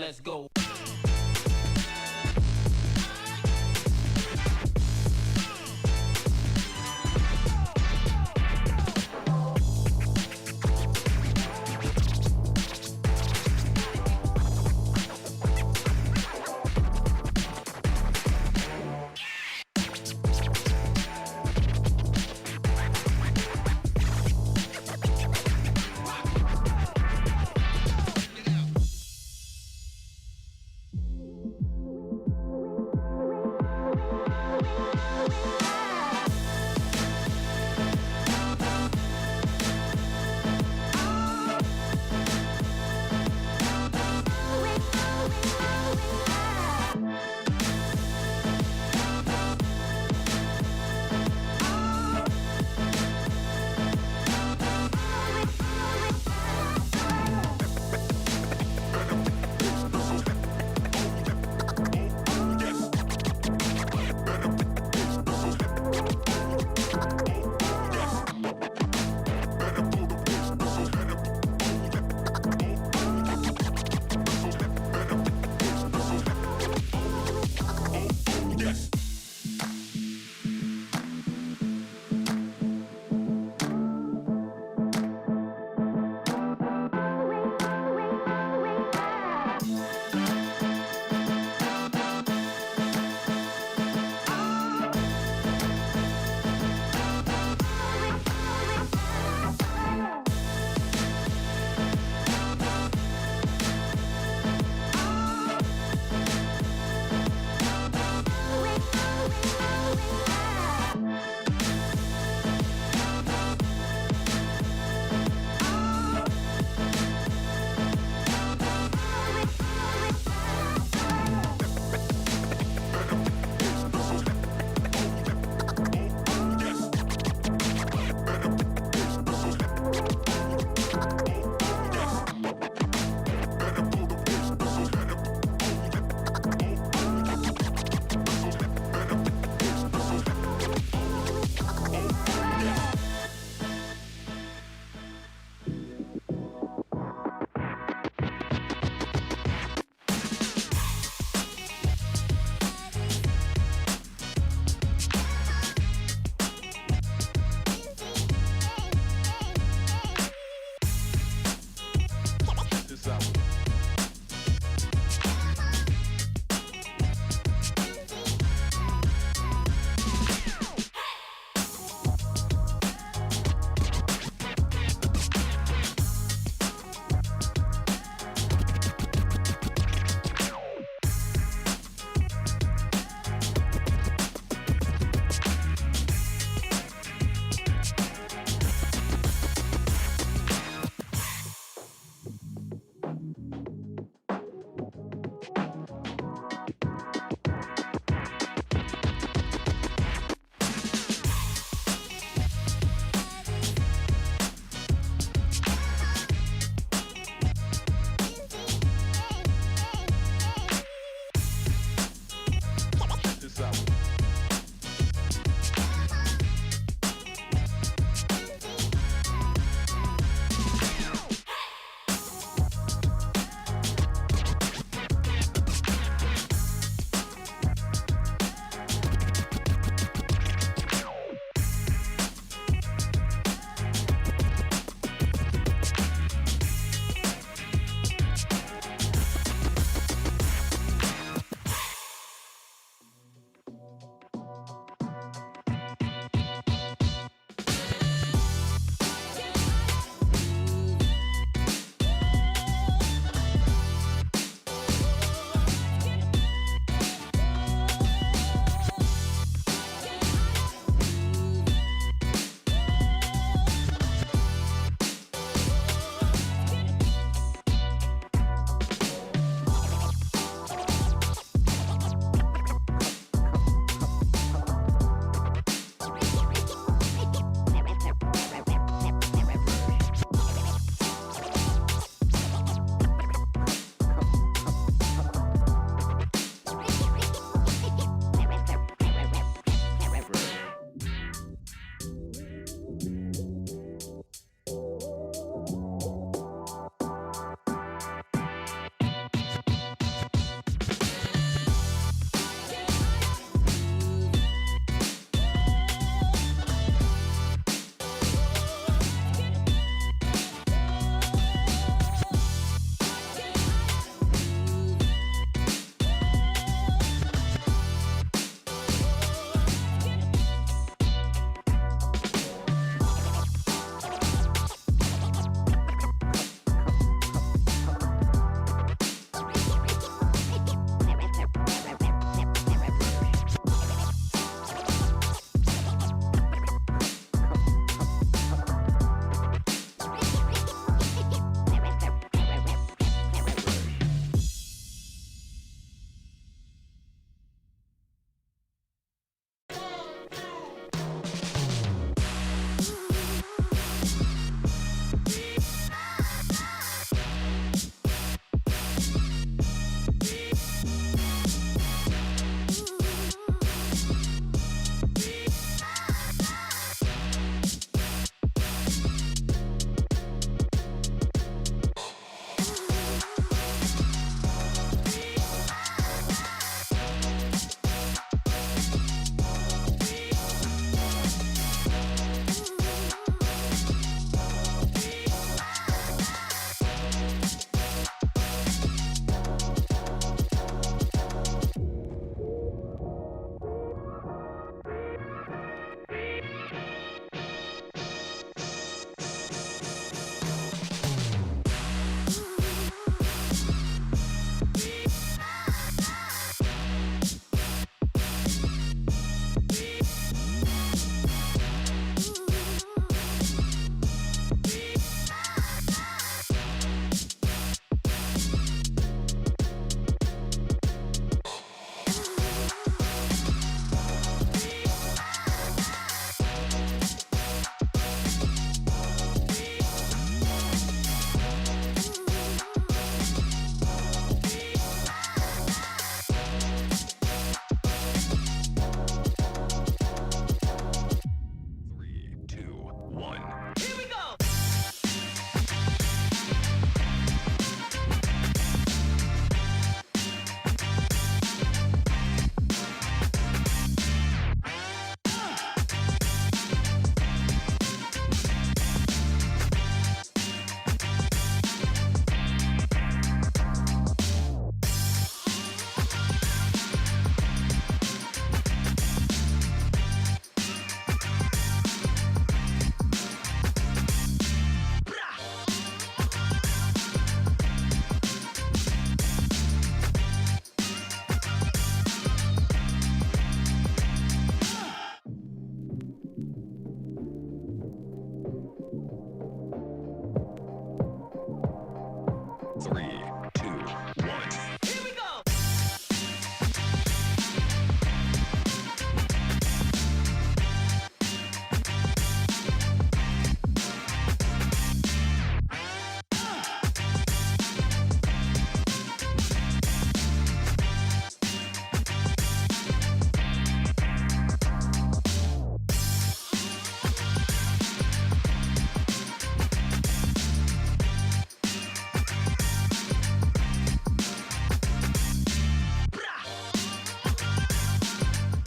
let's go.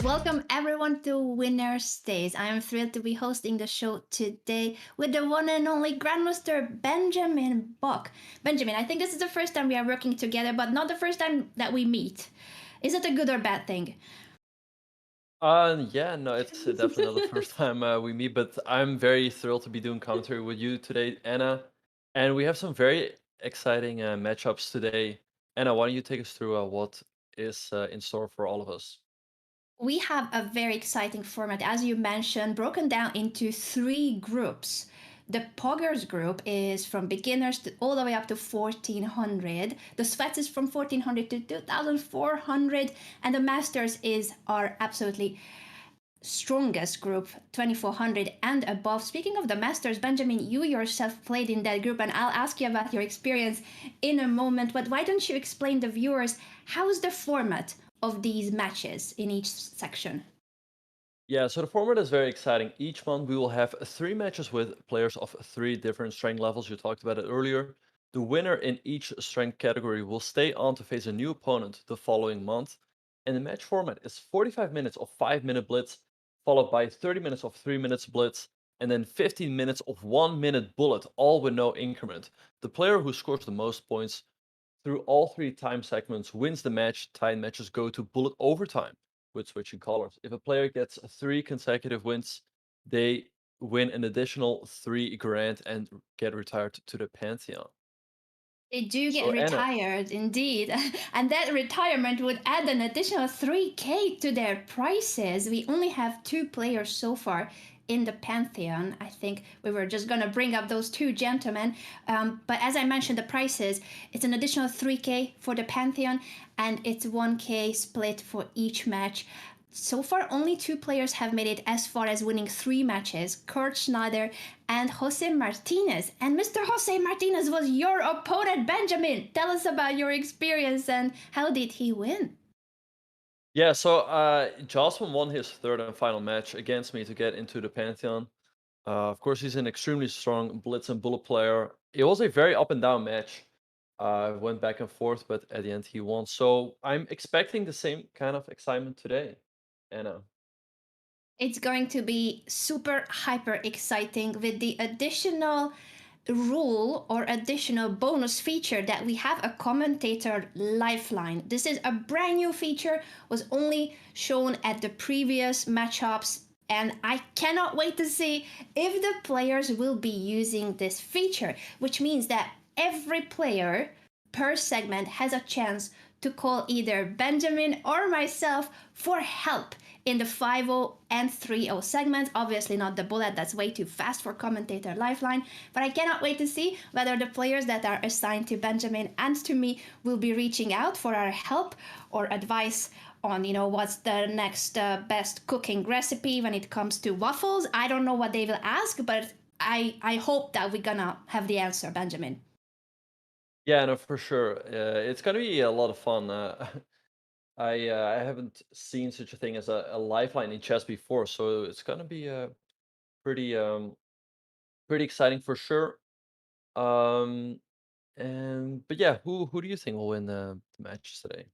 Welcome everyone to Winner Stays. I am thrilled to be hosting the show today with the one and only Grandmaster Benjamin Bach. Benjamin, I think this is the first time we are working together, but not the first time that we meet. Is it a good or bad thing? Yeah, no, it's definitely not the first time we meet, but I'm very thrilled to be doing commentary with you today, Anna. And we have some very exciting matchups today. Anna, why don't you take us through what is in store for all of us? We have a very exciting format, as you mentioned, broken down into three groups. The Poggers group is from beginners all the way up to 1400. The Sweats is from 1400 to 2400. And the Masters is our absolutely strongest group, 2400 and above. Speaking of the Masters, Benjamin, you yourself played in that group, and I'll ask you about your experience in a moment. But why don't you explain the viewers how's the format of these matches in each section? Yeah, so the format is very exciting. Each month we will have three matches with players of three different strength levels. You talked about it earlier. The winner in each strength category will stay on to face a new opponent the following month. And the match format is 45 minutes of 5 minute blitz, followed by 30 minutes of 3 minutes blitz, and then 15 minutes of 1 minute bullet, all with no increment. The player who scores the most points through all three time segments wins the match. Tied matches go to bullet overtime with switching colors. If a player gets three consecutive wins, they win an additional 3 grand and get retired to the Pantheon. They do get So Anna, retired, indeed. And that retirement would add an additional 3K to their prices. We only have two players so far in the Pantheon. I think we were just going to bring up those two gentlemen. But as I mentioned, the prices, it's an additional 3K for the Pantheon, and it's 1K split for each match. So far, only two players have made it as far as winning three matches, Kurt Schneider and Jose Martinez. And Mr. Jose Martinez was your opponent, Benjamin. Tell us about your experience and how did he win? yeah, so Jocelyn won his third and final match against me to get into the Pantheon. Of course, he's an extremely strong blitz and bullet player. It was a very up and down match. Went back and forth, but at the end he won. So I'm expecting the same kind of excitement today, Anna. It's going to be super hyper exciting with the additional rule or additional bonus feature that we have a commentator lifeline. This is a brand new feature, was only shown at the previous matchups, and I cannot wait to see if the players will be using this feature, which means that every player per segment has a chance to call either Benjamin or myself for help in the 5-0 and 3-0 segments. Obviously, not the bullet, that's way too fast for Commentator Lifeline. But I cannot wait to see whether the players that are assigned to Benjamin and to me will be reaching out for our help or advice on what's the next best cooking recipe when it comes to waffles. I don't know what they will ask, but I hope that we're gonna have the answer, Benjamin. Yeah, no, for sure. It's gonna be a lot of fun. I haven't seen such a thing as a lifeline in chess before, so it's gonna be pretty pretty exciting for sure. Um, and but yeah, who do you think will win the match today?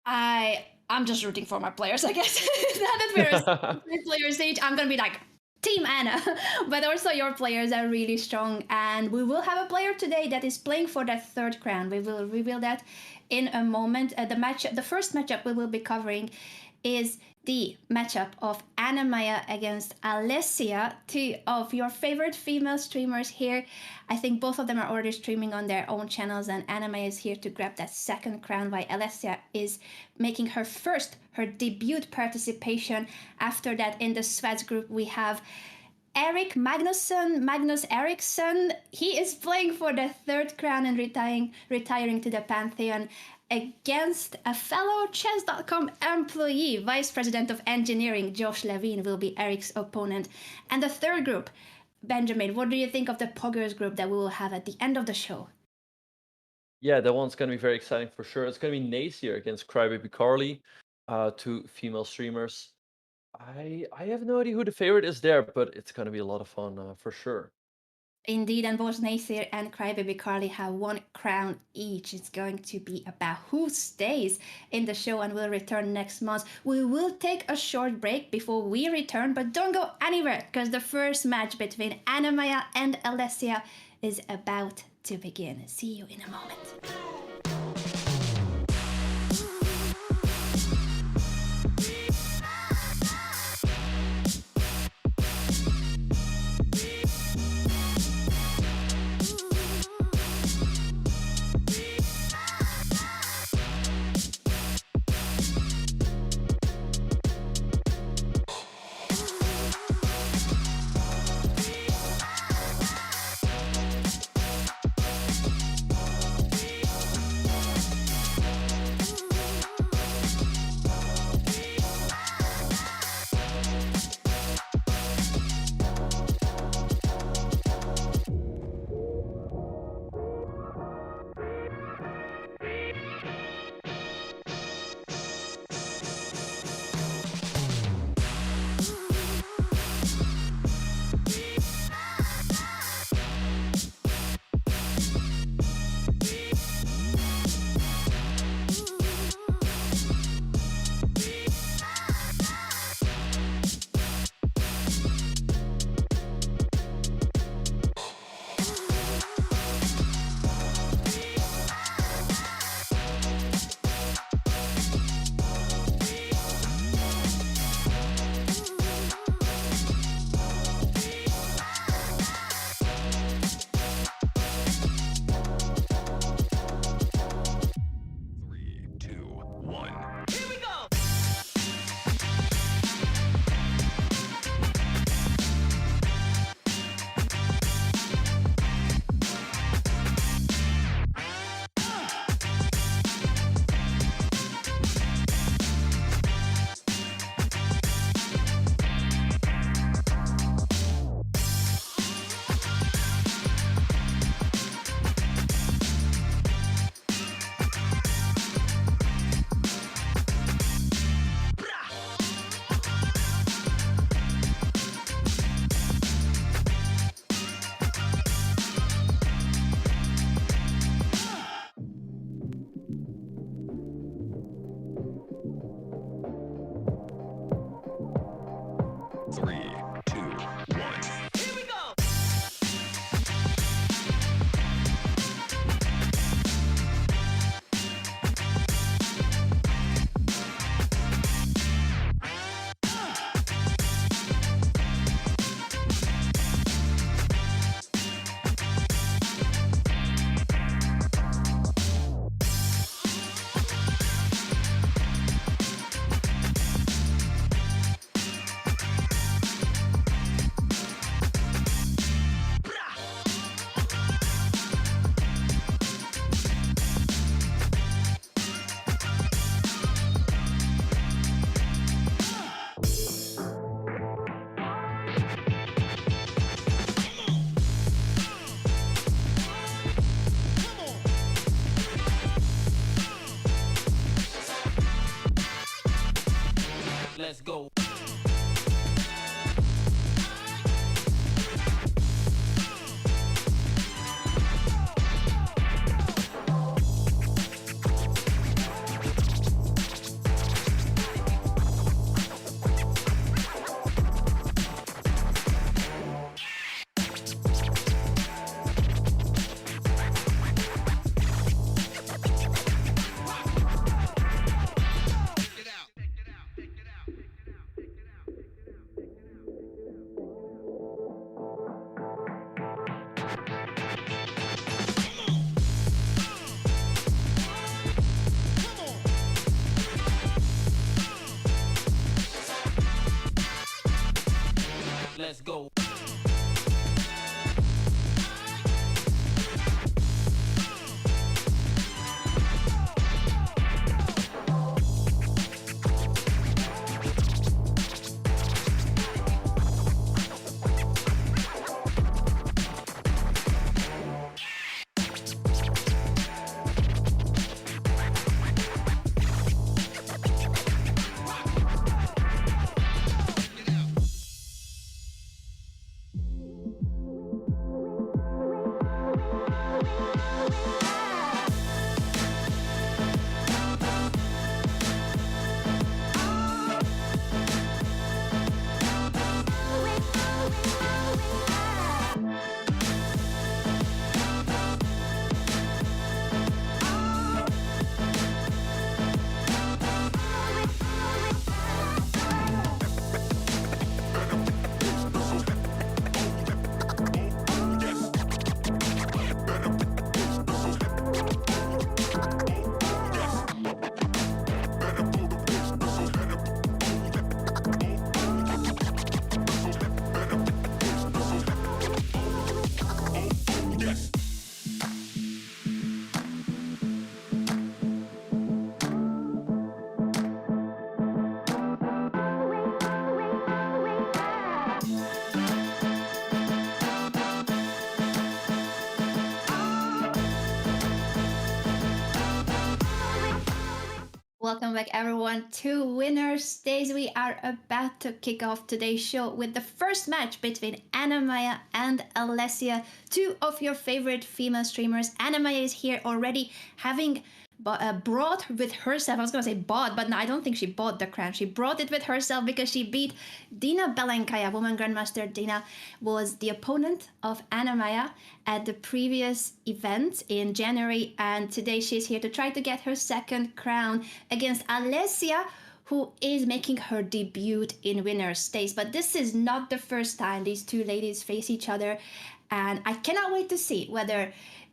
I'm just rooting for my players, I guess. Now that we're a three-player stage, I'm gonna be like Team Anna. But also your players are really strong, and we will have a player today that is playing for that third crown. We will reveal that in a moment. The first matchup we will be covering is the matchup of Anna-Maja against Alessia, two of your favorite female streamers here. I think both of them are already streaming on their own channels, and Anna-Maja is here to grab that second crown, while Alessia is making her debut participation. After that, in the Sweats group, we have Erik Magnus Eriksson. He is playing for the third crown and retiring to the Pantheon against a fellow chess.com employee. Vice President of Engineering Josh Levine will be Eric's opponent. And the third group, Benjamin, what do you think of the Poggers group that we will have at the end of the show? Yeah, that one's gonna be very exciting for sure. It's gonna be Nacier against Crybaby Carly, two female streamers. I have no idea who the favorite is there, but it's gonna be a lot of fun for sure. Indeed, and both Nathir and Crybaby Carly have 1 crown each. It's going to be about who stays in the show and will return next month. We will take a short break before we return, but don't go anywhere because the first match between Anna-Maja and Alessia is about to begin. See you in a moment. Welcome back, everyone, to Winners Days. We are about to kick off today's show with the first match between Anna-Maja and Alessia, two of your favorite female streamers. Anna-Maja is here already, having brought with herself. I was going to say bought, but no, I don't think she bought the crown. She brought it with herself because she beat Dina Belenkaya. Woman Grandmaster Dina was the opponent of Anna-Maja at the previous event in January, and today she's here to try to get her second crown against Alessia, who is making her debut in Winners Stays. But this is not the first time these two ladies face each other, and I cannot wait to see whether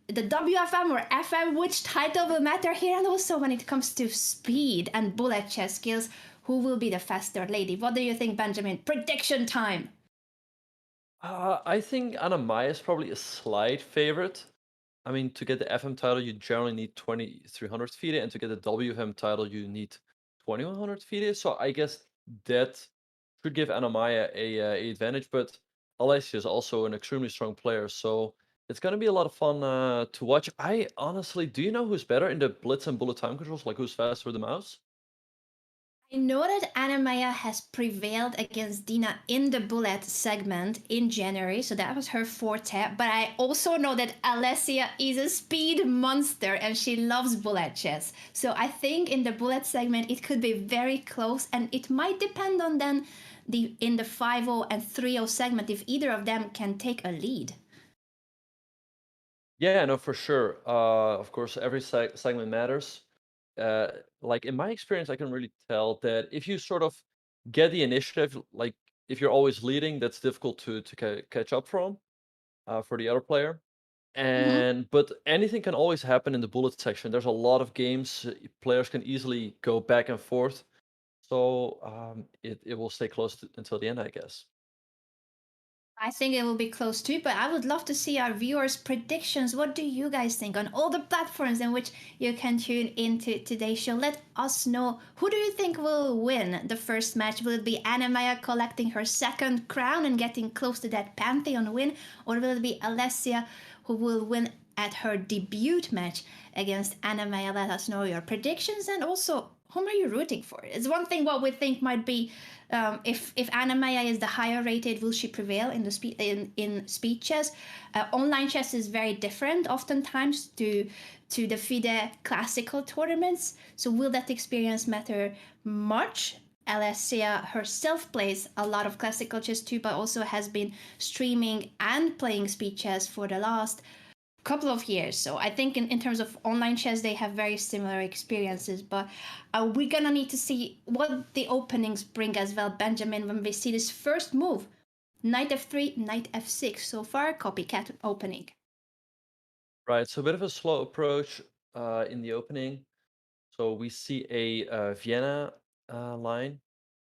the WFM or FM, which title will matter here, and also when it comes to speed and bullet chess skills, who will be the faster lady. What do you think, Benjamin? Prediction time. I think Anna-Maja is probably a slight favorite. I mean, to get the FM title, you generally need 2300 FIDE, and to get the WFM title, you need 2100 FIDE. So I guess that should give Anna-Maja a advantage, but Alessia is also an extremely strong player, so it's gonna be a lot of fun to watch. I honestly, do you know who's better in the blitz and bullet time controls? Like who's faster with the mouse? I know that Anna-Maja has prevailed against Dina in the bullet segment in January, so that was her forte. But I also know that Alessia is a speed monster and she loves bullet chess. So I think in the bullet segment it could be very close, and it might depend on then in the 5-0 and 3-0 segment if either of them can take a lead. Yeah, no, for sure. Of course, every segment matters. Uh, like in my experience, I can really tell that if you sort of get the initiative, like if you're always leading, that's difficult to catch up from for the other player. Mhm. And but anything can always happen in the bullet section. There's a lot of games players can easily go back and forth, so it will stay close until the end, I guess. I think it will be close too, but I would love to see our viewers' predictions. What do you guys think on all the platforms in which you can tune into today's show? Let us know. Who do you think will win the first match? Will it be Anna-Maja collecting her second crown and getting close to that Pantheon win? Or will it be Alessia who will win at her debut match against Anna-Maja? Let us know your predictions, and also whom are you rooting for? It's one thing what we think might be if Anna-Maja is the higher rated, will she prevail in the in speed chess? Online chess is very different, oftentimes to the FIDE classical tournaments. So will that experience matter much? Alessia herself plays a lot of classical chess too, but also has been streaming and playing speed chess for the last couple of years. So I think in terms of online chess, they have very similar experiences. But we're gonna need to see what the openings bring as well, Benjamin, when we see this first move. Knight f3, knight f6. So far, copycat opening. Right, so a bit of a slow approach in the opening. So we see a Vienna line.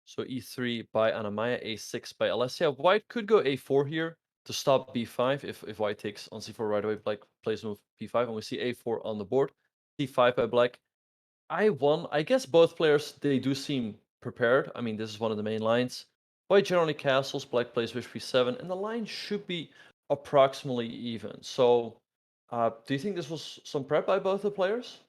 So e3 by Anna-Maja, a6 by Alessia. White could go a4 here to stop b5 if white takes on c4 right away. Black plays move b5, and we see a4 on the board. c5 by black. I guess both players, they do seem prepared. I mean, this is one of the main lines. White generally castles, black plays bishop b7, and the line should be approximately even. So do you think this was some prep by both the players?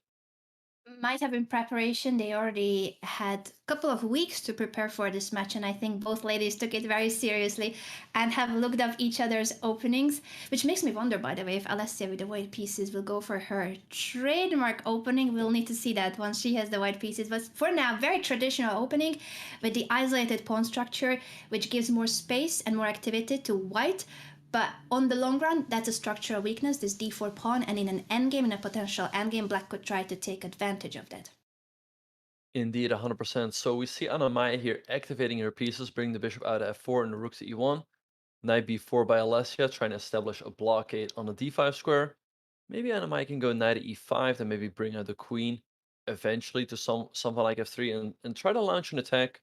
Might have been preparation. They already had a couple of weeks to prepare for this match, and I think both ladies took it very seriously and have looked up each other's openings, which makes me wonder, by the way, if Alessia with the white pieces will go for her trademark opening. We'll need to see that once she has the white pieces. But for now, very traditional opening with the isolated pawn structure, which gives more space and more activity to white. But on the long run, that's a structural weakness, this d4 pawn, and in an endgame, in a potential endgame, black could try to take advantage of that. Indeed, 100%. So we see Anna-Maja here activating her pieces, bringing the bishop out of f4 and the rook to e1. Knight b4 by Alessia, trying to establish a blockade on the d5 square. Maybe Anna-Maja can go knight to e5, then maybe bring out the queen eventually to something like f3 and try to launch an attack.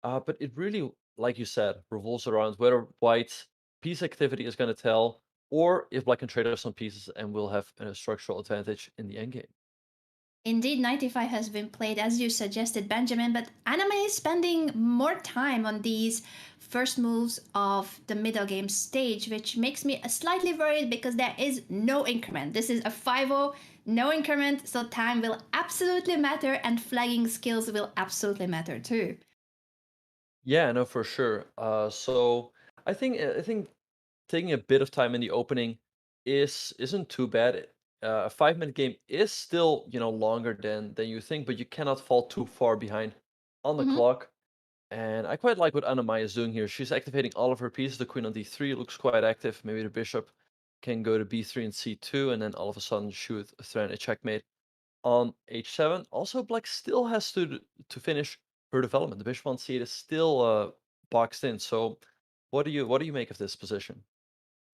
But it really, like you said, revolves around whether white's piece activity is going to tell, or if black can trade off some pieces and will have a structural advantage in the endgame. Indeed, 95 has been played as you suggested, Benjamin, but Anime is spending more time on these first moves of the middle game stage, which makes me slightly worried because there is no increment. This is a 5-0. no increment, so time will absolutely matter, and flagging skills will absolutely matter too. Yeah, no, for sure. So I think taking a bit of time in the opening isn't too bad. A 5 minute game is still longer than you think, but you cannot fall too far behind on the Hmm. clock. And I quite like what Anna-Maja is doing here. She's activating all of her pieces. The queen on d3 looks quite active. Maybe the bishop can go to b3 and c2, and then all of a sudden she would threaten a checkmate on h7. Also, black still has to finish her development. The bishop on c8 is still boxed in. So, what do you make of this position?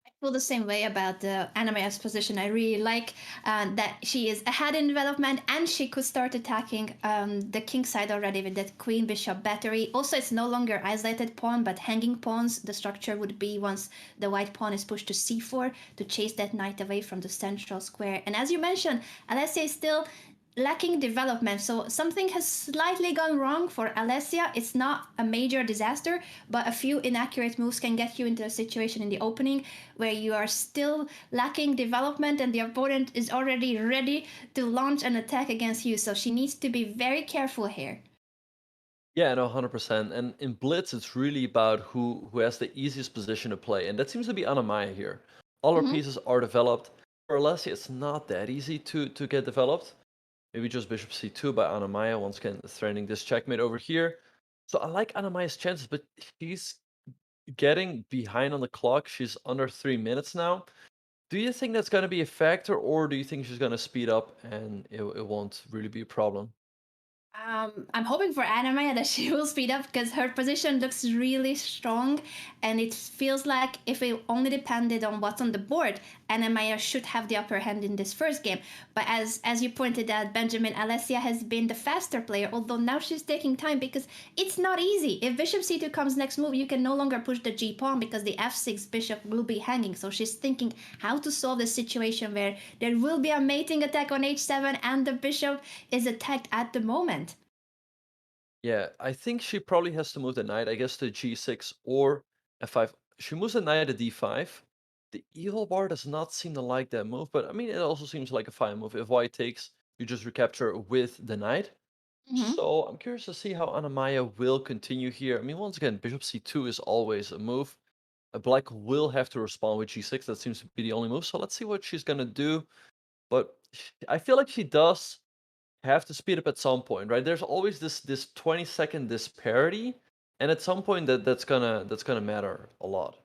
I feel the same way about the Anna-Maja's position. I really like that she is ahead in development and she could start attacking the king side already with that queen bishop battery. Also, it's no longer isolated pawn but hanging pawns. The structure would be once the white pawn is pushed to c4 to chase that knight away from the central square. And as you mentioned, Alessia is still lacking development. So something has slightly gone wrong for Alessia. It's not a major disaster, but a few inaccurate moves can get you into a situation in the opening where you are still lacking development and the opponent is already ready to launch an attack against you. So she needs to be very careful here. Yeah, no, 100%. And in Blitz, it's really about who has the easiest position to play, and that seems to be Anna-Maja here. All her Mm-hmm. pieces are developed. For Alessia, it's not that easy to get developed. Maybe just bishop c2 by Anna-Maja, once again threatening this checkmate over here. So I like Anna-Maja's chances, but she's getting behind on the clock. She's under 3 minutes now. Do you think that's going to be a factor, or do you think she's going to speed up and it won't really be a problem? I'm hoping for Anna-Maja that she will speed up because her position looks really strong, and it feels like if it only depended on what's on the board, Anna-Maja should have the upper hand in this first game. But as you pointed out, Benjamin, Alessia has been the faster player, although now she's taking time because it's not easy. If bishop c2 comes next move, you can no longer push the g pawn because the f6 bishop will be hanging. So she's thinking how to solve the situation where there will be a mating attack on h7 and the bishop is attacked at the moment. Yeah, I think she probably has to move the knight, I guess, to g6 or f5. She moves the knight to d5. The evil bar does not seem to like that move, but I mean, it also seems like a fine move. If white takes, you just recapture with the knight. Mm-hmm. So I'm curious to see how Anna-Maja will continue here. I mean, once again, bishop c2 is always a move. Black will have to respond with g6. That seems to be the only move. So let's see what she's gonna do. But I feel like she does have to speed up at some point, right? There's always this 20-second disparity, and at some point that's gonna matter a lot.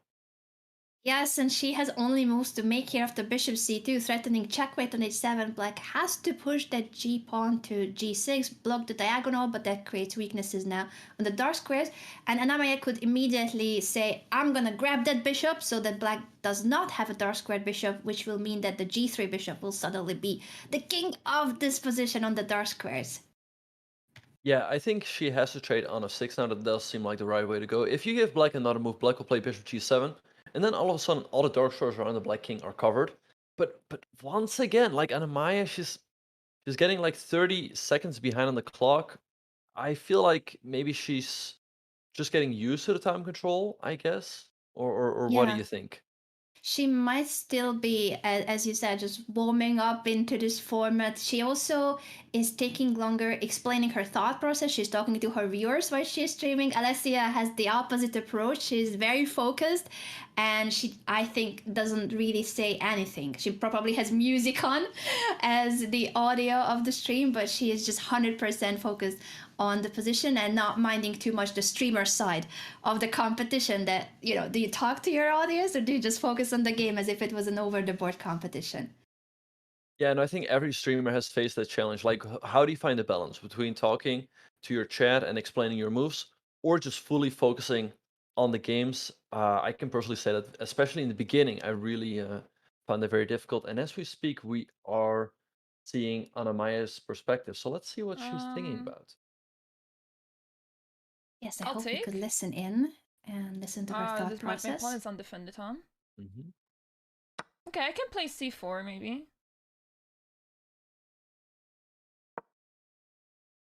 Yes, and she has only moves to make here after bishop c2, threatening checkmate on h7. Black has to push that g pawn to g6, block the diagonal, but that creates weaknesses now on the dark squares. And Anna-Maja could immediately say, I'm gonna grab that bishop, so that black does not have a dark squared bishop, which will mean that the g3 bishop will suddenly be the king of this position on the dark squares. Yeah, I think she has to trade on f6 now. That does seem like the right way to go. If you give black another move, black will play bishop g7, and then all of a sudden all the dark squares around the black king are covered. But once again, like Anna-Maja, she's getting like 30 seconds behind on the clock. I feel like maybe she's just getting used to the time control, I guess. Or what do Yeah. you think? She might still be, as you said, just warming up into this format. She also is taking longer explaining her thought process. She's talking to her viewers while she's streaming. Alessia has the opposite approach. She's very focused and she, I think, doesn't really say anything. She probably has music on as the audio of the stream, but she is just 100% focused on the position and not minding too much the streamer side of the competition. That, do you talk to your audience or do you just focus on the game as if it was an over the board competition? Yeah, and I think every streamer has faced that challenge. Like, how do you find the balance between talking to your chat and explaining your moves, or just fully focusing on the games? I can personally say that, especially in the beginning, I really found that very difficult. And as we speak, we are seeing Anna-Maja's perspective. So let's see what she's thinking Um, about. Yes, I I'll hope we could take. listen in and listen to her thought My pawn process. is undefended, huh? Hmm. Okay, I can play c4 maybe.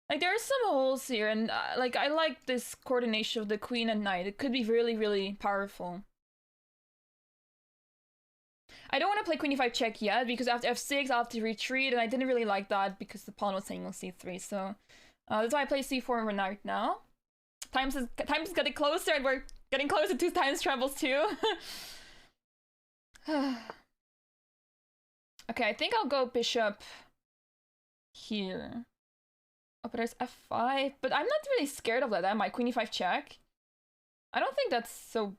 Like there are some holes here, and like I like this coordination of the queen and knight. It could be really, really powerful. I don't want to play queen e5 check yet, because after f6 I'll have to retreat, and I didn't really like that because the pawn was hanging on c3. So that's why I play c4 right now. Time's getting closer, and we're getting closer to time scrambles too. Okay, I think I'll go bishop here. Oh, but there's f5. But I'm not really scared of that, am I? Queen e5 check? I don't think that's so...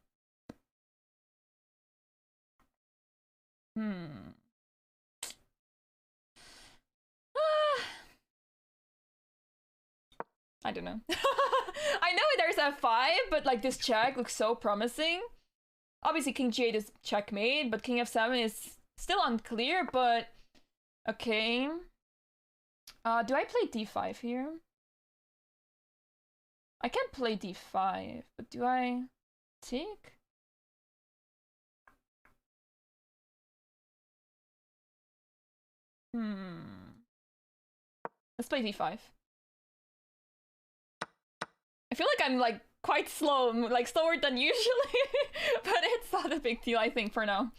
I don't know. I know there's f5, but like this check looks so promising. Obviously king g8 is checkmate, but king f7 is still unclear, but... Okay. Do I play d5 here? I can't play d5, but do I take? Let's play d5. I feel like I'm like quite slow, like slower than usually, but it's not a big deal, I think, for now.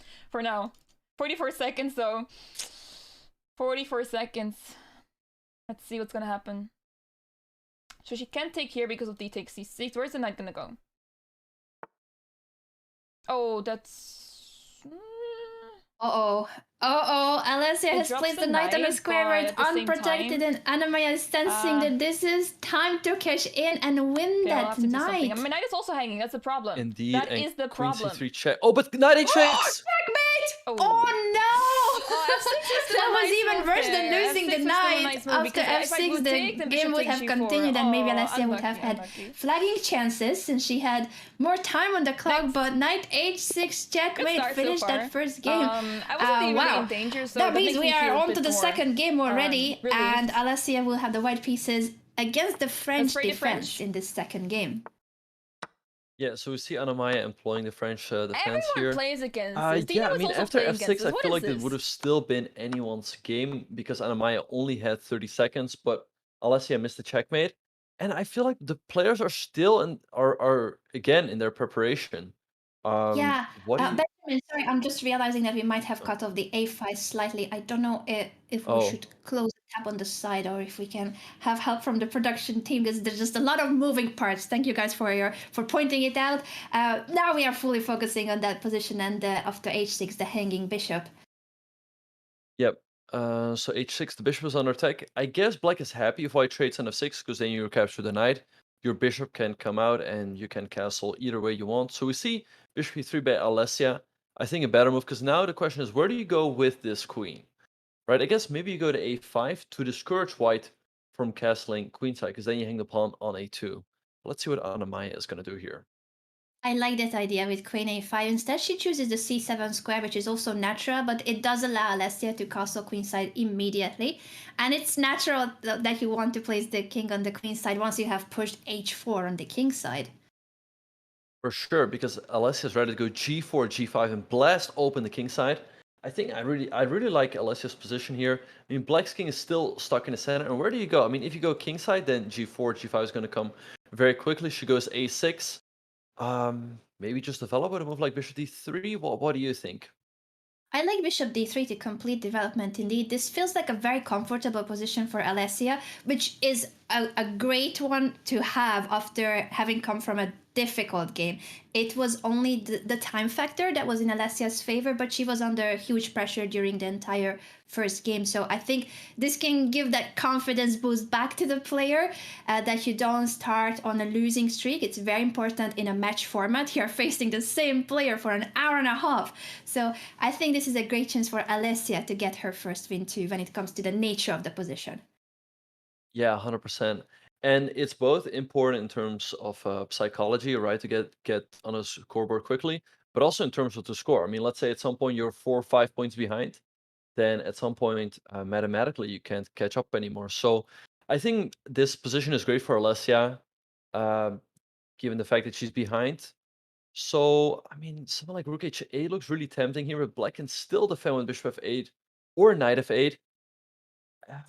44 seconds though. 44 seconds. Let's see what's gonna happen. So she can't take here because of d takes c6. Where's the knight gonna go? Oh, that's... Alessia It has drops placed the the knight on a knight, square where but it's at the same unprotected, time, and Anna-Maja is sensing that this is time to cash in and win okay, I'll have that to do something. knight. My knight is also hanging, that's the problem. Indeed, That and is the queen problem. c3 check. Oh, but knight h6! Checkmate! Oh no! That was even worse than losing the knight. After f6, the game would have continued, and maybe Alessia would have had flagging chances since she had more time on the clock. But knight h6 checkmate finished that first game. I wasn't even in danger, so that means makes we me are feel a on bit to the more, second game already, relieved. and Alessia will have the white pieces against the French play the defense French. in this second game. Yeah, so we see Anna-Maja employing the French defense Everyone here. plays against this. Yeah, Dina I was mean, also after playing f6, against I this. What feel is like it this? would have still been anyone's game because Anna-Maja only had 30 seconds, but Alessia missed the checkmate. And I feel like the players are still are again in their preparation. Yeah, What do you... Benjamin, sorry, I'm just realizing that we might have cut off the a5 slightly. I don't know if we Oh, should close the tab on the side or if we can have help from the production team, because there's just a lot of moving parts. Thank you guys for pointing it out. Now we are fully focusing on that position and after h6, the hanging bishop. yep. So h6, the bishop is under attack. I guess black is happy if white trades on f6 because then you capture the knight. Your bishop can come out and you can castle either way you want. So we see bishop e3 by Alessia. I think a better move, because now the question is, where do you go with this queen? Right, I guess maybe you go to a5 to discourage white from castling queenside, because then you hang the pawn on a2. Let's see what Anna-Maja is going to do here. I like that idea with queen a5. Instead, she chooses the c7 square, which is also natural, but it does allow Alessia to castle queenside immediately. And it's natural that you want to place the king on the queen side once you have pushed h4 on the king side. For sure, because Alessia is ready to go g4, g5, and blast open the king side. I think I really like Alessia's position here. I mean, black's king is still stuck in the center, and where do you go? I mean, if you go king side, then g4, g5 is going to come very quickly. She goes a6. Maybe just develop with a move like bishop d3. What do you think? I like bishop d3 to complete development indeed. This feels like a very comfortable position for Alessia, which is a great one to have after having come from a difficult game. It was only the time factor that was in Alessia's favor, but she was under huge pressure during the entire first game. So I think this can give that confidence boost back to the player, that you don't start on a losing streak. It's very important in a match format. You're facing the same player for an hour and a half. So I think this is a great chance for Alessia to get her first win too when it comes to the nature of the position. Yeah, 100%. And it's both important in terms of psychology, right, to get on a scoreboard quickly, but also in terms of the score. I mean, let's say at some point you're 4 or 5 points behind, then at some point mathematically you can't catch up anymore. So I think this position is great for Alessia, given the fact that she's behind. So I mean, something like rook h8 looks really tempting here, but black can still defend with bishop f8 or knight f8. Um,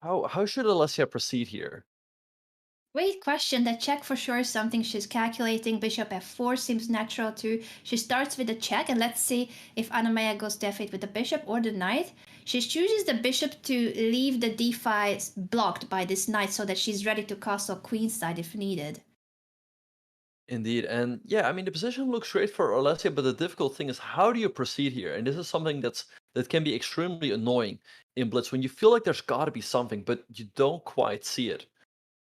How should Alessia proceed here? Great question. That check for sure is something she's calculating. Bishop f4 seems natural too. She starts with a check, and let's see if Anna-Maja goes to f8 with the bishop or the knight. She chooses the bishop to leave the d5 blocked by this knight so that she's ready to castle queenside if needed. Indeed, and yeah, I mean the position looks great for Alessia, but the difficult thing is how do you proceed here? And this is something that can be extremely annoying in Blitz when you feel like there's got to be something, but you don't quite see it.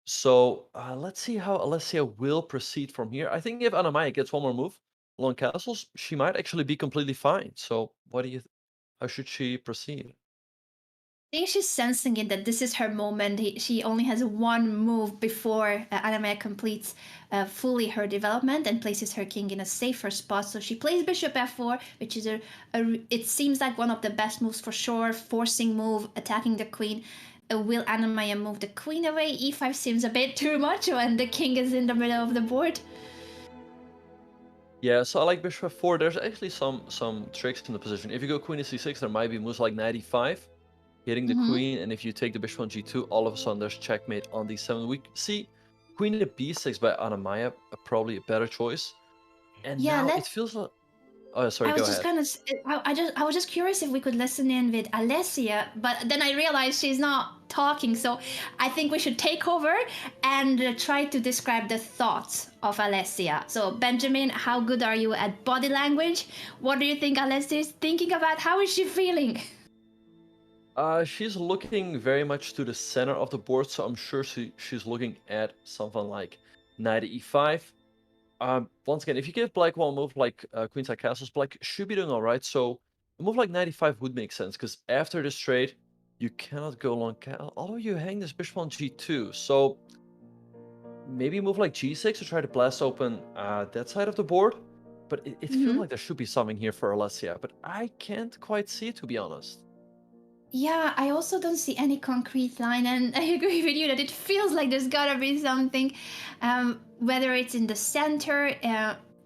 So let's see how Alessia will proceed from here. I think if Anna-Maja gets one more move along castles, she might actually be completely fine. So what do you? How should she proceed? I think she's sensing it that this is her moment. She only has one move before Anna-Maja completes fully her development and places her king in a safer spot. So she plays bishop f4, which is it seems like one of the best moves for sure. Forcing move, attacking the queen. Will Anna-Maja move the queen away? e5 seems a bit too much when the king is in the middle of the board. Yeah, so I like bishop f4. There's actually some tricks in the position. If you go queen to c6, there might be moves like knight e5, hitting the queen, and if you take the bishop on g2, all of a sudden there's checkmate on d7. We see queen to b6 by Anna-Maja, probably a better choice. And Yeah, now it let's feels like... Oh, sorry, I go was just ahead. kind of, I was just curious if we could listen in with Alessia, but then I realized she's not talking, so I think we should take over and try to describe the thoughts of Alessia. So, Benjamin, how good are you at body language? What do you think Alessia is thinking about? How is she feeling? She's looking very much to the center of the board, so I'm sure she's looking at something like knight e5. Once again, if you give black one move like queenside castles, black should be doing all right. So a move like knight e5 would make sense because after this trade, you cannot go long. Although you hang this bishop on g2, so maybe a move like g6 to try to blast open that side of the board. But it feels like there should be something here for Alessia, but I can't quite see it, to be honest. Yeah, I also don't see any concrete line, and I agree with you that it feels like there's gotta be something, whether it's in the center,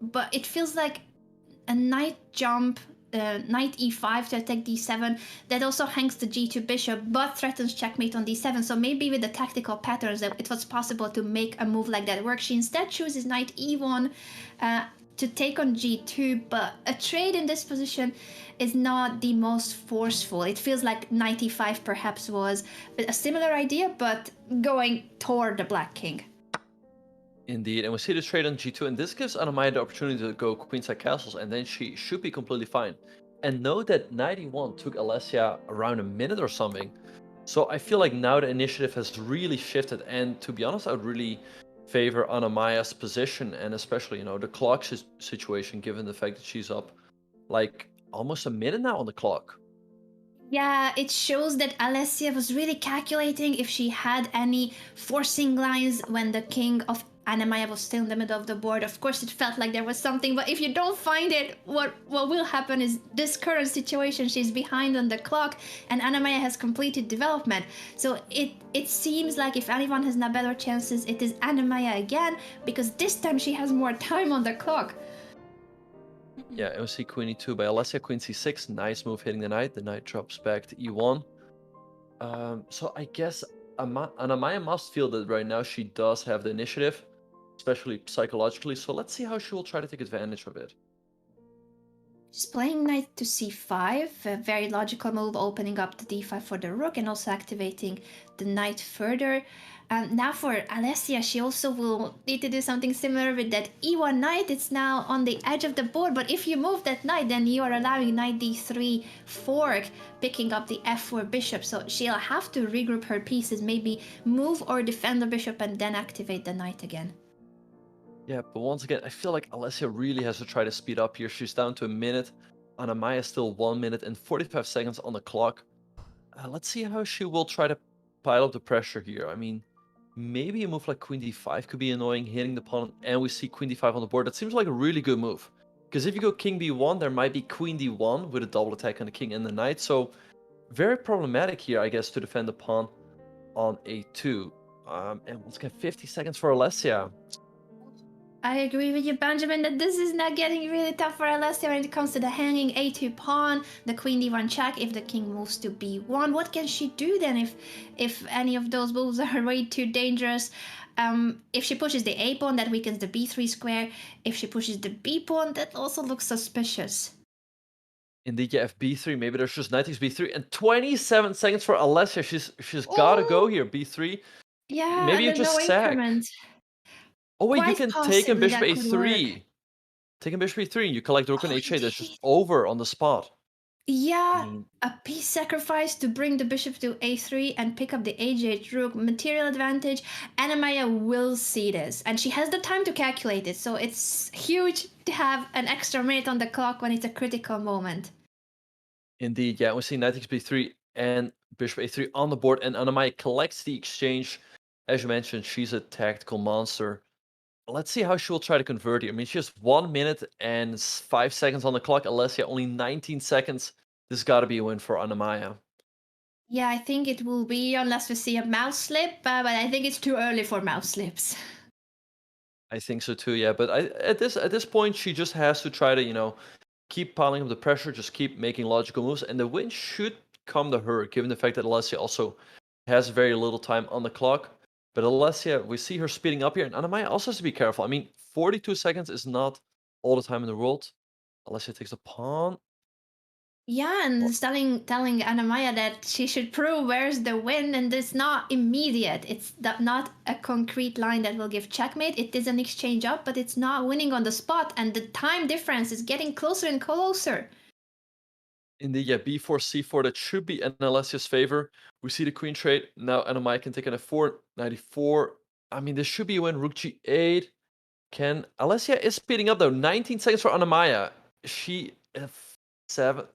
but it feels like a knight jump, knight e5 to attack d7, that also hangs the g2 bishop, but threatens checkmate on d7. So maybe with the tactical patterns, that it was possible to make a move like that work. She instead chooses knight e1 to take on g2, but a trade in this position is not the most forceful. It feels like knight e5 perhaps was a similar idea, but going toward the black king. Indeed, and we see the trade on g2, and this gives Anna-Maja the opportunity to go queenside castles, and then she should be completely fine. And note that knight e1 took Alessia around a minute or something, so I feel like now the initiative has really shifted, and to be honest, I would really favor Anna-Maja's position, and especially, the clock situation, given the fact that she's up like almost a minute now on the clock. Yeah, it shows that Alessia was really calculating if she had any forcing lines when the king of Anna-Maja was still in the middle of the board. Of course, it felt like there was something, but if you don't find it, what will happen is this current situation, she's behind on the clock, and Anna-Maja has completed development. So it seems like if anyone has now better chances, it is Anna-Maja again, because this time she has more time on the clock. Yeah, and we see queen e2 by Alessia, queen c6, nice move hitting the knight drops back to e1. So I guess Anna-Maja must feel that right now she does have the initiative, especially psychologically, so let's see how she will try to take advantage of it. She's playing knight to c5, a very logical move, opening up the d5 for the rook and also activating the knight further. Now for Alessia, she also will need to do something similar with that e1 knight. It's now on the edge of the board, but if you move that knight, then you are allowing knight d3 fork, picking up the f4 bishop. So she'll have to regroup her pieces, maybe move or defend the bishop and then activate the knight again. Yeah, but once again, I feel like Alessia really has to try to speed up here. She's down to a minute. Anna-Maja still 1 minute and 45 seconds on the clock. Let's see how she will try to pile up the pressure here. I mean, maybe a move like queen d5 could be annoying, hitting the pawn, and we see queen d5 on the board. That seems like a really good move. Because if you go king b1, there might be queen d1 with a double attack on the king and the knight. So very problematic here, I guess, to defend the pawn on a2. And once again, 50 seconds for Alessia. I agree with you, Benjamin, that this is now getting really tough for Alessia when it comes to the hanging a2 pawn, the queen d1 check. If the king moves to b1, what can she do then if any of those moves are way too dangerous? If she pushes the a pawn, that weakens the b3 square. If she pushes the b pawn, that also looks suspicious. Indeed, yeah, if b3, maybe there's just knight takes b3, and 27 seconds for Alessia. She's gotta go here, b3. Yeah, Maybe and you then no just sack. increment. Oh wait, you Quite can take him possibly bishop that could work. a3. Take him bishop e3, and you collect rook on Oh, h8. That's just indeed. over on the spot. I Yeah, mean, a piece sacrifice to bring the bishop to a3 and pick up the h8 rook. Material advantage. Anna-Maja will see this, and she has the time to calculate it, so it's huge to have an extra minute on the clock when it's a critical moment. indeed, yeah. We see knight takes b3 and bishop a3 on the board, and Anna-Maja collects the exchange. As you mentioned, she's a tactical monster. Let's see how she will try to convert here. I mean, she has 1 minute and 5 seconds on the clock. Alessia, only 19 seconds. This got to be a win for Anna-Maja. Yeah, I think it will be, unless we see a mouse slip, but I think it's too early for mouse slips. I think so too, yeah. But at this point, she just has to try to, keep piling up the pressure, just keep making logical moves, and the win should come to her, given the fact that Alessia also has very little time on the clock. But Alessia, we see her speeding up here, and Anna-Maja also has to be careful. I mean, 42 seconds is not all the time in the world. Alessia takes a pawn. Yeah, and it's telling Anna-Maja that she should prove where's the win, and it's not immediate. It's not a concrete line that will give checkmate. It is an exchange up, but it's not winning on the spot, and the time difference is getting closer and closer. Indeed, yeah, b4, c4, that should be in Alessia's favor. We see the queen trade. Now Anna-Maja can take an f4, 94. I mean, this should be a win. Rook g8. Alessia is speeding up though. 19 seconds for Anna-Maja. She f7.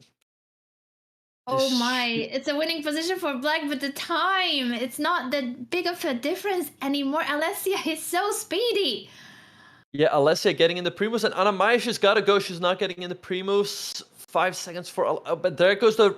Oh my, it's a winning position for black, but the time, it's not that big of a difference anymore. Alessia is so speedy. Yeah, Alessia getting in the pre-moves, and Anna-Maja, she's got to go. She's not getting in the pre-moves. 5 seconds for... but there goes the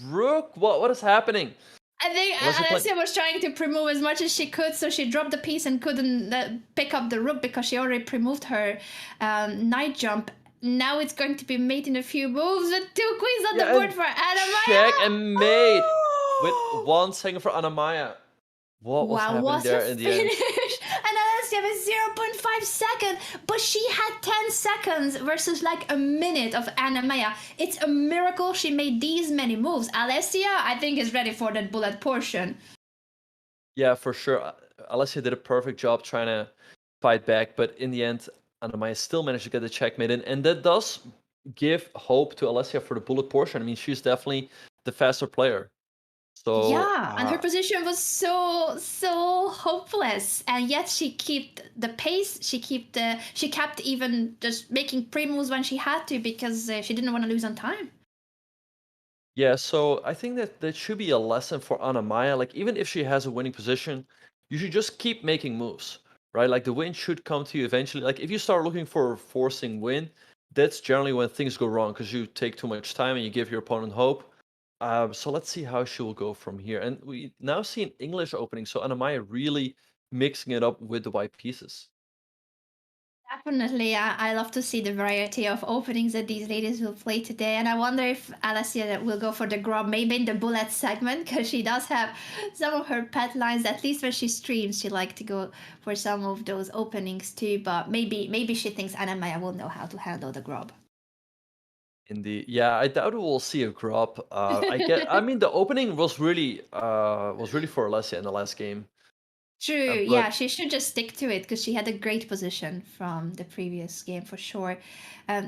rook. What is happening? I think Alessia was trying to pre-move as much as she could, so she dropped the piece and couldn't pick up the rook because she already pre-moved her knight jump. Now it's going to be mate in a few moves with 2 queens on the board for Anna-Maja. Check and mate with 1 second for Anna-Maja. What was happening there in the end? And Alessia was 0.5 seconds, but she had 10 seconds versus like a minute of Anna-Maja. It's a miracle she made these many moves. Alessia, I think, is ready for that bullet portion. Yeah, for sure. Alessia did a perfect job trying to fight back, but in the end, Anna-Maja still managed to get the checkmate in, and that does give hope to Alessia for the bullet portion. I mean, she's definitely the faster player. So yeah, and her position was so hopeless, and yet she kept the pace. She kept even just making pre-moves when she had to because she didn't want to lose on time. yeah, so I think that should be a lesson for Anna-Maja. Like, even if she has a winning position, you should just keep making moves, right? Like, the win should come to you eventually. Like, if you start looking for a forcing win, that's generally when things go wrong because you take too much time and you give your opponent hope. So let's see how she will go from here. And we now see an English opening, so Anna-Maja really mixing it up with the white pieces. Definitely, I love to see the variety of openings that these ladies will play today, and I wonder if Alessia will go for the grub, maybe in the bullet segment, because she does have some of her pet lines. At least when she streams, she like to go for some of those openings too. But maybe she thinks Anna-Maja will know how to handle the grub. Indeed, yeah, I doubt we'll see a grub. I mean, the opening was really for Alessia in the last game. True, But yeah, she should just stick to it because she had a great position from the previous game for sure.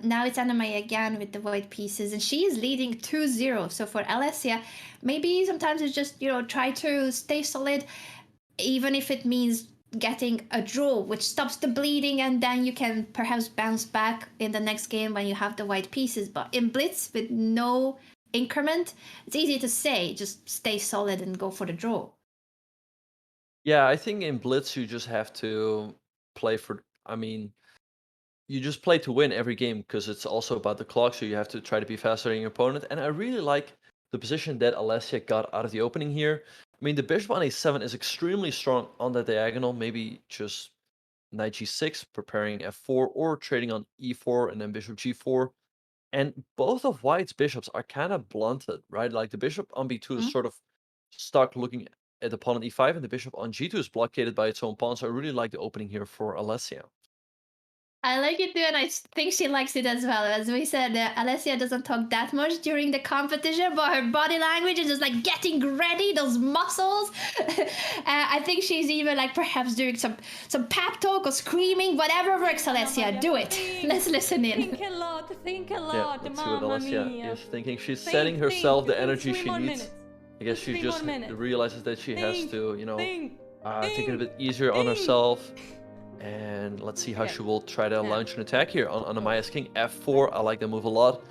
Now it's Anna-Maja again with the white pieces, and she is leading 2-0. So for Alessia, maybe sometimes it's just, try to stay solid, even if it means getting a draw, which stops the bleeding, and then you can perhaps bounce back in the next game when you have the white pieces. But in Blitz, with no increment, it's easy to say, just stay solid and go for the draw. yeah, I think in Blitz you just have to play for. I mean, you just play to win every game because it's also about the clock. So you have to try to be faster than your opponent. And I really like the position that Alessia got out of the opening here. I mean, the bishop on a7 is extremely strong on the diagonal. Maybe just knight g6, preparing f4, or trading on e4 and then bishop g4. And both of white's bishops are kind of blunted, right? Like the bishop on b2 is Mhm. sort of stuck looking at the pawn on e5, and the bishop on g2 is blockaded by its own pawn. So I really like the opening here for Alessia. I like it too, and think she likes it as well. As we said, Alessia doesn't talk that much during the competition, but her body language is just like getting ready, those muscles. I think she's even like perhaps doing some pep talk or screaming, whatever works, Alessia, do it. Let's listen in. Think a lot, think a Yeah, lot, let's see what mamma Alessia mia. is thinking. She's Think, setting herself the think energy 3 she more needs. minutes. I guess she Think just 3 more minutes. realizes that she has Think, to, you know, think, take it a think, bit easier on think. herself. And let's see how Okay. she will try to Yeah. launch an attack here on Anna-Maja's king. f4, I like that move a lot.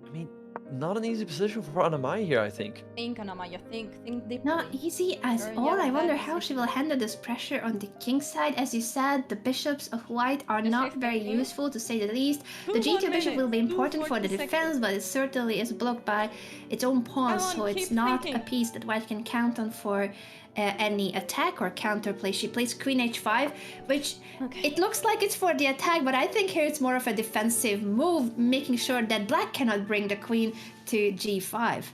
I mean, not an easy position for Anna-Maja here, I think. Think, Anna-Maja, think deeply. Not easy at Girl, all. yeah, I wonder bad how she decision. will handle this pressure on the king side. As you said, the bishops of white are Just not like very the useful, to say the least. The 2 more g2 bishop will be minutes, important for the 2:40 defense, seconds. but it certainly is blocked by its own pawns, Come on, so it's keep not thinking. a piece that white can count on for any attack or counterplay. She plays queen h5, which Okay. it looks like it's for the attack, but I think here it's more of a defensive move, making sure that black cannot bring the queen to g5.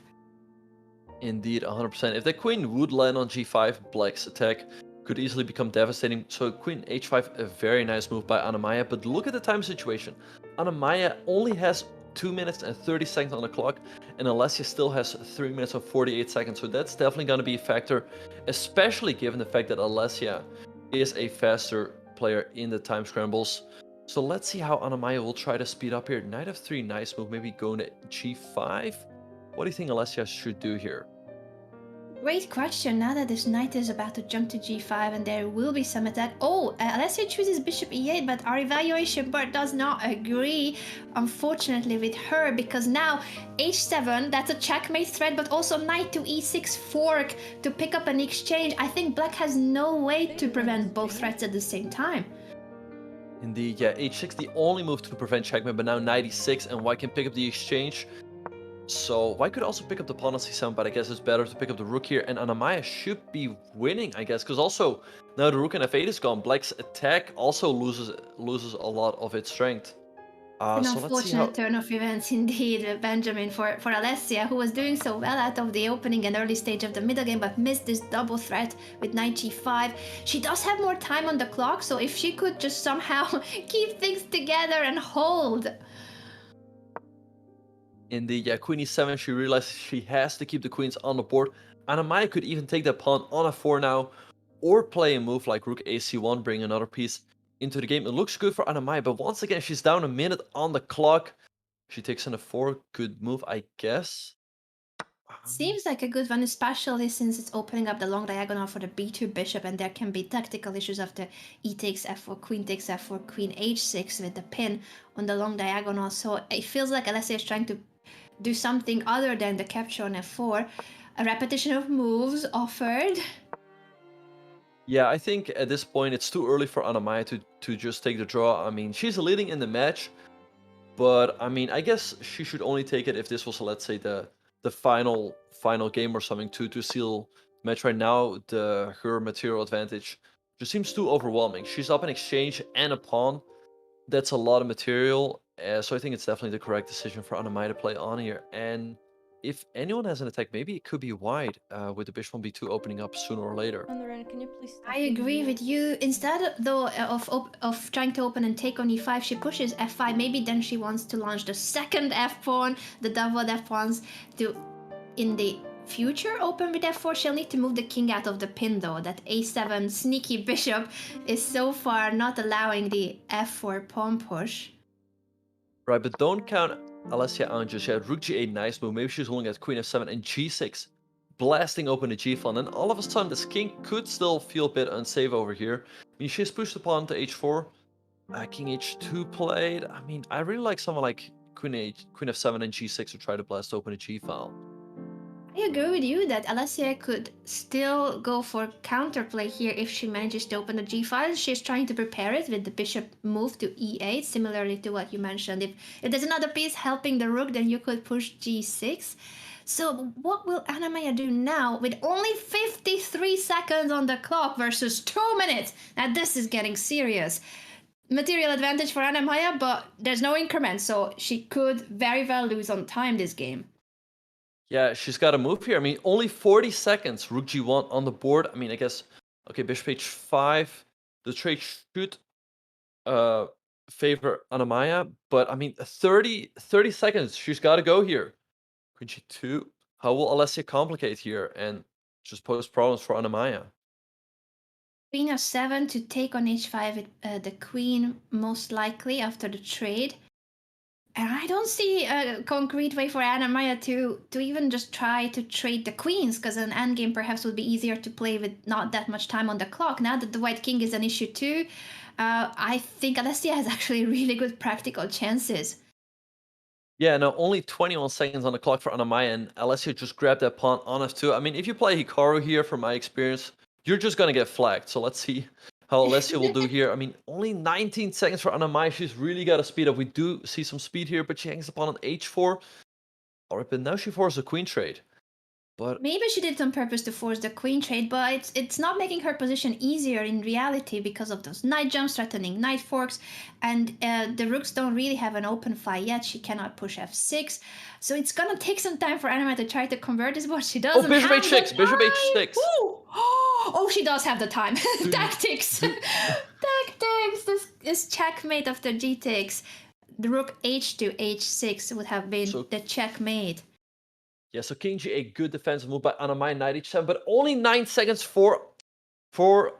Indeed, 100%. If the queen would land on g5, black's attack could easily become devastating. So queen h5, a very nice move by Anna-Maja, but look at the time situation. Anna-Maja only has 2 minutes and 30 seconds on the clock, and Alessia still has 3 minutes and 48 seconds, so that's definitely going to be a factor, especially given the fact that Alessia is a faster player in the time scrambles. So let's see how Anna-Maja will try to speed up here. Knight f3, nice move, maybe going to g5. What do you think Alessia should do here? Great question. Now that this knight is about to jump to g5 and there will be some attack. Oh, Alessia chooses bishop e8, but our evaluation board does not agree, unfortunately, with her, because now h7, that's a checkmate threat, but also knight to e6 fork to pick up an exchange. I think black has no way to prevent both threats at the same time. Indeed, yeah, h6 the only move to prevent checkmate, but now knight e6, and white can pick up the exchange. So white could also pick up the pawn on c7, but I guess it's better to pick up the rook here, and Anna-Maja should be winning, I guess, because also now the rook and f8 is gone, black's attack also loses a lot of its strength. An So let's see how... unfortunate turn of events indeed, Benjamin, for Alessia, who was doing so well out of the opening and early stage of the middle game, but missed this double threat with knight g5. She does have more time on the clock, so if she could just somehow keep things together and hold. Indeed, yeah, queen e7, she realizes she has to keep the queens on the board. Anna-Maja could even take that pawn on f4 now, or play a move like rook ac1, bring another piece into the game. It looks good for Anna-Maja, but once again, she's down a minute on the clock. She takes an f4, good move, I guess. Seems like a good one, especially since it's opening up the long diagonal for the b2 bishop, and there can be tactical issues after e takes f4, queen takes f4, queen h6 with the pin on the long diagonal. So it feels like Alessia is trying to do something other than the capture on f4. A repetition of moves offered. Yeah, I think at this point it's too early for Anna-Maja to just take the draw. I mean, she's leading in the match, but I mean, I guess she should only take it if this was, let's say, the final game or something to seal the match. Right now, her material advantage just seems too overwhelming. She's up an exchange and a pawn. That's a lot of material, so I think it's definitely the correct decision for Anna-Maja to play on here. And if anyone has an attack, maybe it could be white with the bishop on b2 opening up sooner or later. Andren, can you please stop I agree being with you. Instead, though, of trying to open and take on e5, she pushes f5. Maybe then she wants to launch the second f pawn, the double f pawns, to in the future open with f4. She'll need to move the king out of the pin, though. That a7 sneaky bishop is so far not allowing the f4 pawn push. Right, but don't count Alessia out just yet. Rook g8, nice move. Maybe she's holding at queen f7 and g6, blasting open the g-file. And then all of a sudden, this king could still feel a bit unsafe over here. I mean, she's pushed the pawn to h4. King h2 played. I mean, I really like someone like queen f7 and g6 to try to blast open the g-file. I agree with you that Alessia could still go for counterplay here if she manages to open the g-file. She's trying to prepare it with the bishop move to e8, similarly to what you mentioned. If there's another piece helping the rook, then you could push g6. So what will Anna-Maja do now with only 53 seconds on the clock versus 2 minutes? Now this is getting serious. Material advantage for Anna-Maja, but there's no increment, so she could very well lose on time this game. Yeah, she's got to move here. I mean, only 40 seconds. Rook G1 on the board. I mean, I guess, okay, bishop H5. The trade should favor Anna-Maja, but I mean, 30 seconds. She's got to go here. Queen G2. How will Alessia complicate here and just pose problems for Anna-Maja? Queen F7 to take on H5 with the queen, most likely after the trade. And I don't see a concrete way for Anna-Maja to even just try to trade the queens, because an endgame perhaps would be easier to play with not that much time on the clock. Now that the white king is an issue too, I think Alessia has actually really good practical chances. Yeah, no, only 21 seconds on the clock for Anna-Maja, and Alessia just grabbed that pawn on F2. I mean, if you play Hikaru here, from my experience, you're just going to get flagged. So let's see how Alessia will do here. I mean, only 19 seconds for Anna-Maja. She's really got to speed up. We do see some speed here, but she hangs upon an H4. All right, but now she forces a queen trade. But maybe she did it on purpose to force the queen trade, but it's not making her position easier in reality because of those knight jumps threatening knight forks, and the rooks don't really have an open fly yet. She cannot push f6, so it's gonna take some time for Anna-Maja to try to convert this, but she doesn't bishop have H6, the bishop time. H6. Ooh. Oh, she does have the time. Tactics. Tactics. This is checkmate after g takes. The rook h2, h6 would have been the checkmate. Yeah, so king g8, good defensive move by Anna-Maja, knight h7, but only 9 seconds for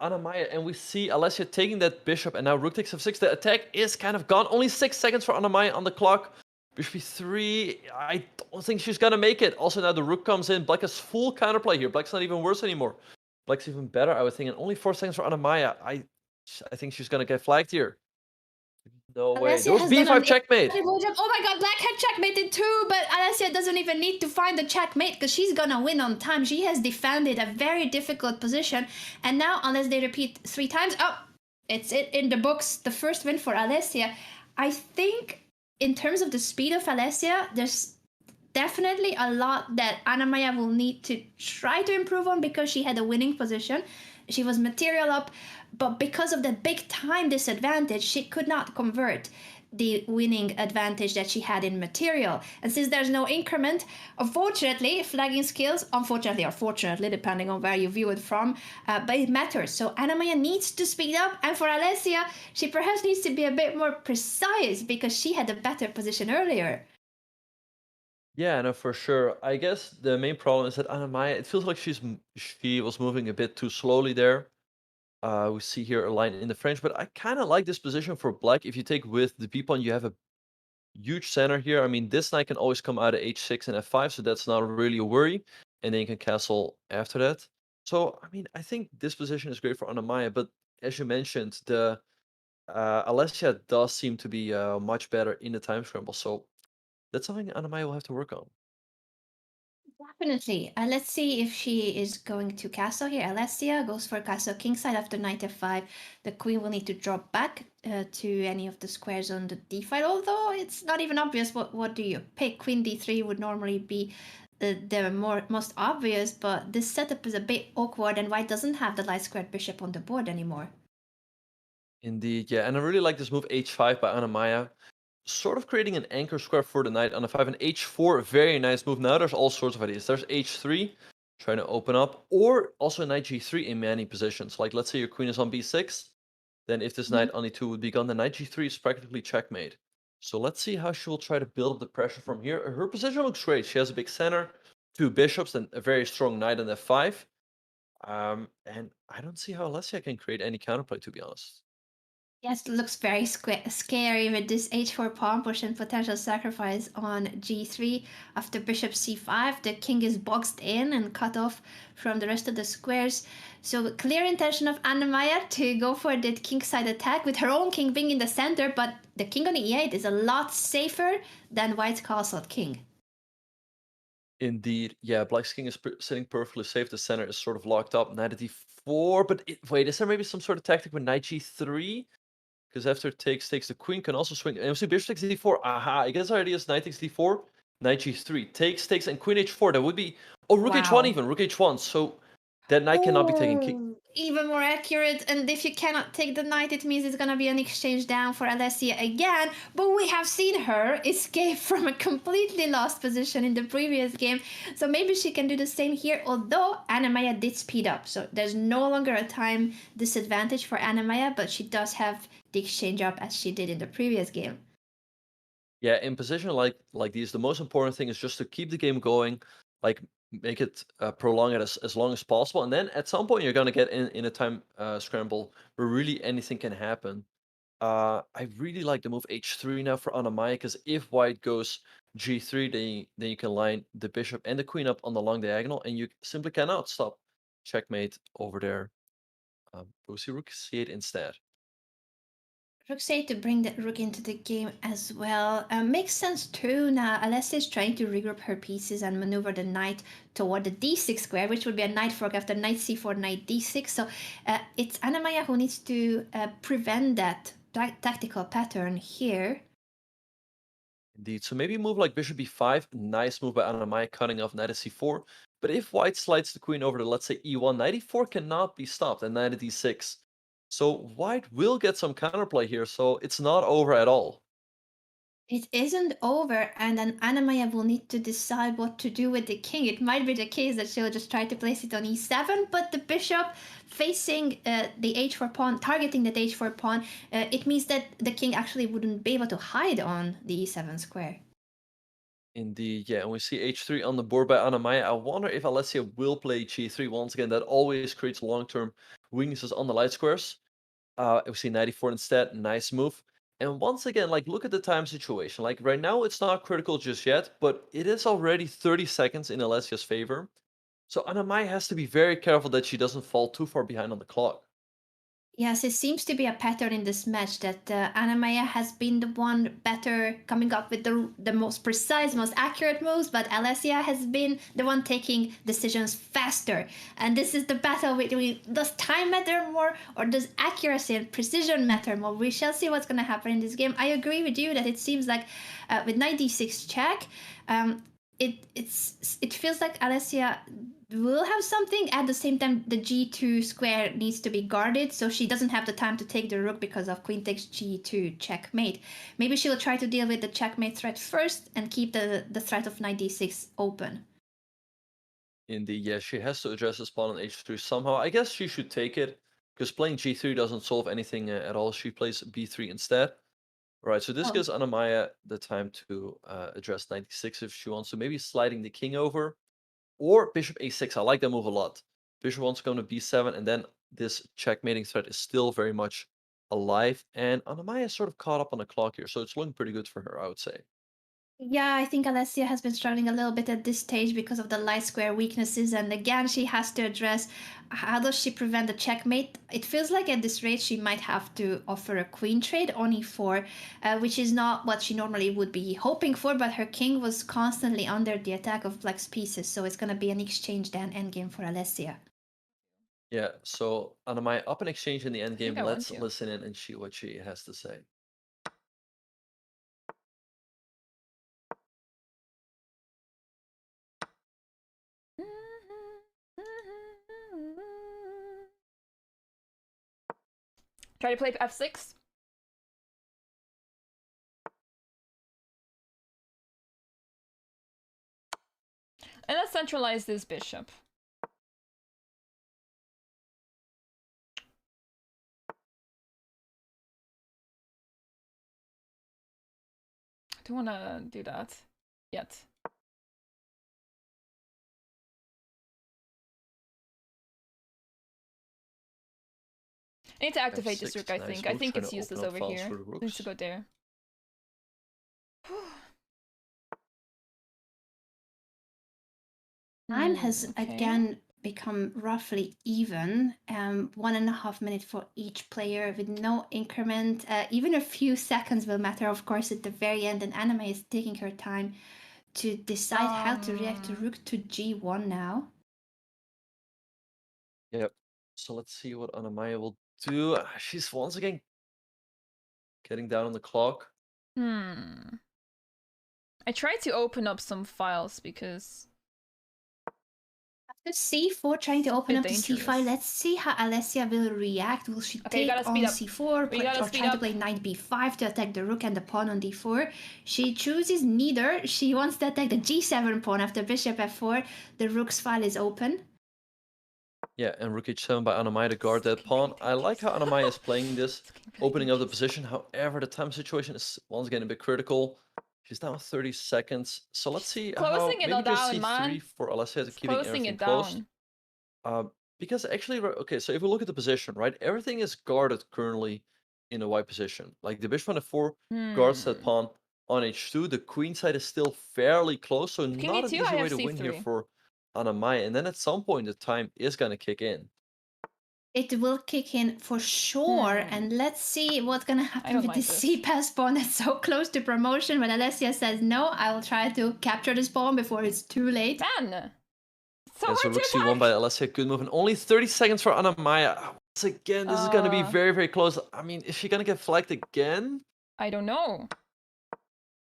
Anna-Maja, and we see Alessia taking that bishop, and now rook takes f6. The attack is kind of gone. Only 6 seconds for Anna-Maja on the clock. Bishop e3, I don't think she's gonna make it. Also, now the rook comes in. Black has full counterplay here. Black's not even worse anymore. Black's even better, I would think. And only 4 seconds for Anna-Maja. I think she's gonna get flagged here. No way. There was b5 checkmate. Oh my god, Black had checkmated too, but Alessia doesn't even need to find the checkmate because she's gonna win on time. She has defended a very difficult position, and now, unless they repeat 3 times, it's in the books. The first win for Alessia. I think in terms of the speed of Alessia, there's definitely a lot that Anna-Maja will need to try to improve on because she had a winning position. She was material up, but because of the big time disadvantage, she could not convert the winning advantage that she had in material. And since there's no increment, unfortunately, flagging skills, unfortunately or fortunately, depending on where you view it from, but it matters. So Anna-Maja needs to speed up, and for Alessia, she perhaps needs to be a bit more precise because she had a better position earlier. Yeah, no, for sure. I guess the main problem is that Anna-Maja, it feels like she was moving a bit too slowly there. We see here a line in the French, but I kind of like this position for Black. If you take with the b-pawn, you have a huge center here. I mean, this knight can always come out of h6 and f5, so that's not really a worry. And then you can castle after that. So, I mean, I think this position is great for Anna-Maja, but as you mentioned, the Alessia does seem to be much better in the time scramble. So that's something Anna-Maja will have to work on. Definitely. Let's see if she is going to castle here. Alessia goes for castle kingside after knight f5. The queen will need to drop back to any of the squares on the d file, although it's not even obvious what do you pick. Queen d3 would normally be the most obvious, but this setup is a bit awkward, and white doesn't have the light squared bishop on the board anymore. Indeed, yeah, and I really like this move h5 by Anna-Maja. Sort of creating an anchor square for the knight on f5, and h4, very nice move. Now there's all sorts of ideas. There's h3, trying to open up, or also knight g3 in many positions. Like, let's say your queen is on b6, then if this knight on e2 would be gone, the knight g3 is practically checkmate. So let's see how she will try to build up the pressure from here. Her position looks great. She has a big center, 2 bishops, and a very strong knight on f5. And I don't see how Alessia can create any counterplay, to be honest. Yes, it looks very scary with this h4 pawn push and potential sacrifice on g3. After bishop c5, the king is boxed in and cut off from the rest of the squares. So clear intention of Anna-Maja to go for the kingside attack with her own king being in the center, but the king on e8 is a lot safer than white's castled king. Indeed, yeah, Black's king is sitting perfectly safe. The center is sort of locked up. Knight at d4, but wait, is there maybe some sort of tactic with knight g3? Because after takes the queen can also swing. And we see bishop takes d4. Aha, I guess our idea is knight takes d4. Knight g3 takes, and queen h4. That would be rook h1 Wow. even, rook h1. So that knight cannot be taken. Oh, even more accurate. And if you cannot take the knight, it means it's gonna be an exchange down for Alessia again. But we have seen her escape from a completely lost position in the previous game. So maybe she can do the same here, although Anna-Maja did speed up. So there's no longer a time disadvantage for Anna-Maja, but she does have the exchange up as she did in the previous game. Yeah, in position like these, the most important thing is just to keep the game going, like make it prolong it as long as possible, and then at some point you're gonna get in a time scramble where really anything can happen. I really like the move h3 now for Anna-Maja, because if white goes g3, then you can line the bishop and the queen up on the long diagonal, and you simply cannot stop checkmate over there. We'll see rook c8 instead. Rook c8 to bring that rook into the game as well. Makes sense too. Now Alessia is trying to regroup her pieces and maneuver the knight toward the d6 square, which would be a knight fork after knight c4, knight d6. So it's Anna-Maja who needs to prevent that tactical pattern here. Indeed. So maybe a move like bishop b5. Nice move by Anna-Maja, cutting off knight at c4. But if white slides the queen over to, let's say, e1, knight e4 cannot be stopped, and knight at d6. So white will get some counterplay here, so it's not over at all. It isn't over, and then Anna-Maja will need to decide what to do with the king. It might be the case that she'll just try to place it on e7, but the bishop facing the h4 pawn, targeting that h4 pawn, it means that the king actually wouldn't be able to hide on the e7 square. Indeed, yeah, and we see h3 on the board by Anna-Maja. I wonder if Alessia will play g3 once again. That always creates long-term weaknesses on the light squares. We see knight e4 instead. Nice move. And once again, like, look at the time situation. Like, right now, it's not critical just yet, but it is already 30 seconds in Alessia's favor. So Anna-Maja has to be very careful that she doesn't fall too far behind on the clock. Yes, it seems to be a pattern in this match that Anna-Maja has been the one better coming up with the most precise, most accurate moves, but Alessia has been the one taking decisions faster. And this is the battle between, does time matter more or does accuracy and precision matter more? We shall see what's going to happen in this game. I agree with you that it seems like with knight d6 check, it feels like Alessia will have something. At the same time, the g2 square needs to be guarded, so she doesn't have the time to take the rook because of queen takes g2 checkmate. Maybe she'll try to deal with the checkmate threat first and keep the threat of knight d6 open. Indeed, yeah, she has to address this pawn on h3 somehow. I guess she should take it, because playing g3 doesn't solve anything at all. She plays b3 instead. Right, so this Oh. gives Anna-Maja the time to address knight d6 if she wants to. Maybe sliding the king over. Or bishop a6. I like that move a lot. Bishop wants to go to b7, and then this checkmating threat is still very much alive. And Anna-Maja is sort of caught up on the clock here, so it's looking pretty good for her, I would say. Yeah, I think Alessia has been struggling a little bit at this stage because of the light square weaknesses, and again, she has to address how does she prevent the checkmate. It feels like at this rate she might have to offer a queen trade on e4, which is not what she normally would be hoping for, but her king was constantly under the attack of black's pieces, so it's going to be an exchange then endgame for Alessia. Yeah, so Anna-Maja up in exchange in the endgame. I Let's want to. listen in and see what she has to say. Try to play f6. And let's centralize this bishop. I don't want to do that yet. I need to activate this rook, I Nice think. I move, think trying it's to useless open up over files here. for the It needs to rooks. go there. Time has Okay. again become roughly even, 1.5 minutes for each player with no increment. Even a few seconds will matter, of course, at the very end, and Anime is taking her time to decide how to react to rook to g1 now. Yep. So let's see what Anna-Maja will do. She's once again getting down on the clock. I tried to open up some files because After c4, trying to open Bit up the c5. dangerous. Let's see how Alessia will react. Will she Okay, you take gotta on speed up. c4 We gotta or speed try to up. play knight b5 to attack the rook and the pawn on d4? She chooses neither. She wants to attack the g7 pawn after bishop f4. The rook's file is open. Yeah, and rook h7 by Anna-Maja to guard that pawn. I like how Anna-Maja is playing this, opening up the position. However, the time situation is once again a bit critical. She's down 30 seconds. So let's see how Closing it maybe go down, c3 man. for Alessia to It's keeping closing everything it close. down. Because actually, okay, so if we look at the position, right, everything is guarded currently in the white position. Like the bishop on f4 guards that pawn on h2. The queen side is still fairly close, so King not an e2, I easy way have to win here c3. for Anna-Maja. And then at some point, the time is going to kick in. It will kick in for sure, and let's see what's gonna happen with like this this. c-pass pawn that's so close to promotion. But Alessia says no, I will try to capture this pawn before it's too late. Man! So And so hard rook to c1 attack! by Alessia, good move. And only 30 seconds for Anna-Maja. Once again, this is going to be very, very close. I mean, is she going to get flagged again? I don't know.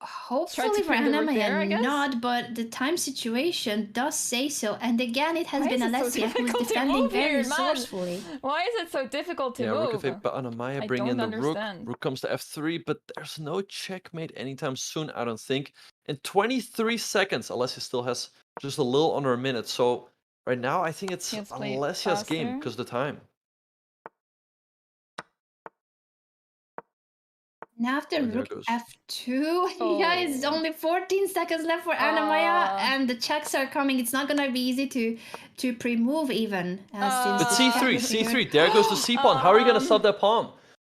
Hopefully for bring the rook there, I Anna-Maja guess? not, but the time situation does say so. And again, it has Why been is it so Alessia who is difficult to defending move very here, man? resourcefully. Why is it so difficult to Yeah, move? rook f8 by Anna-Maja, I bring in the don't rook. understand. Rook comes to f3, but there's no checkmate anytime soon, I don't think. In 23 seconds, Alessia still has just a little under a minute. So right now, I think it's Let's play Alessia's game faster. because of the time. Now after And there rook goes. f2, yeah, it's only 14 seconds left for Anna-Maja, and the checks are coming. It's not gonna be easy to pre-move even. But Since c3, c3, there goes the c pawn. How are you gonna stop that pawn?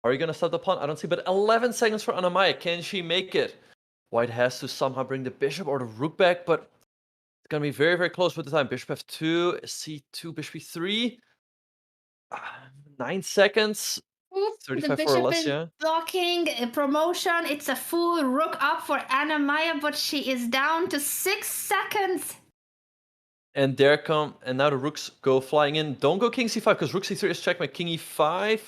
Are you gonna stop the pawn? I don't see, but 11 seconds for Anna-Maja. Can she make it? White has to somehow bring the bishop or the rook back, but it's gonna be very, very close with the time. Bishop f2, c2, bishop e3. 9 seconds. the 35 for bishop is Alessia. blocking a promotion. It's a full rook up for Anna-Maja, but she is down to 6 seconds. And there come, and now the rooks go flying in. Don't go king c5 because rook c3 is checkmate. King e5.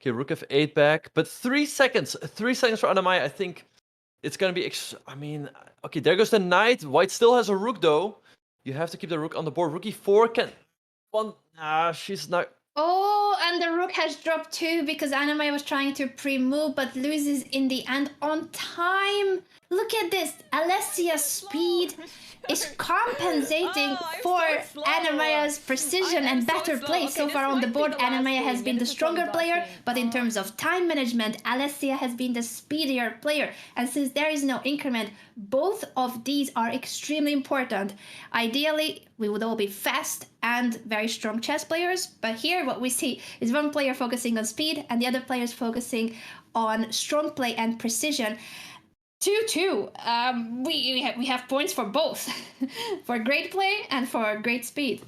Okay, rook f8 back. But 3 seconds. 3 seconds for Anna-Maja. I think it's gonna be. I mean, okay, there goes the knight. White still has a rook though. You have to keep the rook on the board. Rook e4 can. She's not. Oh, and the rook has dropped too because Anna-Maja was trying to pre-move but loses in the end on time. Look at this. Alessia's speed is compensating for Anna-Maja's precision and better play. So far on the board, Anna-Maja has been the stronger player, but in terms of time management, Alessia has been the speedier player. And since there is no increment, both of these are extremely important. Ideally, we would all be fast and very strong chess players, but here what we see is one player focusing on speed and the other players focusing on strong play and precision. 2-2. We have points for both, for great play and for great speed.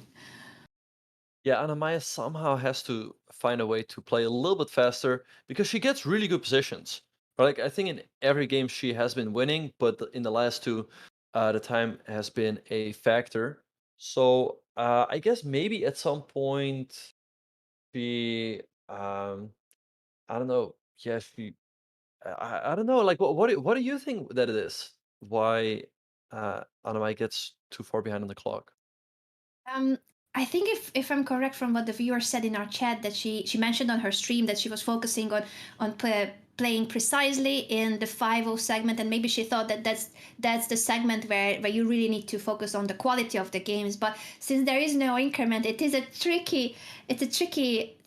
Yeah, Anna-Maja somehow has to find a way to play a little bit faster because she gets really good positions. Like I think in every game she has been winning, but in the last two, the time has been a factor. So I guess maybe at some point she, I don't know. Yeah, she. I don't know. Like, what do you think that it is? Why Anna-Maja gets too far behind on the clock? I think if I'm correct from what the viewer said in our chat, that she mentioned on her stream that she was focusing on playing precisely in the 5-0 segment, and maybe she thought that that's the segment where you really need to focus on the quality of the games. But since there is no increment, it's a tricky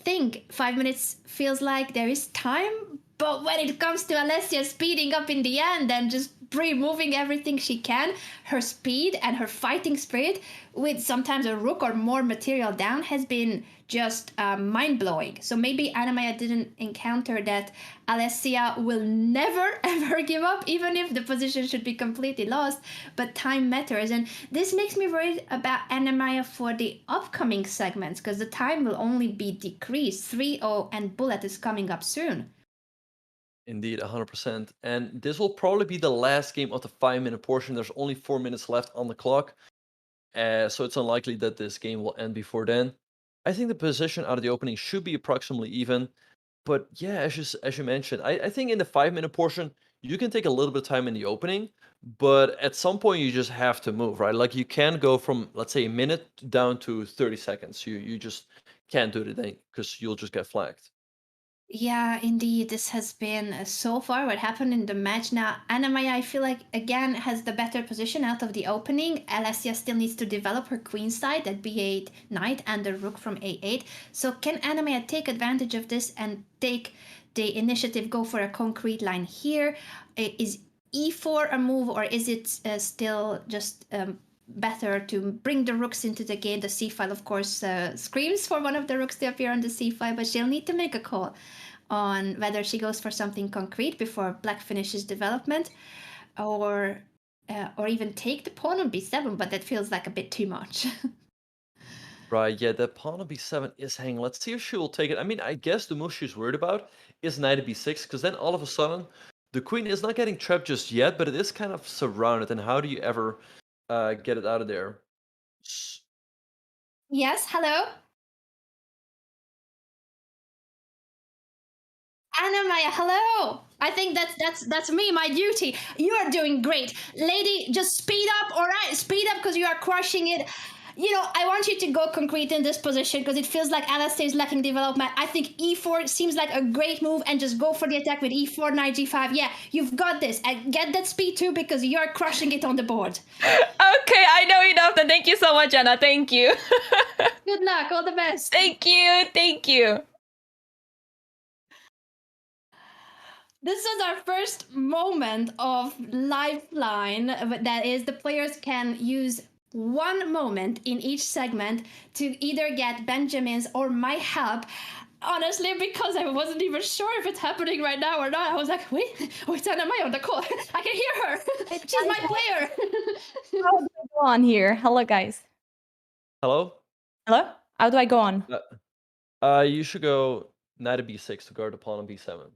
thing. 5 minutes feels like there is time, but when it comes to Alessia speeding up in the end and just pre-moving everything she can, her speed and her fighting spirit with sometimes a rook or more material down has been just mind-blowing. So maybe Anna-Maja didn't encounter that Alessia will never ever give up, even if the position should be completely lost, but time matters. And this makes me worried about Anna-Maja for the upcoming segments, because the time will only be decreased. 3-0 and Bullet is coming up soon. Indeed, 100%. And this will probably be the last game of the 5-minute portion. There's only 4 minutes left on the clock. So it's unlikely that this game will end before then. I think the position out of the opening should be approximately even. But yeah, as you mentioned, I think in the 5-minute portion, you can take a little bit of time in the opening, but at some point you just have to move, right? Like you can go from, let's say, a minute down to 30 seconds. You just can't do the thing because you'll just get flagged. Yeah, indeed. This has been so far what happened in the match. Now, Anna-Maja, I feel like, again, has the better position out of the opening. Alessia still needs to develop her queen side at b8 knight and the rook from a8. So can Anna-Maja take advantage of this and take the initiative, go for a concrete line here? Is e4 a move, or is it still just better to bring the rooks into the game? The c file, of course, screams for one of the rooks to appear on the c file, but she'll need to make a call on whether she goes for something concrete before black finishes development, or even take the pawn on b7, but that feels like a bit too much. Right, yeah, that pawn on b7 is hanging. Let's see if she will take it. I mean, I guess the move she's worried about is knight at b6, because then all of a sudden, the queen is not getting trapped just yet, but it is kind of surrounded, and how do you ever get it out of there? Yes, hello? Anna-Maja, hello. I think that's me, my duty. You are doing great. Lady, just speed up, all right? Speed up because you are crushing it. You know, I want you to go concrete in this position because it feels like Alessia is lacking development. I think e4 seems like a great move, and just go for the attack with e4, knight g5. Yeah, you've got this. And get that speed too because you're crushing it on the board. Okay, I know enough then. Thank you so much, Anna. Thank you. Good luck. All the best. Thank you. Thank you. This was our first moment of lifeline. That is, the players can use one moment in each segment to either get Benjamin's or my help. Honestly, because I wasn't even sure if it's happening right now or not, I was like, wait, it's Anna-Maja on the call. I can hear her. She's my player. How do I go on here? Hello, guys. Hello? Hello? How do I go on? You should go knight at b6 to guard the pawn on b7.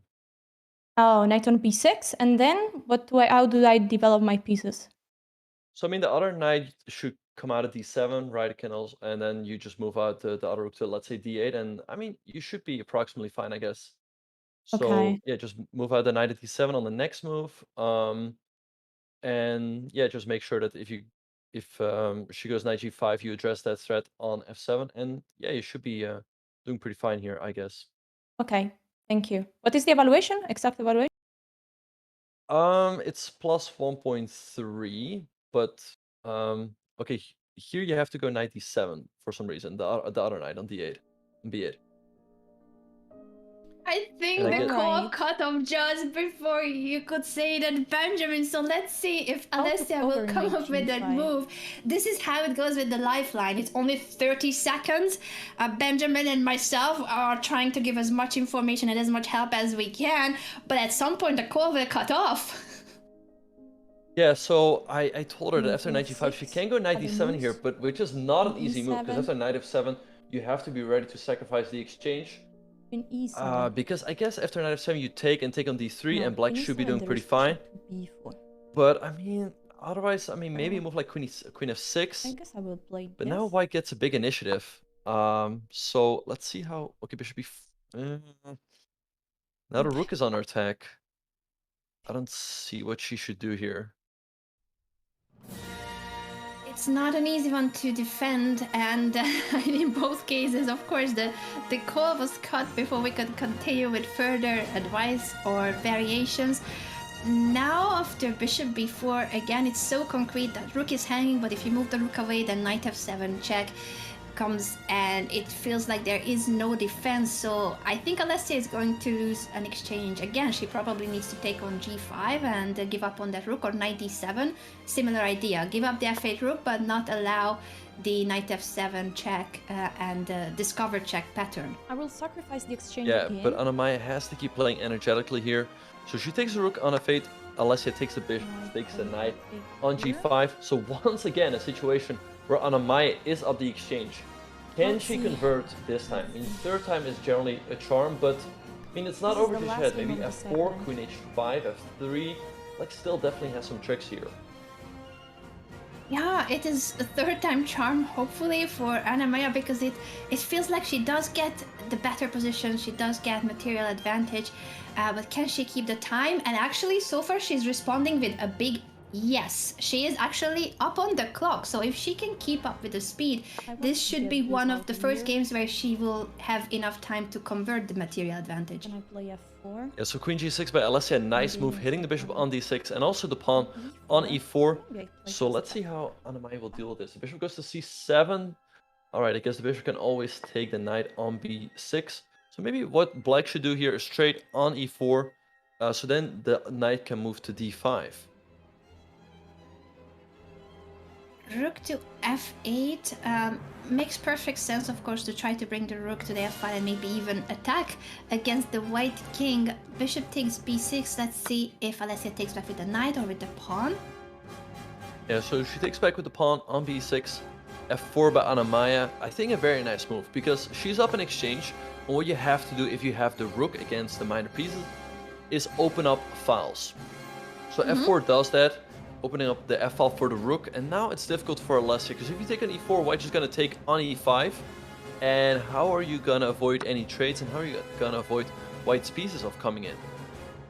Oh, knight on b6, and then what do I? How do I develop my pieces? So I mean, the other knight should come out at d7, right? It can also, and then you just move out the other rook to, let's say, d8, and I mean, you should be approximately fine, I guess. So Okay. yeah, just move out the knight at d7 on the next move, and yeah, just make sure that if she goes knight g5, you address that threat on f7, and yeah, you should be doing pretty fine here, I guess. Okay. Thank you. What is the evaluation? Exact evaluation? It's plus 1.3, but okay, here you have to go knight d7 for some reason. The other knight on d8 and b8. I think And I the get- co-op cut off just before you could say that, Benjamin. So let's see if How to Alessia will cover come my up with that G5. move. This is how it goes with the lifeline. It's only 30 seconds. Benjamin and myself are trying to give as much information and as much help as we can, but at some point the call will cut off. Yeah, so I told her that Knight after knight g5 she e6, can go knight other d7 here, moves. but which is not an Queen easy move, because e7. after knight f7 you have to be ready to sacrifice the exchange. Queen e7. Because I guess after knight f7 you take and take on d3, No, and black queen should be e7, doing there pretty is fine. bishop to b4. But I mean, otherwise, I mean, maybe a move like queen f6. I guess I will play But this. now white gets a big initiative. So let's see how. Okay, bishop now the rook is under attack. I don't see what she should do here. It's not an easy one to defend, and in both cases, of course, the call was cut before we could continue with further advice or variations. Now, after bishop b4, again, it's so concrete that rook is hanging, but if you move the rook away, then knight f7 check comes, and it feels like there is no defense. So I think Alessia is going to lose an exchange. Again, she probably needs to take on g5 and give up on that rook, or knight d7. Similar idea. Give up the f8 rook, but not allow the knight f7 check and discover check pattern. I will sacrifice the exchange Yeah, again. but Anna-Maja has to keep playing energetically here. So she takes the rook on f8. Alessia takes the bishop, takes the knight on g5. So once again, a situation where Anna-Maja is up the exchange. Can Let's she see. convert this time? I mean, third time is generally a charm, but I mean, it's not This is over the just last yet. game Maybe of the f4, segment. queen h5, f3. Like, still definitely has some tricks here. Yeah, it is a third time charm, hopefully, for Anna-Maja, because it feels like she does get the better position, she does get material advantage, but can she keep the time? And actually, so far, she's responding with a big yes. She is actually up on the clock, so if she can keep up with the speed, this should be one of the first games where she will have enough time to convert the material advantage. Can I play f4? Yeah, so queen g6 by Alessia, nice move, hitting the bishop on d6 and also the pawn on e4. So let's see how Anna-Maja will deal with this. The bishop goes to c7. Alright, I guess the bishop can always take the knight on b6. So maybe what black should do here is trade on e4. So then the knight can move to d5. Rook to f8 makes perfect sense, of course, to try to bring the rook to the f5 and maybe even attack against the white king. Bishop takes b6. Let's see if Alessia takes back with the knight or with the pawn. Yeah, so she takes back with the pawn on b6. f4 by Anna-Maja. I think a very nice move because she's up in exchange. And what you have to do if you have the rook against the minor pieces is open up files. So f4 does that, opening up the f-file for the rook, and now it's difficult for Alessia because if you take on e4, white is going to take on e5, and how are you going to avoid any trades, and how are you going to avoid white's pieces of coming in?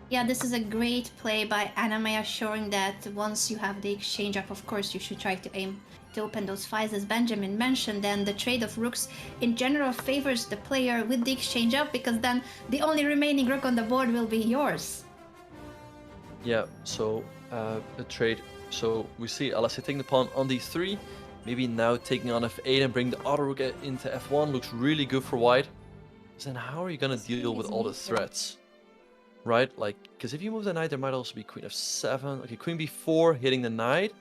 Yeah, this is a great play by Anna-Maja, showing that once you have the exchange up, of course, you should try to aim to open those files, as Benjamin mentioned. Then the trade of rooks in general favors the player with the exchange up, because then the only remaining rook on the board will be yours. Yeah, so a trade. So we see Alessia taking the pawn on d3, maybe now taking on f8 and bring the other rook into f1. Looks really good for white. So then how are you going to deal with all the threats? Right, like, because if you move the knight, there might also be queen f7. Okay, queen b4 hitting the knight.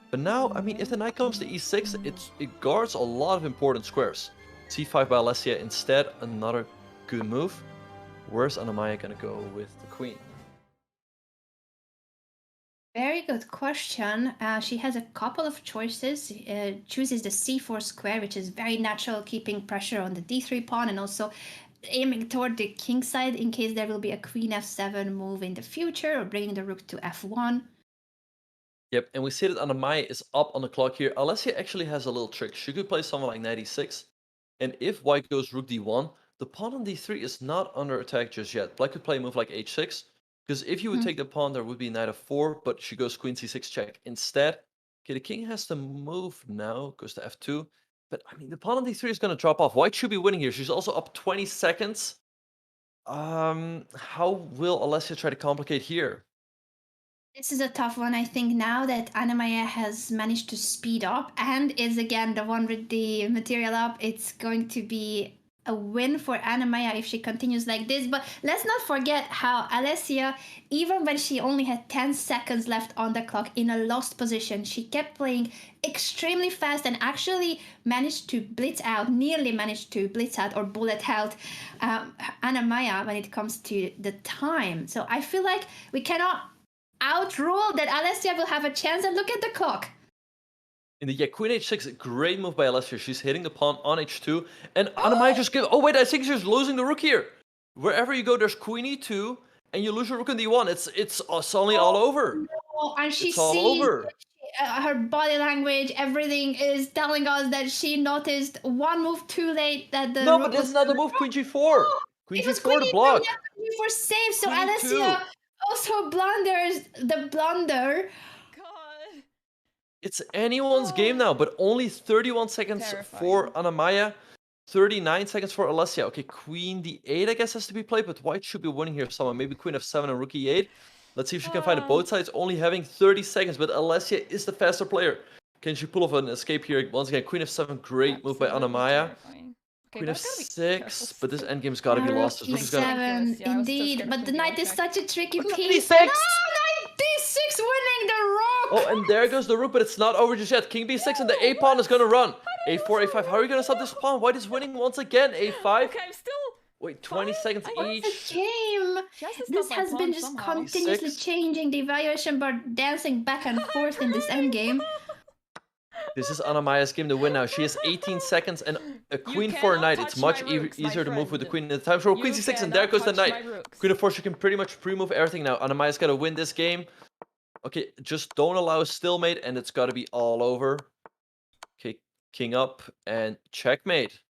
But now, I mean, if the knight comes to e6, it guards a lot of important squares. c5 by Alessia instead, another good move. Where's Anna-Maja going to go with the queen? Very good question. She has a couple of choices. Chooses the c4 square, which is very natural, keeping pressure on the d3 pawn and also aiming toward the king side in case there will be a queen f7 move in the future, or bringing the rook to f1. Yep, and we see that Anna-Maja is up on the clock here. Alessia actually has a little trick. She could play something like knight e6, and if white goes rook d1, the pawn on d3 is not under attack just yet. Black could play a move like h6, because if you would take the pawn, there would be knight f4, but she goes queen c6 check instead. Okay, the king has to move now, goes to f2. But, I mean, the pawn on d3 is going to drop off. White should be winning here. She's also up 20 seconds. How will Alessia try to complicate here? This is a tough one, I think, now that Anna-Maja has managed to speed up and is again the one with the material up. It's going to be a win for Anna-Maja if she continues like this. But let's not forget how Alessia, even when she only had 10 seconds left on the clock in a lost position, she kept playing extremely fast and actually managed to blitz out, nearly managed to blitz out or bullet out Anna-Maja when it comes to the time. So I feel like we cannot outrule that Alessia will have a chance. And look at the clock. Yeah, queen h6, great move by Alessia. She's hitting the pawn on h2, and Anna-Maja just gives. Oh wait, I think she's losing the rook here. Wherever you go, there's queen e2, and you lose your rook on d1. It's suddenly all over. No, and she it's all sees over. Her body language, everything is telling us that she noticed one move too late. That the No, rook but that's was not the move. Queen g4. Queen it was g4 to queen block. e2 for save. So Queen Alessia e2. also blunders the blunder. God. It's anyone's game now, but only 31 seconds for Anna-Maja, 39 seconds for Alessia. Okay, queen d8, I guess, has to be played, but white should be winning here somehow. Maybe queen f7 and rook e8. Let's see if she can find it both sides, only having 30 seconds, but Alessia is the faster player. Can she pull off an escape here? Once again, queen f7, great move by Anna-Maja. Okay, Queen f6, but this endgame's gotta be lost. This rook is gonna... E7, indeed, but the knight is such a tricky Knight piece. d6! No, knight d6 winning the rook! Oh, and there goes the rook, but it's not over just yet. King b6, and the a pawn is gonna run. a4, a5. How are you gonna stop this pawn? White is winning once again. a5. Okay, I'm still... Wait, 20 seconds What's each. the game? This has been just continuously changing the evaluation bar, dancing back and forth in this endgame. This is Anna-Maja's game to win now. She has 18 seconds and a queen for a knight. It's much easier to move with the queen in the time. So queen c6, and there goes the knight. Queen of 4, she can pretty much pre-move everything now. Anna-Maja's gotta win this game. Okay, just don't allow a stalemate, and it's got to be all over. Okay, king up and checkmate.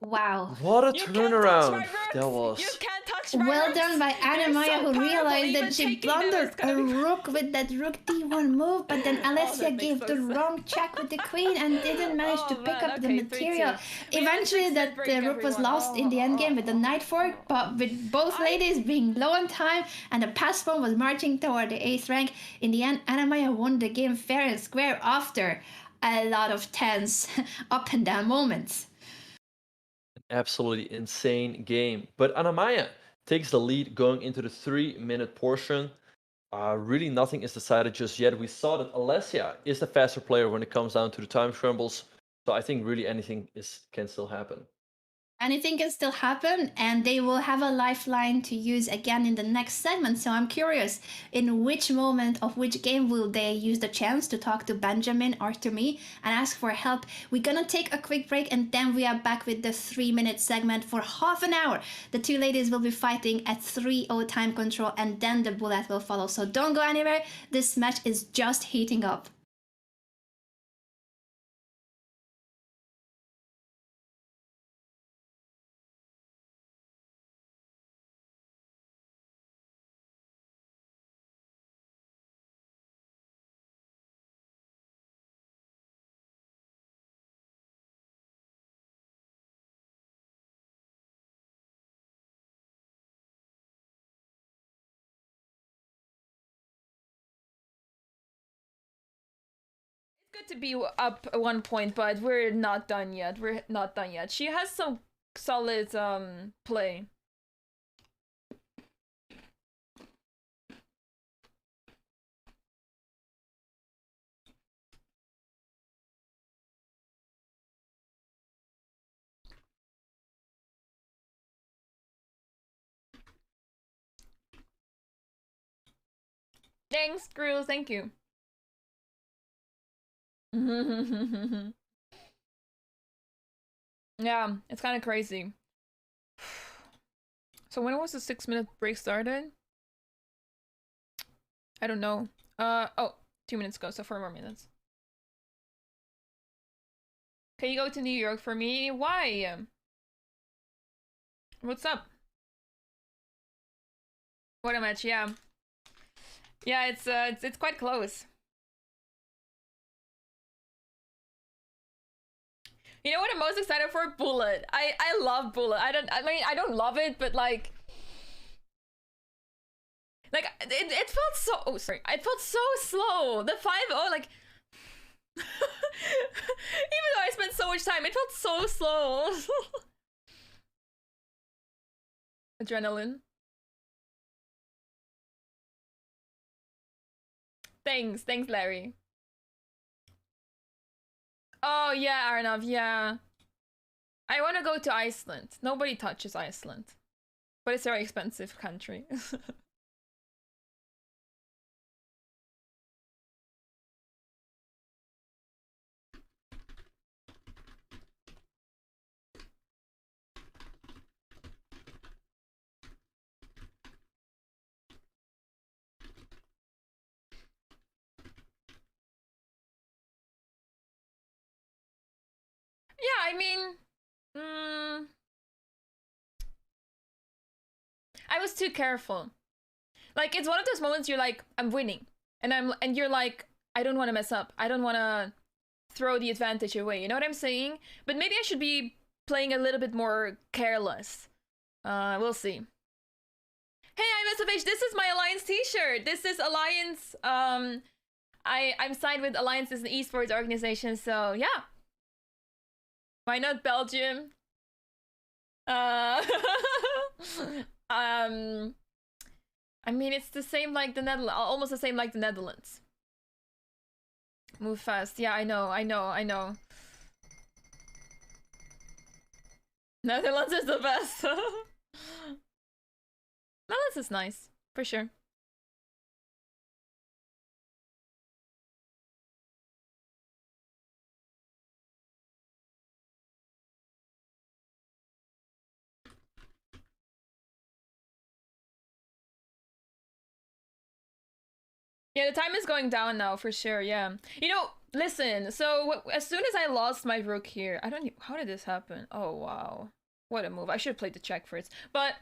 Wow. What a You can't touch turnaround my rooks! that You was. can't touch my Well rooks! done by They're Anna-Maja, so who powerful, realized even that she taking them is blundered gonna a be... rook with that rook d1 move, but then Alessia that makes gave no the sense. wrong check with the queen and didn't manage to Oh, pick man, up the okay, material. 3-2. We have a Eventually, 6-minute that break, rook was everyone. lost in the endgame with the knight fork, but with both ladies being low on time and the pass pawn was marching toward the 8th rank, in the end, Anna-Maja won the game fair and square after a lot of tense up and down moments. Absolutely insane game. But Anna-Maja takes the lead going into the 3-minute portion. Really nothing is decided just yet. We saw that Alessia is the faster player when it comes down to the time scrambles. So I think really anything can still happen. Anything can still happen, and they will have a lifeline to use again in the next segment. So I'm curious, in which moment of which game will they use the chance to talk to Benjamin or to me and ask for help? We're gonna take a quick break, and then we are back with the 3-minute segment for half an hour. The two ladies will be fighting at 3-0 time control, and then the bullet will follow. So don't go anywhere. This match is just heating up. Good to be up at 1 point, but we're not done yet. We're not done yet. She has some solid play. Thanks, Grills. Thank you. Yeah, it's kind of crazy. So when was the 6-minute break started? I don't know. Oh, 2 minutes ago, so 4 more minutes. Can you go to New York for me? Why? What's up? What a match, yeah. Yeah, it's quite close. You know what I'm most excited for? Bullet. I love Bullet. I mean I don't love it, but like it felt so, oh sorry. It felt so slow. The 5-0, like even though I spent so much time, it felt so slow. Adrenaline. Thanks, Larry. Oh yeah, Arnav, yeah. I want to go to Iceland. Nobody touches Iceland. But it's a very expensive country. Yeah, I mean, I was too careful. Like, it's one of those moments you're like, I'm winning, and you're like, I don't want to mess up. I don't want to throw the advantage away. You know what I'm saying? But maybe I should be playing a little bit more careless. We'll see. Hey, I'm SFH. This is my Alliance T-shirt. This is Alliance. I'm signed with Alliance as an esports organization. So yeah. Why not Belgium? I mean, it's the same like the Netherlands, almost the same like the Netherlands. Move fast. Yeah, I know. Netherlands is the best. Netherlands is nice, for sure. Yeah, the time is going down now for sure. Yeah. You know, listen. So as soon as I lost my rook here, I don't. How did this happen? Oh wow, what a move! I should have played the check first. But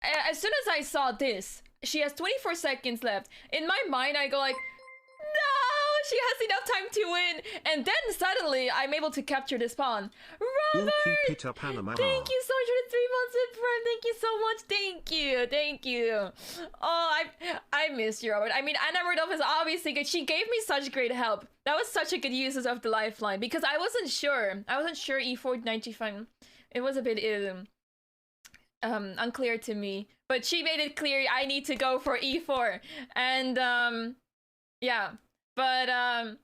as soon as I saw this, she has 24 seconds left. In my mind, I go like, no, she has enough time to win. And then suddenly, I'm able to capture this pawn. Robert, keep it up, Anna-Maja. thank you so much for the 3 months in Prime. Thank you so much. Thank you. Oh, I miss you, Robert. I mean, Anna Rudolf is obviously good. She gave me such great help. That was such a good use of the lifeline because I wasn't sure. E4 95. It was a bit unclear to me, but she made it clear I need to go for e4, and yeah, but I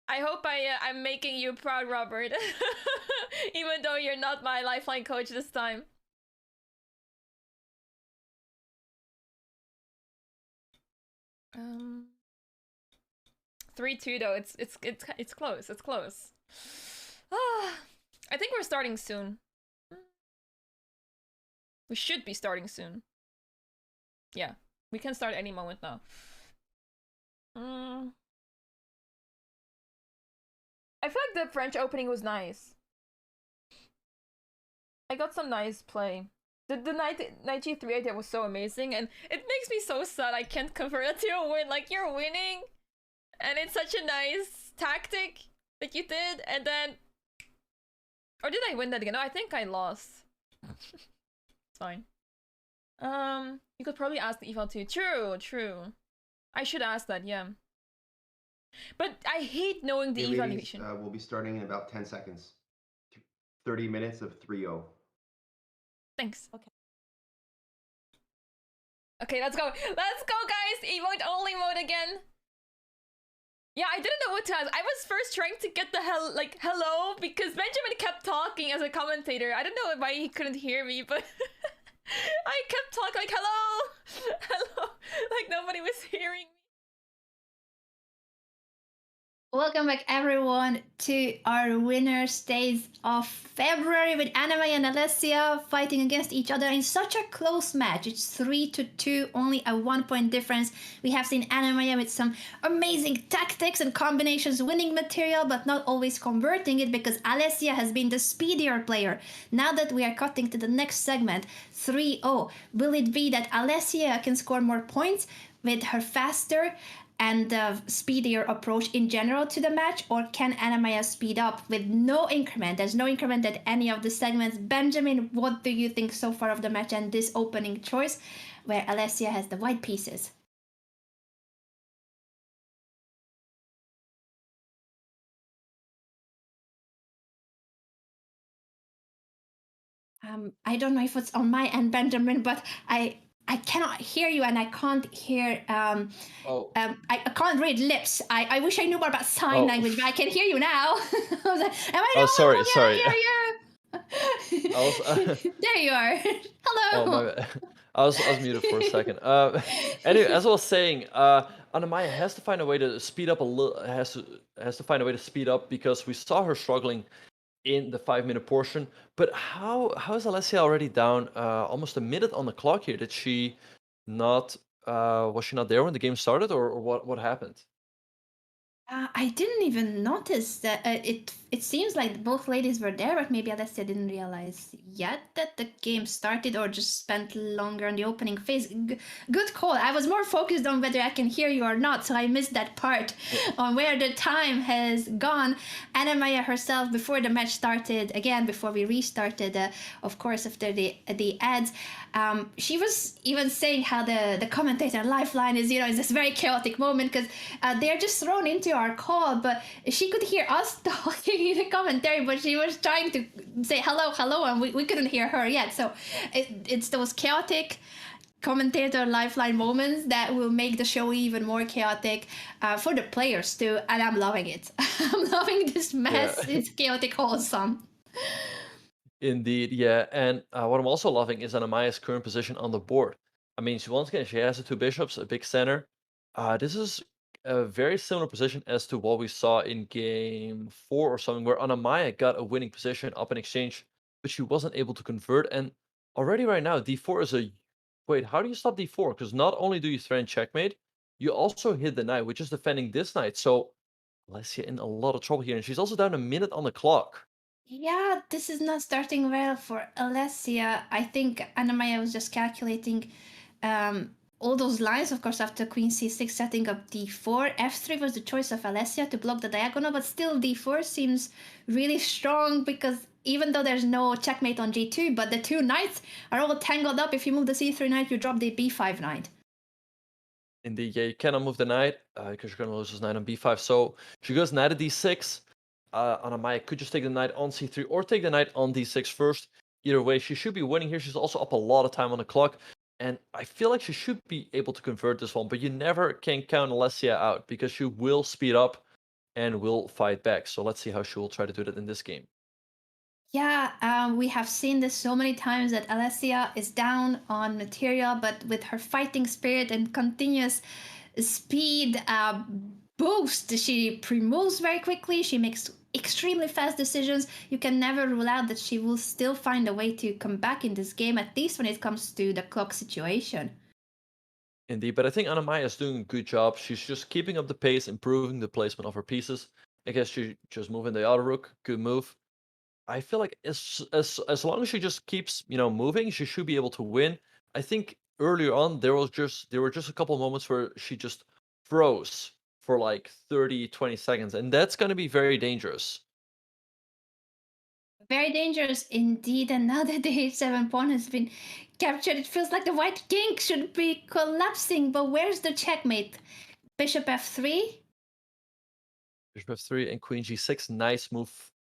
hope I'm making you proud, Robert. Even though you're not my lifeline coach this time. Um 3-2 though. It's close. It's close. I think we're starting soon. We should be starting soon. Yeah, we can start any moment now. I feel like the French opening was nice. I got some nice play. The knight g3 I did was so amazing, and it makes me so sad I can't convert it to a win. Like, you're winning, and it's such a nice tactic that you did, and then... Or did I win that again? No, I think I lost. It's fine. You could probably ask the eval too. True. I should ask that, yeah. But I hate knowing the evaluation. We'll be starting in about 10 seconds. 30 minutes of 3-0. Thanks. Okay. Okay, let's go. Let's go, guys! Emote only mode again. Yeah, I didn't know what to ask. I was first trying to get the hello, because Benjamin kept talking as a commentator. I don't know why he couldn't hear me, but I kept talking like, hello, like nobody was hearing me. Welcome back, everyone, to our winners' days of February with Anna-Maja and Alessia fighting against each other in such a close match. It's 3-2, only a 1-point difference. We have seen Anna-Maja with some amazing tactics and combinations winning material, but not always converting it because Alessia has been the speedier player. Now that we are cutting to the next segment, 3-0, will it be that Alessia can score more points with her faster and speedier approach in general to the match, or can Anna-Maja speed up with no increment? There's no increment at any of the segments. Benjamin, what do you think so far of the match and this opening choice, where Alessia has the white pieces? I don't know if it's on my end, Benjamin, but I cannot hear you, and I can't hear. I can't read lips. I wish I knew more about sign language, but I can hear you now. I was like, am I sorry. There you are. Hello. Oh, my bad. I was muted for a second. Anyway, as I was saying, Anna-Maja has to find a way to speed up a little. Has to find a way to speed up because we saw her struggling in the 5-minute portion. But how is Alessia already down almost a minute on the clock here? Did she not was she not there when the game started, or what happened? I didn't even notice that. It seems like both ladies were there, but maybe Alessia didn't realize yet that the game started, or just spent longer on the opening phase. Good call. I was more focused on whether I can hear you or not, so I missed that part on where the time has gone. Anna-Maja herself, before the match started, again before we restarted, of course after the ads, she was even saying how the commentator lifeline is, is this very chaotic moment because they're just thrown into our call, but she could hear us talking in the commentary, but she was trying to say hello, and we couldn't hear her yet. So it's those chaotic commentator lifeline moments that will make the show even more chaotic for the players too, and I'm loving it. I'm loving this mess. Yeah. It's chaotic wholesome. Indeed, yeah. And what I'm also loving is Anna-Maja's current position on the board. I mean, once again, she has the 2 bishops, a big center. This is a very similar position as to what we saw in game 4 or something, where Anna-Maja got a winning position up in exchange, but she wasn't able to convert. And already right now, d4 is a... Wait, how do you stop d4? Because not only do you threaten checkmate, you also hit the knight, which is defending this knight. So Alessia in a lot of trouble here, and she's also down a minute on the clock. Yeah, this is not starting well for Alessia. I think Anna-Maja was just calculating all those lines, of course, after queen c6, setting up d4. f3 was the choice of Alessia to block the diagonal, but still d4 seems really strong because even though there's no checkmate on g2, but the two knights are all tangled up. If you move the c3 knight, you drop the b5 knight. Indeed, yeah, you cannot move the knight because you're going to lose this knight on b5. So she goes knight at d6. Anna-Maja could just take the knight on c3 or take the knight on d6 first. Either way, she should be winning here. She's also up a lot of time on the clock. And I feel like she should be able to convert this one, but you never can count Alessia out because she will speed up and will fight back. So let's see how she will try to do that in this game. Yeah, we have seen this so many times that Alessia is down on material, but with her fighting spirit and continuous speed boost, she pre-moves very quickly. She makes extremely fast decisions. You can never rule out that she will still find a way to come back in this game, at least when it comes to the clock situation. Indeed, but I think Anna-Maja is doing a good job. She's just keeping up the pace, improving the placement of her pieces. I guess she just moving the other rook. Good move. I feel like as long as she just keeps, moving, she should be able to win. I think earlier on there were just a couple moments where she just froze for like 30-20 seconds, and that's going to be very dangerous. Very dangerous indeed, and now that the h7 pawn has been captured, it feels like the white king should be collapsing, but where's the checkmate? Bishop f3? Bishop f3 and queen g6, nice move.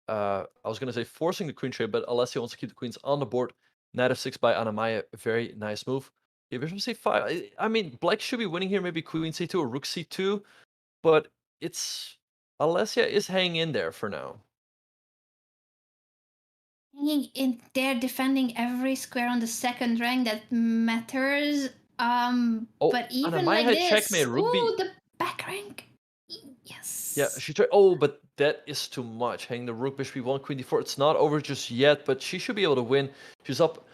I was going to say forcing the queen trade, but Alessia wants to keep the queens on the board. Knight f6 by Anna-Maja, very nice move. Yeah, bishop c5. I mean, black should be winning here, maybe queen c2 or rook c2, but Alessia is hanging in there for now. Hanging in there, defending every square on the second rank that matters. But even Anna-Maja like had this, checkmate, rook b. the back rank. Yes. Yeah, she tried. Oh, but that is too much. Hang the rook, bishop b1, queen d4. It's not over just yet, but she should be able to win. She's up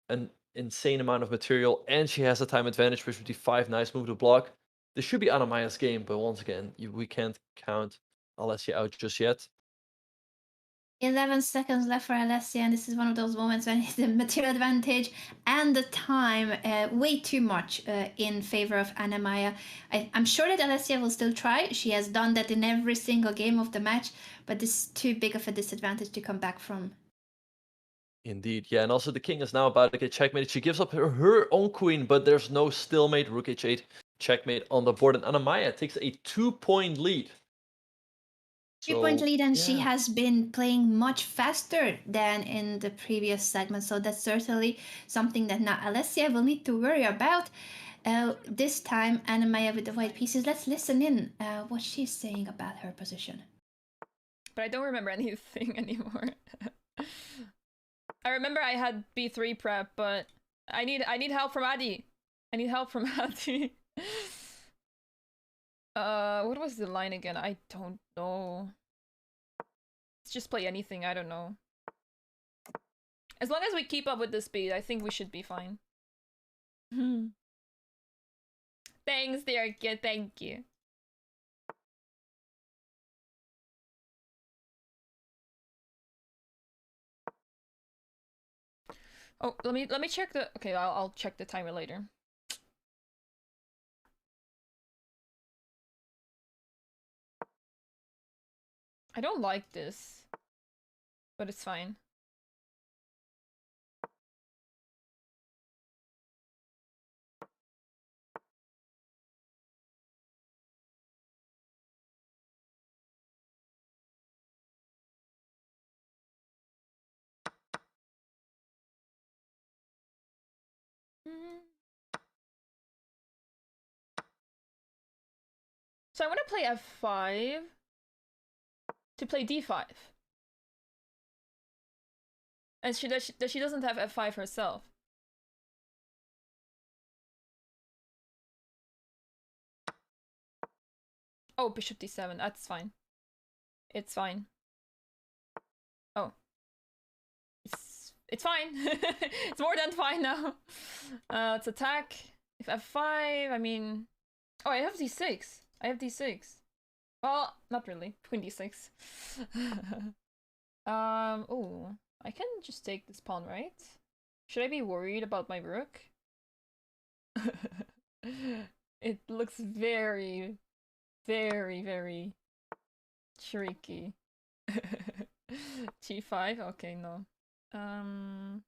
an insane amount of material, and she has a time advantage. Bishop d5, nice move to block. This should be Anna-Maja's game, but once again, we can't count Alessia out just yet. 11 seconds left for Alessia, and this is one of those moments when the material advantage and the time way too much in favor of Anna-Maja. I'm sure that Alessia will still try. She has done that in every single game of the match, but this is too big of a disadvantage to come back from. Indeed, yeah, and also the king is now about to get checkmated. She gives up her own queen, but there's no stalemate. Rook h8, checkmate on the board, and Anna-Maja takes a 2-point lead. 2-point lead, and she yeah. has been playing much faster than in the previous segment, so that's certainly something that now Alessia will need to worry about. This time, Anna-Maja with the white pieces. Let's listen in what she's saying about her position. But I don't remember anything anymore. I remember I had b3 prep, but I need help from Adi. I need help from Adi. What was the line again? I don't know. Let's just play anything, I don't know. As long as we keep up with the speed, I think we should be fine. Thanks, Erik. Yeah, thank you. Oh, let me check the. Okay, I'll check the timer later. I don't like this, but it's fine. So I want to play f5 to play d5. And she doesn't have f5 herself. Oh, bishop d7, that's fine. It's fine. Oh. It's fine. It's more than fine now. Let's attack. If f5, I mean, Oh, I have d6. I have d6. Well, not really. Queen d6. Oh, I can just take this pawn, right? Should I be worried about my rook? It looks very, very, very tricky. G5? Okay, no. I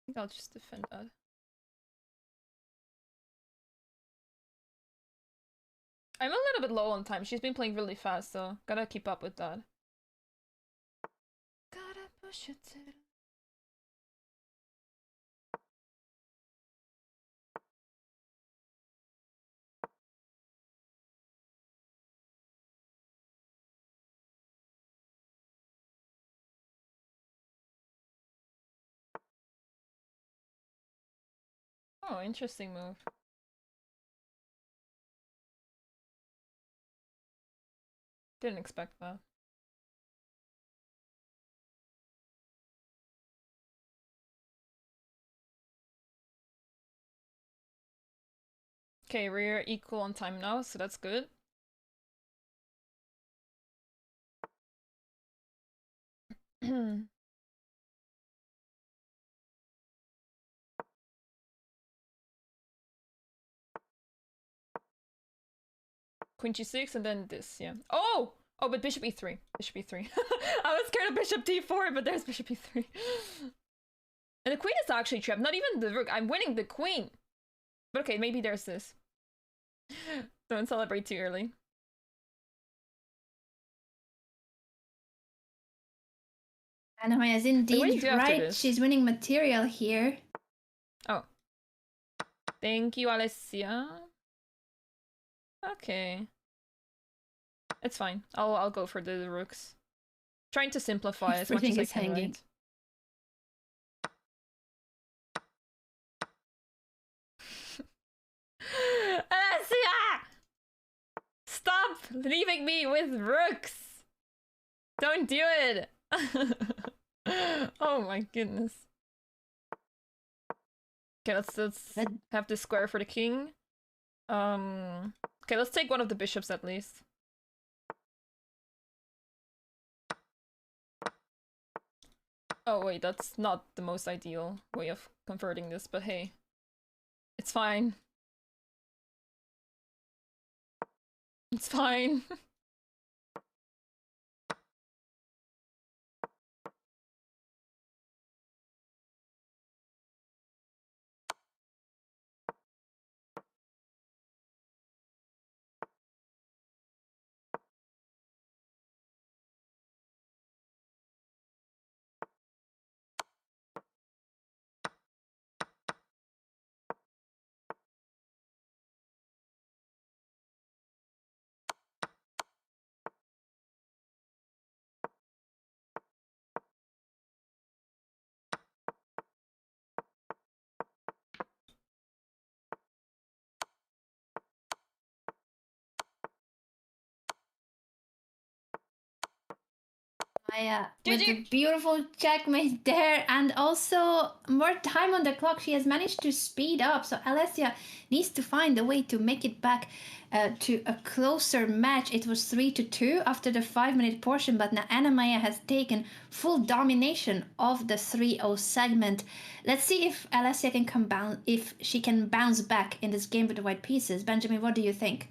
think I'll just defend that. I'm a little bit low on time. She's been playing really fast, so gotta keep up with that. Gotta push it to the... Oh, interesting move. Didn't expect that. Okay, we're equal on time now, so that's good. Queen g6 and then this, yeah. Oh! Oh, but bishop e3. Bishop e3. I was scared of bishop d4, but there's bishop e3. And the queen is actually trapped. Not even the rook. I'm winning the queen. But okay, maybe there's this. Don't celebrate too early. Anna-Maja is indeed right. She's winning material here. Oh. Thank you, Alessia. Okay. It's fine. I'll go for the rooks. Trying to simplify as much as I can, right? Alessia! Stop leaving me with rooks! Don't do it! Oh my goodness. Okay, let's have this square for the king. Okay, let's take one of the bishops at least. Oh wait, that's not the most ideal way of converting this, but hey. It's fine. It's fine. With a beautiful checkmate there, and also more time on the clock. She has managed to speed up, so Alessia needs to find a way to make it back to a closer match. It was 3-2 after the 5-minute portion, but now Anna-Maja has taken full domination of the 3-0 segment. Let's see if Alessia can bounce back in this game with the white pieces. Benjamin, what do you think?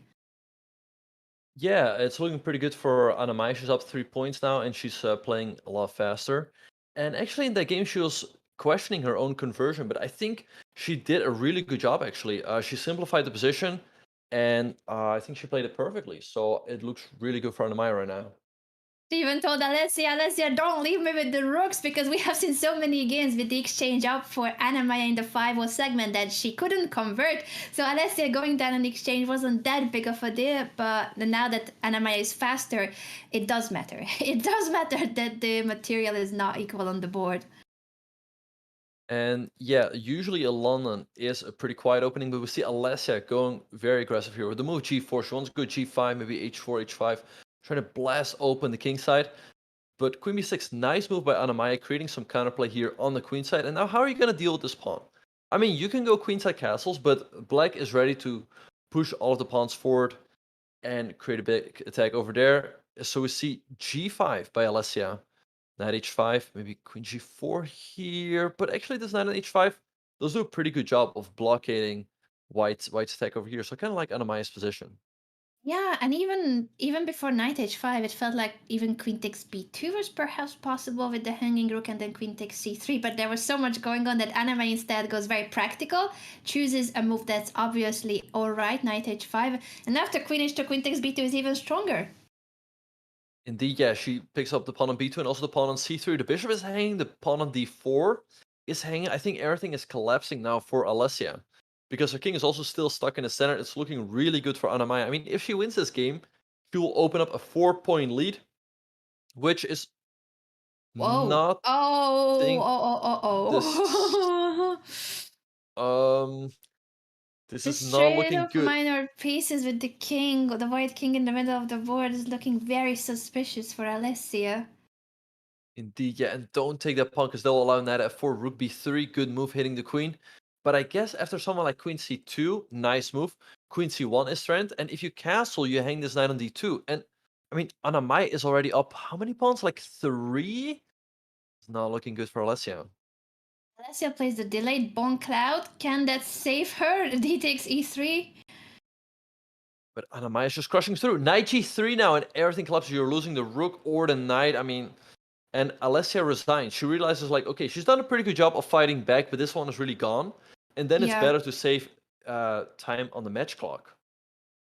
Yeah, it's looking pretty good for Anna-Maja. She's up 3 points now, and she's playing a lot faster. And actually, in that game, she was questioning her own conversion, but I think she did a really good job, actually. She simplified the position, and I think she played it perfectly. So it looks really good for Anna-Maja right now. She even told Alessia, don't leave me with the rooks, because we have seen so many games with the exchange up for Anna-Maja in the 5-0 segment that she couldn't convert. So Alessia going down in the exchange wasn't that big of a deal, but now that Anna-Maja is faster, it does matter. It does matter that the material is not equal on the board. And yeah, usually a London is a pretty quiet opening, but we see Alessia going very aggressive here with the move g4. She wants to go g5, maybe h4, h5. Trying to blast open the king side. But queen b6, nice move by Anna-Maja, creating some counterplay here on the queen side. And now how are you going to deal with this pawn? I mean, you can go queenside castles, but black is ready to push all of the pawns forward and create a big attack over there. So we see g5 by Alessia. Knight h5, maybe queen g4 here. But actually, this knight on h5 does do a pretty good job of blockading white's attack over here. So kind of like Anna-Maja's position. Yeah, and even before knight h5, it felt like even queen takes b2 was perhaps possible with the hanging rook and then queen takes c3. But there was so much going on that Anna-Maja instead goes very practical, chooses a move that's obviously all right, knight h5, and after queen h2, queen takes b2 is even stronger. Indeed, yeah, she picks up the pawn on b2 and also the pawn on c3. The bishop is hanging, the pawn on d4 is hanging. I think everything is collapsing now for Alessia because her king is also still stuck in the center. It's looking really good for Anna-Maja. I mean, if she wins this game, she will open up a 4-point lead, which is Whoa. not this This is not trade looking of good. minor pieces with the king, the white king in the middle of the board is looking very suspicious for Alessia. Indeed, yeah, and don't take that pawn because they'll allow knight f4, rook b3, good move hitting the queen. But I guess after someone like queen c2, nice move, queen c1 is threatened, and if you castle, you hang this knight on d2. And I mean, Anna-Maja is already up how many pawns? Like 3? It's not looking good for Alessia. Alessia plays the delayed bone cloud. Can that save her? D takes e3. But Anna-Maja is just crushing through. Knight g3 now, and everything collapses. You're losing the rook or the knight. I mean, and Alessia resigns. She realizes, like, okay, she's done a pretty good job of fighting back, but this one is really gone. And then it's Yeah. better to save time on the match clock.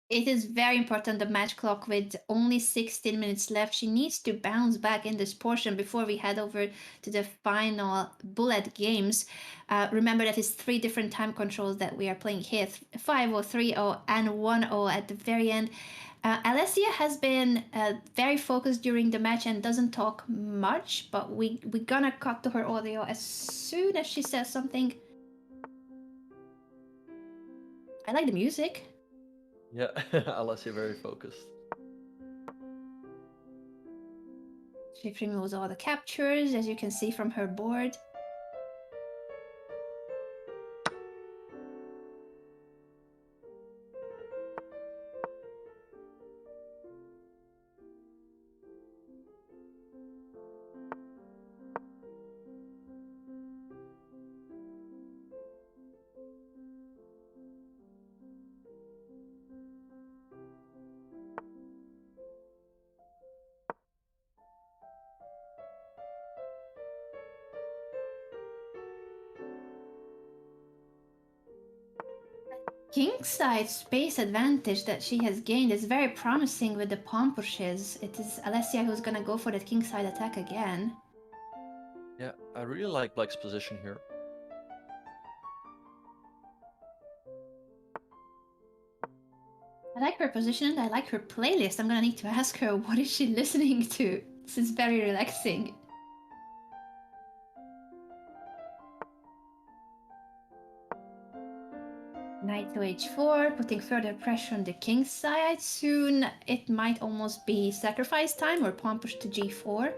It is very important, the match clock with only 16 minutes left. She needs to bounce back in this portion before we head over to the final bullet games. Remember that it's 3 different time controls that we are playing here, 5-0, 3-0, and 1-0 at the very end. Alessia has been very focused during the match and doesn't talk much, but we're gonna cut to her audio as soon as she says something. I like the music. Yeah, Alessia very focused. She removes all the captures, as you can see from her board. Kingside space advantage that she has gained is very promising with the pawn pushes. It is Alessia who's gonna go for that kingside attack again. Yeah, I really like Black's position here. I like her position and I like her playlist. I'm gonna need to ask her what is she listening to. This is very relaxing. Knight to h4, putting further pressure on the king's side. Soon it might almost be sacrifice time or pawn push to g4.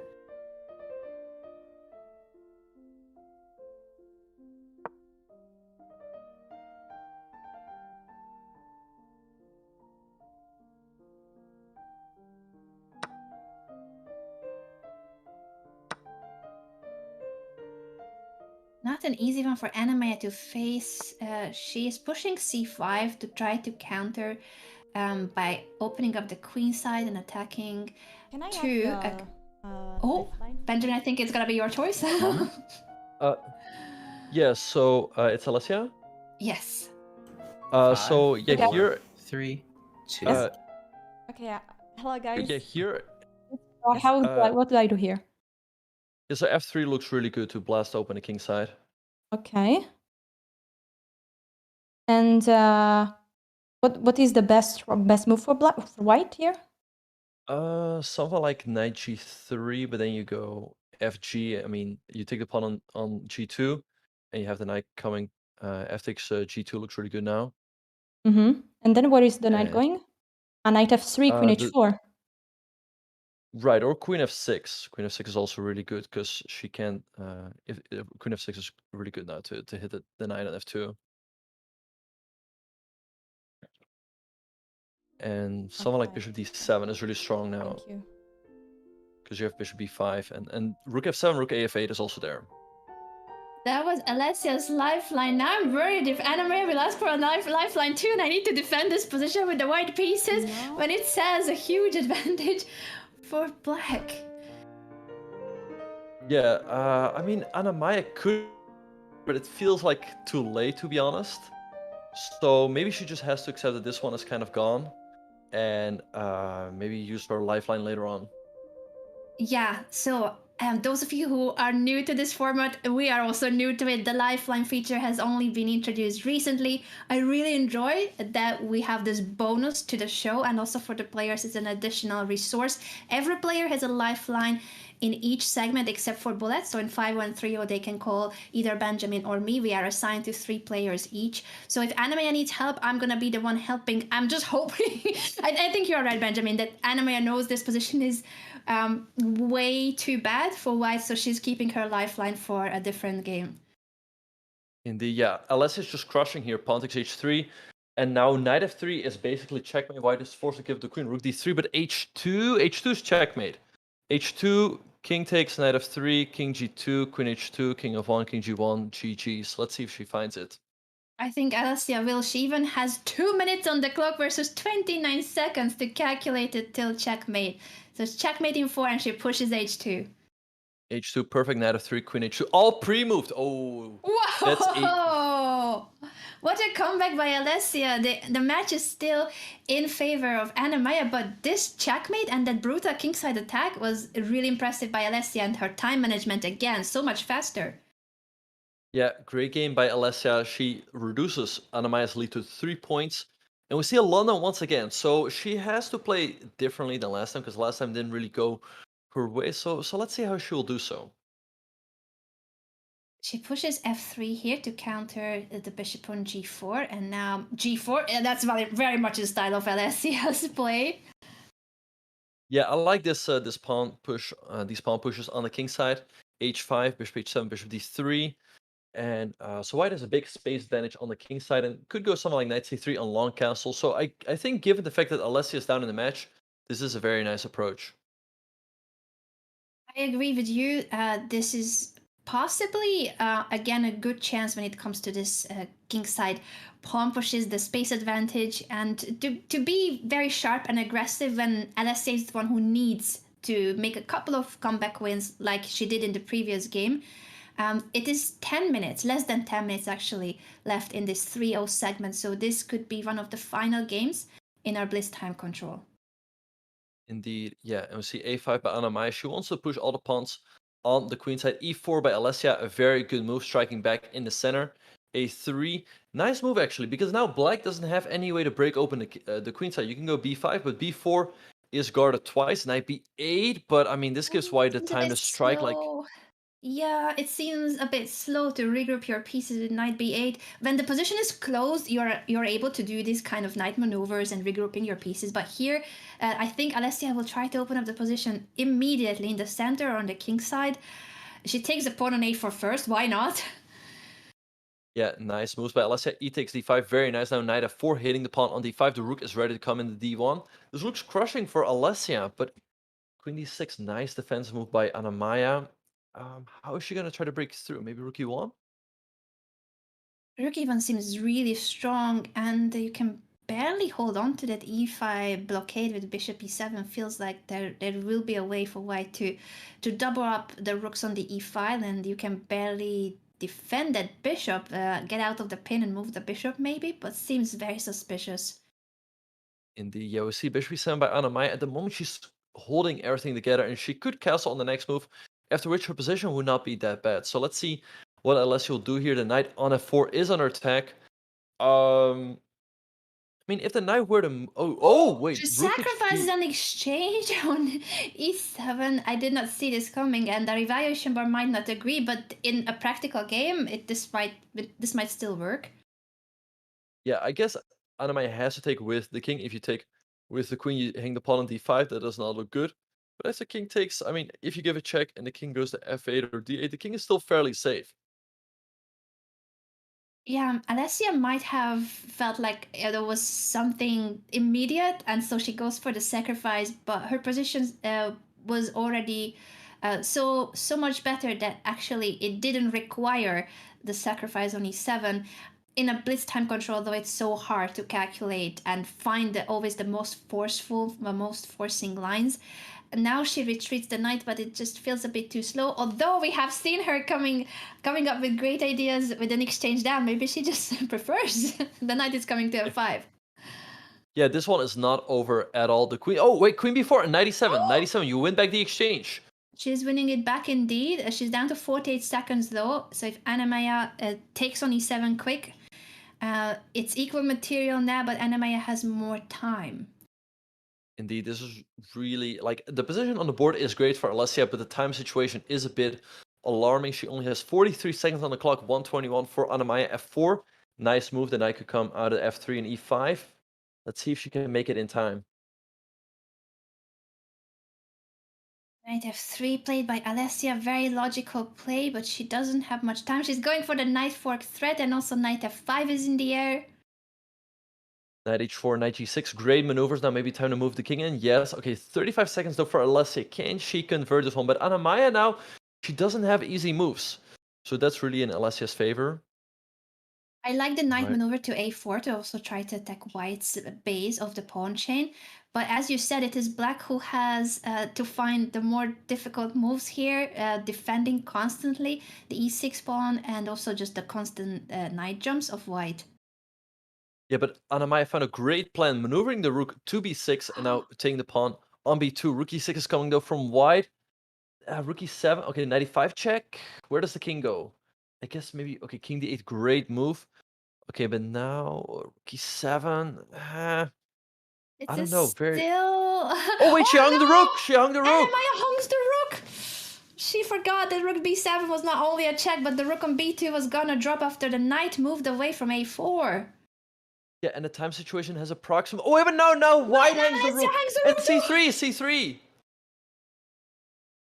Not an easy one for Anna-Maja to face. She is pushing c5 to try to counter by opening up the queen side and attacking. Can I to have oh, lifeline? Benjamin, I think it's gonna be your choice. Yeah, so it's Alessia. Yes. So yeah, Okay. here 3, 2. Okay, hello guys. yeah, here. How what do I do here? Yeah, so f3 looks really good to blast open the king side. Okay. And what is the best move for white here? Something like knight g3, but then you go fg. I mean, you take the pawn on g2, and you have the knight coming. F takes g2 looks really good now. Mm-hmm. And then where is the knight And, going? A knight f3, queen the- h4. Right, or queen f6. Queen f6 is also really good because she can. If queen f6 is really good now to hit the knight on f2. And someone like Okay. bishop d7 is really strong now Thank you. because you have bishop b5 and rook f7, rook af8 is also there. That was Alessia's lifeline. Now I'm worried if Anna-Maja will ask for a lifeline too, and I need to defend this position with the white pieces No. when it says a huge advantage for black. Yeah, I mean Anna-Maja could, but it feels like too late to be honest. So maybe she just has to accept that this one is kind of gone, and maybe use her lifeline later on. Yeah, so those of you who are new to this format, we are also new to it. The lifeline feature has only been introduced recently. I really enjoy that we have this bonus to the show, and also for the players, it's an additional resource. Every player has a lifeline in each segment except for bullets. So in 5-1-3-0, they can call either Benjamin or me. We are assigned to 3 players each. So if Anna-Maja needs help, I'm gonna be the one helping. I'm just hoping. I think you're right, Benjamin, that Anna-Maja knows this position is way too bad for white, so she's keeping her lifeline for a different game. Indeed, yeah. Alessia's just crushing here, pawn takes h3, and now knight f3 is basically checkmate. White is forced to give the queen rook d3, but h2 is checkmate. h2, king takes knight f3, king g2, queen h2, king f1, king g1, GG. So let's see if she finds it. I think Alessia will. She even has 2 minutes on the clock versus 29 seconds to calculate it till checkmate. So it's checkmate in 4 and she pushes h2. h2, perfect, knight f3, queen h2, all pre-moved. Oh, that's Whoa! What a comeback by Alessia. The match is still in favor of Anna-Maja, but this checkmate and that brutal kingside attack was really impressive by Alessia, and her time management again, so much faster. Yeah, great game by Alessia. She reduces Anna-Maja's lead to 3 points. And we see a London once again. So she has to play differently than last time because last time didn't really go her way. So let's see how she will do so. She pushes f3 here to counter the bishop on g4, and now g4. That's very much the style of Alessia's play. Yeah, I like this this pawn push, these pawn pushes on the king side. h5, bishop h7, bishop d3. And so white has a big space advantage on the king side and could go something like knight c3 on long castle. So I think given the fact that Alessia is down in the match, this is a very nice approach. I agree with you. This is possibly, again, a good chance when it comes to this kingside pawn pushes, the space advantage, and to be very sharp and aggressive when Alessia is the one who needs to make a couple of comeback wins like she did in the previous game. It is 10 minutes, less than 10 minutes actually, left in this 3-0 segment, so this could be one of the final games in our Bliss time control. Indeed, yeah. And we see a5 by Anna-Maja. She wants to push all the pawns on the queen side. e4 by Alessia, a very good move, striking back in the center. a3, nice move actually, because now black doesn't have any way to break open the queen side. You can go b5, but b4 is guarded twice. Knight b8, but I mean, this gives white the time to strike like... Yeah, it seems a bit slow to regroup your pieces with knight b8. When the position is closed, you're able to do these kind of knight maneuvers and regrouping your pieces. But here, I think Alessia will try to open up the position immediately in the center or on the king side. She takes the pawn on a4 first. Why not? Yeah, nice moves by Alessia. E takes d5, very nice. Now knight f4, hitting the pawn on d5. The rook is ready to come in the d1. This rook's crushing for Alessia, but queen d6, nice defensive move by Anna-Maja. How is she going to try to break through? Maybe rook e1? Rook e1 seems really strong, and you can barely hold on to that e5 blockade with bishop e7. Feels like there will be a way for white to double up the rooks on the e5, and you can barely defend that bishop, get out of the pin and move the bishop maybe, but seems very suspicious. Indeed, yeah, we see bishop e7 by Anna-Maja. At the moment, she's holding everything together, and she could castle on the next move, after which her position would not be that bad. So let's see what Alessia will do here. The knight on f4 is under attack. I mean, if the knight were to... Oh, wait. She rook sacrifices h3. an exchange on e7. I did not see this coming, and the evaluation bar might not agree, but in a practical game, this might still work. Yeah, I guess Anna-Maja has to take with the king. If you take with the queen, you hang the pawn on d5. That does not look good. But as the king takes, I mean, if you give a check and the king goes to f8 or d8, the king is still fairly safe. Yeah, Alessia might have felt like there was something immediate, and so she goes for the sacrifice. But her position was already so much better that actually it didn't require the sacrifice on e7. In a blitz time control, though, it's so hard to calculate and find always the most forceful, the most forcing lines. Now she retreats the knight, but it just feels a bit too slow. Although we have seen her coming up with great ideas with an exchange down. Maybe she just prefers the knight is coming to f5. Yeah, this one is not over at all. The queen. Oh wait, queen b4, 97, 97. You win back the exchange. She's winning it back indeed. She's down to 48 seconds though. So if Anna-Maja takes on e7 quick, it's equal material now, but Anna-Maja has more time. Indeed, this is really like the position on the board is great for Alessia, but the time situation is a bit alarming. She only has 43 seconds on the clock, 121 for Anna-Maja f4. Nice move. The knight could come out of f3 and e5. Let's see if she can make it in time. Knight f3 played by Alessia, very logical play, but she doesn't have much time. She's going for the knight fork threat, and also knight f5 is in the air. Knight h4, knight g6, great maneuvers. Now maybe time to move the king in. Yes, okay, 35 seconds though for Alessia. Can she convert this one? But Anna-Maja now, she doesn't have easy moves. So that's really in Alessia's favor. I like the knight Right. maneuver to a4 to also try to attack white's base of the pawn chain. But as you said, it is black who has to find the more difficult moves here, defending constantly the e6 pawn and also just the constant knight jumps of white. Yeah, but Anna-Maja found a great plan, maneuvering the rook to b6 and now taking the pawn on b2. Rook e6 is coming though from white. Rook e7, okay, 95 check. Where does the king go? I guess maybe, okay, king d8, great move. Okay, but now rook e7. It's I don't know, very... still... Oh wait, she hung the rook! She hung the rook! Anna-Maja hungs the rook! She forgot that rook b7 was not only a check, but the rook on b2 was gonna drop after the knight moved away from a4. Yeah, and the time situation has approximately... Oh, wait, but no, white hangs the rook! And c3, c3!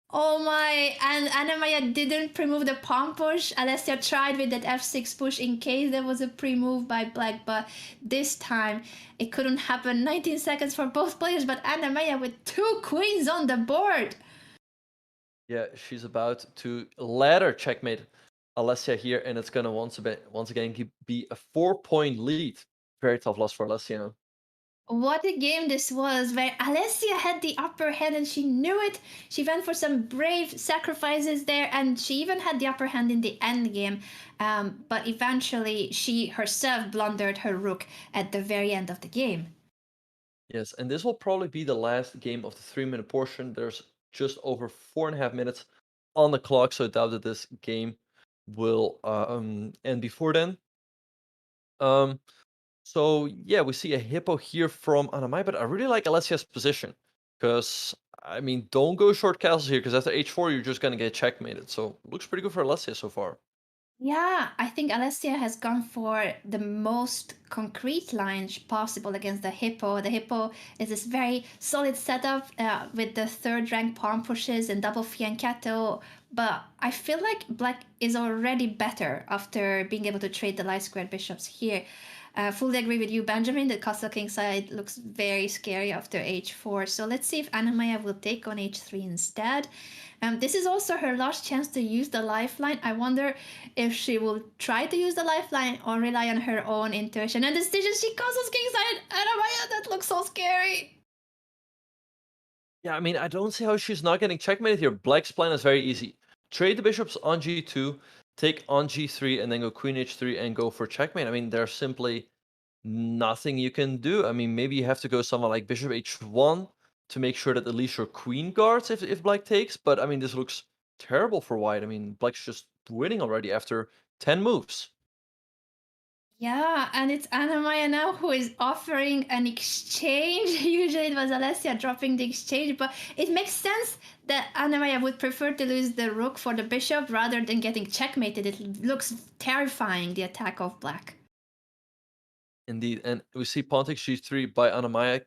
Oh my, and Anna-Maja didn't pre-move the pawn push. Alessia tried with that f6 push in case there was a pre-move by black, but this time it couldn't happen. 19 seconds for both players, but Anna-Maja with 2 queens on the board. Yeah, she's about to ladder checkmate Alessia here, and it's gonna once again be a 4-point lead. Very tough loss for Alessia. What a game this was, where Alessia had the upper hand and she knew it. She went for some brave sacrifices there, and she even had the upper hand in the end game. But eventually, she herself blundered her rook at the very end of the game. Yes, and this will probably be the last game of the 3-minute portion. There's just over 4.5 minutes on the clock, so I doubt that this game will end before then. So yeah, we see a hippo here from Anna-Maja, but I really like Alessia's position because I mean, don't go short castles here because after h4 you're just gonna get checkmated. So looks pretty good for Alessia so far. Yeah, I think Alessia has gone for the most concrete line possible against the hippo. The hippo is this very solid setup with the third rank pawn pushes and double fianchetto. But I feel like black is already better after being able to trade the light squared bishops here. Fully agree with you, Benjamin. The castle king side looks very scary after h4. So let's see if Anna-Maja will take on h3 instead. This is also her last chance to use the lifeline. I wonder if she will try to use the lifeline or rely on her own intuition and decision. She castles king side. Anna-Maja, that looks so scary. Yeah, I mean, I don't see how she's not getting checkmated here. Black's plan is very easy. Trade the bishops on g2, take on g3, and then go queen h3 and go for checkmate. I mean, there's simply nothing you can do. I mean, maybe you have to go somewhere like bishop h1 to make sure that at least your queen guards if black takes. But I mean, this looks terrible for white. I mean, black's just winning already after 10 moves. Yeah, and it's Anna-Maja now who is offering an exchange. Usually it was Alessia dropping the exchange, but it makes sense that Anna-Maja would prefer to lose the rook for the bishop rather than getting checkmated. It looks terrifying, the attack of black. Indeed, and we see pawn takes g3 by Anna-Maja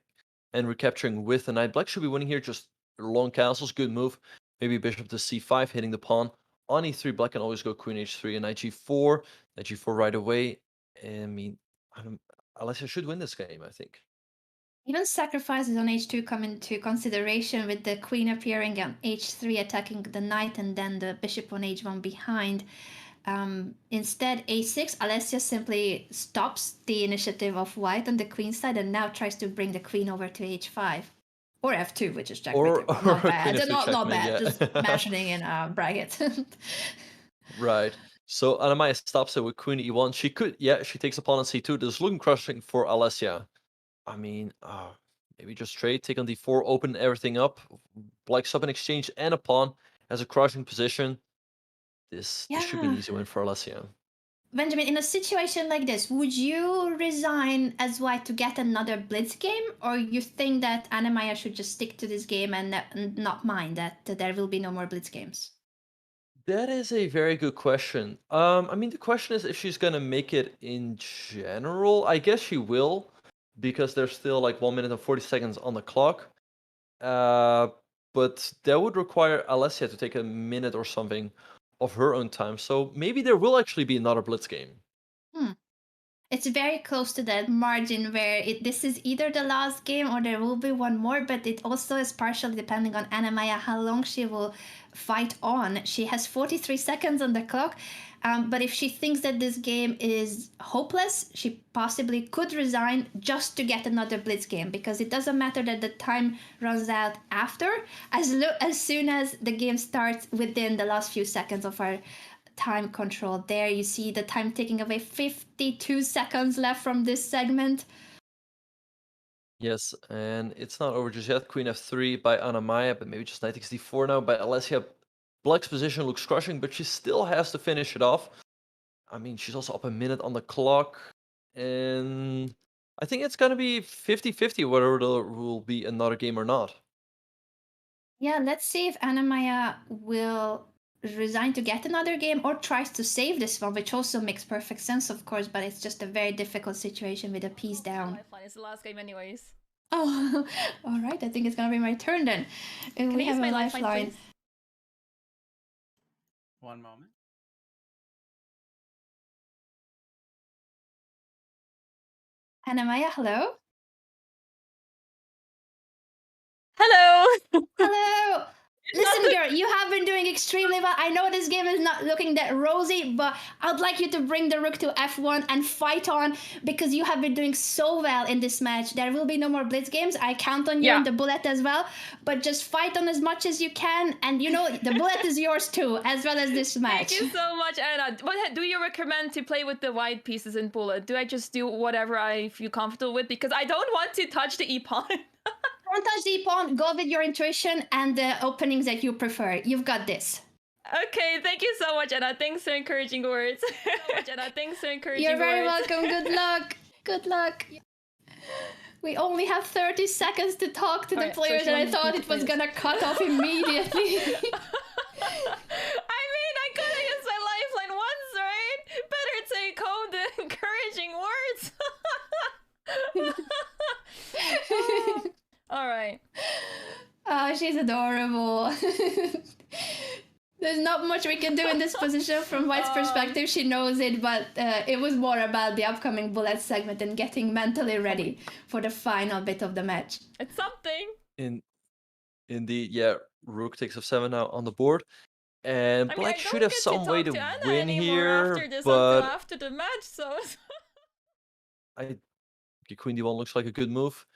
and recapturing with the knight. Black should be winning here just long castles, good move. Maybe bishop to c5, hitting the pawn. On e3, black can always go queen h3 and knight g4. Knight g4 right away. I mean, Alessia should win this game, I think. Even sacrifices on h2 come into consideration with the queen appearing on h3, attacking the knight, and then the bishop on h1 behind. Instead, a6, Alessia simply stops the initiative of white on the queen side and now tries to bring the queen over to h5. Or f2, which is checkmate. Or not queen bad. f2 Not checkmate, bad. yeah. Just mentioning in bracket. Right. So Anna-Maja stops it with queen e1. She could, yeah, she takes the pawn on c2. This is looking crushing for Alessia. I mean, maybe just trade, take on d4, open everything up. Black sub an exchange and a pawn as a crushing position. This should be an easy win for Alessia. Benjamin, in a situation like this, would you resign as white to get another blitz game, or you think that Anna-Maja should just stick to this game and not mind that there will be no more blitz games? That is a very good question. I mean, the question is if she's gonna make it in general. I guess she will, because there's still like 1 minute and 40 seconds on the clock. But that would require Alessia to take a minute or something of her own time. So maybe there will actually be another blitz game. It's very close to that margin where this is either the last game or there will be one more, but it also is partially depending on Anna-Maja how long she will fight on. She has 43 seconds on the clock, but if she thinks that this game is hopeless, she possibly could resign just to get another blitz game, because it doesn't matter that the time runs out after, as soon as the game starts within the last few seconds of our time control. There you see the time ticking away. 52 seconds left from this segment. Yes, and it's not over just yet. Queen f3 by Anna-Maja, but maybe just knight takes d4 now by Alessia. Black's position looks crushing, but she still has to finish it off. I mean, she's also up a minute on the clock, and I think it's going to be 50-50 whether there will be another game or not. Yeah, let's see if Anna-Maja will resign to get another game or tries to save this one, which also makes perfect sense, of course, but it's just a very difficult situation with a piece down. Lifeline is the last game anyways. Oh, all right. I think it's gonna be my turn then. Can We I use have my a lifeline, lifeline. please? One moment. Anna-Maja, hello? Hello! Hello! Listen, girl, you have been doing extremely well. I know this game is not looking that rosy, but I'd like you to bring the rook to f1 and fight on, because you have been doing so well in this match. There will be no more blitz games. I count on you and the bullet as well, but just fight on as much as you can, and you know, the bullet is yours too, as well as this match. Thank you so much, Anna. What do you recommend to play with the white pieces in bullet? Do I just do whatever I feel comfortable with? Because I don't want to touch the e-pawn. Don't touch the pawn, go with your intuition and the openings that you prefer. You've got this. Okay, thank you so much, Anna. Thanks for encouraging words. You're very welcome. Good luck. Good luck. We only have 30 seconds to talk to the players, and I thought it was gonna cut off immediately. I mean, I gotta use my lifeline once, right? Better take home the encouraging words. All right. Oh, she's adorable. There's not much we can do in this position from White's perspective. She knows it, but it was more about the upcoming bullet segment and getting mentally ready for the final bit of the match. It's something. Indeed, yeah. Rook takes f7 now on the board, and Black should have some way to win here, after this, but after the match, so okay, Queen d1 looks like a good move.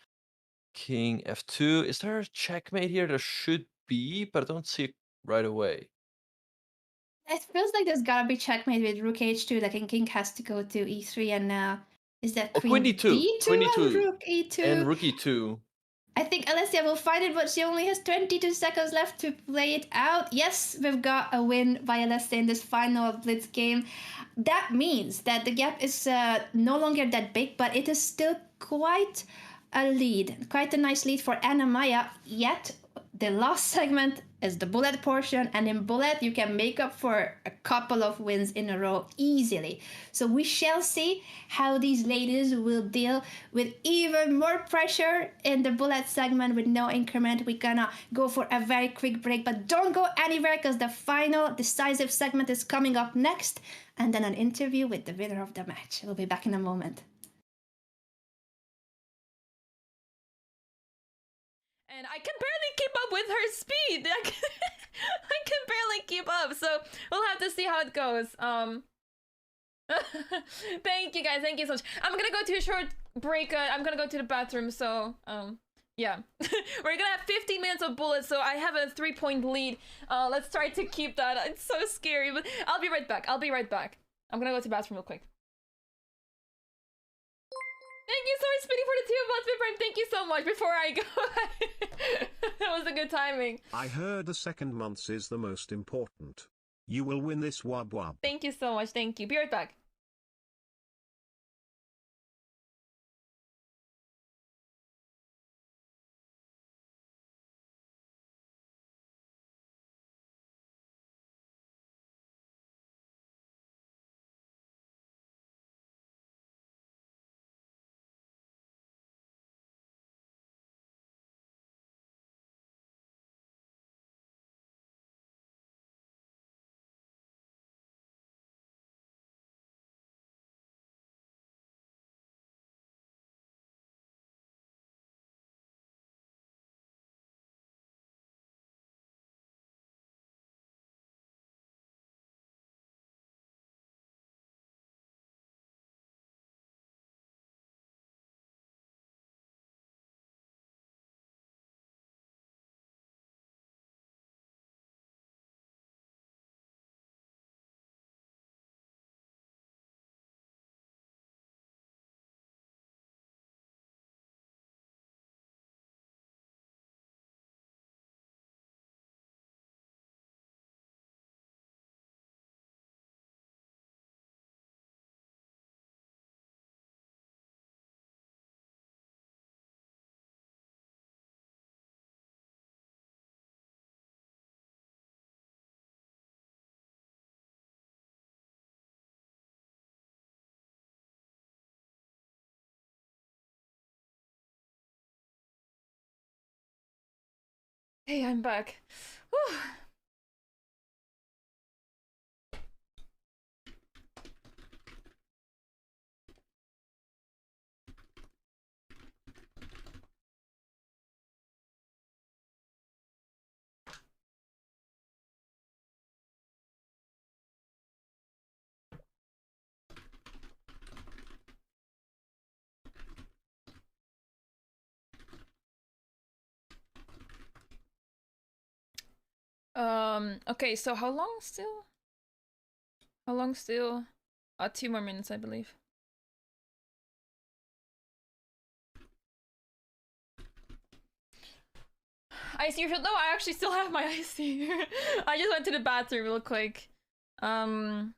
King f2. Is there a checkmate here? There should be, but I don't see it right away. It feels like there's gotta be checkmate with rook h2. Like king has to go to e3, and is that queen d2? Queen d2 and rook e2? And rook e2. I think Alessia will find it, but she only has 22 seconds left to play it out. Yes, we've got a win by Alessia in this final blitz game. That means that the gap is no longer that big, but it is still quite a lead. Quite a nice lead for Anna-Maja, yet the last segment is the bullet portion, and in bullet you can make up for a couple of wins in a row easily. So we shall see how these ladies will deal with even more pressure in the bullet segment with no increment. We're gonna go for a very quick break, but don't go anywhere because the final decisive segment is coming up next, and then an interview with the winner of the match. We'll be back in a moment. And I can barely keep up with her speed. I can barely keep up, so we'll have to see how it goes. Thank you guys, thank you so much. I'm gonna go to a short break. I'm gonna go to the bathroom, so yeah. We're gonna have 15 minutes of bullets, so I have a 3-point lead. Let's try to keep that. It's so scary, but I'll be right back. I'm gonna go to the bathroom real quick. Thank you so much, Speedy, for the 2 months, my friend. Thank you so much. Before I go, that was a good timing. I heard the second months is the most important. You will win this wub wub. Thank you so much. Thank you. Be right back. Hey, I'm back. Whew. Okay, so how long still? 2 more minutes, I believe. Icy, you should know I actually still have my icy. I just went to the bathroom real quick. Another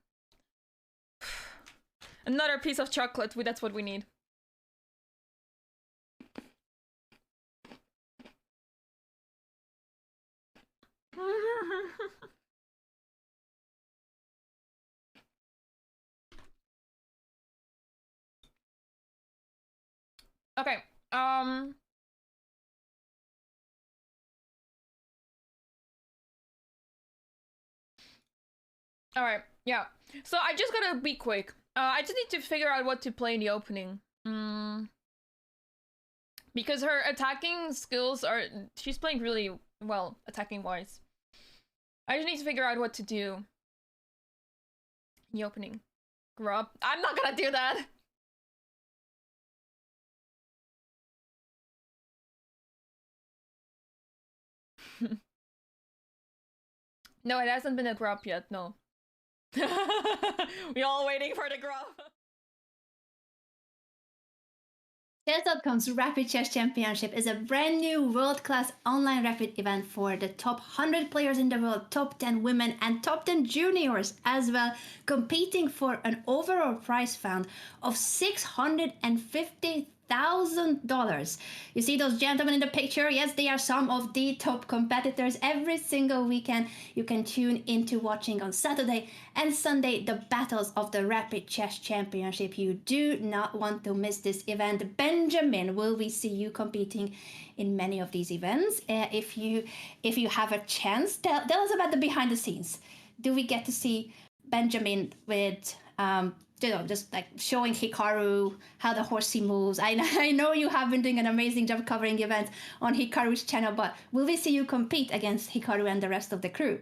piece of chocolate, that's what we need. Okay, alright, yeah. So I just gotta be quick. I just need to figure out what to play in the opening. Because her attacking skills are... She's playing really well, attacking-wise. I just need to figure out what to do in the opening. Grub. I'm not gonna do that! No, it hasn't been a grub yet, no. We all waiting for the grub. Chess.com's Rapid Chess Championship is a brand new world-class online rapid event for the top 100 players in the world, top 10 women and top 10 juniors as well, competing for an overall prize fund of $1,000. You see those gentlemen in the picture? Yes, they are some of the top competitors. Every single weekend, you can tune into watching on Saturday and Sunday the battles of the Rapid Chess Championship. You do not want to miss this event. Benjamin, will we see you competing in many of these events? If you have a chance, tell us about the behind the scenes. Do we get to see Benjamin with just like showing Hikaru how the horsey moves? I know you have been doing an amazing job covering events on Hikaru's channel, but will we see you compete against Hikaru and the rest of the crew?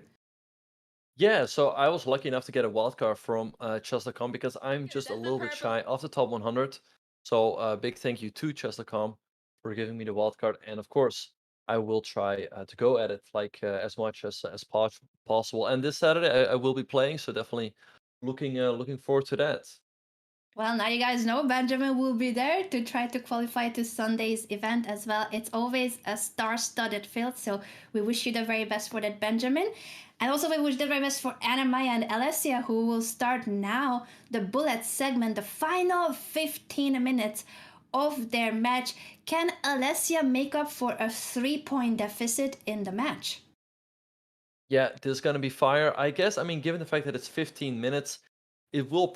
Yeah, so I was lucky enough to get a wildcard from chess.com because I'm just a little bit shy of the top 100. So big thank you to chess.com for giving me the wildcard, and of course I will try to go at it like as much as possible. And this Saturday I will be playing, so definitely looking forward to that. Well, now you guys know Benjamin will be there to try to qualify to Sunday's event as well. It's always a star-studded field, so we wish you the very best for that, Benjamin. And also we wish the very best for Anna-Maja and Alessia, who will start now the bullet segment, the final 15 minutes of their match. Can Alessia make up for a 3-point deficit in the match? Yeah, this is gonna be fire, I guess. I mean, given the fact that it's 15 minutes, it will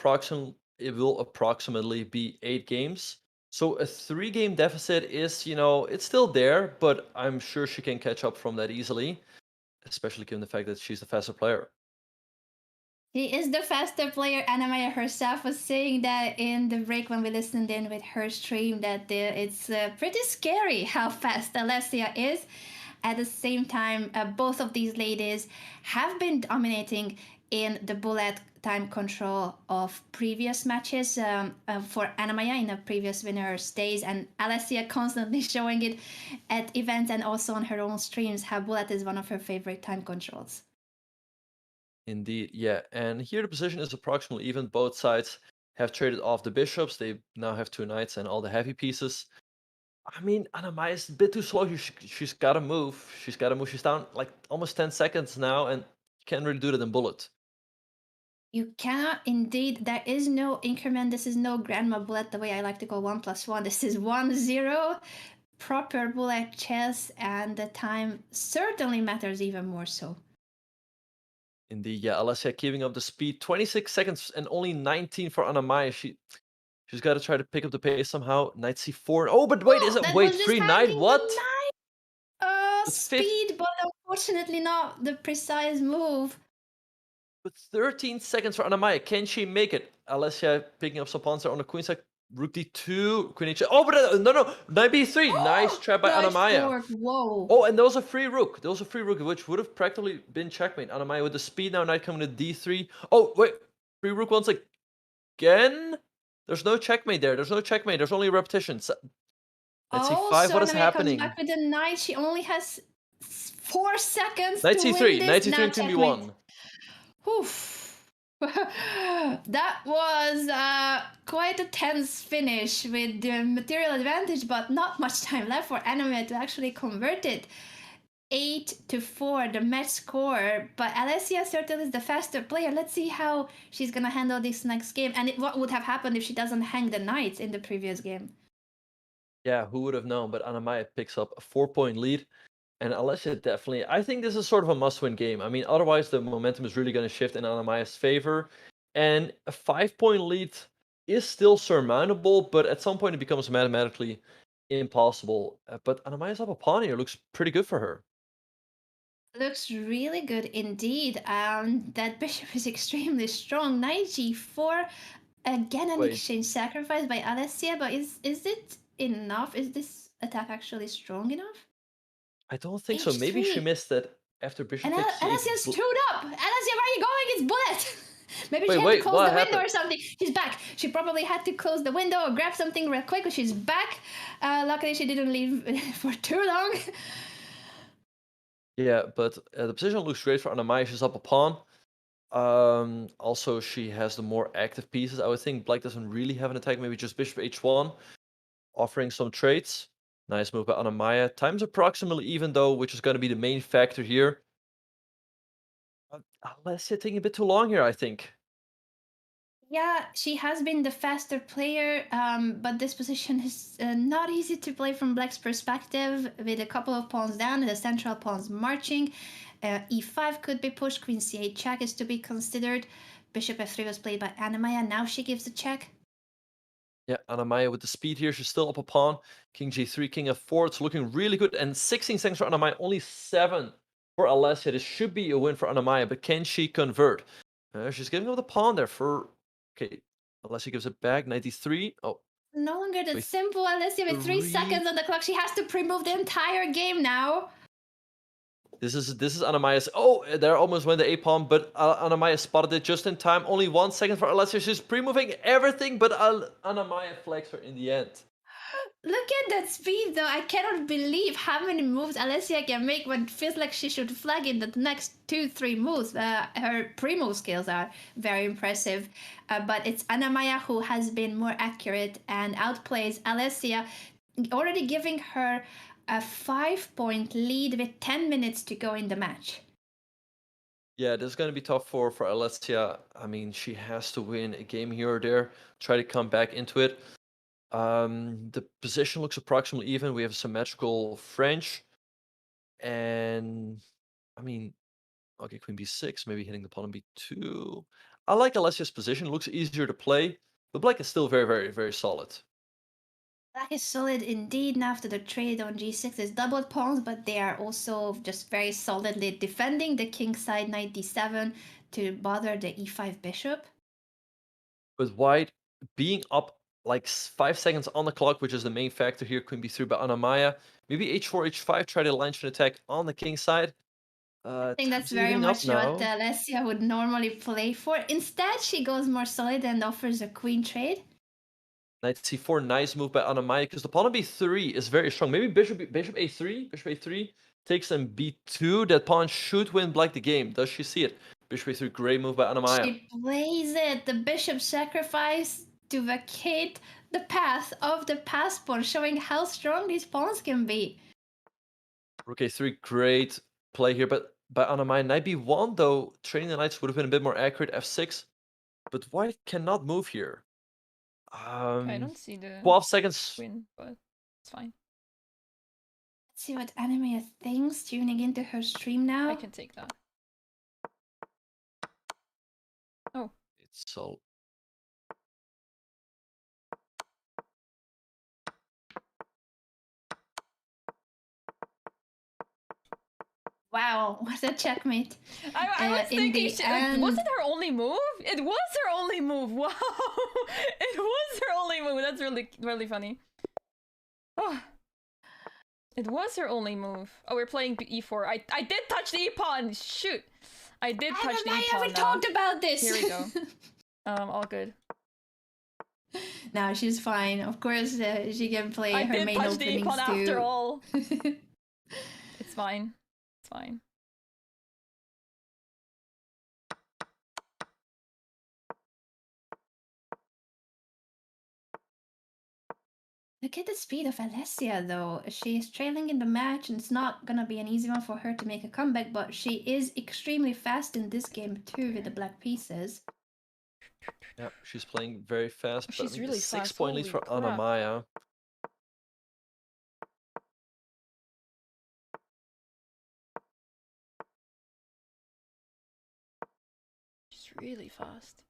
approximately be 8 games. So a 3-game deficit is, it's still there, but I'm sure she can catch up from that easily, especially given the fact that she's the faster player. She is the faster player. Anna-Maja herself was saying that in the break when we listened in with her stream, that it's pretty scary how fast Alessia is. At the same time, both of these ladies have been dominating in the bullet time control of previous matches for Anna-Maja in the previous winner's days, and Alessia constantly showing it at events and also on her own streams how bullet is one of her favorite time controls. Indeed, yeah. And here the position is approximately even. Both sides have traded off the bishops. They now have 2 knights and all the heavy pieces. I mean, Anna-Maja is a bit too slow. She's got to move. She's got to move. She's down like almost 10 seconds now, and you can't really do that in bullet. You cannot indeed. There is no increment. This is no grandma bullet, the way I like to go 1+1. This is 1-0. Proper bullet chess, and the time certainly matters even more so. Indeed, yeah. Alessia keeping up the speed. 26 seconds and only 19 for Anna-Maja. She's got to try to pick up the pace somehow. Knight c4. Oh, but wait, wait, free knight? What? Speed, but unfortunately not the precise move. But 13 seconds for Anna-Maja. Can she make it? Alessia picking up some pawns there on the queen side. Rook d2, queen h. Oh, but no. Knight b3. Nice trap by Anna-Maja. Whoa. Oh, and there was a free rook. Which would have practically been checkmate. Anna-Maja with the speed now. Knight coming to d3. Oh, wait. Free rook once again. There's no checkmate there. There's only a repetition. Let's see 5. So what is happening? Comes back with the knight. She only has 4 seconds Knight to c3. win this. Knight c3 and queen b1. Oof. That was quite a tense finish with the material advantage, but not much time left for Anna-Maja to actually convert it. 8-4, the match score. But Alessia certainly is the faster player. Let's see how she's gonna handle this next game, and what would have happened if she doesn't hang the knights in the previous game. Yeah, who would have known? But Anna-Maja picks up a 4-point lead. And Alessia definitely, I think this is sort of a must-win game. I mean, otherwise the momentum is really going to shift in Anna-Maja's favor. And a 5-point lead is still surmountable, but at some point it becomes mathematically impossible. But Anna-Maja's up a pawn here. Looks pretty good for her. Looks really good indeed. That bishop is extremely strong. Knight g4. Again, an exchange sacrifice by Alessia, but is it enough? Is this attack actually strong enough? I don't think so. Maybe she missed that after bishop takes c8. Alessia's screwed up! Alessia, where are you going? It's bullet! Maybe she had to close the window or something. She's back. She probably had to close the window or grab something real quick, but she's back. Luckily, she didn't leave for too long. Yeah, but the position looks great for Anna-Maja. She's up a pawn. Also, she has the more active pieces. I would think Black doesn't really have an attack. Maybe just bishop h1, offering some trades. Nice move by Anna-Maja. Time's approximately even though, which is going to be the main factor here. Alessia taking a bit too long here, I think. Yeah, she has been the faster player, but this position is not easy to play from Black's perspective. With a couple of pawns down and the central pawns marching, e5 could be pushed. Queen c8 check is to be considered. Bishop f3 was played by Anna-Maja. Now she gives a check. Yeah, Anna-Maja with the speed here. She's still up a pawn. King g3, king f4. It's looking really good. And 16 seconds for Anna-Maja, only 7 for Alessia. This should be a win for Anna-Maja, but can she convert? She's giving up the pawn there for... Okay, Alessia gives it back. 93. Oh, No longer that Wait, simple, Alessia. With 3 three. seconds on the clock, she has to pre-move the entire game now. This is Anna-Maja's. Oh, there almost went the a-pawn, but Anna-Maja spotted it just in time. Only 1 second for Alessia. She's pre-moving everything, but Anna-Maja flags her in the end. Look at that speed, though. I cannot believe how many moves Alessia can make when it feels like she should flag in the next 2-3 moves. Her pre-move skills are very impressive, but it's Anna-Maja who has been more accurate and outplays Alessia, already giving her a 5-point lead with 10 minutes to go in the match. Yeah, this is going to be tough for Alessia. I mean, she has to win a game here or there, try to come back into it. The position looks approximately even. We have symmetrical French. And, I mean, okay, queen b6, maybe hitting the pawn on b2. I like Alessia's position. It looks easier to play, but Black is still very, very, very solid. Black is solid indeed. Now after the trade on g6 is doubled pawns, but they are also just very solidly defending the king side knight d7 to bother the e5 bishop. With White being up like 5 seconds on the clock, which is the main factor here, queen b3 by Anna-Maja. Maybe h4, h5, try to launch an attack on the king side. I think that's Time's very evening much up what now. Alessia would normally play for. Instead, she goes more solid and offers a queen trade. Knight c4, nice move by Anna-Maja, because the pawn on b3 is very strong. Maybe bishop a3 takes on b2. That pawn should win Black the game. Does she see it? Bishop a3, great move by Anna-Maja. She plays it. The bishop sacrifice to vacate the path of the pass pawn, showing how strong these pawns can be. Rook a3, great play here, but by Anna-Maja. Knight b1, though, trading the knights would have been a bit more accurate. f6, but White cannot move here. I don't see the 12 seconds. win, but it's fine. Let's see what Anna-Maja thinks, tuning into her stream now. I can take that. Oh. It's so... Wow, what a checkmate. I was in thinking, the end... was it her only move? It was her only move. Wow, it was her only move. That's really, really funny. Oh, it was her only move. Oh, we're playing e4. I did touch the e-pawn. Shoot, I did touch the e-pawn. We talked about this. Here we go. All good. Now she's fine. Of course, she can play I her did main touch openings the e-pawn too. after all. It's fine. It's fine. Look at the speed of Alessia, though. She is trailing in the match, and it's not gonna be an easy one for her to make a comeback, but she is extremely fast in this game, too, with the black pieces. Yeah, she's playing very fast, but She's I mean, really the fast. 6-point lead Holy for crap. Anna-Maja. She's really fast.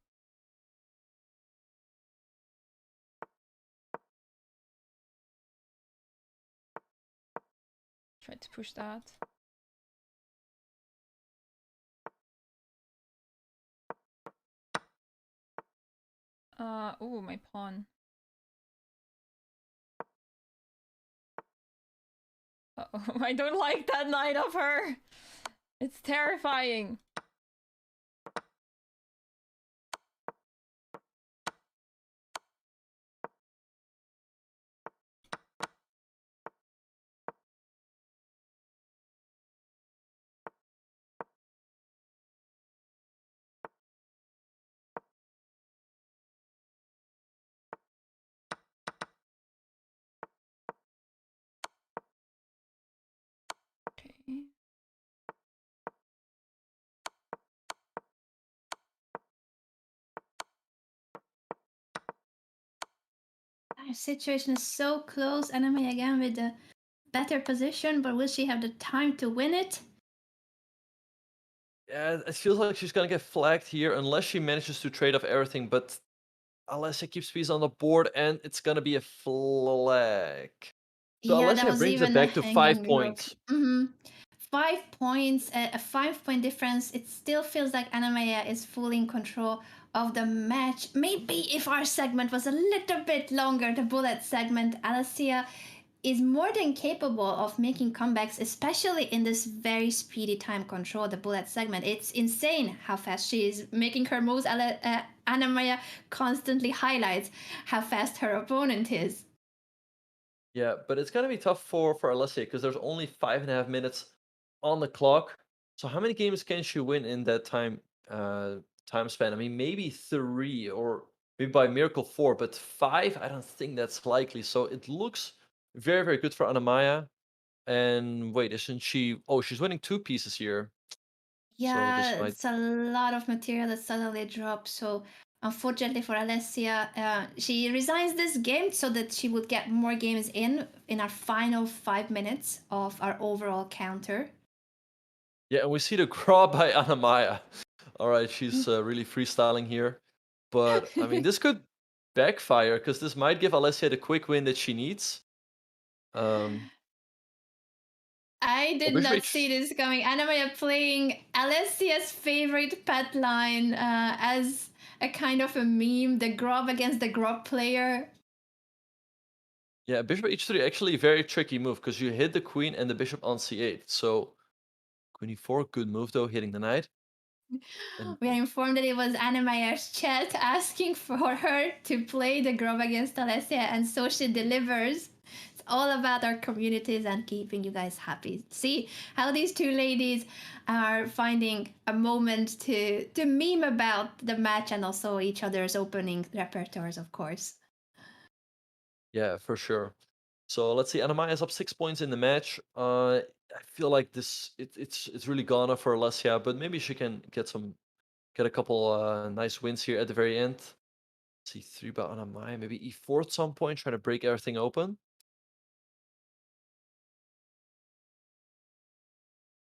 Tried to push that. Oh, my pawn. Uh-oh, I don't like that knight of her. It's terrifying. Okay. Your situation is so close. Anna-Maja again with the better position, but will she have the time to win it? Yeah, it feels like she's gonna get flagged here unless she manages to trade off everything, but Alessia keeps pieces on the board and it's gonna be a flag. So Yeah, that Alessia was brings it even a back to 5 hanging rook. points. 5 points, a 5 point difference. It still feels like Anna-Maja is fully in control of the match. Maybe if our segment was a little bit longer, the bullet segment, Alessia is more than capable of making comebacks, especially in this very speedy time control, the bullet segment. It's insane how fast she is making her moves. Anna-Maja constantly highlights how fast her opponent is. Yeah, but it's gonna be tough for Alessia because there's only 5.5 minutes on the clock. So how many games can she win in that time span? I mean, maybe 3 or maybe by miracle 4, but 5, I don't think that's likely. So it looks very, very good for Anna-Maja. And wait, isn't she? Oh, she's winning 2 pieces here. So this Yeah, might. it's a lot of material that suddenly dropped. So unfortunately for Alessia, she resigns this game so that she would get more games in our final 5 minutes of our overall counter. Yeah, and we see the grab by Anna-Maja. All right, she's really freestyling here. But I mean, this could backfire because this might give Alessia the quick win that she needs. Um, I oh, did Bishop not see H. this coming. Anna-Maja playing Alessia's favorite pet line as a kind of a meme, the grub against the grub player. Yeah, Bishop H3 actually a very tricky move because you hit the queen and the bishop on C8. So queen E4, good move though, hitting the knight. And We are informed that it was Anna-Maja's chat asking for her to play the grub against Alessia, and so she delivers. It's all about our communities and keeping you guys happy. See how these two ladies are finding a moment to meme about the match and also each other's opening repertoires, of course. yeah, for sure. So let's see, Anna-Maja is up 6 points in the match. I feel like it's really gone for Alessia, but maybe she can get a couple nice wins here at the very end. C3 by Anna-Maja, maybe E4 at some point, trying to break everything open.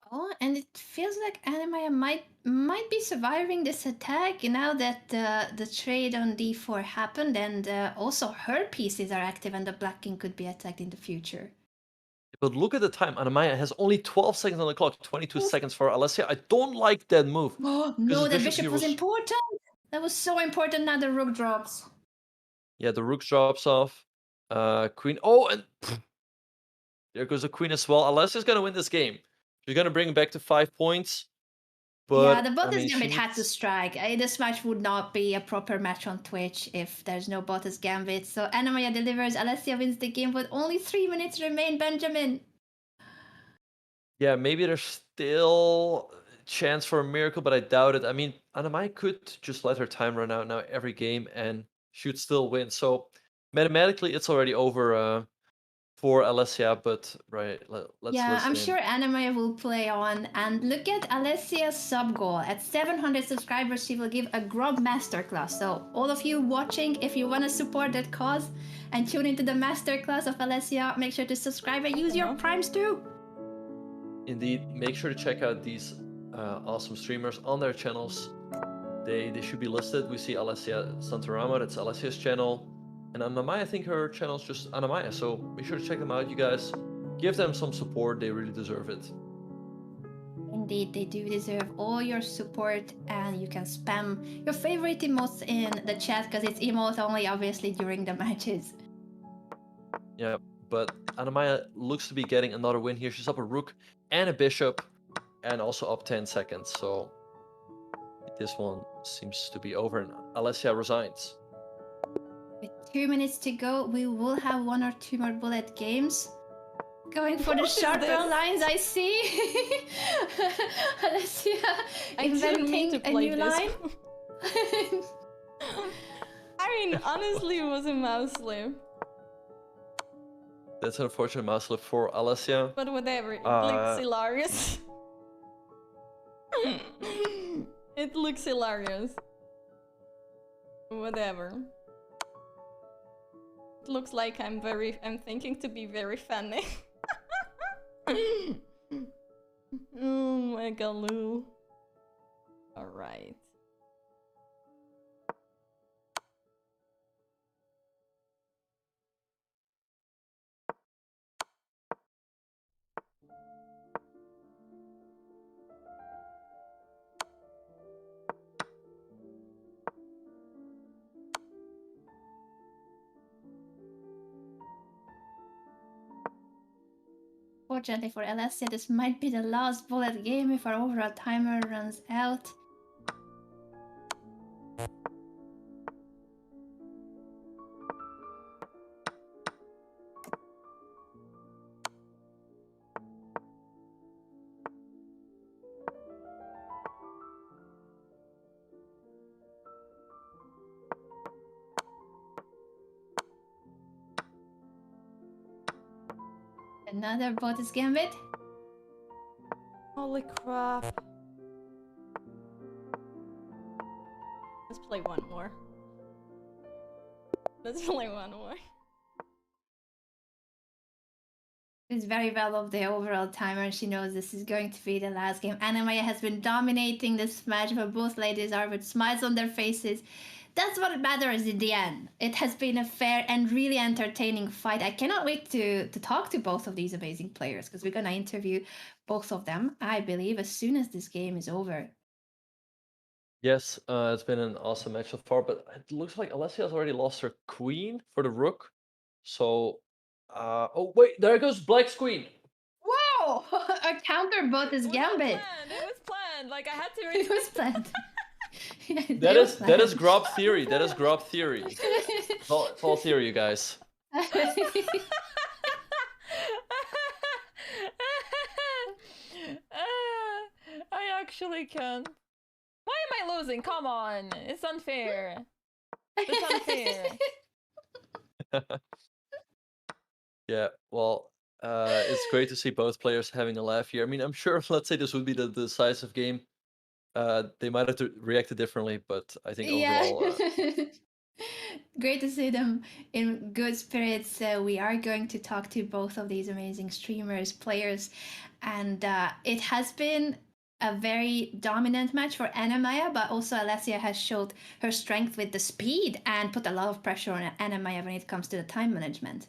Oh, and it feels like Anna-Maja might be surviving this attack now that the trade on d4 happened, and also her pieces are active, and the black king could be attacked in the future. But look at the time. Anna-Maja has only 12 seconds on the clock, 22 seconds for Alessia. I don't like that move. Oh Because no, this the bishop here was important. That was so important. Now the rook drops. Yeah, the rook drops off. Queen. Oh, and there goes the queen as well. Alessia's gonna win this game. She's gonna bring it back to 5 points. Yeah, the But I Bottas mean, she Gambit had to needs. strike. This match would not be a proper match on Twitch if there's no Bottas Gambit. So Anna-Maja delivers. Alessia wins the game with only 3 minutes remain. Benjamin. Yeah, maybe there's still a chance for a miracle, but I doubt it. I mean, Anna-Maja could just let her time run out now every game and should still win. So mathematically, it's already over for Alessia. But right, let's Yeah, listen I'm in. sure Anna-Maja will play on. And look at Alessia's sub goal. At 700 subscribers, she will give a Grub Masterclass. So all of you watching, if you want to support that cause and tune into the Masterclass of Alessia, make sure to subscribe and use your primes too. Indeed, make sure to check out these awesome streamers on their channels. They should be listed. We see Alessia Santeramo, that's Alessia's channel. And Anna-Maja, I think her channel is just Anna-Maja. So make sure to check them out, you guys. Give them some support. They really deserve it. Indeed, they do deserve all your support, and you can spam your favorite emotes in the chat because it's emote only, obviously, during the matches. Yeah, but Anna-Maja looks to be getting another win here. She's up a rook and a bishop, and also up 10 seconds. So this one seems to be over, and Alessia resigns. With 2 minutes to go, we will have 1 or 2 more bullet games. Going for the sharper lines, I see. Alessia inventing a new line. I mean, honestly, it was a mouse slip. That's an unfortunate mouse slip for Alessia. But whatever, it looks hilarious. It looks hilarious. Whatever. looks like I'm thinking to be very funny. Oh my galoo. Alright. Fortunately for Alessia, this might be the last bullet game if our overall timer runs out. Another Botus Gambit. Holy crap. Let's play one more. Let's play one more. She's very well of the overall timer. She knows this is going to be the last game. Anna-Maja has been dominating this match, but both ladies are with smiles on their faces. That's what matters in the end. It has been a fair and really entertaining fight. I cannot wait to talk to both of these amazing players because we're going to interview both of them, I believe, as soon as this game is over. Yes, it's been an awesome match so far, but it looks like Alessia has already lost her queen for the rook. So, oh wait, there goes Black's queen. Wow! A counter Botus Gambit. It was planned. Like I had to. It was planned. Yeah, That it is was that is planned. Grob theory. That is Grob theory. It's all theory, you guys. I actually can't. Why am I losing? Come on, it's unfair. It's unfair. Yeah, well, it's great to see both players having a laugh here. I mean, I'm sure, let's say this would be the decisive game. They might have reacted differently, but I think overall, Great to see them in good spirits. We are going to talk to both of these amazing streamers, players, and it has been a very dominant match for Anna-Maja, but also Alessia has showed her strength with the speed and put a lot of pressure on Anna-Maja when it comes to the time management.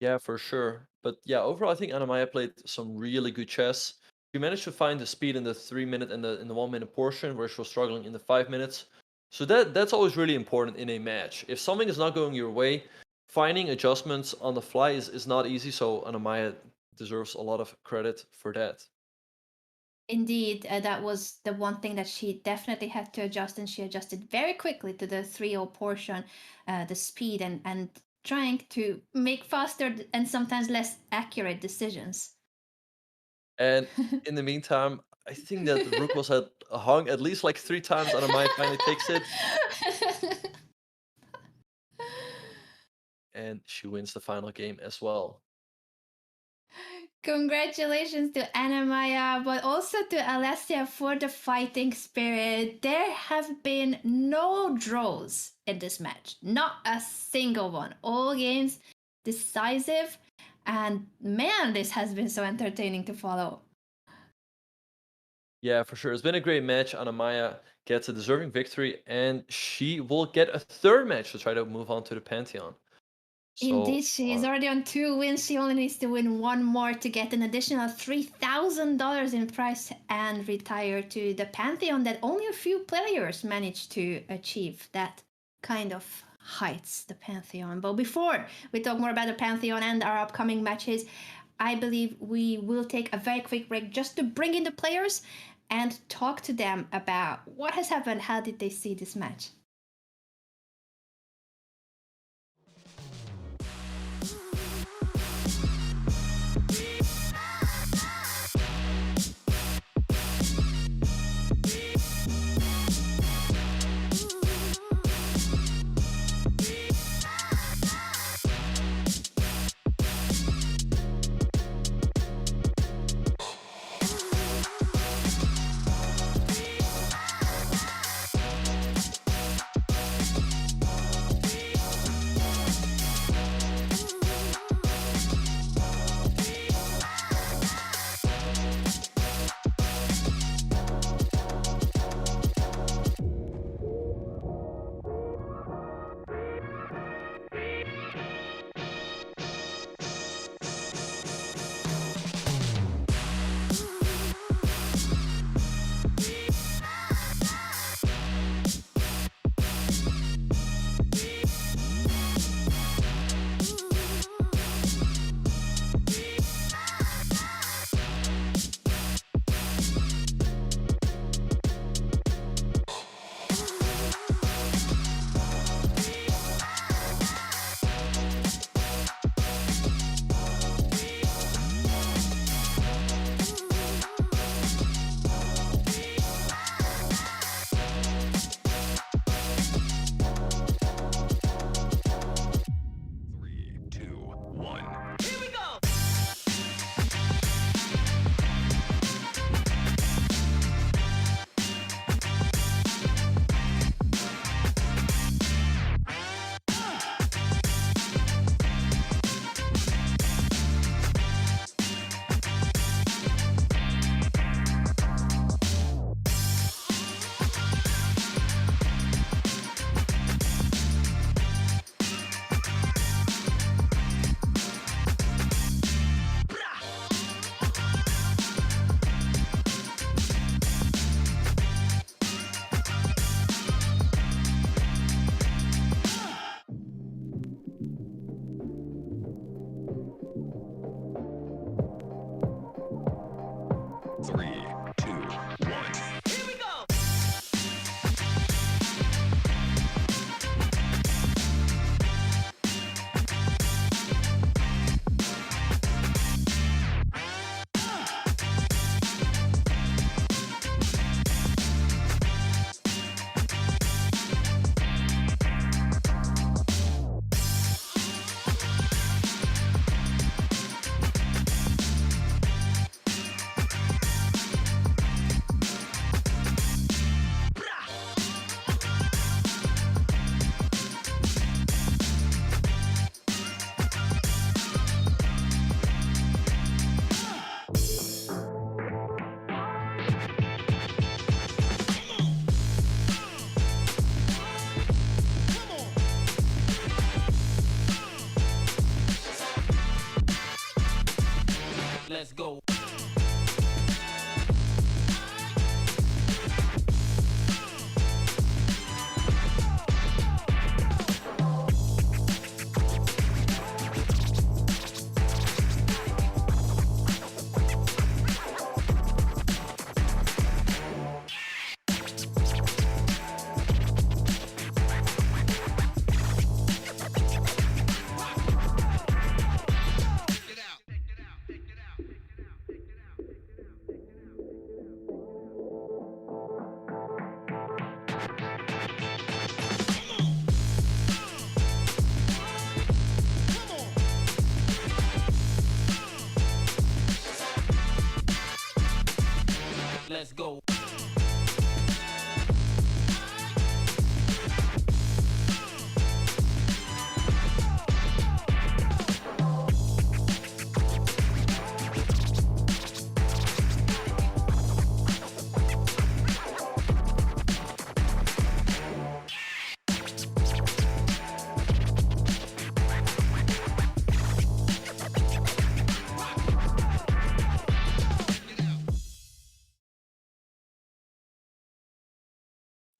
yeah, for sure. But yeah, overall, I think Anna-Maja played some really good chess. She managed to find the speed in the 3-minute and in the 1-minute portion, where she was struggling in the 5 minutes. So that's always really important in a match. If something is not going your way, finding adjustments on the fly is not easy. So Anna-Maja deserves a lot of credit for that. Indeed, that was the one thing that she definitely had to adjust, and she adjusted very quickly to the 3-0 portion, the speed and trying to make faster and sometimes less accurate decisions. And in the meantime, I think that the rook was hung at least like 3 times. Anna-Maja finally takes it, and she wins the final game as well. Congratulations to Anna-Maja, but also to Alessia for the fighting spirit. There have been no draws in this match, not a single one. All games decisive, and man, this has been so entertaining to follow. Yeah, for sure. It's been a great match. Anna-Maja gets a deserving victory, and she will get a 3rd match to try to move on to the Pantheon. So, Indeed, she is already on 2 wins. She only needs to win 1 more to get an additional $3,000 in prize and retire to the Pantheon that only a few players managed to achieve that kind of heights, the Pantheon. But before we talk more about the Pantheon and our upcoming matches, I believe we will take a very quick break just to bring in the players and talk to them about what has happened. How did they see this match?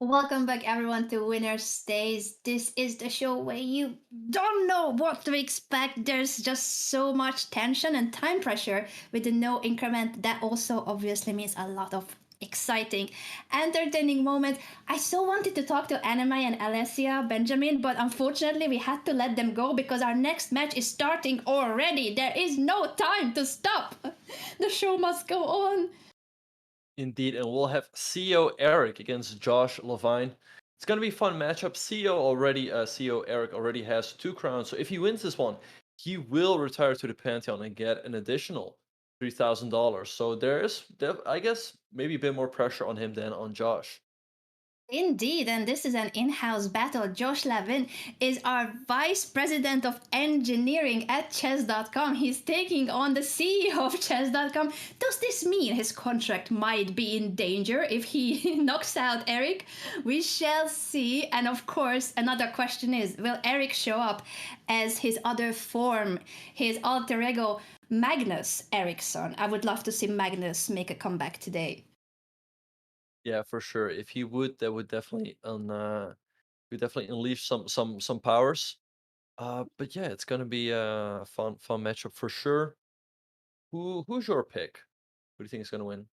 Welcome back, everyone, to Winner Stays. This is the show where you don't know what to expect. There's just so much tension and time pressure with the no increment. That also obviously means a lot of exciting, entertaining moments. I so wanted to talk to Anna-Maja and Alessia Benjamin, but unfortunately, we had to let them go because our next match is starting already. There is no time to stop. The show must go on. Indeed, and we'll have CEO Erik against Josh Levine. It's gonna be a fun matchup. CEO Erik already has 2 crowns, so if he wins this one, he will retire to the Pantheon and get an additional $3,000. So I guess, maybe a bit more pressure on him than on Josh. Indeed, and this is an in house battle. Josh Lavin is our vice president of engineering at chess.com. He's taking on the CEO of chess.com. Does this mean his contract might be in danger if he knocks out Erik? We shall see. And of course, another question is, will Erik show up as his other form, his alter ego, Magnus Eriksson? I would love to see Magnus make a comeback today. Yeah, for sure. If he would, that would definitely unleash some powers. But yeah, it's gonna be a fun matchup for sure. Who's your pick? Who do you think is gonna win?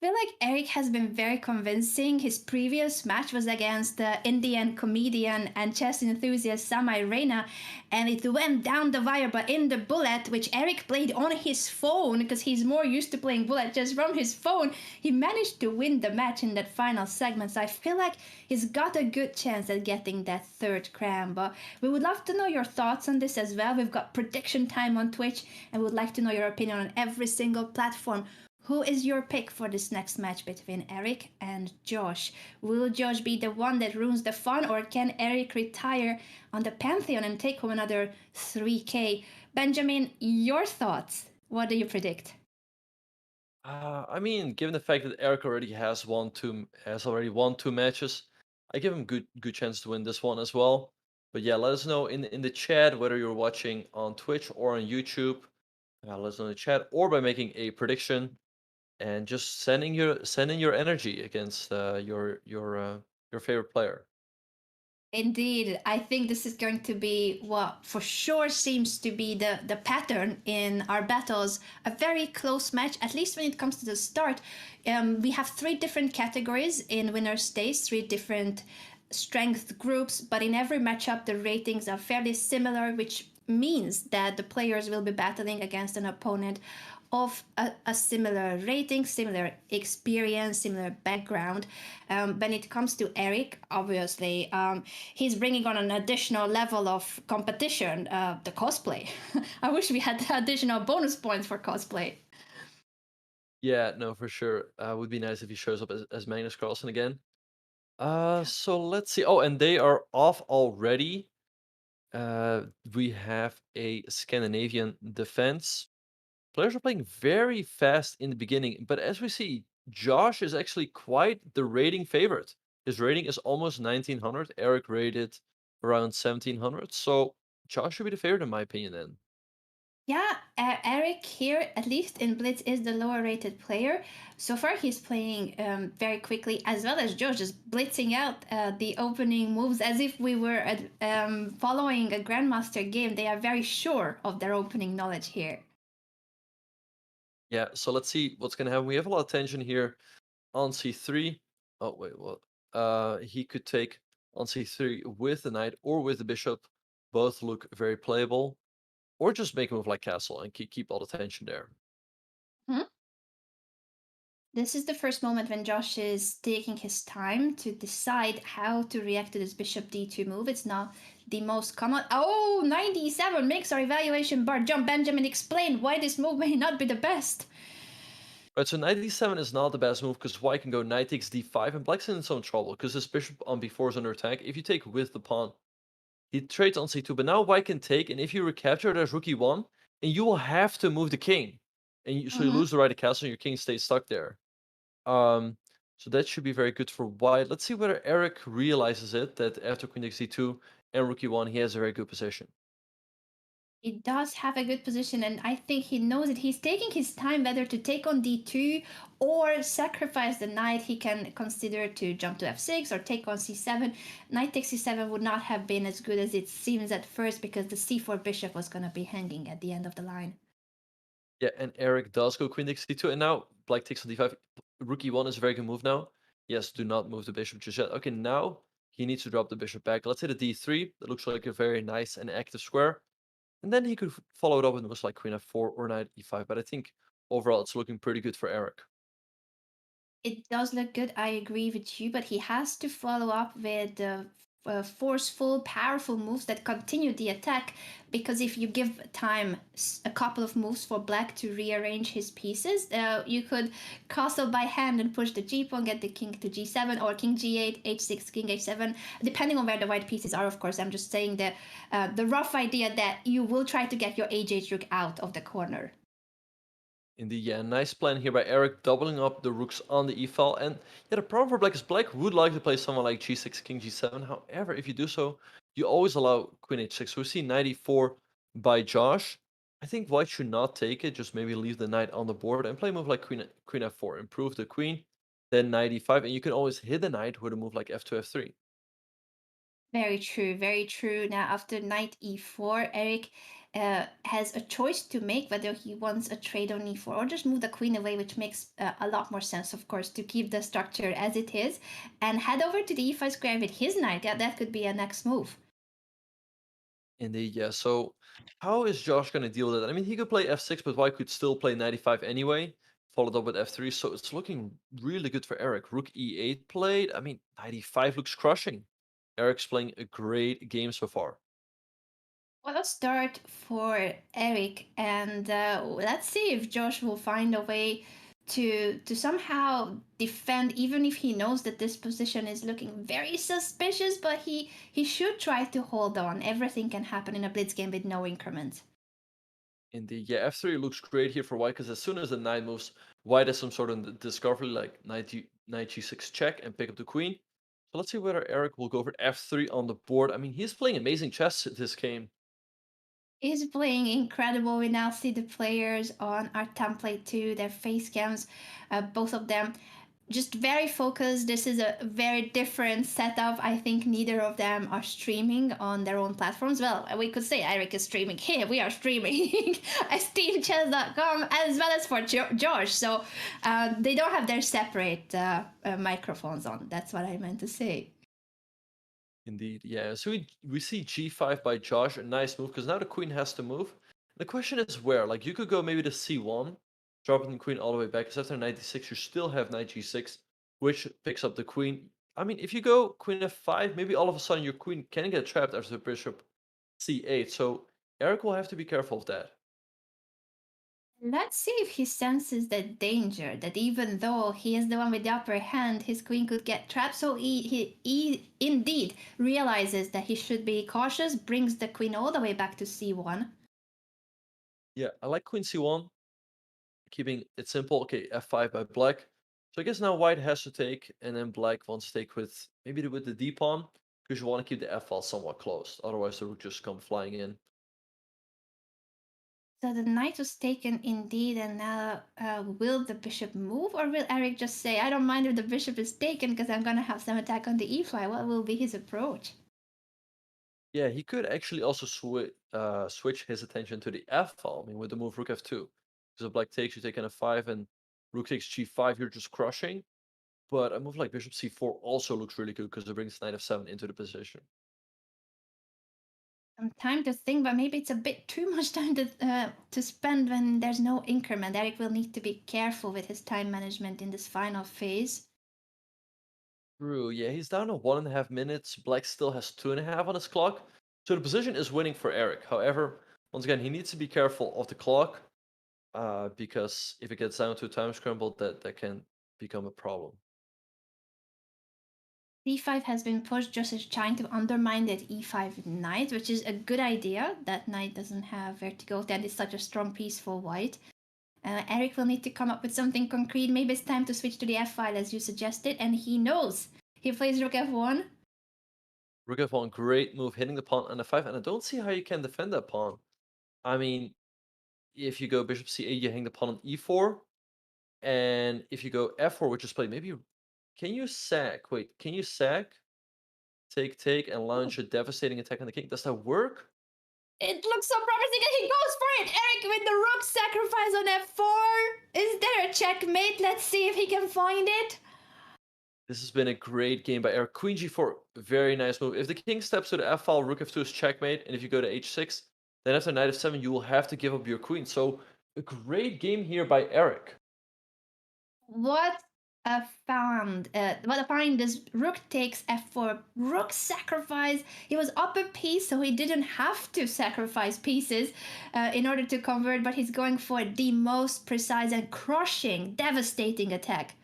I feel like Erik has been very convincing. His previous match was against the Indian comedian and chess enthusiast Samai Reina, and it went down the wire, but in the bullet, which Erik played on his phone because he's more used to playing bullet just from his phone, he managed to win the match in that final segment. So I feel like he's got a good chance at getting that 3rd crown. But we would love to know your thoughts on this as well. We've got prediction time on Twitch, and would like to know your opinion on every single platform. Who is your pick for this next match between Erik and Josh? Will Josh be the one that ruins the fun, or can Erik retire on the Pantheon and take home another 3K? Benjamin, your thoughts? What do you predict? I mean, given the fact that Erik already has already won 2 matches, I give him good chance to win this one as well. But yeah, let us know in the chat whether you're watching on Twitch or on YouTube. Let us know in the chat, or by making a prediction and just send in your energy against your favorite player. Indeed, I think this is going to be what for sure seems to be the pattern in our battles. A very close match, at least when it comes to the start. We have 3 different categories in winner's stays, 3 different strength groups, but in every matchup, the ratings are fairly similar, which means that the players will be battling against an opponent of a similar rating, similar experience, similar background. When it comes to Erik, obviously, he's bringing on an additional level of competition, the cosplay. I wish we had additional bonus points for cosplay. Yeah, no, for sure. Would be nice if he shows up as Magnus Carlsen again. So let's see. Oh, and they are off already. We have a Scandinavian defense. Players are playing very fast in the beginning, but as we see, Josh is actually quite the rating favorite. His rating is almost 1900. Erik rated around 1700. So Josh should be the favorite in my opinion then. Yeah, Erik here, at least in Blitz, is the lower rated player. So far, he's playing very quickly, as well as Josh, just blitzing out the opening moves as if we were following a Grandmaster game. They are very sure of their opening knowledge here. Yeah, so let's see what's gonna happen. We have a lot of tension here on c3. Oh wait, what? He could take on c3 with the knight or with the bishop. Both look very playable. Or just make a move like castle and keep all the tension there. Hmm? This is the first moment when Josh is taking his time to decide how to react to this bishop d2 move. It's not the most common. Oh, 97 makes our evaluation bar jump. Benjamin, explain why this move may not be the best. Right, so knight d7 is not the best move because white can go knight takes d5 and black's in some trouble because his bishop on b4 is under attack. If you take with the pawn, he trades on c2, but now white can take, and if you recapture, there's rook e1, and you will have to move the king. And so you lose the right to castle and your king stays stuck there. So that should be very good for white. Let's see whether Erik realizes it, that after queen takes d2 and rook e1, he has a very good position. He does have a good position, and I think he knows it. He's taking his time whether to take on d2 or sacrifice the knight. He can consider to jump to f6 or take on c7. Knight takes c7 would not have been as good as it seems at first because the c4 bishop was going to be hanging at the end of the line. Yeah, and Erik does go queen takes d2, and now black takes on d5. Rook e1 is a very good move now. Yes, do not move the bishop just yet. Okay, now he needs to drop the bishop back. Let's hit a d3. That looks like a very nice and active square. And then he could follow it up with moves like queen f4 or knight e5. But I think overall it's looking pretty good for Erik. It does look good, I agree with you, but he has to follow up with forceful, powerful moves that continue the attack. Because if you give time, a couple of moves for black to rearrange his pieces, you could castle by hand and push the g pawn, get the king to g7 or king g8, h6, king h7, depending on where the white pieces are. Of course, I'm just saying the rough idea that you will try to get your h8 rook out of the corner. Indeed, yeah, nice plan here by Erik, doubling up the rooks on the e-file. And yeah, the problem for black is black would like to play someone like g6, king g7. However, if you do so, you always allow queen h6. So we see knight e4 by Josh. I think white should not take it, just maybe leave the knight on the board and play a move like queen f4, improve the queen, then knight e5, and you can always hit the knight with a move like f2, f3. Very true, very true. Now, after knight e4, Erik has a choice to make whether he wants a trade on e4 or just move the queen away, which makes a lot more sense, of course, to keep the structure as it is and head over to the e5 square with his knight. Yeah, that could be a next move. Indeed, yeah. So how is Josh going to deal with it? I mean, he could play f6, but white could still play knight e5 anyway, followed up with f3. So it's looking really good for Erik. Rook e8 played. I mean, knight e5 looks crushing. Erik's playing a great game so far. Well, start for Erik, and let's see if Josh will find a way to somehow defend, even if he knows that this position is looking very suspicious. But he should try to hold on. Everything can happen in a blitz game with no increment. Indeed, yeah. f3 looks great here for white because as soon as the knight moves, white has some sort of discovery like knight g6 check and pick up the queen. So let's see whether Erik will go for f3 on the board. I mean, he's playing amazing chess this game. Is playing incredible. We now see the players on our template too, their face cams, both of them just very focused. This is a very different setup. I think neither of them are streaming on their own platforms. Well, we could say Erik is streaming. Here we are streaming at steamchess.com as well as for George. So they don't have their separate microphones on. That's what I meant to say. Indeed, yeah. So we see g5 by Josh, a nice move, because now the queen has to move. The question is where? Like, you could go maybe to c1, dropping the queen all the way back, because after knight d6, you still have knight g6, which picks up the queen. I mean, if you go queen f5, maybe all of a sudden your queen can get trapped after the bishop c8, so Erik will have to be careful of that. Let's see if he senses the danger that even though he is the one with the upper hand, his queen could get trapped. So he indeed realizes that he should be cautious, brings the queen all the way back to c1. Yeah, I like queen c1, keeping it simple. Okay, f5 by black. So I guess now white has to take, and then black wants to take with maybe with the d pawn, because you want to keep the f-file somewhat closed. Otherwise, the rook just come flying in. So the knight was taken indeed, and now will the bishop move, or will Erik just say, I don't mind if the bishop is taken because I'm going to have some attack on the e-file? What will be his approach? Yeah, he could actually also switch his attention to the f-file. I mean, with the move rook f2. Because if black takes, you take an f5, and rook takes g5, you're just crushing. But a move like bishop c4 also looks really good because it brings knight f7 into the position. Some time to think, but maybe it's a bit too much time to spend when there's no increment. Erik will need to be careful with his time management in this final phase. True, yeah, he's down to 1.5 minutes. Black still has 2.5 on his clock. So the position is winning for Erik. However, once again, he needs to be careful of the clock. Because if it gets down to a time scramble, that can become a problem. d5 has been pushed just as trying to undermine that e5 knight, which is a good idea. That knight doesn't have where to go. That is such a strong piece for white. Erik will need to come up with something concrete. Maybe it's time to switch to the f-file as you suggested, and he knows. He plays rook f1. Rook f1, great move, hitting the pawn on f5, and I don't see how you can defend that pawn. I mean, if you go bishop c8, you hang the pawn on e4. And if you go f4, which is played, maybe can you sack? Wait, can you sack? Take, and launch a devastating attack on the king. Does that work? It looks so promising and he goes for it! Erik with the rook sacrifice on f4! Is there a checkmate? Let's see if he can find it. This has been a great game by Erik. Queen g4, very nice move. If the king steps to the f file, rook f2 is checkmate, and if you go to h6, then after knight f7, you will have to give up your queen. So a great game here by Erik. What a find. What a find. This rook takes f4. Rook sacrifice. He was up a piece, so he didn't have to sacrifice pieces in order to convert, but he's going for the most precise and crushing, devastating attack.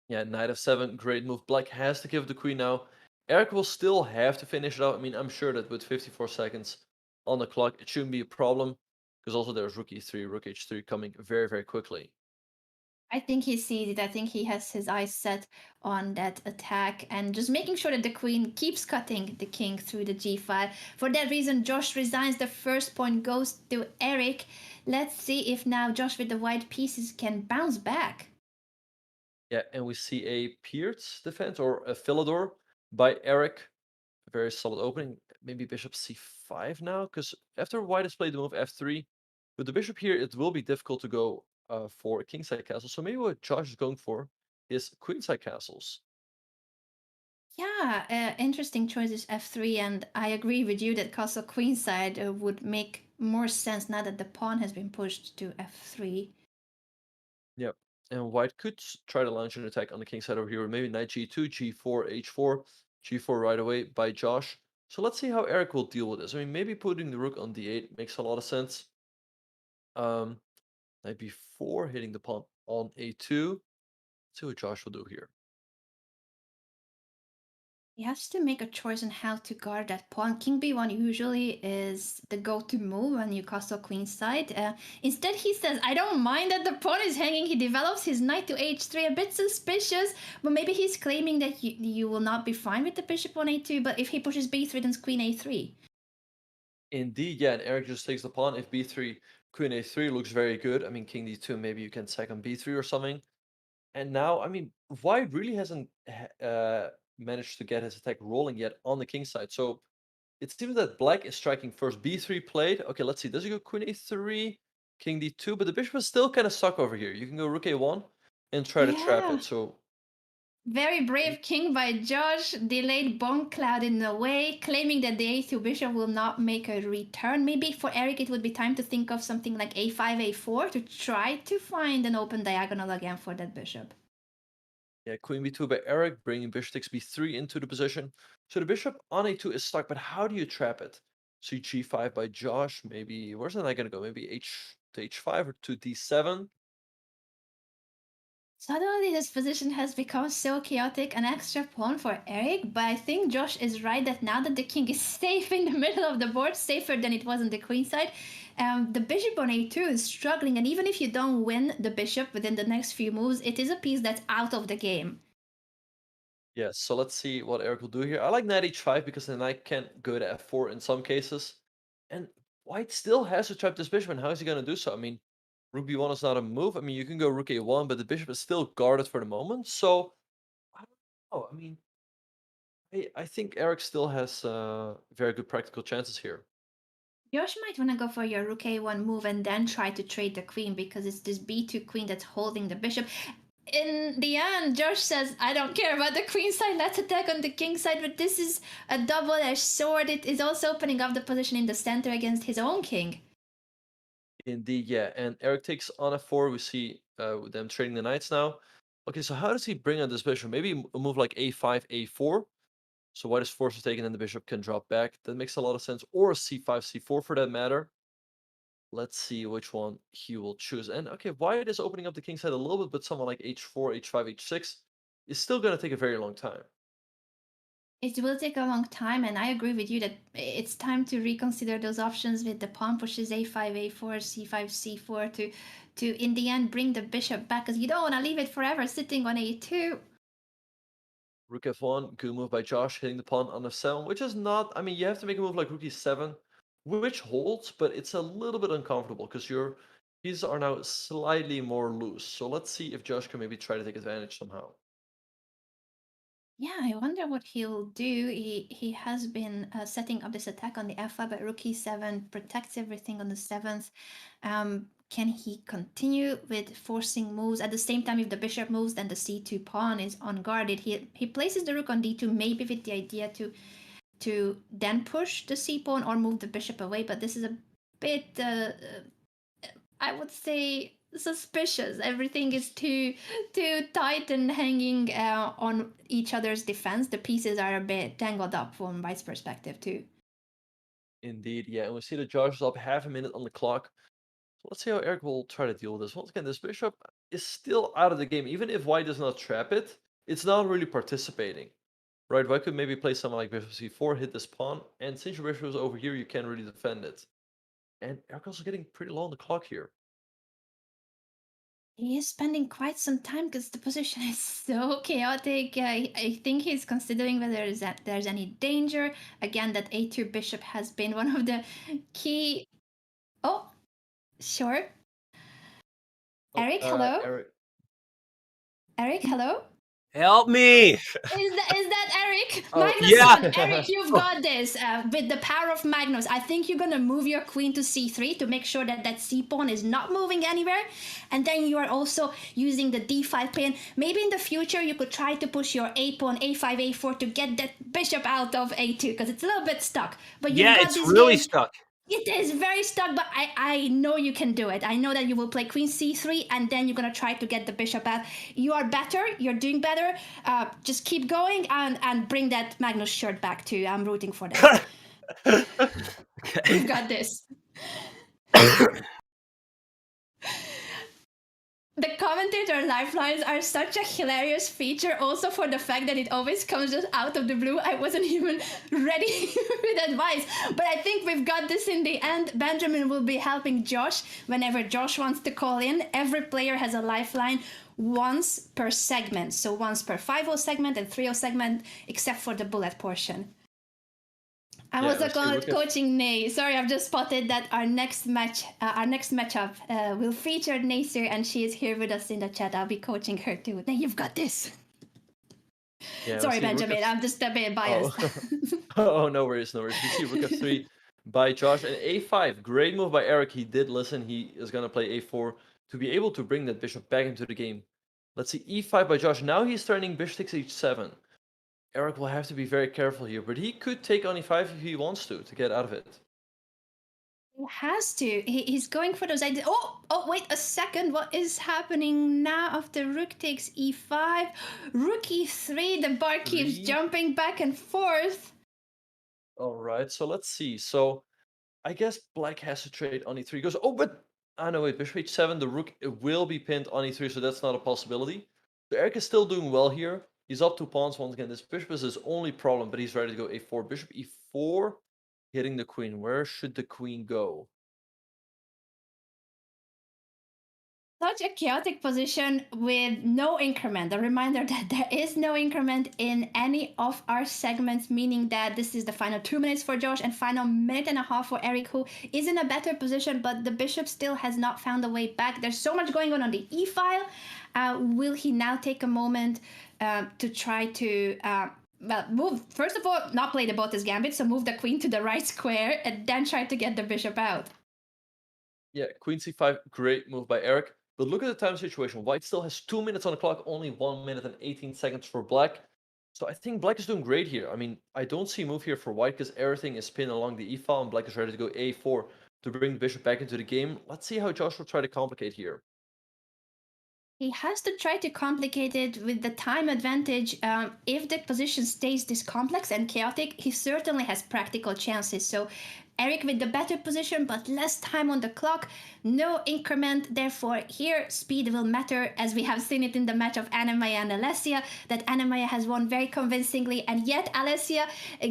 Yeah, knight f7, great move. Black has to give the queen now. Erik will still have to finish it out. I mean, I'm sure that with 54 seconds on the clock, it shouldn't be a problem. Because also there's rook e3, rook h3 coming very, very quickly. I think he sees it. I think he has his eyes set on that attack and just making sure that the queen keeps cutting the king through the g file. For that reason, Josh resigns. The first point goes to Erik. Let's see if now Josh with the white pieces can bounce back. Yeah, and we see a Pierce defense or a Philidor by Erik. A very solid opening. Maybe bishop c5 now, because after white has played the move f3, with the bishop here, it will be difficult to go for a kingside castle. So maybe what Josh is going for is queenside castles. Yeah, interesting choices f3, and I agree with you that castle queenside would make more sense now that the pawn has been pushed to f3. Yep. And white could try to launch an attack on the king side over here. Maybe knight g2, g4, h4, g4 right away by Josh. So let's see how Erik will deal with this. I mean, maybe putting the rook on d8 makes a lot of sense. Knight b4, hitting the pawn on a2. Let's see what Josh will do here. He has to make a choice on how to guard that pawn. King b1 usually is the go-to move when you castle queenside. Instead, he says, I don't mind that the pawn is hanging. He develops his knight to h3, a bit suspicious, but maybe he's claiming that you will not be fine with the bishop on a2, but if he pushes b3, then queen a3. Indeed, yeah, and Erik just takes the pawn. If b3, queen a3 looks very good. I mean, king d2, maybe you can sack on b3 or something. And now, I mean, white really hasn't managed to get his attack rolling yet on the king side. So it seems that black is striking first. b3 played. Okay, let's see. Does he go queen a3, king d2? But the bishop is still kind of stuck over here. You can go rook a1 and try to trap Yeah. it. So Very brave king by Josh, delayed bomb cloud in a way, claiming that the a2 bishop will not make a return. Maybe for Erik it would be time to think of something like a5, a4 to try to find an open diagonal again for that bishop. yeah, queen b2 by Erik, bringing bishop takes b3 into the position. So the bishop on a2 is stuck, but how do you trap it? So g5 by Josh, maybe, where's the knight going to go? Maybe h to h5 or to d7? Suddenly this position has become so chaotic, an extra pawn for Erik, but I think Josh is right that now that the king is safe in the middle of the board, safer than it was on the queen side, the bishop on a2 is struggling, and even if you don't win the bishop within the next few moves, it is a piece that's out of the game. Yes, so let's see what Erik will do here. I like knight h5 because the knight can go to f4 in some cases. And white still has to trap this bishop, and how is he going to do so? I mean, rook b1 is not a move. I mean, you can go rook a1, but the bishop is still guarded for the moment. So, I don't know. I mean, I think Erik still has very good practical chances here. Josh might want to go for your rook a1 move and then try to trade the queen because it's this b2 queen that's holding the bishop. In the end, Josh says, I don't care about the queen side, let's attack on the king side, but this is a double-edged sword. It is also opening up the position in the center against his own king. Indeed, yeah. And Erik takes on f4. We see them trading the knights now. Okay, so how does he bring on this bishop? Maybe a move like a5, a4. So white is forced to take it and the bishop can drop back. That makes a lot of sense. Or c5, c4 for that matter. Let's see which one he will choose. And okay, white is opening up the king side a little bit, but someone like h4, h5, h6 is still going to take a very long time. It will take a long time, and I agree with you that it's time to reconsider those options with the pawn pushes a5, a4, c5, c4 to in the end bring the bishop back, because you don't want to leave it forever sitting on a2. Rook f1, good move by Josh, hitting the pawn on f7, which is not, I mean, you have to make a move like rook e7 which holds, but it's a little bit uncomfortable because your pieces are now slightly more loose. So let's see if Josh can maybe try to take advantage somehow. Yeah, I wonder what he'll do. He has been setting up this attack on the f5, but rook e7 protects everything on the 7th. Can he continue with forcing moves? At the same time, if the bishop moves, then the c2 pawn is unguarded. He places the rook on d2, maybe with the idea to then push the c pawn or move the bishop away, but this is a bit, I would say, suspicious. Everything is too tight and hanging on each other's defense. The pieces are a bit tangled up from White's perspective too. Indeed, yeah. And we see that Josh is up half a minute on the clock. So let's see how Erik will try to deal with this. Once again, this bishop is still out of the game. Even if White does not trap it, it's not really participating. Right, White could maybe play something like bishop c4, hit this pawn, and since your bishop is over here, you can't really defend it. And Erik also getting pretty low on the clock here. He is spending quite some time because the position is so chaotic. I think he's considering whether there's any danger. Again, that a2 bishop has been one of the key. Oh, sure. Erik, hello. Erik, hello. Help me! Is that Erik? Oh, Magnus, yeah. Erik, you've got this. With the power of Magnus, I think you're gonna move your queen to c3 to make sure that that c pawn is not moving anywhere, and then you are also using the d5 pawn. Maybe in the future you could try to push your a pawn a5 a4 to get that bishop out of a2 because it's a little bit stuck. But you've Yeah, got it's this really game. stuck. It is very stuck, but I know you can do it. I know that you will play queen c3, and then you're going to try to get the bishop out. You are better. You're doing better. Just keep going and bring that Magnus shirt back too. I'm rooting for that. You've got this. The commentator lifelines are such a hilarious feature, also for the fact that it always comes just out of the blue. I wasn't even ready with advice, but I think we've got this in the end. Benjamin will be helping Josh whenever Josh wants to call in. Every player has a lifeline once per segment, so once per 5-0 segment and 3-0 segment, except for the bullet portion. I was coaching Nay. Sorry, I've just spotted that our next matchup will feature Nacer, and she is here with us in the chat. I'll be coaching her too. Nay, you've got this. Yeah, sorry, Benjamin. I'm just a bit biased. Oh, no worries, no worries. You see rook f3 by Josh and a5. Great move by Erik. He did listen. He is going to play a4 to be able to bring that bishop back into the game. Let's see e5 by Josh. Now he's turning bishop takes h7. Erik will have to be very careful here, but he could take on e5 if he wants to get out of it. He has to. He's going for those ideas. Oh, wait a second. What is happening now after rook takes e5? Rook e3. The bar keeps jumping back and forth. All right, so let's see. So I guess black has to trade on e3. Goes, oh, but no, wait, bishop h7. The rook will be pinned on e3, so that's not a possibility. So Erik is still doing well here. He's up 2 pawns once again. This bishop is his only problem, but he's ready to go a4. Bishop e4, hitting the queen. Where should the queen go? Such a chaotic position with no increment. A reminder that there is no increment in any of our segments, meaning that this is the final 2 minutes for Josh and final minute and a half for Erik, who is in a better position, but the bishop still has not found a way back. There's so much going on the e-file. Will he now take a moment to try to move, first of all, not play the Botas Gambit, so move the queen to the right square and then try to get the bishop out? Yeah, queen c5, great move by Erik. But look at the time situation. White still has 2 minutes on the clock, only 1 minute and 18 seconds for black. So I think black is doing great here. I mean, I don't see a move here for white because everything is pinned along the e-file and black is ready to go a4 to bring the bishop back into the game. Let's see how Josh will try to complicate here. He has to try to complicate it with the time advantage. If the position stays this complex and chaotic, he certainly has practical chances. So Erik with the better position, but less time on the clock, no increment. Therefore, here speed will matter, as we have seen it in the match of Anna-Maja and Alessia, that Anna-Maja has won very convincingly, and yet Alessia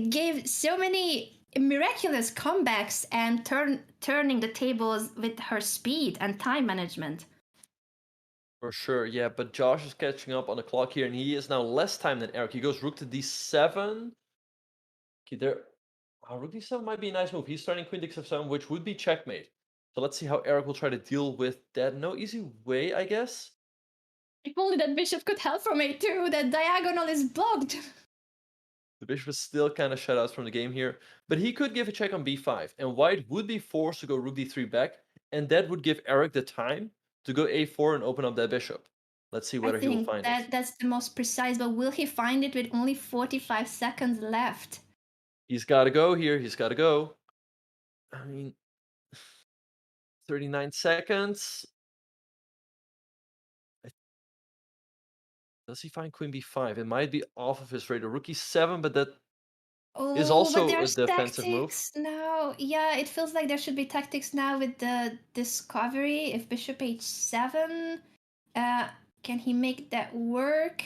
gave so many miraculous comebacks and turning the tables with her speed and time management. For sure, yeah, but Josh is catching up on the clock here, and he is now less time than Erik. He goes rook to d7. Okay, there Rook d7 might be a nice move. He's starting queen takes f7, which would be checkmate. So let's see how Erik will try to deal with that. No easy way, I guess. If only that bishop could help from a2, that diagonal is blocked. The bishop is still kind of shut out from the game here, but he could give a check on b5, and white would be forced to go rook d3 back, and that would give Erik the time to go a4 and open up that bishop. Let's see I whether he will think find it. that's the most precise, but will he find it with only 45 seconds left? He's got to go here. He's got to go. I mean, 39 seconds. Does he find queen b5? It might be off of his radar. Rook e7, but that is Oh, also but a there's defensive move. tactics now. Yeah, it feels like there should be tactics now with the discovery. If bishop h7, can he make that work?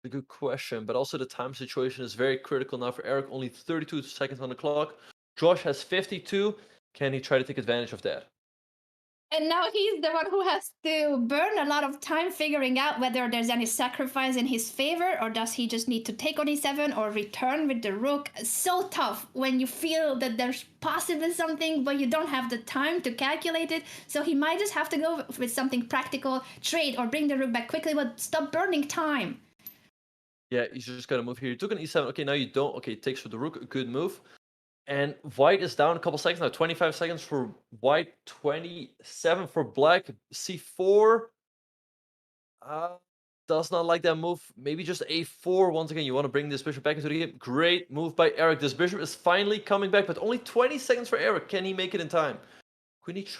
A good question, but also the time situation is very critical now for Erik. Only 32 seconds on the clock. Josh has 52. Can he try to take advantage of that? And now he's the one who has to burn a lot of time figuring out whether there's any sacrifice in his favor, or does he just need to take on e7 or return with the rook. So tough when you feel that there's possibly something, but you don't have the time to calculate it. So he might just have to go with something practical, trade or bring the rook back quickly, but stop burning time. Yeah, he's just got to move here. He took an e7. Okay, now you don't. Okay, takes for the rook. A good move. And white is down a couple seconds now. 25 seconds for white, 27 for black. c4. Does not like that move. Maybe just a4. Once again, you want to bring this bishop back into the game. Great move by Erik. This bishop is finally coming back, but only 20 seconds for Erik. Can he make it in time? Queen e2.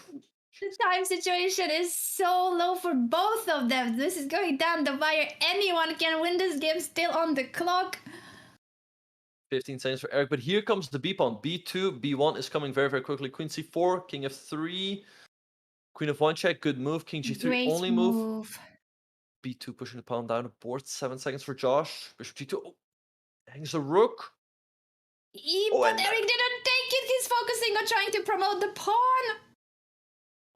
The time situation is so low for both of them. This is going down the wire. Anyone can win this game still on the clock. 15 seconds for Erik, but here comes the b pawn. b2, b1 is coming very, very quickly. Queen c4, king f3, queen f1 check. Good move. King g3 Great only move. move. b2 pushing the pawn down the board. 7 seconds for Josh. Bishop g2. Oh, hangs the rook. But Erik didn't take it. He's focusing on trying to promote the pawn.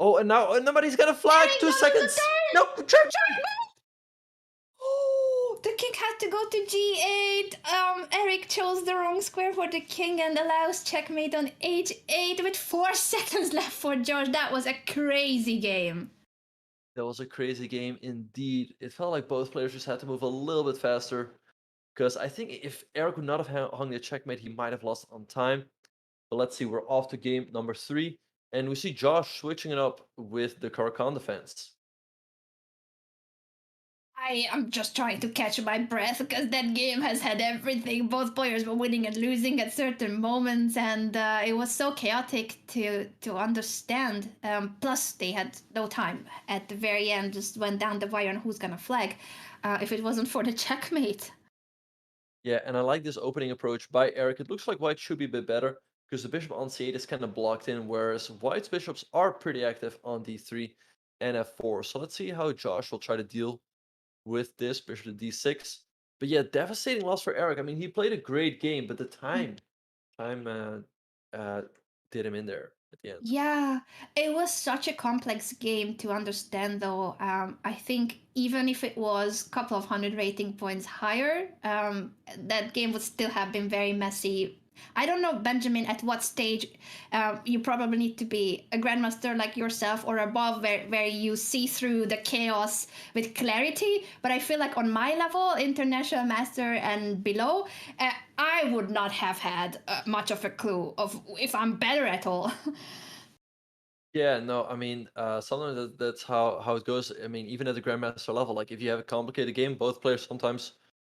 Oh, and now nobody's got a flag. Erik 2 knows the seconds. turn. No, check. Oh, the king had to go to g8. Erik chose the wrong square for the king and allows checkmate on h8 with 4 seconds left for George. That was a crazy game. That was a crazy game indeed. It felt like both players just had to move a little bit faster. Because I think if Erik would not have hung the checkmate, he might have lost on time. But let's see, we're off to game number 3. And we see Josh switching it up with the Caro-Kann defense. I am just trying to catch my breath because that game has had everything. Both players were winning and losing at certain moments, and it was so chaotic to understand. Plus, they had no time at the very end. Just went down the wire on who's gonna flag. If it wasn't for the checkmate. Yeah, and I like this opening approach by Erik. It looks like white should be a bit better because the bishop on c8 is kind of blocked in, whereas white's bishops are pretty active on d3 and f4. So let's see how Josh will try to deal with this bishop to d6. But yeah, devastating loss for Erik. I mean, he played a great game, but the time did him in there at the end. Yeah, it was such a complex game to understand, though. I think even if it was a couple of 100 rating points higher, that game would still have been very messy. I don't know, Benjamin, at what stage you probably need to be a grandmaster like yourself or above where you see through the chaos with clarity. But I feel like on my level, international master and below, I would not have had much of a clue of if I'm better at all. Yeah, no, I mean, sometimes that's how it goes. I mean, even at the grandmaster level, like if you have a complicated game, both players sometimes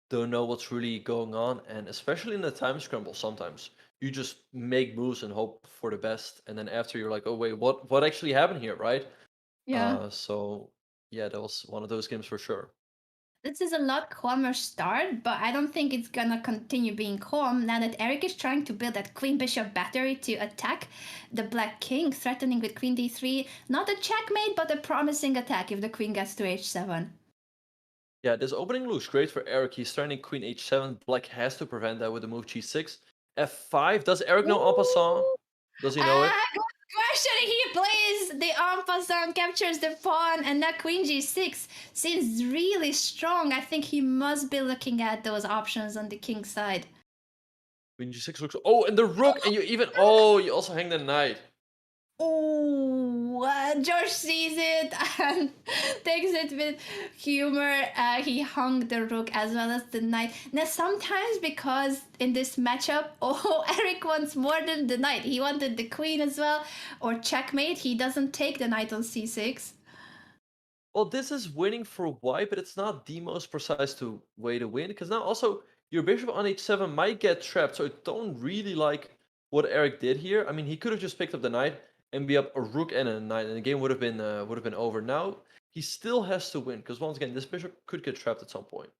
don't know what's really going on, and especially in the time scramble, sometimes you just make moves and hope for the best, and then after you're like, oh wait, what actually happened here, right? So yeah, that was one of those games for sure. This is a lot calmer start, but I don't think it's gonna continue being calm now that Erik is trying to build that queen bishop battery to attack the black king, threatening with queen d3. Not a checkmate, but a promising attack if the queen gets to h7. Yeah, this opening looks great for Erik. He's starting queen h7. Black has to prevent that with the move g6. f5. Does Erik know en passant? Does he know it? Good question. He plays the en passant, captures the pawn, and that queen g6 seems really strong. I think he must be looking at those options on the king side. Queen g6 looks. Oh, and the rook, and you even. Oh, you also hang the knight. Oh, George sees it and takes it with humor. He hung the rook as well as the knight. Now, sometimes because in this matchup, Erik wants more than the knight. He wanted the queen as well, or checkmate. He doesn't take the knight on c6. Well, this is winning for white, but it's not the most precise way to win, because now also your bishop on h7 might get trapped, so I don't really like what Erik did here. I mean, he could have just picked up the knight and be up a rook and a knight, and the game would have been over. Now he still has to win, because once again, this bishop could get trapped at some point.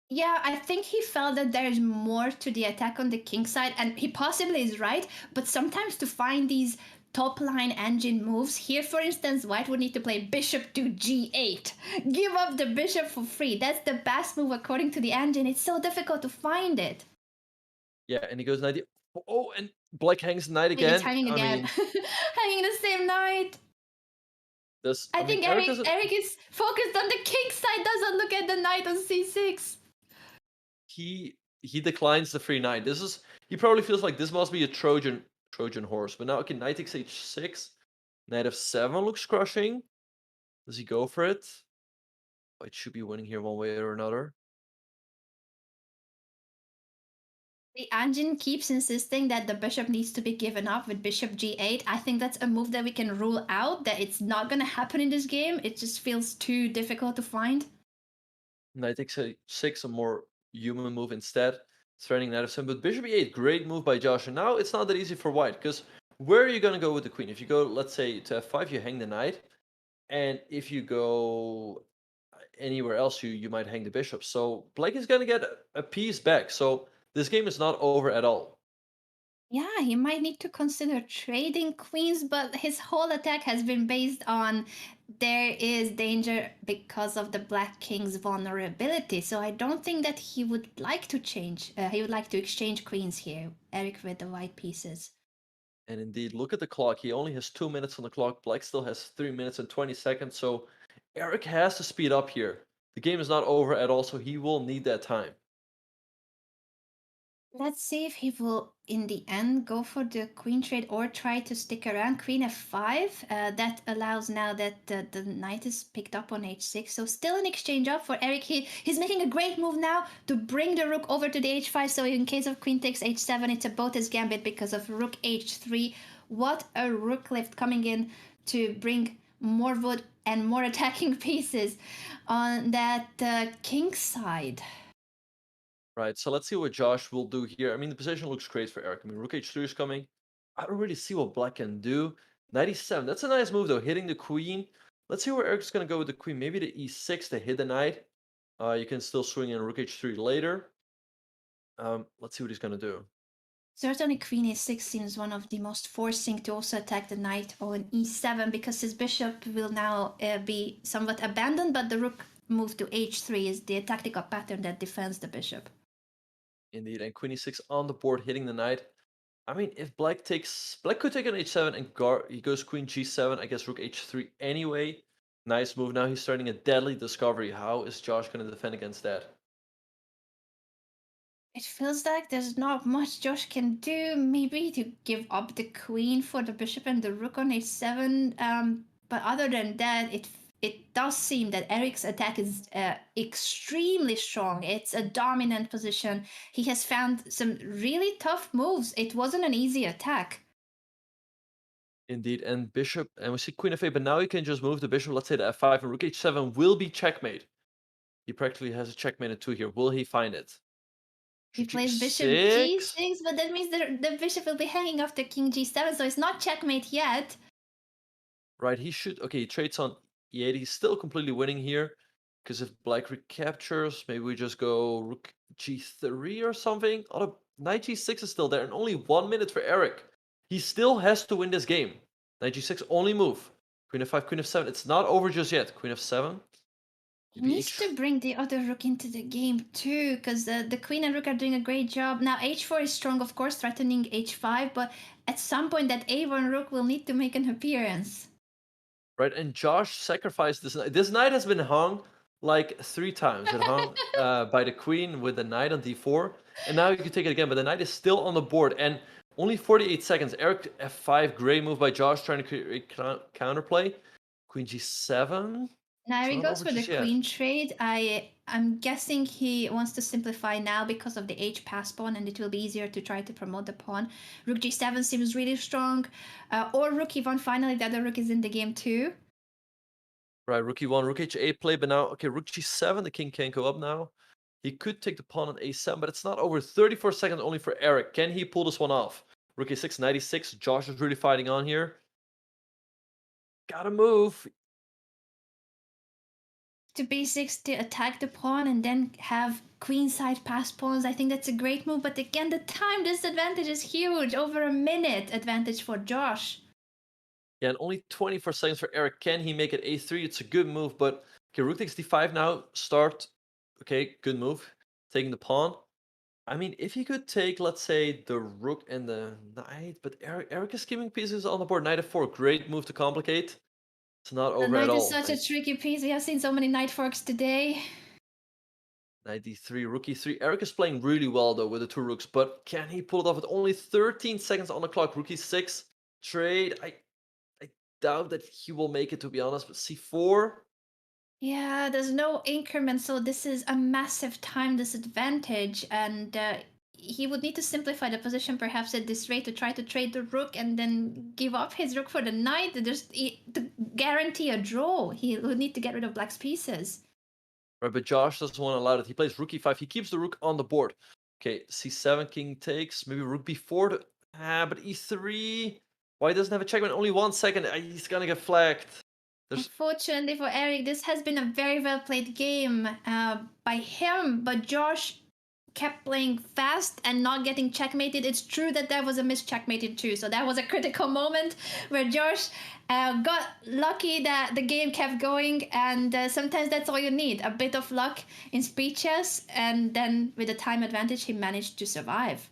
Yeah, I think he felt that there's more to the attack on the king side, and he possibly is right, but sometimes to find these top line engine moves, here for instance, white would need to play bishop to g8. Give up the bishop for free. That's the best move according to the engine. It's so difficult to find it. Yeah, and he goes knight. Oh, and black hangs knight again. He's hanging again. I mean, hanging the same knight. I mean, think Erik is focused on the king side, doesn't look at the knight on c6. He declines the free knight. He probably feels like this must be a Trojan horse. But now, okay, knight takes h6. Knight f7 looks crushing. Does he go for it? White should be winning here one way or another. The engine keeps insisting that the bishop needs to be given up with bishop g8. I think that's a move that we can rule out, that it's not going to happen in this game. It just feels too difficult to find. Knight takes a6, a more human move instead. Threatening knight f7, but bishop e8, great move by Josh. And now it's not that easy for white, because where are you going to go with the queen? If you go, let's say, to f5, you hang the knight. And if you go anywhere else, you might hang the bishop. So black is going to get a piece back. So this game is not over at all. Yeah, he might need to consider trading queens, but his whole attack has been based on there is danger because of the black king's vulnerability. So I don't think that he would like to change. He would like to exchange queens here, Erik with the white pieces. And indeed, look at the clock. He only has 2 minutes on the clock. Black still has 3 minutes and 20 seconds. So Erik has to speed up here. The game is not over at all, so he will need that time. Let's see if he will, in the end, go for the queen trade or try to stick around. Queen f5. That allows now that the knight is picked up on h6. So still an exchange up for Erik. He's making a great move now to bring the rook over to the h5. So in case of queen takes h7, it's a both gambit because of rook h3. What a rook lift coming in to bring more wood and more attacking pieces on that king side. Right, so let's see what Josh will do here. I mean, the position looks great for Erik. I mean, rook h3 is coming. I don't really see what black can do. Knight e7, that's a nice move though, hitting the queen. Let's see where Erik's going to go with the queen. Maybe the e6 to hit the knight. You can still swing in rook h3 later. Let's see what he's going to do. Certainly queen e6 seems one of the most forcing to also attack the knight on e7 because his bishop will now be somewhat abandoned, but the rook move to h3 is the tactical pattern that defends the bishop. Indeed, and queen e6 on the board, hitting the knight. I mean, if black could take on h7 and he goes queen g7, I guess rook h3 anyway. Nice move. Now he's starting a deadly discovery. How is Josh going to defend against that? It feels like there's not much Josh can do. Maybe to give up the queen for the bishop and the rook on h7. But other than that, it does seem that Erik's attack is extremely strong. It's a dominant position. He has found some really tough moves. It wasn't an easy attack. Indeed, and bishop, and we see queen f8, but now he can just move the bishop, let's say to f5, and rook h7 will be checkmate. He practically has a checkmate at 2 here. Will he find it? He plays bishop g6, but that means the bishop will be hanging after king g7, so it's not checkmate yet. Right, he should... Okay, he trades on e8. He's still completely winning here, because if black recaptures, maybe we just go rook g3 or something. Although knight g6 is still there, and only 1 minute for Erik. He still has to win this game. Knight g6, only move. Queen f5, queen f7. It's not over just yet. Queen f7. He needs to bring the other rook into the game too, because the queen and rook are doing a great job. Now h4 is strong, of course, threatening h5, but at some point that a1 rook will need to make an appearance. Right, and Josh sacrificed this knight. This knight has been hung like 3 times. It hung by the queen with the knight on d4. And now you can take it again, but the knight is still on the board. And only 48 seconds. Erik F5, great move by Josh, trying to create counterplay. Queen G7. Now It's he not goes over for the just yet. queen trade. I'm guessing he wants to simplify now because of the H pass pawn, and it will be easier to try to promote the pawn. Rook G7 seems really strong. Or Rook E1, finally the other rook is in the game too. Right, rook E1, rook H8 play, but now, okay, rook G7, the king can't go up now. He could take the pawn on A7, but it's not over. 34 seconds only for Erik. Can he pull this one off? Rook A6, 96. Josh is really fighting on here. Gotta move. To B6 to attack the pawn and then have queenside pass pawns. I think that's a great move, but again, the time disadvantage is huge. Over a minute advantage for Josh. Yeah, and only 24 seconds for Erik. Can he make it A3? It's a good move, but okay, rook takes D5 now. Start. Okay, good move. Taking the pawn. I mean, if he could take, let's say, the rook and the knight, but Erik is giving pieces on the board. Knight F4, great move to complicate. It's not The over at knight is all. such a tricky piece. We have seen so many knight forks today. Knight D3, rook E3. Erik is playing really well, though, with the two rooks, but can he pull it off with only 13 seconds on the clock? Rook E6, trade. I doubt that he will make it, to be honest, but C4. Yeah, there's no increment, so this is a massive time disadvantage, and he would need to simplify the position perhaps at this rate to try to trade the rook and then give up his rook for the knight to guarantee a draw. He would need to get rid of black's pieces. Right, but Josh doesn't want to allow that. He plays rook E5. He keeps the rook on the board. Okay, C7, king takes. Maybe rook B4. But E3. Why doesn't have a checkmate? Only 1 second. He's gonna get flagged. Unfortunately for Erik, this has been a very well played game by him, but Josh kept playing fast and not getting checkmated. It's true that there was a missed checkmated too, so that was a critical moment where Josh got lucky that the game kept going, and sometimes that's all you need, a bit of luck in speed chess, and then with the time advantage he managed to survive.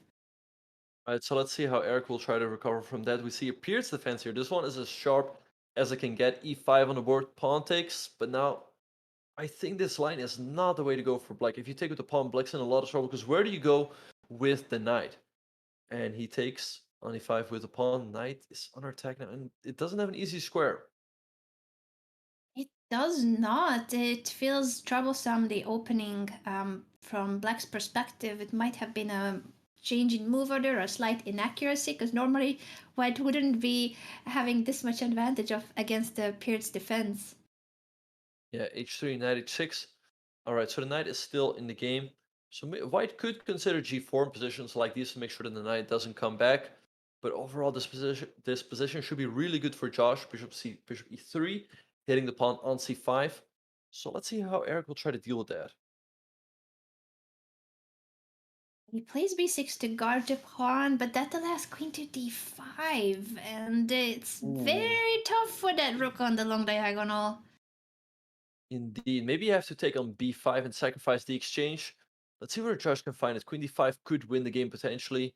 Alright, so let's see how Erik will try to recover from that. We see a Pierce defense here. This one is as sharp as it can get. E5 on the board, pawn takes, but now I think this line is not the way to go for black. If you take with the pawn, black's in a lot of trouble, because where do you go with the knight? And he takes on E5 with the pawn. Knight is under attack now, and it doesn't have an easy square. It does not. It feels troublesome, the opening. From black's perspective, it might have been a change in move order or a slight inaccuracy, because normally white wouldn't be having this much advantage against the Pierce's defense. Yeah, H3, knight H6. Alright, so the knight is still in the game. So white could consider G4 in positions like these to make sure that the knight doesn't come back. But overall, this position should be really good for Josh. Bishop E3, hitting the pawn on C5. So let's see how Erik will try to deal with that. He plays b6 to guard the pawn, but that allows queen to d5, and it's very tough for that rook on the long diagonal. Indeed, maybe you have to take on B5 and sacrifice the exchange. Let's see where Josh can find it. Queen D5 could win the game potentially.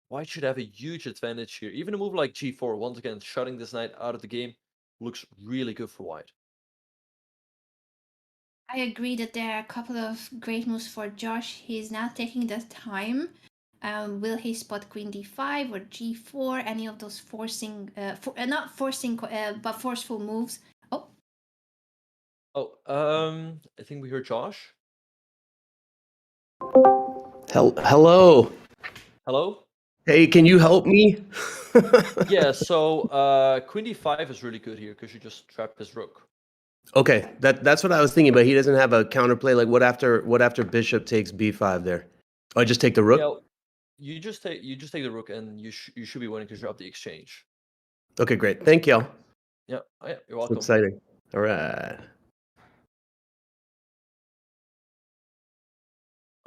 White should have a huge advantage here. Even a move like G4, once again, shutting this knight out of the game, looks really good for white. I agree that there are a couple of great moves for Josh. He's now taking the time. Will he spot queen d5 or g4? Any of those forcing, not forcing, but forceful moves? I think we heard Josh. Hello. Hello? Hey, can you help me? Yeah, so queen d5 is really good here because you just trap his rook. Okay, that's what I was thinking, but he doesn't have a counterplay. Like what after bishop takes b5 there? Oh, I just take the rook? Yeah, you just take the rook and you should be winning because you're up the exchange. Okay, great. Thank you. Yeah, oh, yeah, you're So welcome. exciting. All right.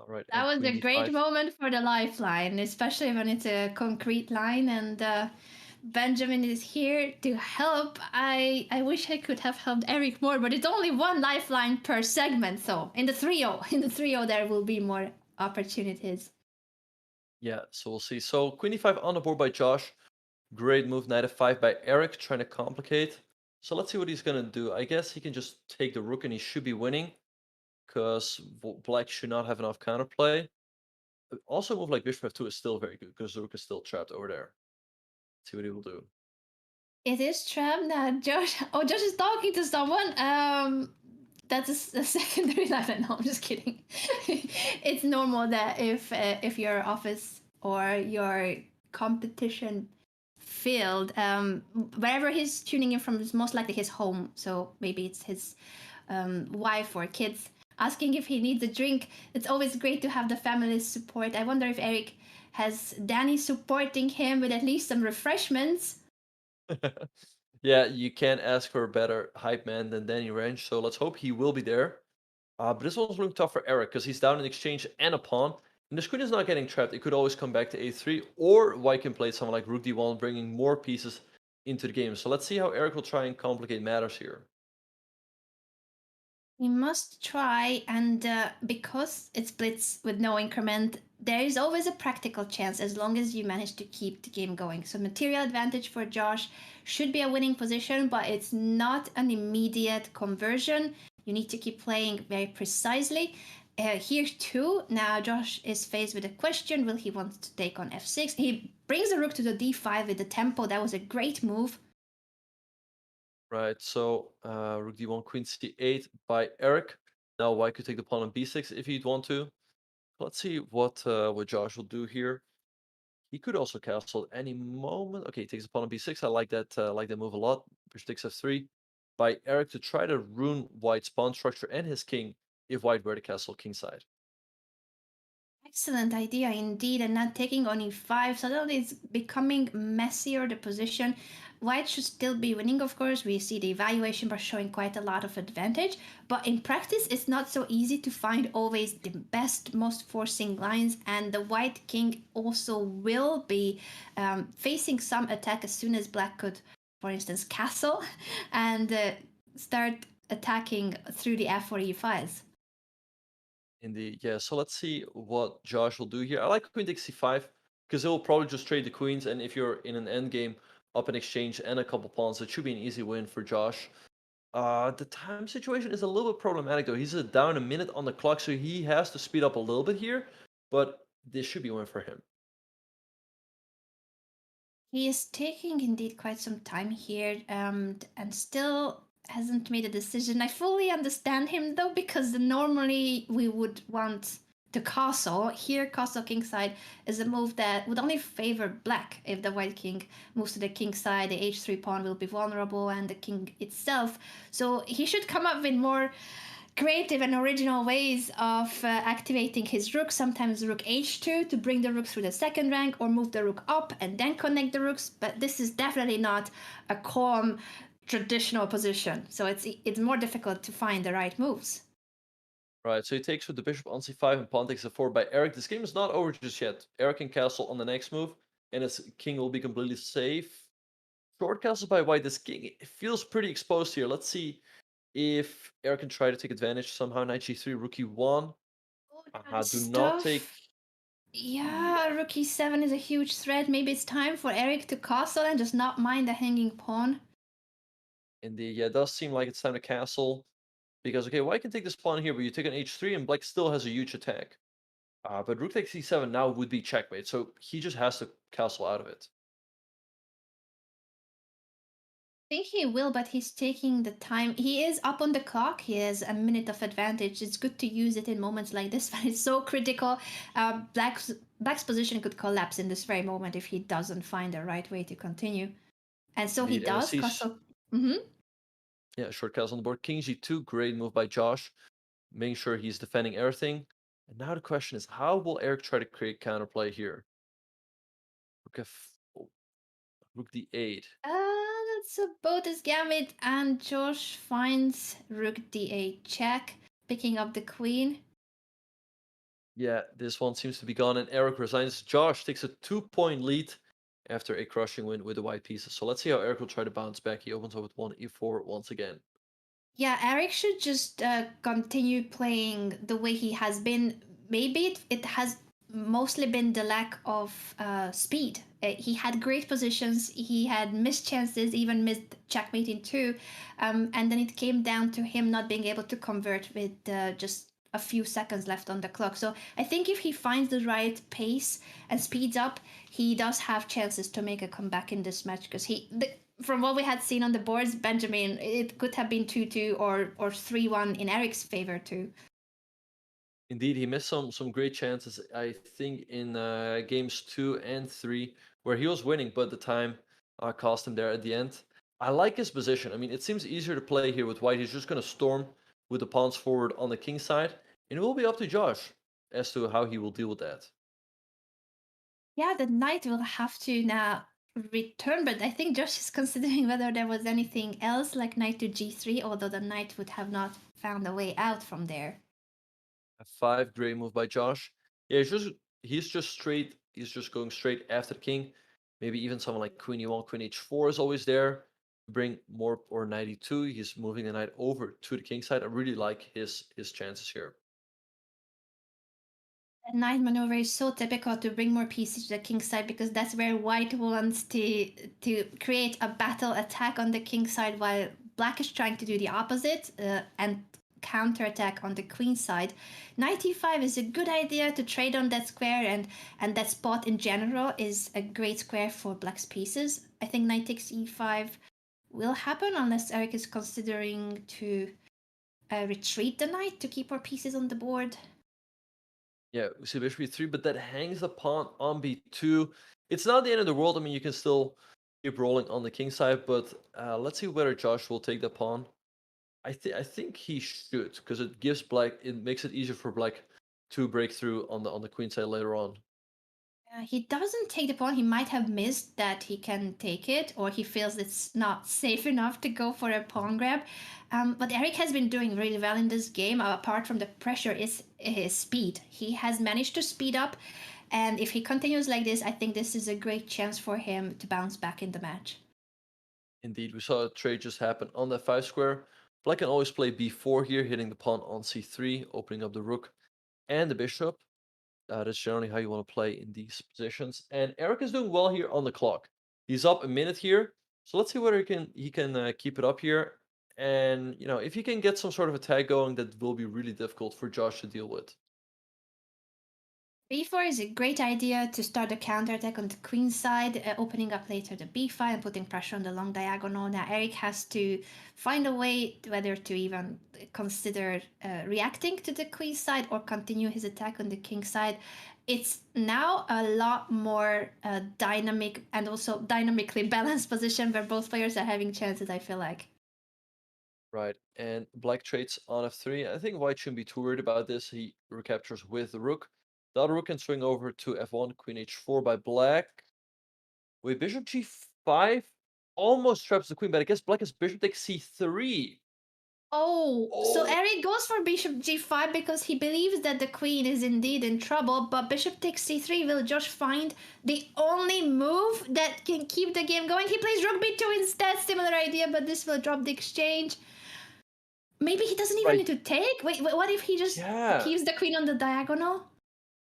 All right. That was queen a great d5. moment for the lifeline, especially when it's a concrete line, and Benjamin is here to help. I wish I could have helped Erik more, but it's only one lifeline per segment, so in the 3-0 there will be more opportunities. Yeah, so we'll see. So queen e5 on the board by Josh. Great move, knight f5 by Erik, trying to complicate. So let's see what he's gonna do. I guess he can just take the rook and he should be winning, because black should not have enough counterplay. Also, a move like bishop f2 is still very good because the rook is still trapped over there. Let's see what he will do. It is trapped now. Josh. Oh, Josh is talking to someone. That's a secondary lifeline. No, I'm just kidding. It's normal that if your office or your competition field, wherever he's tuning in from is most likely his home. So maybe it's his wife or kids asking if he needs a drink. It's always great to have the family's support. I wonder if Erik has Danny supporting him with at least some refreshments. Yeah, you can't ask for a better hype man than Danny Range, so let's hope he will be there. But this one's looking tough for Erik because he's down in exchange and a pawn. And the queen is not getting trapped. It could always come back to a3, or White can play someone like rook d1, bringing more pieces into the game. So let's see how Erik will try and complicate matters here. We must try, and because it splits with no increment, there is always a practical chance as long as you manage to keep the game going. So material advantage for Josh should be a winning position, but it's not an immediate conversion. You need to keep playing very precisely. Here too, now Josh is faced with a question. Will he want to take on f6? He brings the rook to the d5 with the tempo. That was a great move. Right, so rook d1, queen c8 by Erik. Now White could take the pawn on b6 if he'd want to. Let's see what Josh will do here. He could also castle at any moment. Okay, he takes the pawn on b6. I like that move a lot. Bishop takes f3 by Erik to try to ruin White's pawn structure and his king if White were to castle kingside. Excellent idea indeed, and not taking on e5. Suddenly it's becoming messier, the position. White should still be winning, of course. We see the evaluation bar showing quite a lot of advantage, but in practice it's not so easy to find always the best, most forcing lines, and the white king also will be facing some attack as soon as black could, for instance, castle and start attacking through the f4 e5s. Indeed, yeah. So let's see what Josh will do here. I like queen takes c5 because he'll probably just trade the queens, and if you're in an endgame up in exchange and a couple pawns, it should be an easy win for Josh. The time situation is a little bit problematic though. He's down a minute on the clock, so he has to speed up a little bit here, but this should be a win for him. He is taking indeed quite some time here, and still hasn't made a decision. I fully understand him though, because normally we would want the castle. Here, castle kingside is a move that would only favor black. If the white king moves to the king side, the h3 pawn will be vulnerable and the king itself. So he should come up with more creative and original ways of activating his rook. Sometimes rook h2 to bring the rook through the second rank, or move the rook up and then connect the rooks. But this is definitely not a calm traditional position, so it's more difficult to find the right moves. Right, so he takes with the bishop on c5 and pawn takes f4 by Erik. This game is not over just yet. Erik can castle on the next move, and his king will be completely safe. Short castle by White. This king feels pretty exposed here. Let's see if Erik can try to take advantage somehow. Knight g3, rook e1. Do not take. Yeah, rook e7 is a huge threat. Maybe it's time for Erik to castle and just not mind the hanging pawn. Indeed, yeah, it does seem like it's time to castle. Because, okay, White can take this pawn here, but you take an h3, and Black still has a huge attack. But rook takes c7 now would be checkmate, so he just has to castle out of it. I think he will, but he's taking the time. He is up on the clock. He has a minute of advantage. It's good to use it in moments like this, but it's so critical. Black's position could collapse in this very moment if he doesn't find the right way to continue. And so he Indeed, does. Castle. Mm-hmm. Yeah, short castle on the board. King g2, great move by Josh, making sure he's defending everything. And now the question is, how will Erik try to create counterplay here? Rook d8. That's about his gambit, and Josh finds rook d8 check, picking up the queen. Yeah, this one seems to be gone, and Erik resigns. Josh takes a 2-point lead after a crushing win with the white pieces. So let's see how Erik will try to bounce back. He opens up with 1e4 once again. Yeah, Erik should just continue playing the way he has been. Maybe it has mostly been the lack of speed. He had great positions, he had missed chances, even missed checkmate in two, and then it came down to him not being able to convert with just a few seconds left on the clock. So I think if he finds the right pace and speeds up, he does have chances to make a comeback in this match, because from what we had seen on the boards, Benjamin, it could have been 2-2 or 3-1 in Erik's favor too. Indeed, he missed some great chances, I think, in games 2 and 3, where he was winning, but the time cost him there at the end. I like his position. I mean, it seems easier to play here with white. He's just going to storm with the pawns forward on the king side, and it will be up to Josh as to how he will deal with that. Yeah, the knight will have to now return, but I think Josh is considering whether there was anything else like knight to g3, although the knight would have not found a way out from there. A 5, great move by Josh. Yeah, he's just going straight after the king. Maybe even someone like queen e1, queen h4 is always there. Bring more, or knight e2. He's moving the knight over to the king side. I really like his chances here. The knight maneuver is so typical to bring more pieces to the king side, because that's where white wants to create a battle attack on the king side, while black is trying to do the opposite and counterattack on the queen side. Knight e5 is a good idea to trade on that square, and that spot in general is a great square for black's pieces. I think knight takes e5 will happen unless Erik is considering to retreat the knight to keep more pieces on the board. Yeah, we see bishop e3, but that hangs the pawn on b2. It's not the end of the world. I mean, you can still keep rolling on the king side, but let's see whether Josh will take the pawn. I think he should, because it makes it easier for black to break through on the queen side later on. He doesn't take the pawn. He might have missed that he can take it, or he feels it's not safe enough to go for a pawn grab. But Erik has been doing really well in this game. Apart from the pressure, is his speed. He has managed to speed up, and if he continues like this, I think this is a great chance for him to bounce back in the match. Indeed, we saw a trade just happen on that 5 square. Black can always play b4 here, hitting the pawn on c3, opening up the rook and the bishop. That's generally how you want to play in these positions. And Erik is doing well here on the clock. He's up a minute here, so let's see whether he can keep it up here. And if he can get some sort of attack going, that will be really difficult for Josh to deal with. b4 is a great idea to start a counterattack on the queen side, opening up later the b5 and putting pressure on the long diagonal. Now Erik has to find a way whether to even consider reacting to the queen side or continue his attack on the king side. It's now a lot more dynamic and also dynamically balanced position where both players are having chances, I feel like. Right, and black trades on f3. I think white shouldn't be too worried about this. He recaptures with the rook. The other rook can swing over to f1, queen h4 by black. Wait, bishop g5 almost traps the queen, but I guess black has bishop takes c3. So Erik goes for bishop g5 because he believes that the queen is indeed in trouble, but bishop takes c3 will Josh find the only move that can keep the game going. He plays rook b2 instead, similar idea, but this will drop the exchange. Maybe he doesn't even need to take? Wait, what if he just keeps the queen on the diagonal?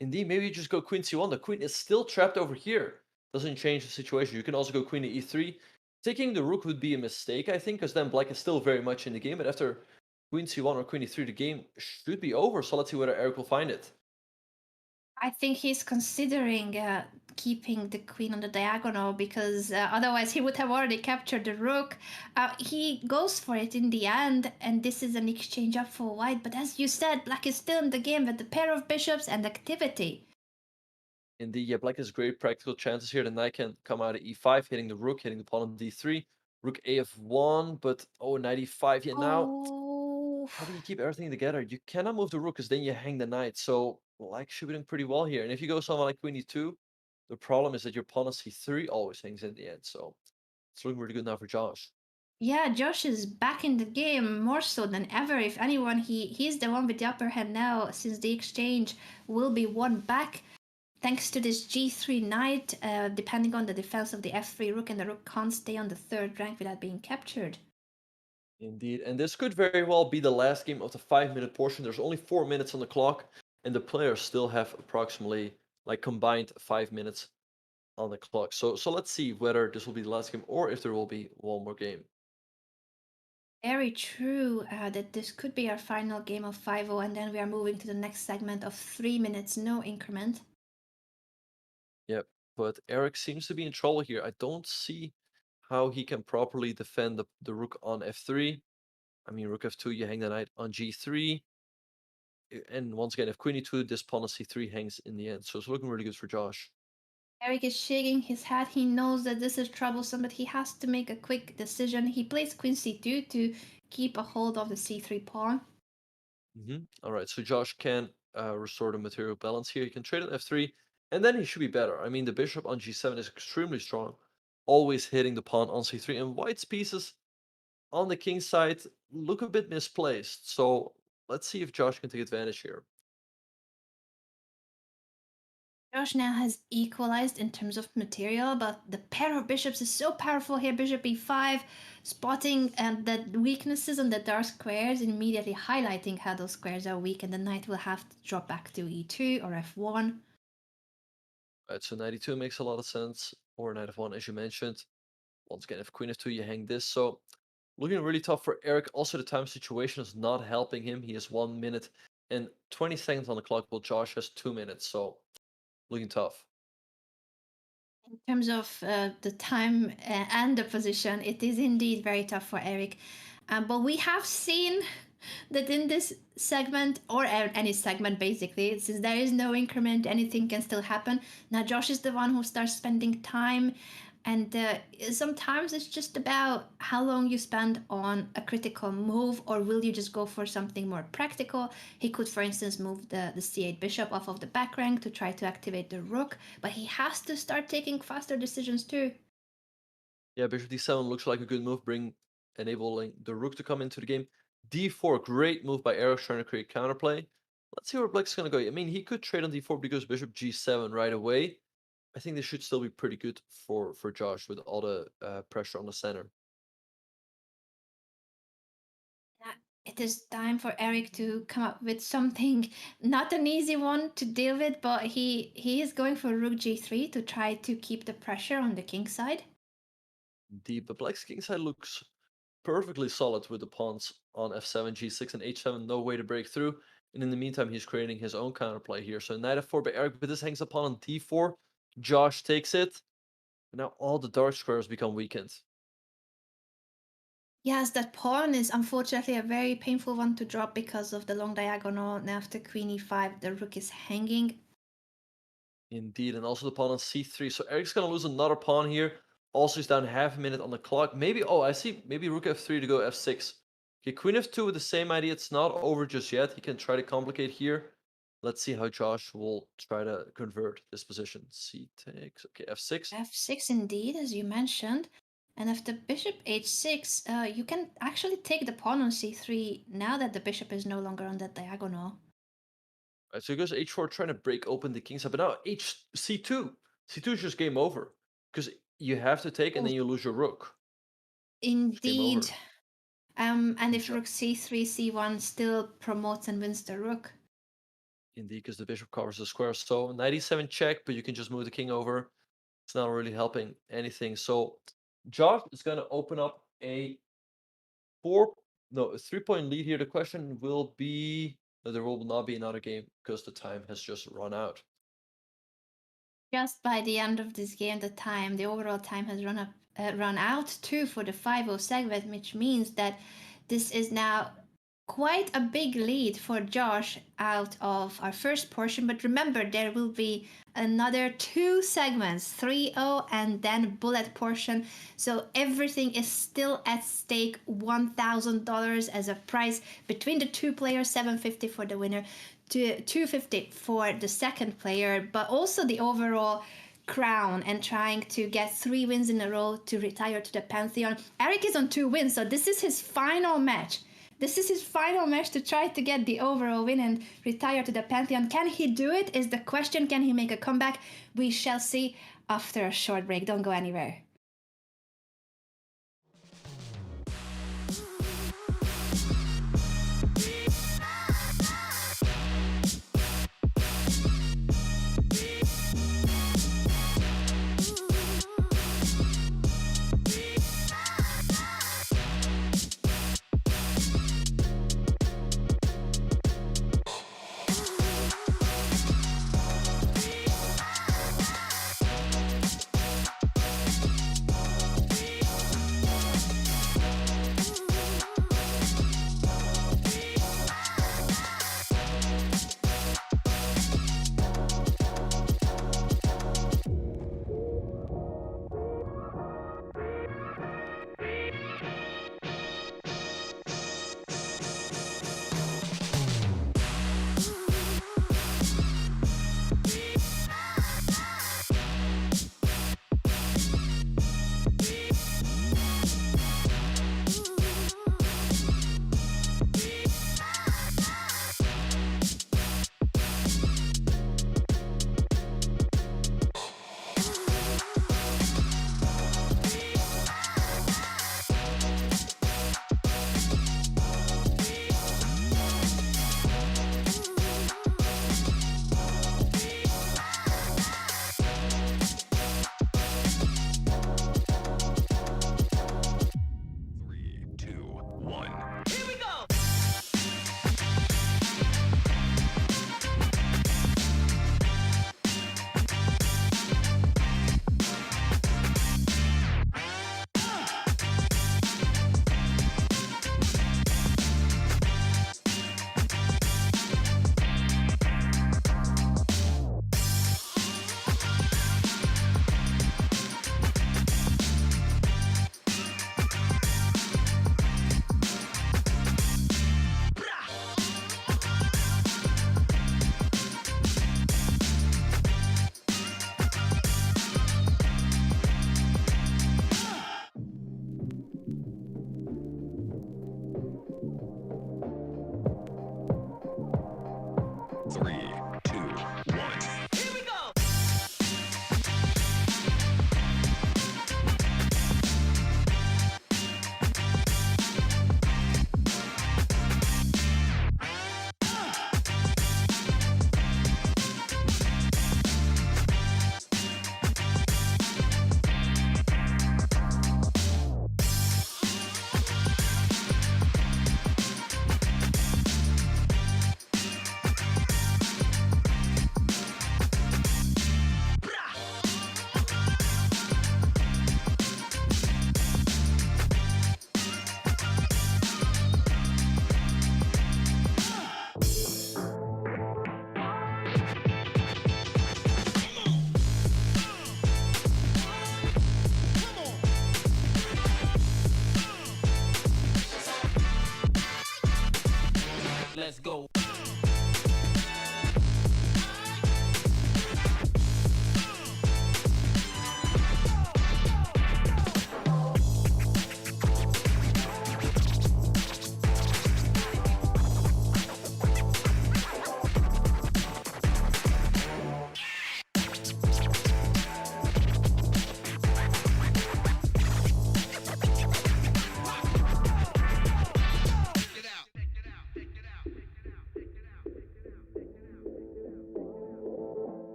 Indeed, maybe you just go queen c1. The queen is still trapped over here. Doesn't change the situation. You can also go queen to e3. Taking the rook would be a mistake, I think, because then black is still very much in the game. But after queen c1 or queen e3, the game should be over. So let's see whether Erik will find it. I think he's considering keeping the queen on the diagonal, because otherwise he would have already captured the rook. He goes for it in the end, and this is an exchange up for white. But as you said, black is still in the game with the pair of bishops and activity. Indeed, yeah, black has great practical chances here. The knight can come out of e5, hitting the rook, hitting the pawn on d3. Rook af1, but knight e5. Yeah, now how do you keep everything together? You cannot move the rook because then you hang the knight. So black should be doing pretty well here. And if you go someone like queen e2, the problem is that your pawn on c3 always hangs in the end. So it's looking really good now for Josh. Yeah, Josh is back in the game more so than ever. If anyone, he's the one with the upper hand now, since the exchange will be won back. Thanks to this g3 knight, depending on the defense of the f3 rook, and the rook can't stay on the third rank without being captured. Indeed, and this could very well be the last game of the 5-minute portion. There's only 4 minutes on the clock, and the players still have approximately combined 5 minutes on the clock. So let's see whether this will be the last game or if there will be one more game. Very true that this could be our final game of 5-0, and then we are moving to the next segment of 3 minutes, no increment. Yep, but Erik seems to be in trouble here. I don't see how he can properly defend the rook on f3. I mean, rook f2, you hang the knight on g3. And once again, if queen e2, this pawn on c3 hangs in the end. So it's looking really good for Josh. Erik is shaking his head. He knows that this is troublesome, but he has to make a quick decision. He plays queen c2 to keep a hold of the c3 pawn. All right, so Josh can restore the material balance here. He can trade on f3, and then he should be better. I mean, the bishop on g7 is extremely strong, always hitting the pawn on c3. And white's pieces on the king side look a bit misplaced. So let's see if Josh can take advantage here. Josh now has equalized in terms of material, but the pair of bishops is so powerful here. Bishop e5, spotting the weaknesses on the dark squares, immediately highlighting how those squares are weak, and the knight will have to drop back to e2 or f1. Right, so knight e2 makes a lot of sense, or knight f1 as you mentioned. Once again, if queen f2, you hang this. So looking really tough for Erik. Also, the time situation is not helping him. He has 1 minute and 20 seconds on the clock, while Josh has 2 minutes. So looking tough. In terms of the time and the position, it is indeed very tough for Erik. But we have seen that in this segment, or any segment basically, since there is no increment, anything can still happen. Now Josh is the one who starts spending time, and sometimes it's just about how long you spend on a critical move, or will you just go for something more practical. He could, for instance, move the c8 bishop off of the back rank to try to activate the rook, but he has to start taking faster decisions too. Yeah, bishop d7 looks like a good move, enabling the rook to come into the game. d4, great move by Erik, trying to create counterplay. Let's see where black's going to go. I mean, he could trade on d4 because bishop g7 right away. I think this should still be pretty good for Josh with all the pressure on the center. It is time for Erik to come up with something, not an easy one to deal with, but he is going for rook g3 to try to keep the pressure on the king side. Indeed, but black's king side looks perfectly solid with the pawns on f7, g6, and h7. No way to break through. And in the meantime, he's creating his own counterplay here. So knight f4 by Erik, but this hangs upon on d4. Josh takes it. And now all the dark squares become weakened. Yes, that pawn is unfortunately a very painful one to drop because of the long diagonal. Now after queen e5, the rook is hanging. Indeed, and also the pawn on c3. So Erik's going to lose another pawn here. Also, he's down half a minute on the clock. Maybe, oh, I see. Maybe rook f3 to go f6. Okay, queen f2 with the same idea. It's not over just yet. He can try to complicate here. Let's see how Josh will try to convert this position. C takes. Okay, f6. f6 indeed, as you mentioned. And after bishop h6, you can actually take the pawn on c3 now that the bishop is no longer on that diagonal. Right, so he goes h4, trying to break open the king side. But now c2. C2 is just game over. Because you have to take and then you lose your rook. Indeed. And if Yeah. rook c3, c1 still promotes and wins the rook. Indeed, because the bishop covers the square. So knight e7 check, but you can just move the king over. It's not really helping anything. So Josh is going to open up a 3-point lead here. The question will be, there will not be another game because the time has just run out. Just by the end of this game, the overall time has run out too for the 5-0 segment, which means that this is now quite a big lead for Josh out of our first portion. But remember, there will be another 2 segments, 3-0 and then bullet portion. So everything is still at stake. $1,000 as a prize between the 2 players, $750 for the winner, to $250 for the second player, but also the overall crown and trying to get 3 wins in a row to retire to the Pantheon. Erik is on 2 wins, so this is his final match. This is his final match to try to get the overall win and retire to the Pantheon. Can he do it is the question. Can he make a comeback? We shall see after a short break. Don't go anywhere.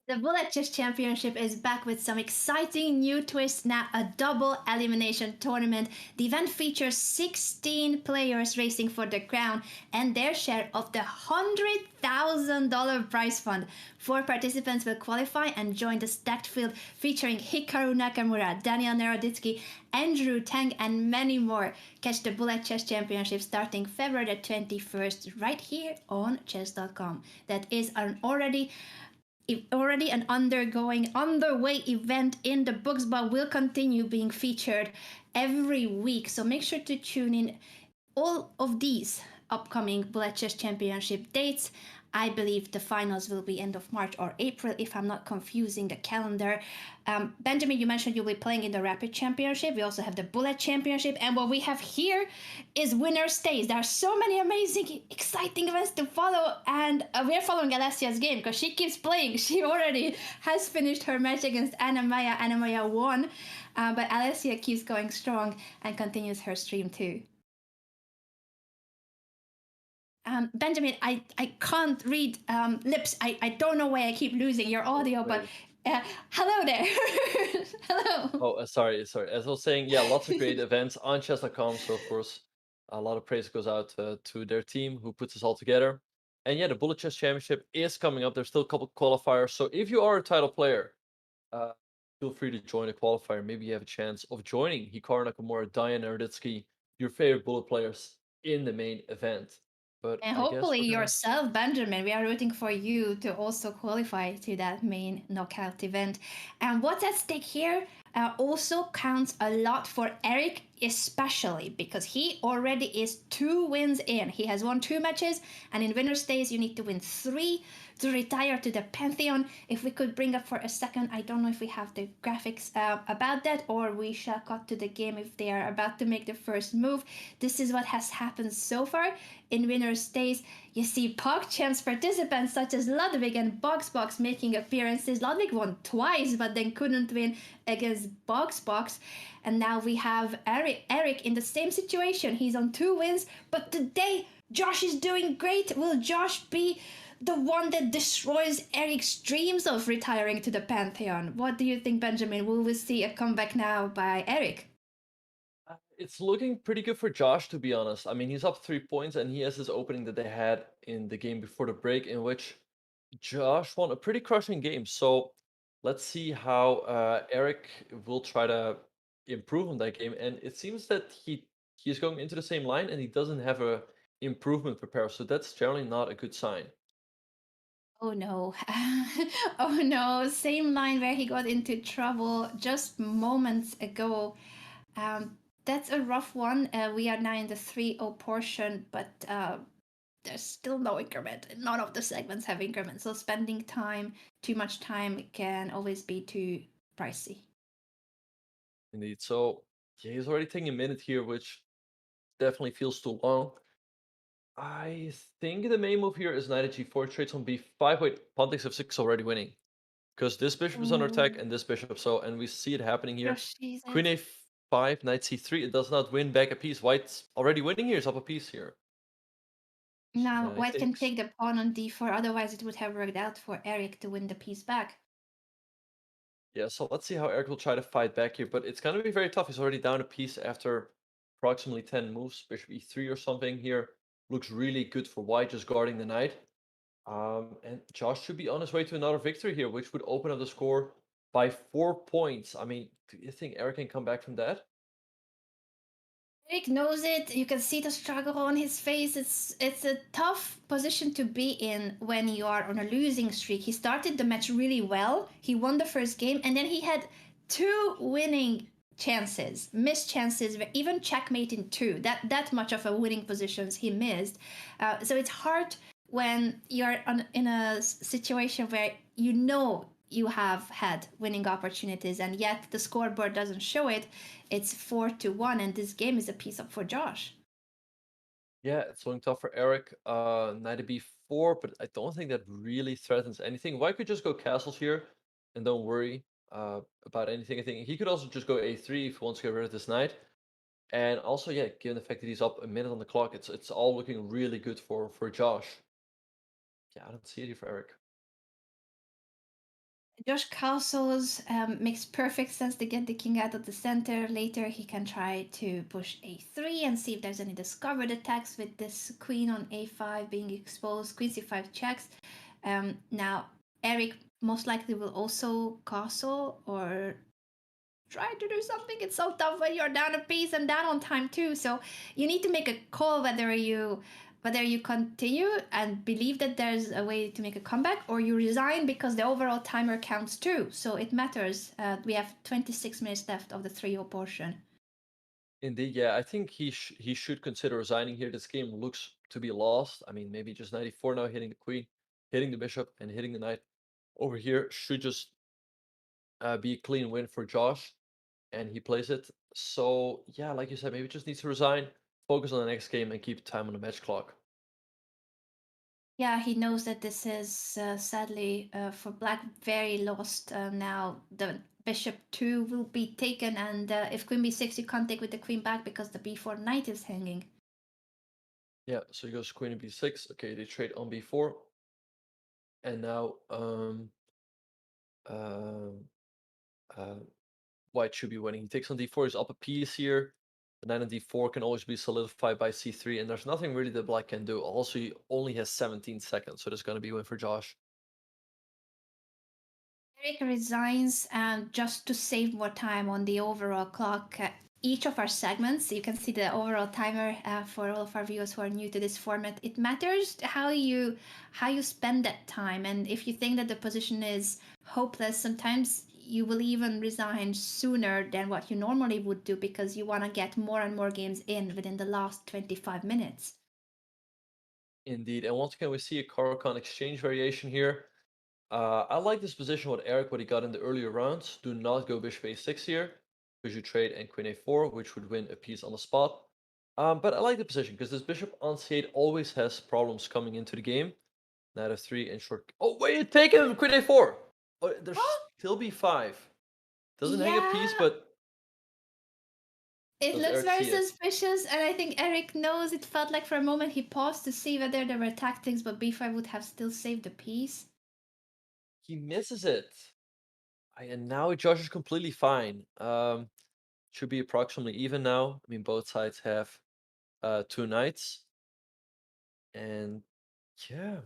The Bullet Chess Championship is back with some exciting new twists now, a double elimination tournament. The event features 16 players racing for the crown and their share of the $100,000 prize fund. 4 participants will qualify and join the stacked field featuring Hikaru Nakamura, Daniel Naroditsky, Andrew Tang, and many more. Catch the Bullet Chess Championship starting February the 21st right here on chess.com. That is an already an underway event in the books, but will continue being featured every week. So make sure to tune in all of these upcoming Bullet Chess Championship dates. I believe the finals will be end of March or April, if I'm not confusing the calendar. Benjamin, you mentioned you'll be playing in the Rapid Championship. We also have the Bullet Championship. And what we have here is winner stays. There are so many amazing, exciting events to follow. And we're following Alessia's game because she keeps playing. She already has finished her match against Anna-Maja. Anna-Maja won. But Alessia keeps going strong and continues her stream too. Benjamin, I can't read lips. I don't know why I keep losing your audio, but hello there. Hello. Oh, sorry. As I was saying, yeah, lots of great events on chess.com. So, of course, a lot of praise goes out to their team who puts this all together. And yeah, the Bullet Chess Championship is coming up. There's still a couple qualifiers. So if you are a title player, feel free to join a qualifier. Maybe you have a chance of joining Hikaru Nakamura, Diane Naroditsky, your favorite Bullet players in the main event. But And I guess hopefully we're gonna- yourself, Benjamin, we are rooting for you to also qualify to that main knockout event. And what's at stake here also counts a lot for Erik, especially because he already is 2 wins in. He has won 2 matches, and in winner stays, you need to win 3 to retire to the Pantheon. If we could bring up for a second, I don't know if we have the graphics about that, or we shall cut to the game if they are about to make the first move. This is what has happened so far. In winner stays, you see PogChamp's participants such as Ludwig and Boxbox making appearances. Ludwig won twice, but then couldn't win against Boxbox. And now we have Erik in the same situation. He's on 2 wins, but today Josh is doing great. Will Josh be the one that destroys Erik's dreams of retiring to the Pantheon? What do you think, Benjamin? Will we see a comeback now by Erik? It's looking pretty good for Josh, to be honest. I mean, he's up 3 points, and he has this opening that they had in the game before the break, in which Josh won a pretty crushing game. So let's see how Erik will try to improve on that game. And it seems that he's going into the same line, and he doesn't have a improvement prepared. So that's generally not a good sign. Oh no. Oh no. Same line where he got into trouble just moments ago. That's a rough one. We are now in the 3-0 portion, but there's still no increment. None of the segments have increments. So spending too much time can always be too pricey. Indeed. So yeah, he's already taking a minute here, which definitely feels too long. I think the main move here is knight at g4, trades on b5. Wait, pawn takes f6 already winning. Because this bishop is under attack and this bishop, so, and we see it happening here. Queen a5, knight c3, it does not win back a piece. White's already winning here, it's up a piece here. Now, White can take the pawn on d4, otherwise it would have worked out for Erik to win the piece back. Yeah, so let's see how Erik will try to fight back here, but it's going to be very tough. He's already down a piece after approximately 10 moves. Bishop e3 or something here looks really good for White, just guarding the knight. And Josh should be on his way to another victory here, which would open up the score by 4 points. I mean, do you think Erik can come back from that? Erik knows it. You can see the struggle on his face. It's a tough position to be in when you are on a losing streak. He started the match really well. He won the first game, and then he had 2 winning chances, missed chances, even checkmate in 2. That much of a winning positions he missed. So it's hard when you're in a situation where you know you have had winning opportunities and yet the scoreboard doesn't show it. It's 4-1, and this game is a piece up for Josh. Yeah, it's looking tough for Erik. Knight to b4, but I don't think that really threatens anything. White could just go castles here and don't worry about anything. I think he could also just go a3 if he wants to get rid of this knight. And also, yeah, given the fact that he's up a minute on the clock, it's all looking really good for Josh. Yeah, I don't see it here for Erik. Josh Castles makes perfect sense to get the king out of the center. Later, he can try to push a3 and see if there's any discovered attacks with this queen on a5 being exposed. Queen c5 checks. Now, Erik most likely will also castle or try to do something. It's so tough when you're down a piece and down on time too. So you need to make a call whether you continue and believe that there's a way to make a comeback, or you resign because the overall timer counts too. So it matters. We have 26 minutes left of the 3-0 portion. Indeed, yeah, I think he should consider resigning here. This game looks to be lost. I mean, maybe just 94 now, hitting the queen, hitting the bishop, and hitting the knight over here should just be a clean win for Josh, and he plays it. So yeah, like you said, maybe just needs to resign, focus on the next game, and keep time on the match clock. Yeah, he knows that this is sadly for black very lost now. The bishop 2 will be taken, and if queen b6, you can't take with the queen back because the b4 knight is hanging. Yeah, so he goes queen to b6. Okay, they trade on b4, and now white should be winning. He takes on d4. He's up a piece here. The knight on d4 can always be solidified by c3, and there's nothing really that black can do. Also, he only has 17 seconds, so there's going to be a win for Josh. Erik resigns just to save more time on the overall clock. Each of our segments, you can see the overall timer for all of our viewers who are new to this format. It matters how you spend that time, and if you think that the position is hopeless, sometimes you will even resign sooner than what you normally would do because you want to get more and more games in within the last 25 minutes. Indeed, and once again, we see a Caro-Kann exchange variation here. I like this position with Erik, what he got in the earlier rounds. Do not go bishop a6 here, because you trade and queen a4, which would win a piece on the spot. But I like the position, because this bishop on c8 always has problems coming into the game. Knight f3 and short... Oh, wait, take him! Queen a4! Oh, there's still b5. Doesn't hang a piece, Yeah. but... It Does looks Erik very see it? suspicious, and I think Erik knows. It felt like for a moment he paused to see whether there were tactics, but b5 would have still saved the piece. He misses it. And now Josh is completely fine. Should be approximately even now. I mean, both sides have 2 knights. And yeah.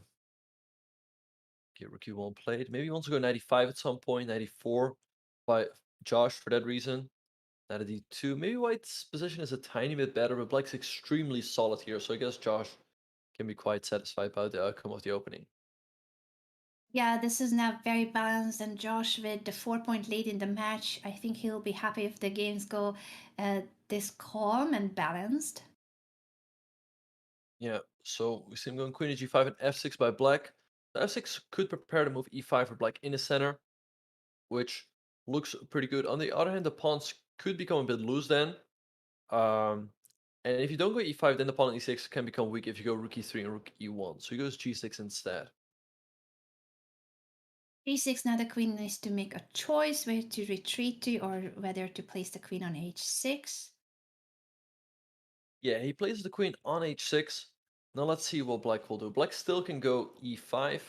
Okay, rook e1 played. Maybe he wants to go 95 at some point, 94 by Josh for that reason. Knight at d2. Maybe white's position is a tiny bit better, but black's extremely solid here. So I guess Josh can be quite satisfied by the outcome of the opening. Yeah, this is now very balanced, and Josh with the 4-point lead in the match, I think he'll be happy if the games go this calm and balanced. Yeah, so we see him going queen to g5 and f6 by black. The f6 could prepare to move e5 for black in the center, which looks pretty good. On the other hand, the pawns could become a bit loose then. And if you don't go e5, then the pawn on e6 can become weak if you go rook e3 and rook e1. So he goes g6 instead. g6, now the queen needs to make a choice whether to retreat to or whether to place the queen on h6. Yeah, he places the queen on h6. Now let's see what black will do. Black still can go e5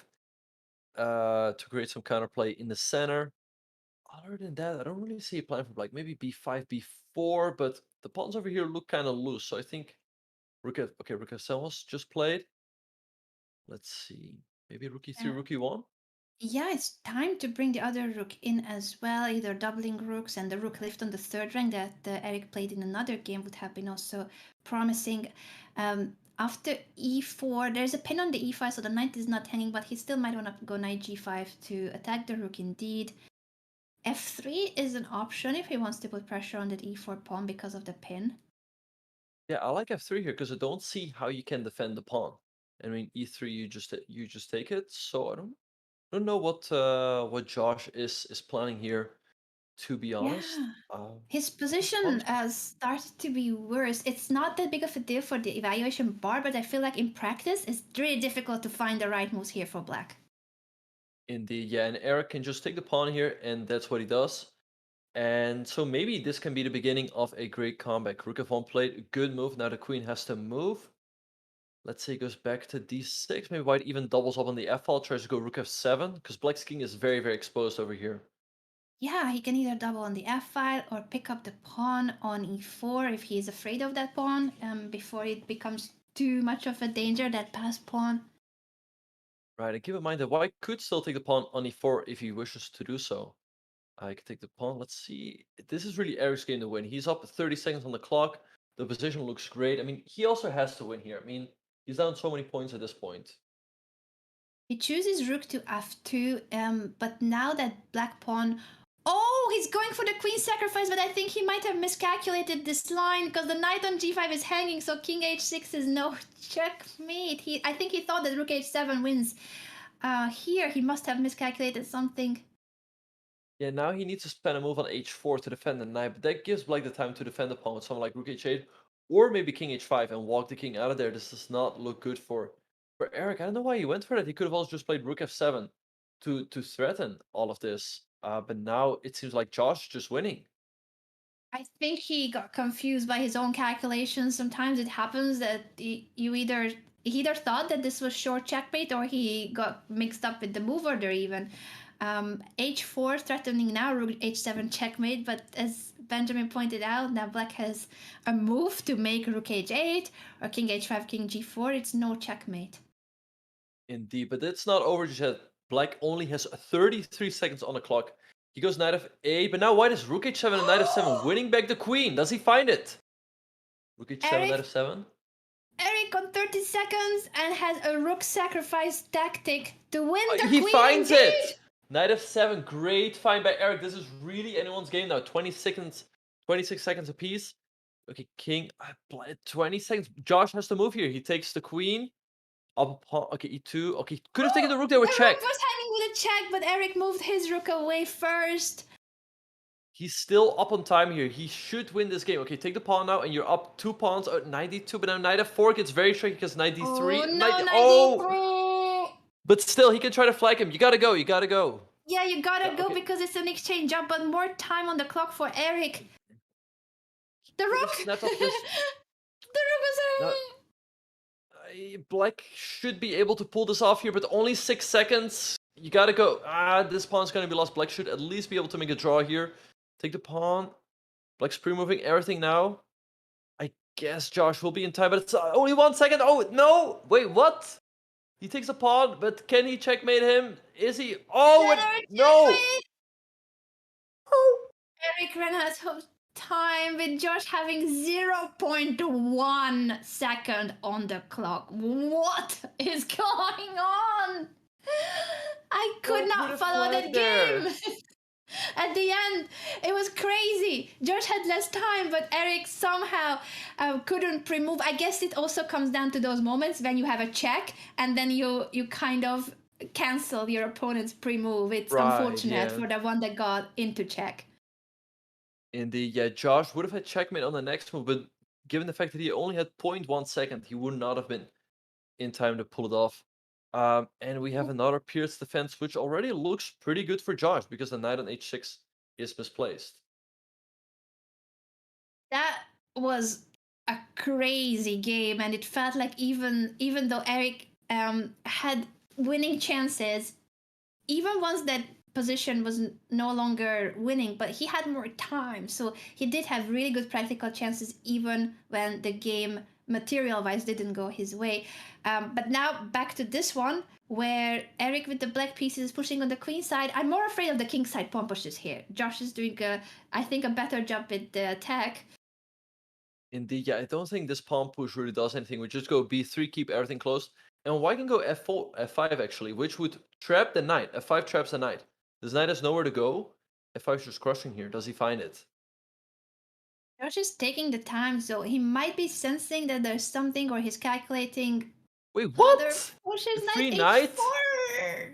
to create some counterplay in the center. Other than that, I don't really see a plan for black. Maybe b5, b4, but the pawns over here look kind of loose. So I think rook f7 was just played. Let's see. Maybe rook e3, rook e1? Yeah, it's time to bring the other rook in as well, either doubling rooks, and the rook lift on the third rank that Erik played in another game would have been also promising. After e4, there's a pin on the e5, so the knight is not hanging, but he still might want to go knight g5 to attack the rook indeed. f3 is an option if he wants to put pressure on that e4 pawn because of the pin. Yeah, I like f3 here because I don't see how you can defend the pawn. I mean, e3 you just take it. So I don't know what Josh is planning here. To be honest, Yeah. His the position pawns started to be worse. It's not that big of a deal for the evaluation bar, but I feel like in practice, it's really difficult to find the right moves here for black. indeed, yeah, and Erik can just take the pawn here, and that's what he does. And so maybe this can be the beginning of a great comeback. Rook f1 played, a good move. Now the queen has to move. Let's say he goes back to d6. Maybe white even doubles up on the f-file, tries to go rook f7, because black's king is very, very exposed over here. Yeah, he can either double on the f-file or pick up the pawn on e4 if he is afraid of that pawn, before it becomes too much of a danger, that passed pawn. Right, and keep in mind that white could still take the pawn on e4 if he wishes to do so. I can take the pawn. Let's see. This is really Erik's game to win. He's up 30 seconds on the clock. The position looks great. I mean, he also has to win here. I mean, he's down so many points at this point. He chooses rook to f2, but now that black pawn... Oh, he's going for the queen sacrifice, but I think he might have miscalculated this line because the knight on g5 is hanging, so king h6 is no checkmate. I think he thought that rook h7 wins. Here, he must have miscalculated something. Yeah, now he needs to spend a move on h4 to defend the knight, but that gives black the time to defend the pawn with something like rook h8 or maybe king h5 and walk the king out of there. This does not look good for Erik. I don't know why he went for that. He could have also just played rook f7 to threaten all of this. But now it seems like Josh just winning. I think he got confused by his own calculations. Sometimes it happens that he either thought that this was short checkmate or he got mixed up with the move order even. h4 threatening now, rook h7 checkmate, but as Benjamin pointed out, now black has a move to make rook h8 or king h5, king g4. It's no checkmate. Indeed, but it's not over just yet. Black only has 33 seconds on the clock. He goes knight f8, but now white is rook h7 and knight f7, winning back the queen. Does he find it? Rook h7, Erik? knight f7. Erik on 30 seconds and has a rook sacrifice tactic to win the He queen. finds indeed. it! Knight f7, great find by Erik. This is really anyone's game now. 26 seconds apiece. Okay, king, 20 seconds. Josh has to move here. He takes the queen. Up pawn, okay, e2. Okay, could have taken the rook there with The check. rook was hanging with a check, but Erik moved his rook away first. He's still up on time here. He should win this game. Okay, take the pawn now, and you're up 2 pawns. 92, but now knight f4 gets very tricky because knight d3. Oh, no, knight, knight d3. But still, he can try to flag him. You gotta go. You gotta go. Yeah, you gotta Yeah, go okay. because it's an exchange up, but more time on the clock for Erik. The rook! Snapped up The this- rook was No. hanging! Black should be able to pull this off here, but only 6 seconds. You gotta go. This pawn's gonna be lost. Black should at least be able to make a draw here. Take the pawn. Black's pre-moving everything now. I guess Josh will be in time, but it's only 1 second. Oh, no! Wait, what? He takes a pawn, but can he checkmate him? Is he? Oh, no! Erik ran out of time with Josh having 0.1 second on the clock. What is going on? I could What not would've follow that flagged there? game. At the end, it was crazy. Josh had less time, but Erik somehow couldn't pre-move. I guess it also comes down to those moments when you have a check and then you kind of cancel your opponent's pre-move. It's Right, unfortunate yeah. for the one that got into check. Indeed, yeah, Josh would have had checkmate on the next move, but given the fact that he only had 0.1 second, he would not have been in time to pull it off. And we have another pierced defense, which already looks pretty good for Josh because the knight on h6 is misplaced. That was a crazy game, and it felt like even though Erik had winning chances, even once that position was no longer winning, but he had more time, so he did have really good practical chances even when the game material-wise didn't go his way. But now back to this one, where Erik with the black pieces is pushing on the queen side. I'm more afraid of the king side pawn pushes here. Josh is doing, I think, a better job with the attack. Indeed, yeah, I don't think this pawn push really does anything. We just go b3, keep everything close. And white can go f4, f5 actually, which would trap the knight. f5 traps the knight. This knight has nowhere to go. f5 is just crushing here. Does he find it? Josh is taking the time, so he might be sensing that there's something, or he's calculating Wait, other what? pushes. The free Knight knight? h4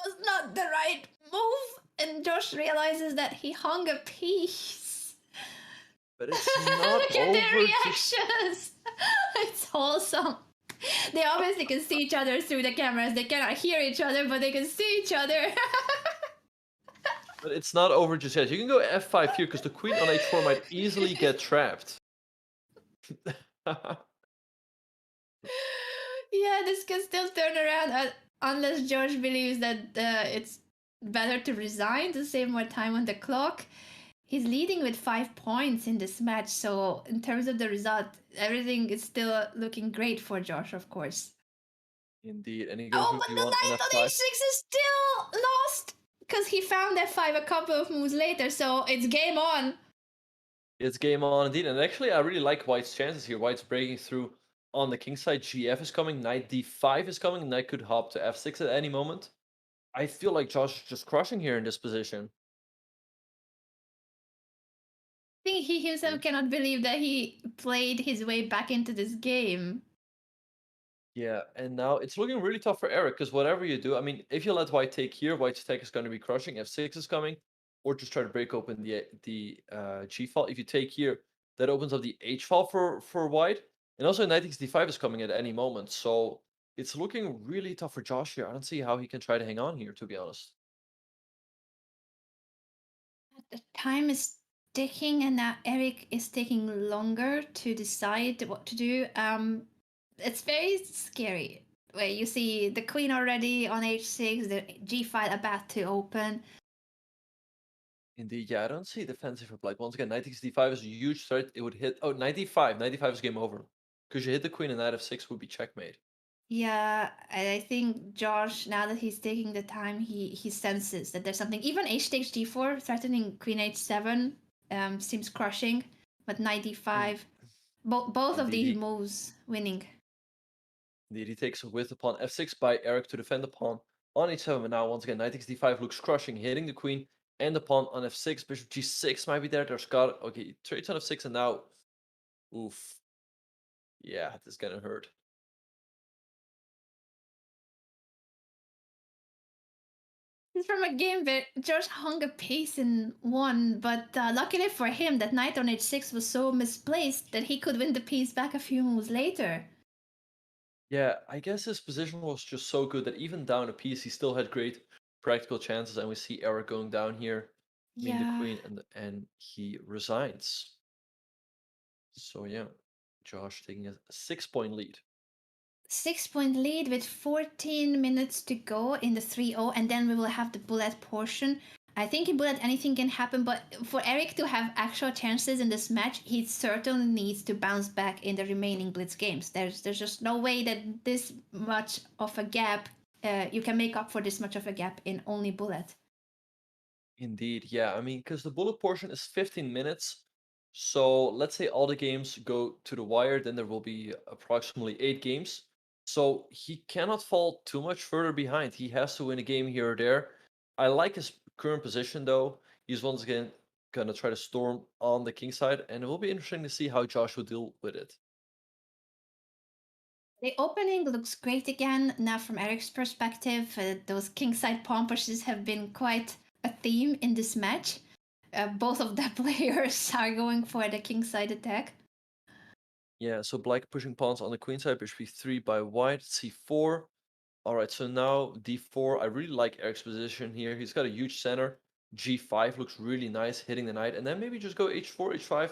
was not the right move, and Josh realizes that he hung a piece. But it's not Look at their over. reactions. It's wholesome. They obviously can see each other through the cameras. They cannot hear each other, but they can see each other. But it's not over just yet. You can go f5 here because the queen on h4 might easily get trapped. Yeah, this can still turn around unless George believes that it's better to resign to save more time on the clock. He's leading with 5 points in this match, so in terms of the result, everything is still looking great for Josh, of course. Indeed, and he goes Oh, rook but the d1 knight and on f5. h6 is still lost because he found f5 a couple of moves later, so it's game on. It's game on indeed, and actually I really like White's chances here. White's breaking through on the king side. GF is coming, knight d5 is coming, knight could hop to f6 at any moment. I feel like Josh is just crushing here in this position. I think he himself cannot believe that he played his way back into this game. Yeah, and now it's looking really tough for Erik, because whatever you do, I mean, if you let White take here, White's attack is going to be crushing, f6 is coming, or just try to break open the g file. If you take here, that opens up the h file for White, and also knight takes d5 is coming at any moment, so it's looking really tough for Josh here. I don't see how he can try to hang on here, to be honest. The time is ticking, and now Erik is taking longer to decide what to do. It's very scary. Where you see the queen already on h6, the g file about to open. Indeed, yeah, I don't see defensive for Black. Once again, knight takes d5 is a huge threat. It would hit. Oh, knight d5. Knight d5 is game over. Because you hit the queen and knight f6 would be checkmate. Yeah, I think Josh, now that he's taking the time, he senses that there's something. Even h takes g4, threatening queen h7, seems crushing. But knight d5, both of these Indeed. moves winning. Indeed, he takes with the pawn f6 by Erik to defend the pawn on h7. But now, once again, knight takes d5 looks crushing, hitting the queen and the pawn on f6. Bishop g6 might be there. There's got okay, trades on f6, and now, oof, yeah, this is gonna hurt. It's from a game where George hung a piece and won, but luckily for him, that knight on h6 was so misplaced that he could win the piece back a few moves later. Yeah, I guess his position was just so good that even down a piece, he still had great practical chances. And we see Erik going down here, mean the Yeah. queen, and he resigns. So yeah, Josh taking a 6-point lead. 6-point lead with 14 minutes to go in the 3-0, and then we will have the bullet portion. I think in bullet anything can happen, but for Erik to have actual chances in this match, he certainly needs to bounce back in the remaining blitz games. There's just no way that this much of a gap, you can make up for this much of a gap in only bullet. Indeed, yeah. I mean, because the bullet portion is 15 minutes. So let's say all the games go to the wire, then there will be approximately 8 games. So he cannot fall too much further behind. He has to win a game here or there. I like his current position, though. He's once again going to try to storm on the king side, and it will be interesting to see how Josh will deal with it. The opening looks great again. Now, from Erik's perspective, those kingside pawn pushes have been quite a theme in this match. Both of the players are going for the kingside attack. Yeah, so Black pushing pawns on the queen side, bishop e3 by White, c4. All right, so now d4. I really like Erik's position here. He's got a huge center. g5 looks really nice, hitting the knight, and then maybe just go h4, h5,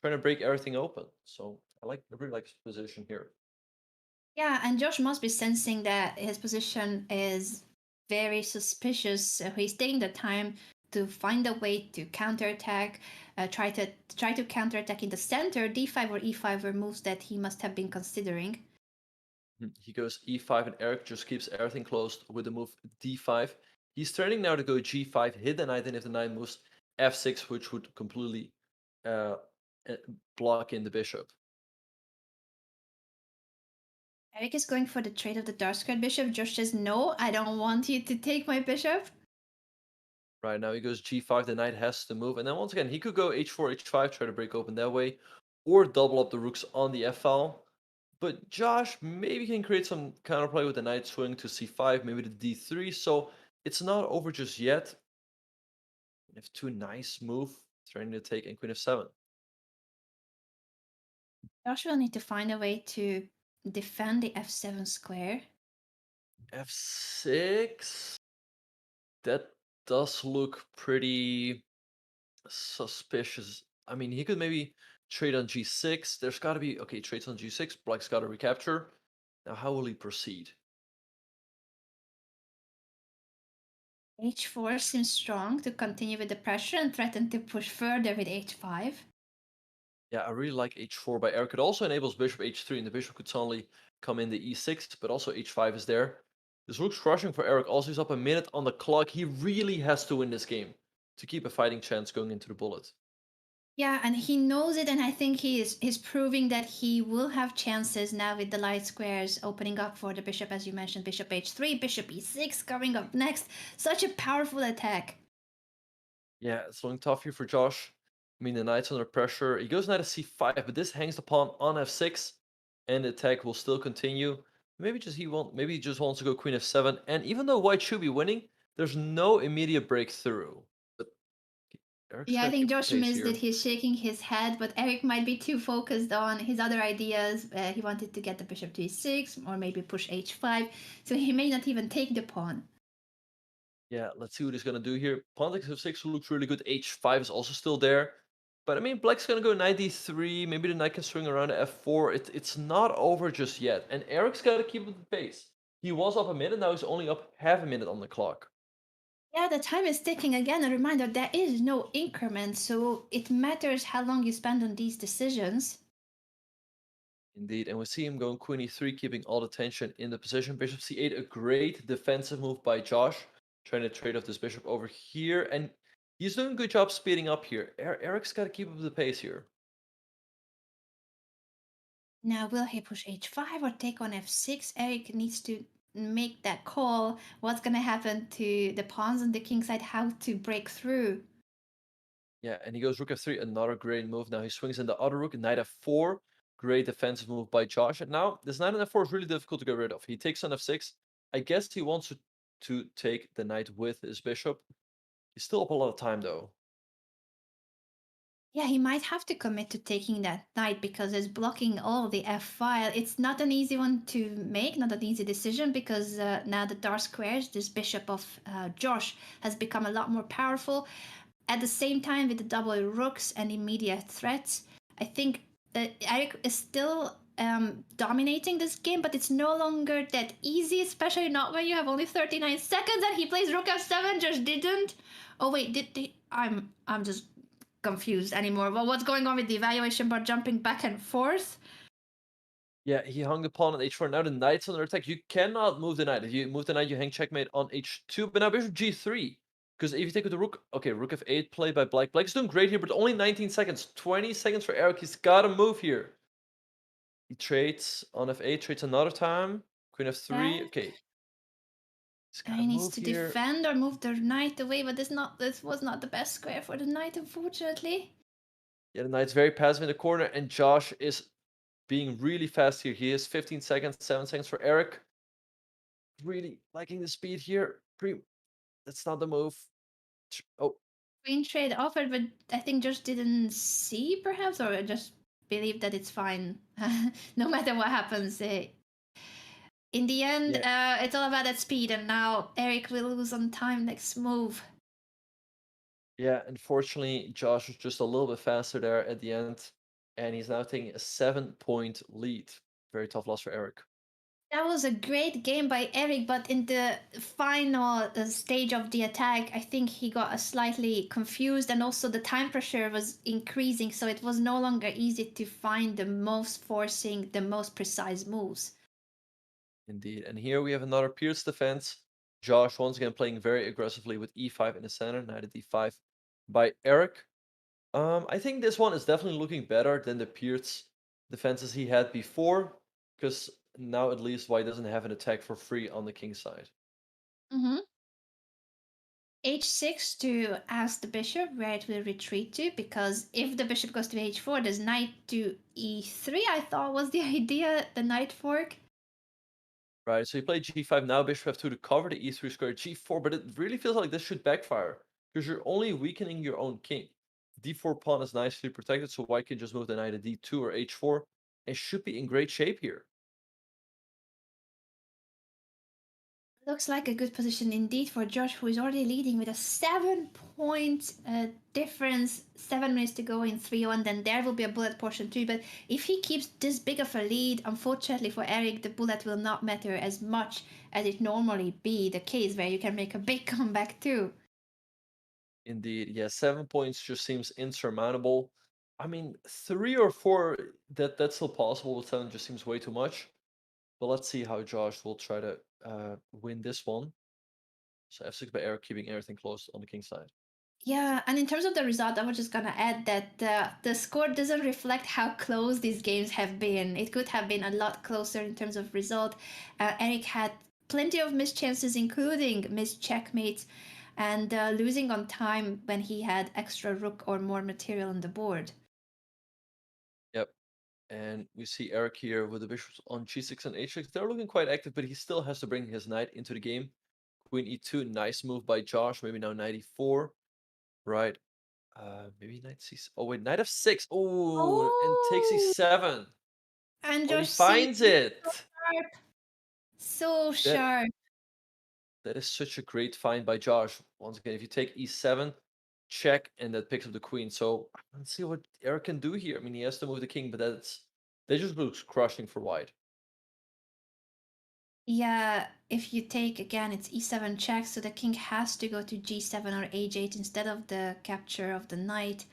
trying to break everything open. So I really like his position here. Yeah, and Josh must be sensing that his position is very suspicious. So he's taking the time to find a way to counterattack, try to counterattack in the center. d5 or e5 were moves that he must have been considering. He goes e5, and Erik just keeps everything closed with the move d5. He's turning now to go g5, hit the knight, and if the knight moves f6, which would completely block in the bishop. Erik is going for the trade of the dark squared bishop. Josh says, no, I don't want you to take my bishop. Right, now he goes g5, the knight has to move, and then once again, he could go h4, h5, try to break open that way, or double up the rooks on the f-file. But Josh maybe can create some counterplay with the knight swing to c5, maybe the d3, so it's not over just yet. f2, nice move, trying to take in queen f7. Josh will need to find a way to defend the f7 square. f6? That does look pretty suspicious. I mean, he could maybe trade on g6. There's got to be, okay, trades on g6. Black's got to recapture. Now, how will he proceed? H4 seems strong to continue with the pressure and threaten to push further with H5. Yeah, I really like H4 by Erik. It also enables bishop H3, and the bishop could suddenly come in the E6, but also H5 is there. This rook's crushing for Erik. Also, he's up a minute on the clock. He really has to win this game to keep a fighting chance going into the bullet. Yeah, and he knows it, and I think he's proving that he will have chances now with the light squares opening up for the bishop, as you mentioned, bishop H3, bishop E6 coming up next. Such a powerful attack. Yeah, it's looking tough here for Josh. I mean, the knight's under pressure. He goes knight to C5, but this hangs the pawn on F6, and the attack will still continue. Maybe he just wants to go queen F7. And even though white should be winning, there's no immediate breakthrough. But Erik's Yeah, I gotta think keep the Josh pace missed here. it. He's shaking his head, but Erik might be too focused on his other ideas. He wanted to get the bishop to E6 or maybe push H5, so he may not even take the pawn. Yeah, let's see what he's gonna do here. Pawn takes F6 looks really good. H5 is also still there. But I mean, black's gonna go knight D3. Maybe the knight can swing around to F4. It's not over just yet. And Erik's gotta keep up the pace. He was up a minute, now he's only up half a minute on the clock. Yeah, the time is ticking again. A reminder, there is no increment, so it matters how long you spend on these decisions. Indeed, and we see him going queen e3, keeping all the tension in the position. Bishop c8, a great defensive move by Josh, trying to trade off this bishop over here, and he's doing a good job speeding up here. Erik's got to keep up the pace here. Now, will he push H5 or take on F6? Erik needs to make that call. What's going to happen to the pawns on the king side? How to break through? Yeah, and he goes rook f3, another great move. Now he swings in the other rook, knight f4, great defensive move by Josh. And now this knight on f4 is really difficult to get rid of. He takes on f6. I guess he wants to take the knight with his bishop. He's still up a lot of time though. Yeah, he might have to commit to taking that knight because it's blocking all the f file. It's not an easy one to make, not an easy decision because now the dark squares, this bishop of Josh, has become a lot more powerful. At the same time, with the double rooks and immediate threats, I think Erik is still dominating this game, but it's no longer that easy, especially not when you have only 39 seconds and he plays rook f7, just didn't. Oh wait, did he? I'm just confused anymore. Well, what's going on with the evaluation bar jumping back and forth? Yeah, he hung the pawn on h4. Now the knight's under attack. You cannot move the knight. If you move the knight, you hang checkmate on h2. But now bishop g3. Because if you take with the rook... Okay, rook f8 played by Black. Black's doing great here, but only 19 seconds. 20 seconds for Erik. He's got to move here. He trades on f8, trades another time. Queen f3. Yeah. Okay. He's got He to needs move to here. defend or move the knight away, but this was not the best square for the knight, unfortunately. Yeah, the knight's very passive in the corner, and Josh is being really fast here. He has 15 seconds, 7 seconds for Erik. Really liking the speed here. That's not the move. Oh, Queen trade offered, but I think just didn't see, perhaps, or just believe that it's fine, no matter what happens. In the end, it's all about that speed, and now Erik will lose on time next move. yeah, unfortunately, Josh was just a little bit faster there at the end, and he's now taking a 7-point lead. Very tough loss for Erik. That was a great game by Erik, but in the final stage of the attack, I think he got slightly confused, and also the time pressure was increasing, so it was no longer easy to find the most forcing, the most precise moves. Indeed, and here we have another Pierce defense. Josh once again playing very aggressively with e5 in the center, knight at d5 by Erik. I think this one is definitely looking better than the Pierce defenses he had before, because now at least white doesn't have an attack for free on the king side. Mm-hmm. H6 to ask the bishop where it will retreat to, because if the bishop goes to H4, there's knight to E3, I thought was the idea, the knight fork. Right, so you play g5, now bishop f2 to cover the e3 square, g4, but it really feels like this should backfire, because you're only weakening your own king. d4 pawn is nicely protected, so white can just move the knight to d2 or h4, and should be in great shape here. Looks like a good position indeed for Josh, who is already leading with a 7-point difference. 7 minutes to go in 3-1. Then there will be a bullet portion too. But if he keeps this big of a lead, unfortunately for Erik, the bullet will not matter as much as it normally be the case, where you can make a big comeback too. Indeed, yeah, 7 points just seems insurmountable. I mean, 3 or 4, that's still possible, but 7 just seems way too much. But let's see how Josh will try to win this one. So F6 by Erik, keeping everything close on the king side. Yeah, and in terms of the result, I was just gonna add that the score doesn't reflect how close these games have been. It could have been a lot closer in terms of result. Erik had plenty of missed chances, including missed checkmates, and losing on time when he had extra rook or more material on the board. Yep. And we see Erik here with the bishops on g6 and h6. They're looking quite active, but he still has to bring his knight into the game. Queen e2, nice move by Josh. Maybe now knight e4, right? Maybe knight c6. Oh wait, knight f6. Oh, and takes Oh, e7. and Oh, he Josh C finds it. so sharp, so That sharp. that is such a great find by Josh. Once again, if you take e7, check, and that picks up the queen. So let's see what Erik can do here. I mean, he has to move the king, but that just looks crushing for white. Yeah, if you take again, it's e7 check, so the king has to go to g7 or h8 instead of the capture of the knight.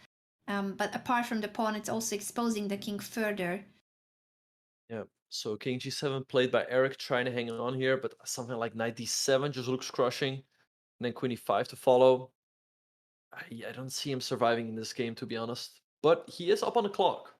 But apart from the pawn, it's also exposing the king further. Yeah. So king g7 played by Erik, trying to hang on here, but something like knight d7 just looks crushing. And then queen e5 to follow. I don't see him surviving in this game, to be honest. But he is up on the clock.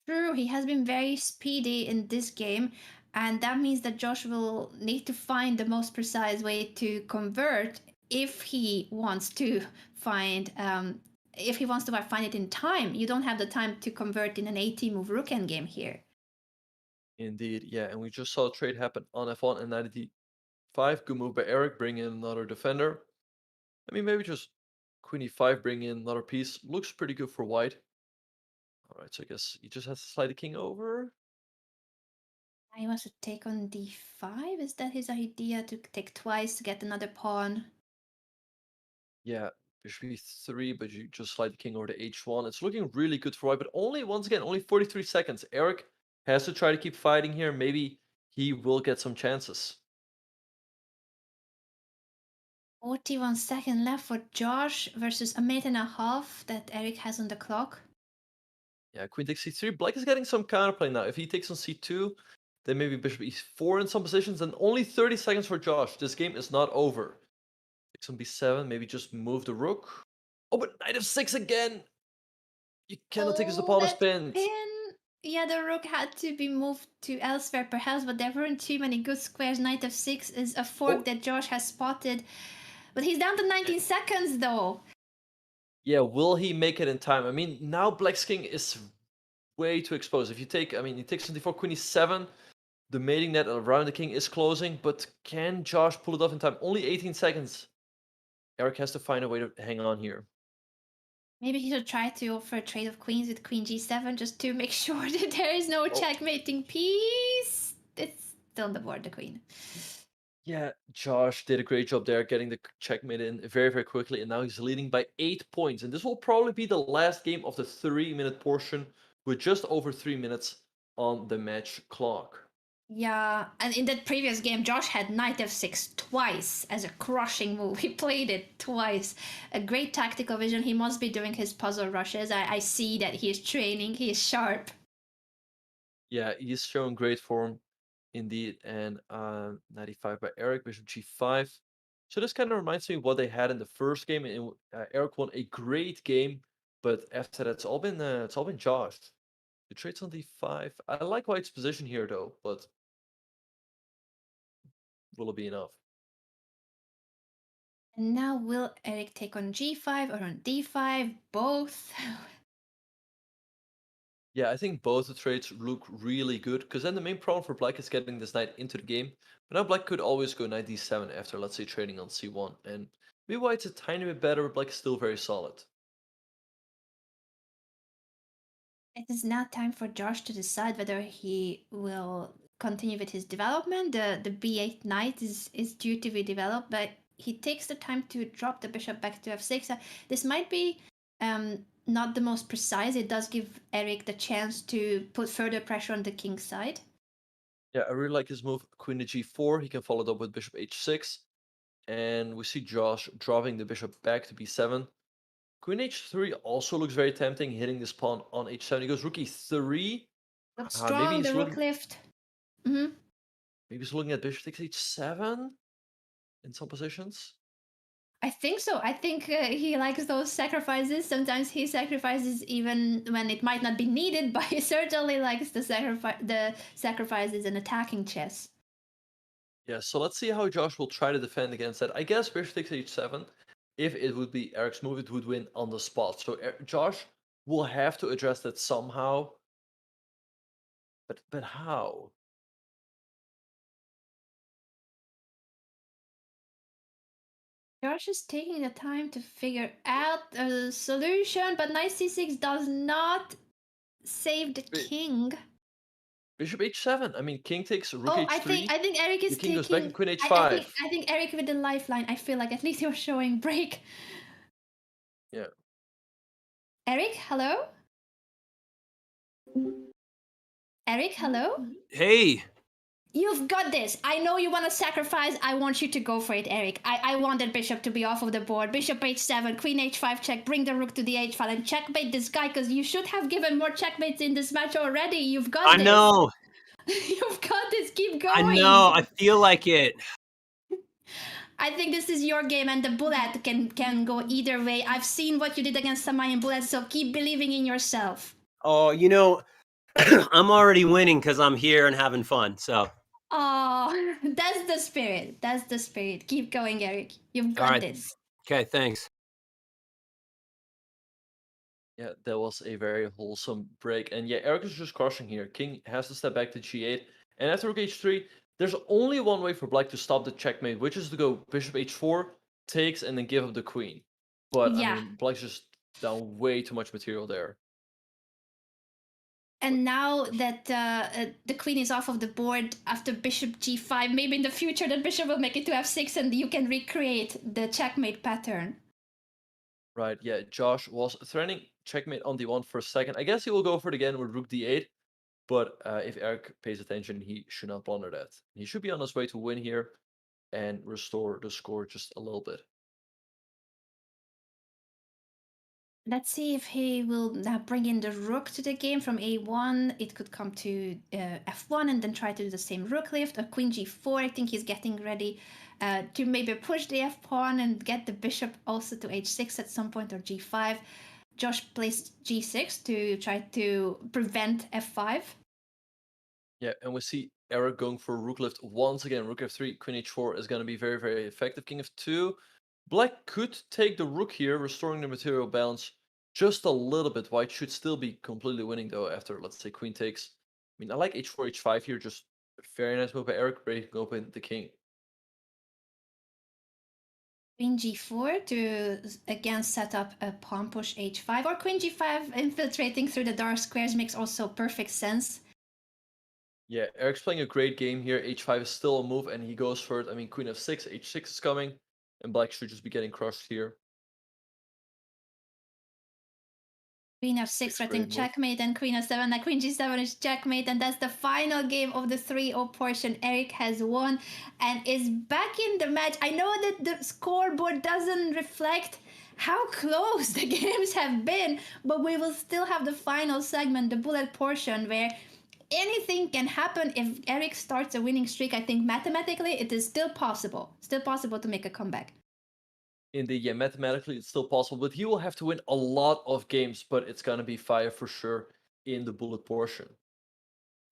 True, he has been very speedy in this game, and that means that Josh will need to find the most precise way to convert if he wants to find find it in time. You don't have the time to convert in an 18 move rook endgame here. Indeed, yeah. And we just saw a trade happen on f1 and knight d5. Good move by Erik, bring in another defender. I mean, maybe just queen e5, bring in another piece. Looks pretty good for white. All right, so I guess he just has to slide the king over. He wants to take on d5. Is that his idea, to take twice to get another pawn? Yeah, bishop e3, but you just slide the king over to h1. It's looking really good for white, but once again, only 43 seconds. Erik has to try to keep fighting here. Maybe he will get some chances. 41 seconds left for Josh versus a minute and a half that Erik has on the clock. Yeah, queen takes c3. Black is getting some counterplay now. If he takes on c2, then maybe bishop e4 in some positions, and only 30 seconds for Josh. This game is not over. Takes on b7, maybe just move the rook. Oh, but knight f6 again! You cannot take his opponent's that pin. Yeah, the rook had to be moved to elsewhere perhaps, but there weren't too many good squares. Knight f6 is a fork that Josh has spotted. But he's down to 19 seconds though. Yeah, will he make it in time? I mean, now Black's king is way too exposed. If you take, I mean, he takes 24, queen e7. The mating net around the king is closing, but can Josh pull it off in time? Only 18 seconds. Erik has to find a way to hang on here. Maybe he should try to offer a trade of queens with queen g7 just to make sure that there is no checkmating piece. It's still on the board, the queen. Yeah, Josh did a great job there, getting the checkmate in very, very quickly, and now he's leading by 8 points. And this will probably be the last game of the 3-minute portion, with just over 3 minutes on the match clock. Yeah, and in that previous game, Josh had knight f6 twice as a crushing move. He played it twice. A great tactical vision. He must be doing his puzzle rushes. I see that he is training. He is sharp. Yeah, he's showing great form indeed. And 95 by Erik, bishop g5. So this kind of reminds me of what they had in the first game. And Erik won a great game, but after that, it's all been Josh. The trade's on d5. I like White's position here though, but will it be enough? And now will Erik take on g5 or on d5? Both. Yeah, I think both the trades look really good, because then the main problem for Black is getting this knight into the game. But now Black could always go knight d7 after, let's say, trading on c1. And maybe White's a tiny bit better, but Black is still very solid. It is now time for Josh to decide whether he will continue with his development. The b8 knight is due to be developed, but he takes the time to drop the bishop back to f6. This might be not the most precise. It does give Erik the chance to put further pressure on the king's side. Yeah, I really like his move. Queen to g4. He can follow it up with bishop h6. And we see Josh dropping the bishop back to b7. Queen h3 also looks very tempting, hitting this pawn on h7. He goes rook e3. Looks maybe strong, he's the rook looking, lift. maybe he's looking at bishop takes h7 in some positions. I think so. I think he likes those sacrifices. Sometimes he sacrifices even when it might not be needed, but he certainly likes the sacrifices in attacking chess. Yeah, so let's see how Josh will try to defend against that. I guess bishop takes h7. If it would be Erik's move, it would win on the spot. So Josh will have to address that somehow. But how? Josh is taking the time to figure out a solution, but knight c6 does not save the king. Bishop h7. I mean, king takes rook h3. I think Erik is the king taking. goes back and queen h5. I think Erik with the lifeline. I feel like at least you're showing break. Yeah. Erik, hello. Erik, hello. Hey. You've got this. I know you want to sacrifice. I want you to go for it, Erik. I want that bishop to be off of the board. Bishop h7, queen h5 check, bring the rook to the h file and checkmate this guy, because you should have given more checkmates in this match already. You've got this. I know. You've got this. Keep going. I know. I feel like it. I think this is your game, and the bullet can go either way. I've seen what you did against Samayan Bullet, so keep believing in yourself. Oh, you know, I'm already winning because I'm here and having fun, so. Oh, that's the spirit. That's the spirit. Keep going, Erik. You've got this. Okay, thanks. Yeah, that was a very wholesome break. And yeah, Erik is just crushing here. King has to step back to g8. And after rook h3, there's only one way for black to stop the checkmate, which is to go bishop h4, takes, and then give up the queen. But Yeah. I mean, black's just down way too much material there. And now that the queen is off of the board after bishop g5, maybe in the future the bishop will make it to f6 and you can recreate the checkmate pattern. Right, yeah, Josh was threatening checkmate on d1 for a second. I guess he will go for it again with rook d8. But if Erik pays attention, he should not blunder that. He should be on his way to win here and restore the score just a little bit. Let's see if he will now bring in the rook to the game from a1. It could come to f1 and then try to do the same rook lift. Or queen g4, I think he's getting ready to maybe push the f-pawn and get the bishop also to h6 at some point, or g5. Josh plays g6 to try to prevent f5. Yeah, and we see Erik going for a rook lift once again. Rook f3, queen h4 is going to be very, very effective. King f2. Black could take the rook here, restoring the material balance just a little bit. White should still be completely winning, though, after, let's say, queen takes. I mean, I like h4, h5 here. Just a very nice move by Erik, breaking open the king. Queen g4 to, again, set up a pawn push h5. Or queen g5 infiltrating through the dark squares makes also perfect sense. Yeah, Erik's playing a great game here. h5 is still a move, and he goes for it. I mean, queen f6, h6 is coming. And black should just be getting crushed here. Queen f6 threatening checkmate, and queen f7. Now queen g7 is checkmate, and that's the final game of the 3-0 portion. Erik has won and is back in the match. I know that the scoreboard doesn't reflect how close the games have been, but we will still have the final segment, the bullet portion, where anything can happen. If Erik starts a winning streak, I think mathematically it is still possible. Still possible to make a comeback. Indeed, yeah, mathematically it's still possible, but he will have to win a lot of games, but it's going to be fire for sure in the bullet portion.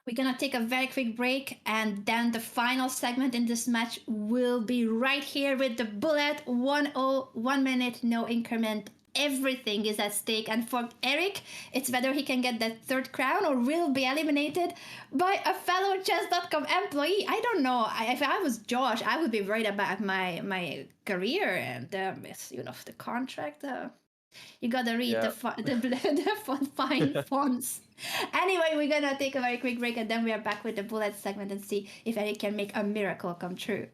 We're going to take a very quick break, and then the final segment in this match will be right here with the bullet. 1-0, 1 minute, no increment. Everything is at stake, and for Erik, it's whether he can get that third crown or will be eliminated by a fellow chess.com employee. I don't know. If I was Josh, I would be worried about my career and the contract. You gotta read Yeah. the fine fonts. Anyway, we're gonna take a very quick break and then we are back with the bullet segment and see if Erik can make a miracle come true.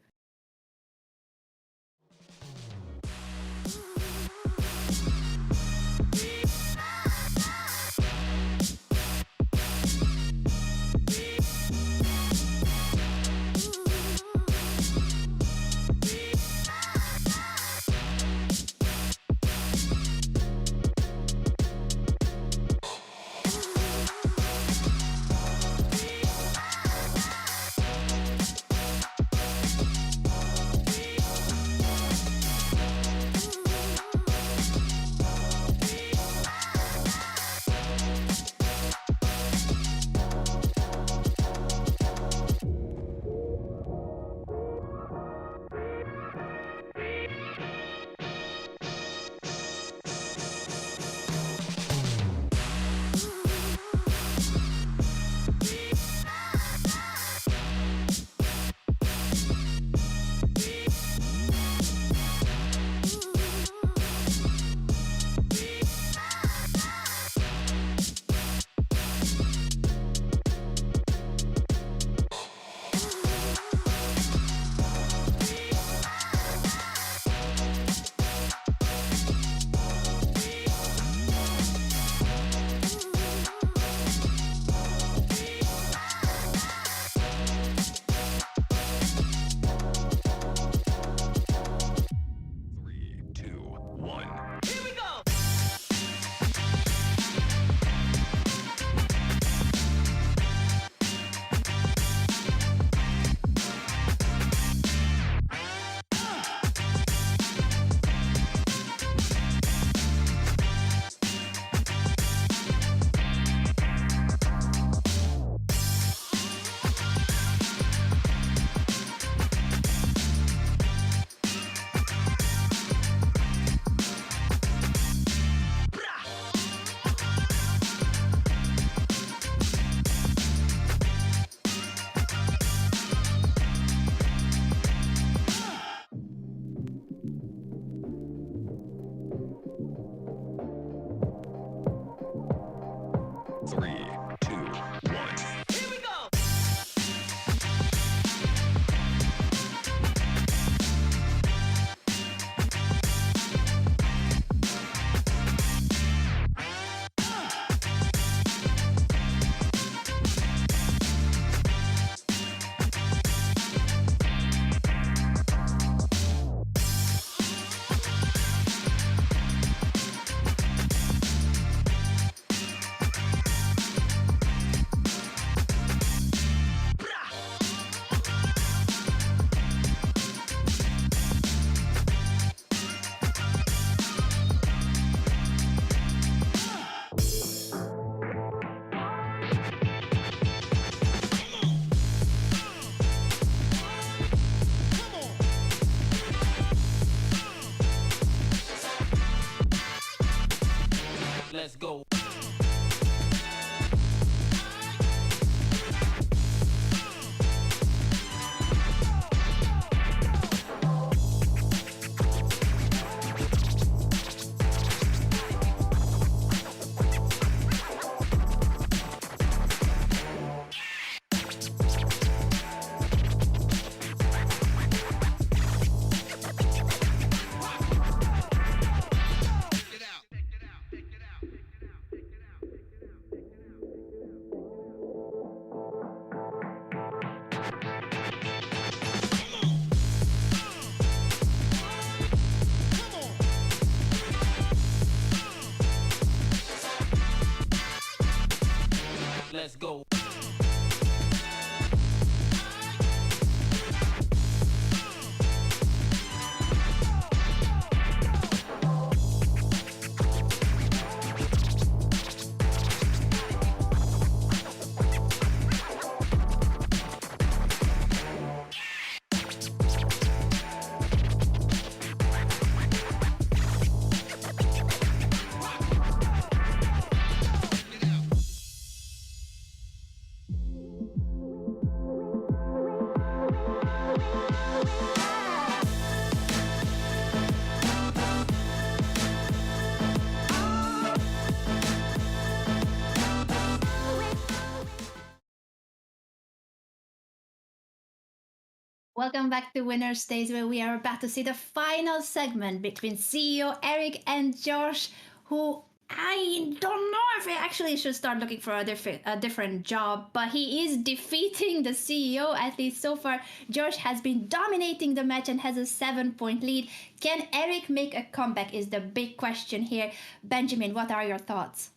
Welcome back to Winner's Days, where we are about to see the final segment between CEO Erik and Josh, who I don't know if he actually should start looking for a different job, but he is defeating the CEO, at least so far. Josh has been dominating the match and has a 7-point lead. Can Erik make a comeback is the big question here. Benjamin, what are your thoughts?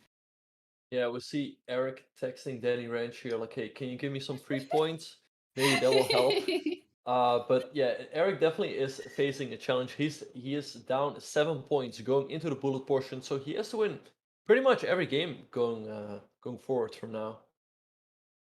Yeah, we see Erik texting Danny Ranch here, like, hey, can you give me some free points? Maybe that will help. But yeah, Erik definitely is facing a challenge. He is down 7 points going into the bullet portion, so he has to win pretty much every game going forward from now.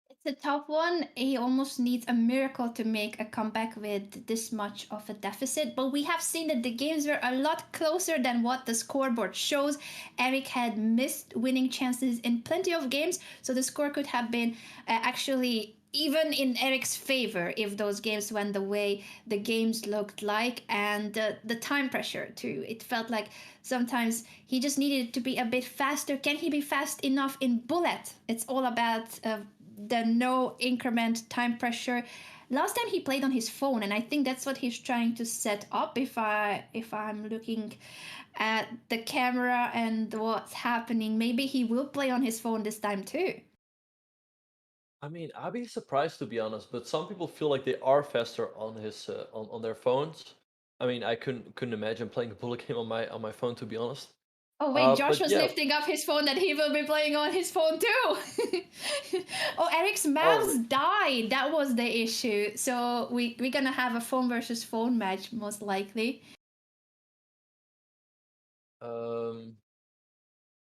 It's a tough one. He almost needs a miracle to make a comeback with this much of a deficit. But we have seen that the games were a lot closer than what the scoreboard shows. Erik had missed winning chances in plenty of games, so the score could have been actually even in Erik's favor if those games went the way the games looked like, and the time pressure too. It felt like sometimes he just needed to be a bit faster. Can he be fast enough in bullet? It's all about the no increment time pressure. Last time he played on his phone, and I think that's what he's trying to set up. If I'm looking at the camera and what's happening, maybe he will play on his phone this time too. I mean, I'd be surprised to be honest, but some people feel like they are faster on his on their phones. I mean, I couldn't imagine playing a bullet game on my phone, to be honest. Oh wait, Josh But was yeah, lifting up his phone that he will be playing on his phone too. Oh, Erik's oh, mouse died. That was the issue. So we're gonna have a phone versus phone match most likely.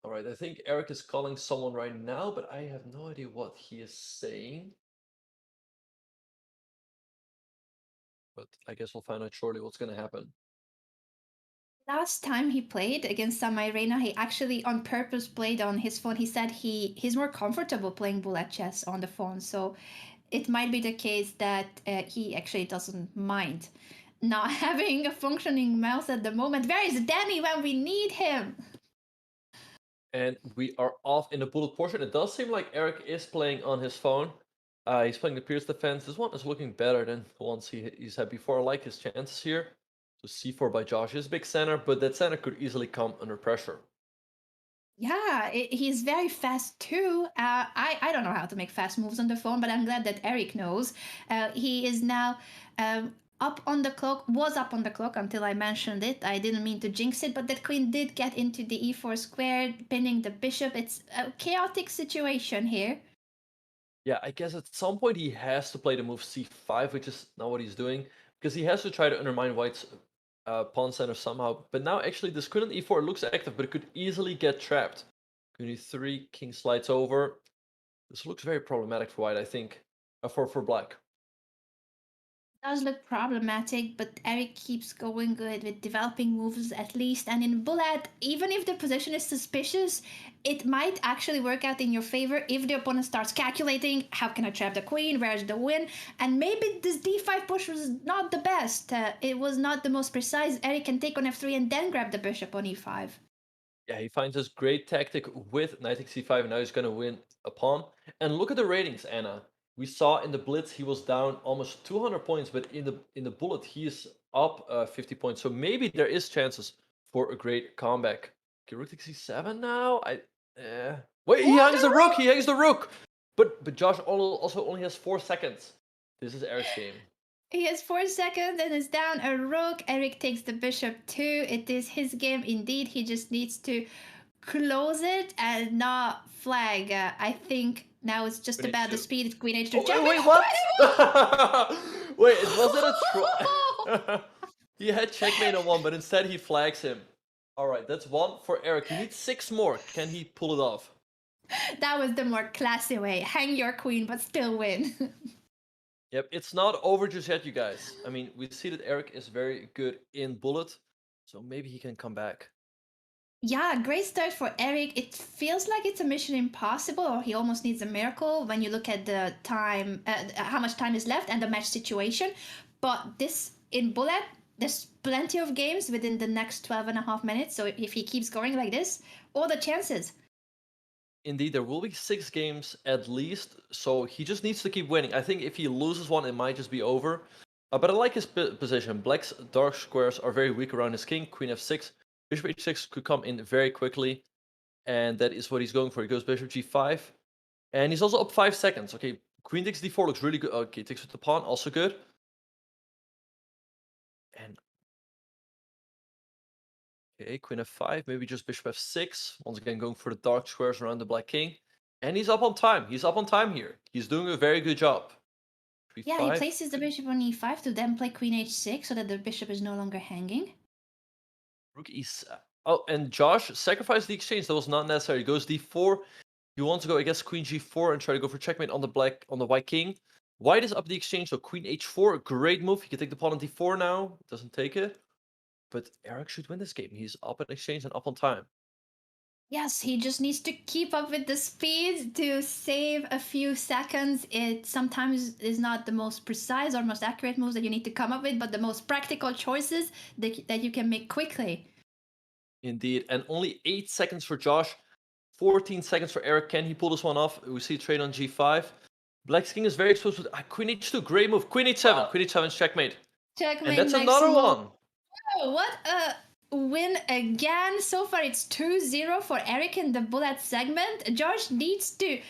all right. I think Erik is calling someone right now, but I have no idea what he is saying. But I guess we'll find out shortly what's gonna happen. Last time he played against Sam Irena, he actually on purpose played on his phone. He said he's more comfortable playing bullet chess on the phone. So it might be the case that he actually doesn't mind not having a functioning mouse at the moment. Where is Danny when we need him? And we are off in the bullet portion. It does seem like Erik is playing on his phone. He's playing the Pierce defense. This one is looking better than the ones he's had before. I like his chances here. So C4 by Josh is big center, but that center could easily come under pressure. Yeah, he's very fast too. I don't know how to make fast moves on the phone, but I'm glad that Erik knows. He is now up on the clock, was up on the clock until I mentioned it. I didn't mean to jinx it, but that queen did get into the e4 square, pinning the bishop. It's a chaotic situation here. Yeah, I guess at some point he has to play the move c5, which is not what he's doing, because he has to try to undermine White's pawn center somehow. But now actually this queen on e4 looks active, but it could easily get trapped. Queen e3, king slides over. This looks very problematic for White, I think, for Black. Does look problematic, but Erik keeps going good with developing moves at least. And in bullet, even if the position is suspicious, it might actually work out in your favor if the opponent starts calculating, how can I trap the queen, where's the win? And maybe this d5 push was not the best. It was not the most precise. Erik can take on f3 and then grab the bishop on e5. Yeah, he finds this great tactic with knight takes c5, and now he's going to win a pawn. And look at the ratings, Anna. We saw in the blitz he was down almost 200 points, but in the bullet he is up 50 points. So maybe there is chances for a great comeback. Okay, rook takes c7 now. Wait, he hangs the rook. He hangs the rook. But Josh also only has 4 seconds. This is Erik's game. He has 4 seconds and is down a rook. Erik takes the bishop too. It is his game indeed. He just needs to close it and not flag. I think now it's just about the speed. Queen h2. Wait, what? Wait, was it a try? He had checkmate on one, but instead he flags him. All right, that's 1 for Erik. He needs 6 more. Can he pull it off? That was the more classy way. Hang your queen, but still win. Yep, it's not over just yet, you guys. I mean, we see that Erik is very good in bullet, so maybe he can come back. Yeah, great start for Erik. It feels like it's a mission impossible, or he almost needs a miracle when you look at the time, how much time is left and the match situation. But this in bullet, there's plenty of games within the next 12.5 minutes. So if he keeps going like this, all the chances. Indeed, there will be 6 games at least, so he just needs to keep winning. I think if he loses one, it might just be over. But I like his position. Black's dark squares are very weak around his king. Queen f6. Bishop h6 could come in very quickly. And that is what he's going for. He goes bishop g5. And he's also up 5 seconds. Okay, queen takes d4 looks really good. Okay, takes with the pawn, also good. And okay, queen f5, maybe just bishop f6. Once again, going for the dark squares around the black king. And he's up on time. He's up on time here. He's doing a very good job. Yeah, he places the bishop on e5 to then play queen h6 so that the bishop is no longer hanging. Rook e7. Oh, and Josh sacrificed the exchange. That was not necessary. He goes d4. He wants to go, I guess, queen g4 and try to go for checkmate on the white king. White is up the exchange, so queen h4, great move. He can take the pawn on d4 now. Doesn't take it. But Erik should win this game. He's up in exchange and up on time. Yes, he just needs to keep up with the speed to save a few seconds. It sometimes is not the most precise or most accurate moves that you need to come up with, but the most practical choices that you can make quickly. Indeed. And only 8 seconds for Josh. 14 seconds for Erik. Can he pull this one off? We see a trade on g5. Black's king is very exposed with queen h2. Great move. Queen h7. Queen h7 is checkmate. Checkmate. And that's another one. Oh, what a win again. So far it's 2-0 for Erik in the bullet segment. Josh needs to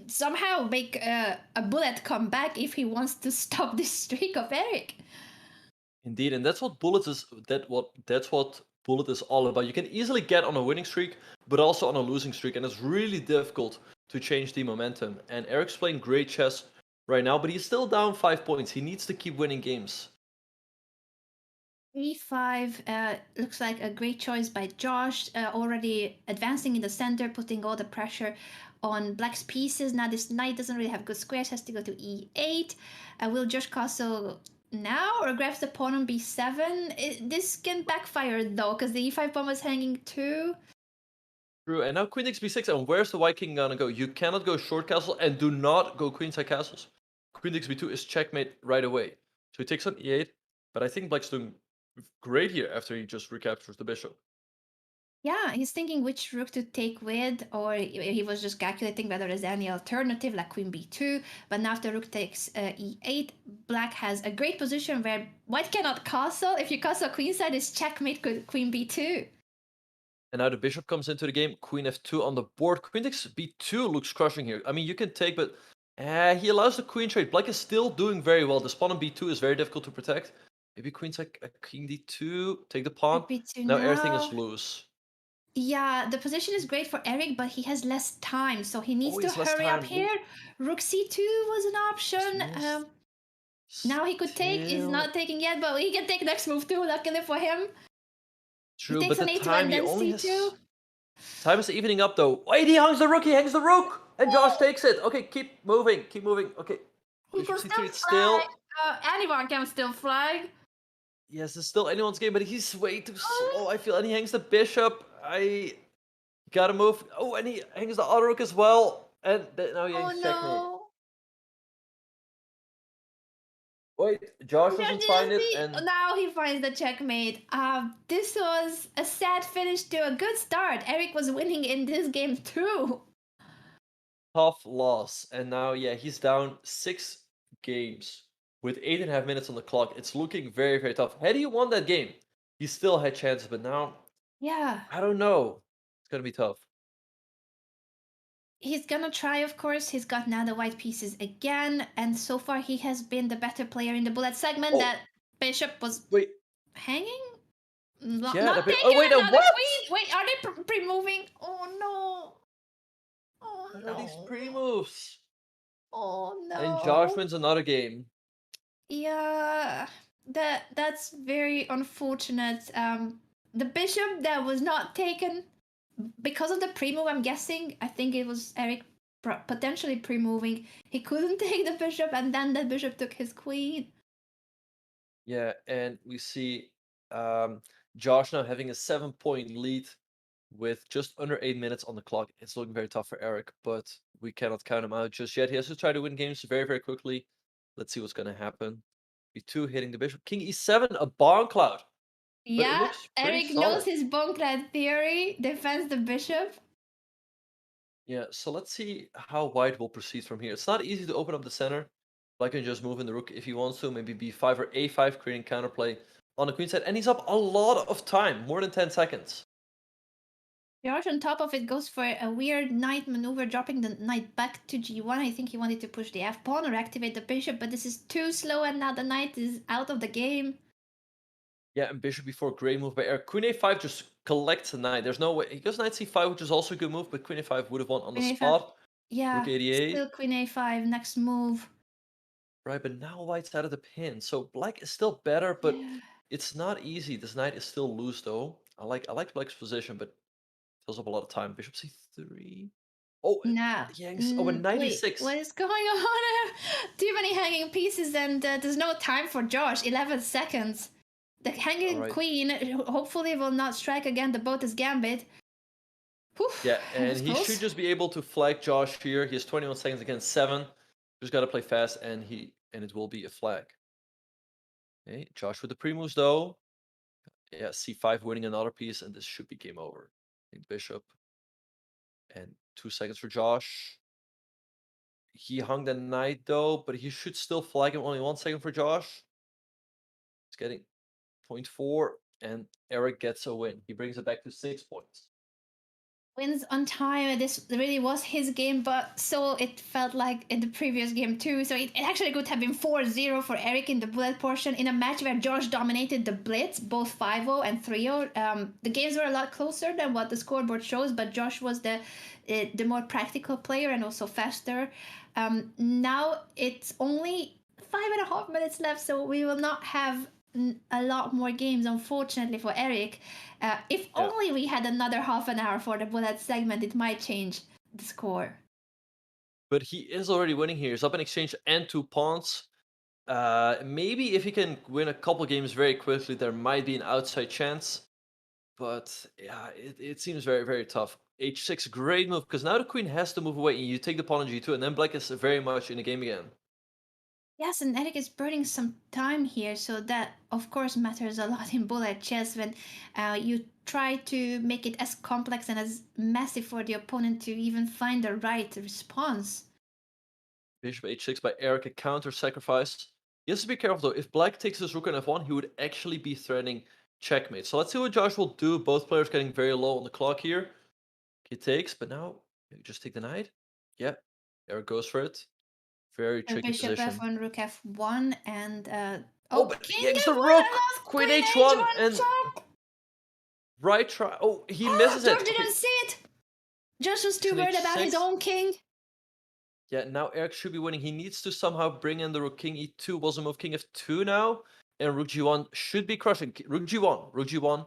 somehow make a bullet come back if he wants to stop this streak of Erik. Indeed, and that's what bullet is. That's what bullet is all about. You can easily get on a winning streak, but also on a losing streak, and it's really difficult to change the momentum. And Erik's playing great chess right now, but he's still down 5 points. He needs to keep winning games. e5 looks like a great choice by Josh, already advancing in the center, putting all the pressure on Black's pieces. Now this knight doesn't really have good squares, has to go to e8. Will Josh castle now or grabs the pawn on b7? This can backfire though, because the e5 pawn was hanging too. True, and now queen takes b6, and where's the white king gonna go? You cannot go short castle, and do not go queenside castles. Queen takes b2 is checkmate right away. So he takes on e8, but I think Black's doing great here after he just recaptures the bishop. Yeah, he's thinking which rook to take with, or he was just calculating whether there's any alternative like queen b2. But now after rook takes e8, Black has a great position where white cannot castle. If you castle queenside, it's checkmate queen b2. And now the bishop comes into the game. Queen f2 on the board. Queen takes b2 looks crushing here. I mean, you can take, but he allows the queen trade. Black is still doing very well. The pawn on b2 is very difficult to protect. Maybe queenside king d2, take the pawn. Now everything is loose. Yeah, the position is great for Erik, but he has less time, so he needs to hurry up here. Rook c2 was an option. Now he could take. He's not taking yet, but he can take next move too. Luckily for him. True, he but takes the an time a2 he and then only c2. Time is evening up though. Wait, he hangs the rook. He hangs the rook, and Josh takes it. Okay, keep moving. Keep moving. Okay. He can C3, still flag. Anyone can still flag. Yes, it's still anyone's game, but he's way too slow. I feel, and he hangs the bishop. I gotta move. Oh, and he hangs the other rook as well. And now he hangs checkmate. Wait, Josh doesn't find it, and now he finds the checkmate. This was a sad finish to a good start. Erik was winning in this game too. Tough loss, and now he's down 6 games with 8.5 minutes on the clock. It's looking very, very tough. Had he won that game, he still had chances, but now, I don't know. It's gonna be tough. He's gonna try, of course. He's got now the white pieces again, and so far he has been the better player in the bullet segment. That bishop was hanging. Not taking wait, another what? queen. Wait, are they pre-moving? Oh no! Oh no! What are these pre-moves? Oh no! And Josh wins another game. Yeah, that's very unfortunate. The bishop that was not taken because of the pre-move, I'm guessing. I think it was Erik potentially pre-moving. He couldn't take the bishop, and then the bishop took his queen. Yeah, and we see Josh now having a 7-point lead with just under 8 minutes on the clock. It's looking very tough for Erik, but we cannot count him out just yet. He has to try to win games very, very quickly. Let's see what's going to happen. b2 hitting the bishop. King e7, a bomb cloud. Yeah, Erik knows his bomb cloud theory. Defends the bishop. Yeah, so let's see how white will proceed from here. It's not easy to open up the center. Black can just move in the rook if he wants to, maybe b5 or a5, creating counterplay on the queen side. And he's up a lot of time, more than 10 seconds. Josh, on top of it, goes for a weird knight maneuver, dropping the knight back to g1. I think he wanted to push the f-pawn or activate the bishop, but this is too slow, and now the knight is out of the game. Yeah, and bishop before, great move by Erik. Queen a5 just collects the knight. There's no way. He goes knight c5, which is also a good move, but queen a5 would have won on the Queen a5. spot. Yeah, Rook 88. still queen a5, next move. Right, but now white's out of the pin. So black is still better, but Yeah. it's not easy. This knight is still loose, though. I like black's position, but fills up a lot of time. Bishop c3. Oh, Nah. yeah. Oh, a knight Wait, e6. what is going on? Too many hanging pieces, and there's no time for Josh. 11 seconds. The hanging Alright. queen hopefully will not strike again the Botas Gambit. Whew, Yeah, that and was he close. should just be able to flag Josh here. He has 21 seconds against 7. Just gotta play fast, and it will be a flag. Okay, Josh with the pre-moves though. Yeah, c5 winning another piece, and this should be game over. Take bishop. And 2 seconds for Josh. He hung the knight though, but he should still flag him. Only 1 second for Josh. He's getting 0.4, and Erik gets a win. He brings it back to 6 points. Wins on time. This really was his game, but so it felt like in the previous game too. So it actually could have been 4-0 for Erik in the bullet portion in a match where Josh dominated the blitz, both 5-0 and 3-0. The games were a lot closer than what the scoreboard shows, but Josh was the more practical player and also faster. Now it's only 5.5 minutes left, so we will not have a lot more games, unfortunately, for Erik. If only we had another half an hour for the bullet segment, it might change the score. But he is already winning here. He's up in exchange and 2 pawns. Maybe if he can win a couple games very quickly, there might be an outside chance. But yeah, it seems very, very tough. h6, great move, because now the queen has to move away, and you take the pawn on g2, and then black is very much in the game again. Yes, and Erik is burning some time here, so that of course matters a lot in bullet chess when you try to make it as complex and as massive for the opponent to even find the right response. Bishop h6 by Erik, a counter sacrifice. He has to be careful though. If black takes his rook on f1, he would actually be threatening checkmate. So let's see what Josh will do. Both players getting very low on the clock here. He takes, but now just take the knight. Yeah, Erik goes for it. Very tricky Bishop position. f1, rook f1, and but king he yanks the f1, rook. I lost Queen queen h1 and check. right try. Oh, he misses George it. didn't see it. Josh was too Queen worried about his h6. own king. Yeah, now Erik should be winning. He needs to somehow bring in the rook. King e2 was a move. King f2 now, and rook g1 should be crushing. Rook g1, rook g1.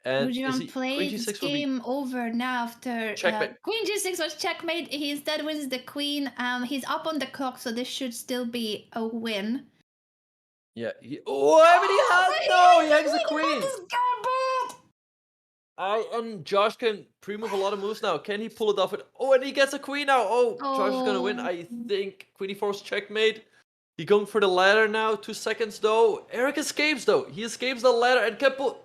And is he played. queen It's g6 will be game over now after checkmate. Queen g6 was checkmate. He instead wins the queen. He's up on the clock, so this should still be a win. Yeah. But he hangs the queen. And Josh can pre-move a lot of moves now. Can he pull it off? And he gets a queen now. Josh is gonna win. I think queen e4 is checkmate. He going for the ladder now. 2 seconds though. Erik escapes though. He escapes the ladder and can pull.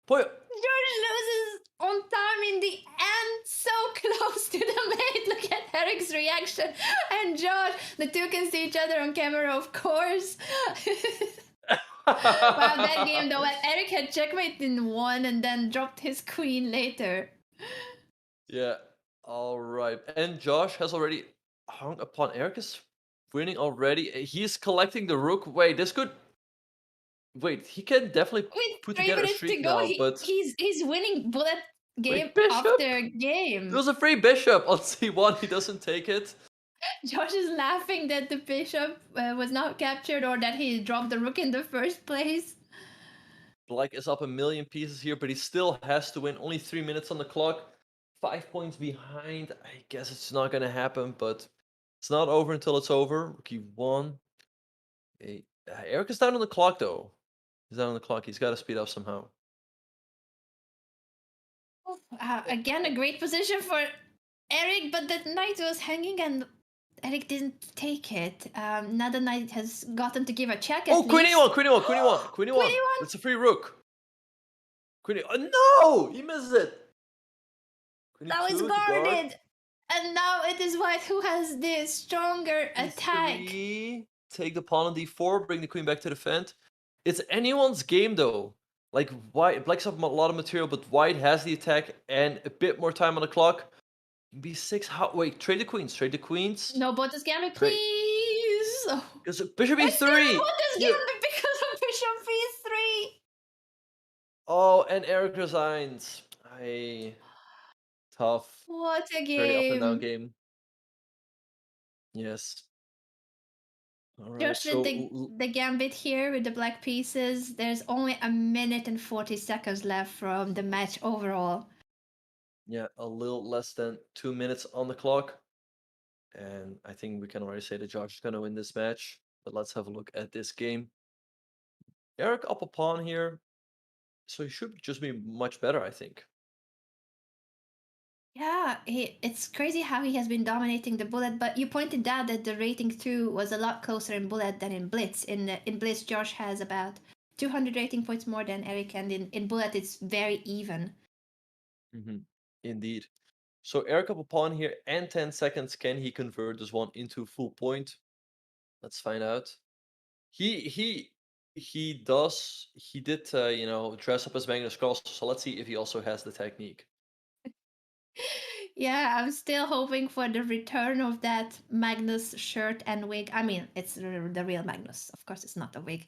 George loses on time in the end, so close to the mate. Look at Erik's reaction. And Josh, the two can see each other on camera, of course. Wow, that game though, Erik had checkmate in 1 and then dropped his queen later. Yeah, alright. And Josh has already hung upon. Erik is winning already. He's collecting the rook. Wait, he can definitely put 3 together a minutes streak to go. now, but He's winning bullet game bishop? after game. there was a free bishop on c1. He doesn't take it. Josh is laughing that the bishop was not captured or that he dropped the rook in the first place. Black is up a million pieces here, but he still has to win. Only 3 minutes on the clock. 5 points behind. I guess it's not going to happen, but it's not over until it's over. Rook e1. Okay. Erik is down on the clock, though. He's down on the clock. He's got to speed up somehow. Again, a great position for Erik, but the knight was hanging and Erik didn't take it. Now the knight has gotten to give a check. Queen e1, queen e1, queen e1, queen e1. Queen e1? It's a free rook. Queen e1. No! He misses it. Queen Now e2 it's to guard. guarded. And now it is white who has the stronger attack. e3. take the pawn on d4, bring the queen back to defend. It's anyone's game though. Like white, black's up a lot of material, but white has the attack and a bit more time on the clock. b6. How? Wait, trade the queens. Trade the queens. No bonus gambit, Trade- please. Oh. Because bishop I still have e3. bonus Yeah. gambit because of bishop b3. Oh, and Erik resigns. Tough. What a Very up and down game. game. Yes. All right. Josh So did the gambit here with the black pieces. There's only 1 minute and 40 seconds left from the match overall. yeah, a little less than 2 minutes on the clock. And I think we can already say that Josh is going to win this match. But let's have a look at this game. Erik up a pawn here. So he should just be much better, I think. Yeah, it's crazy how he has been dominating the bullet, but you pointed out that the rating 2 was a lot closer in bullet than in blitz. In blitz, Josh has about 200 rating points more than Erik, and in bullet, it's very even. Indeed. So Erik up a pawn here and 10 seconds. Can he convert this one into full point? Let's find out. He did dress up as Magnus Carlsen. So let's see if he also has the technique. Yeah, I'm still hoping for the return of that Magnus shirt and wig. I mean, it's the real Magnus. Of course, it's not a wig.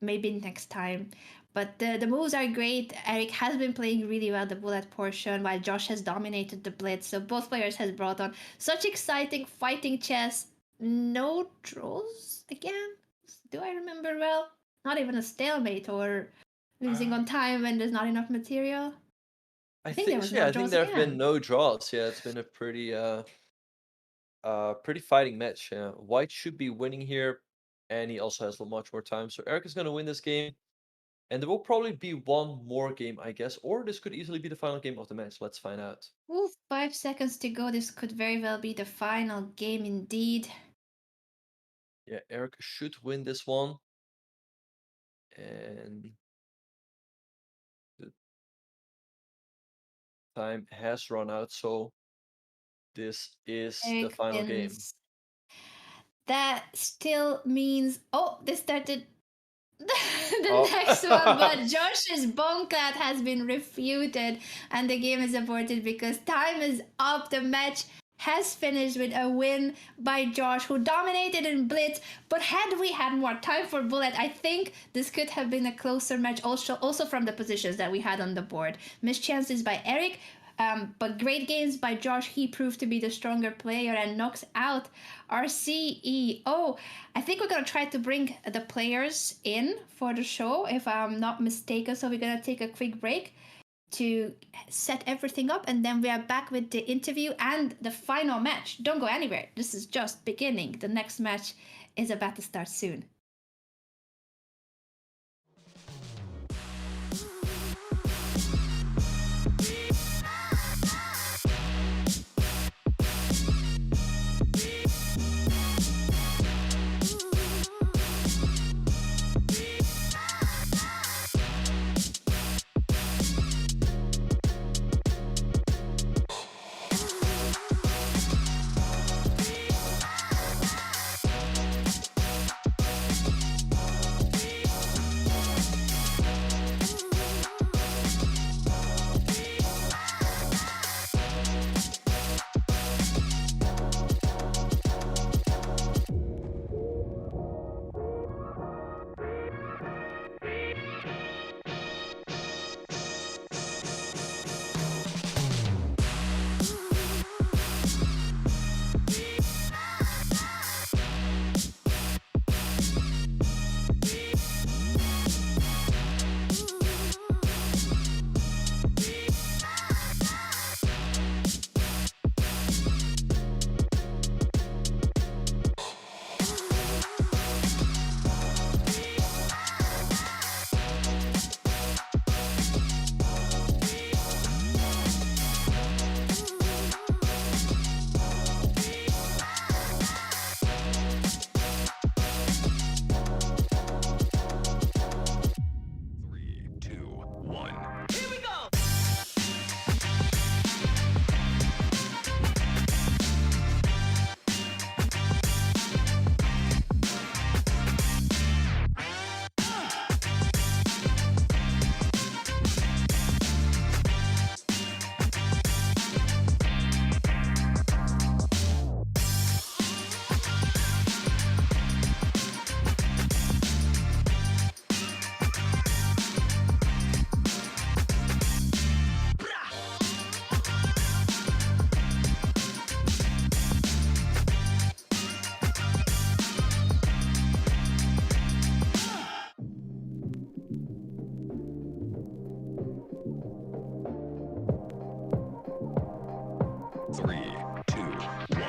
Maybe next time. But the moves are great. Erik has been playing really well the bullet portion, while Josh has dominated the blitz. So both players has brought on such exciting fighting chess. No draws again. Do I remember well? Not even a stalemate or losing on time when there's not enough material. I think think there was so, no I think draws there have been again. no draws. Yeah, it's been a pretty fighting match. Yeah. White should be winning here, and he also has much more time. So Erik is going to win this game, and there will probably be one more game, I guess, or this could easily be the final game of the match. Let's find out. Ooh, 5 seconds to go. This could very well be the final game indeed. Yeah, Erik should win this one, and the time has run out. So this is the Erik final game. wins. That still means this started the Oh. next one, but Josh's Bonklat has been refuted and the game is aborted because time is up. The match has finished with a win by Josh, who dominated in blitz, but had we had more time for bullet, I think this could have been a closer match, also from the positions that we had on the board. Missed chances by Erik, but great games by Josh. He proved to be the stronger player and knocks out our CEO. I think we're going to try to bring the players in for the show, if I'm not mistaken. So we're going to take a quick break to set everything up, and then we are back with the interview and the final match. Don't go anywhere. This is just beginning. The next match is about to start soon. 3, 2, 1.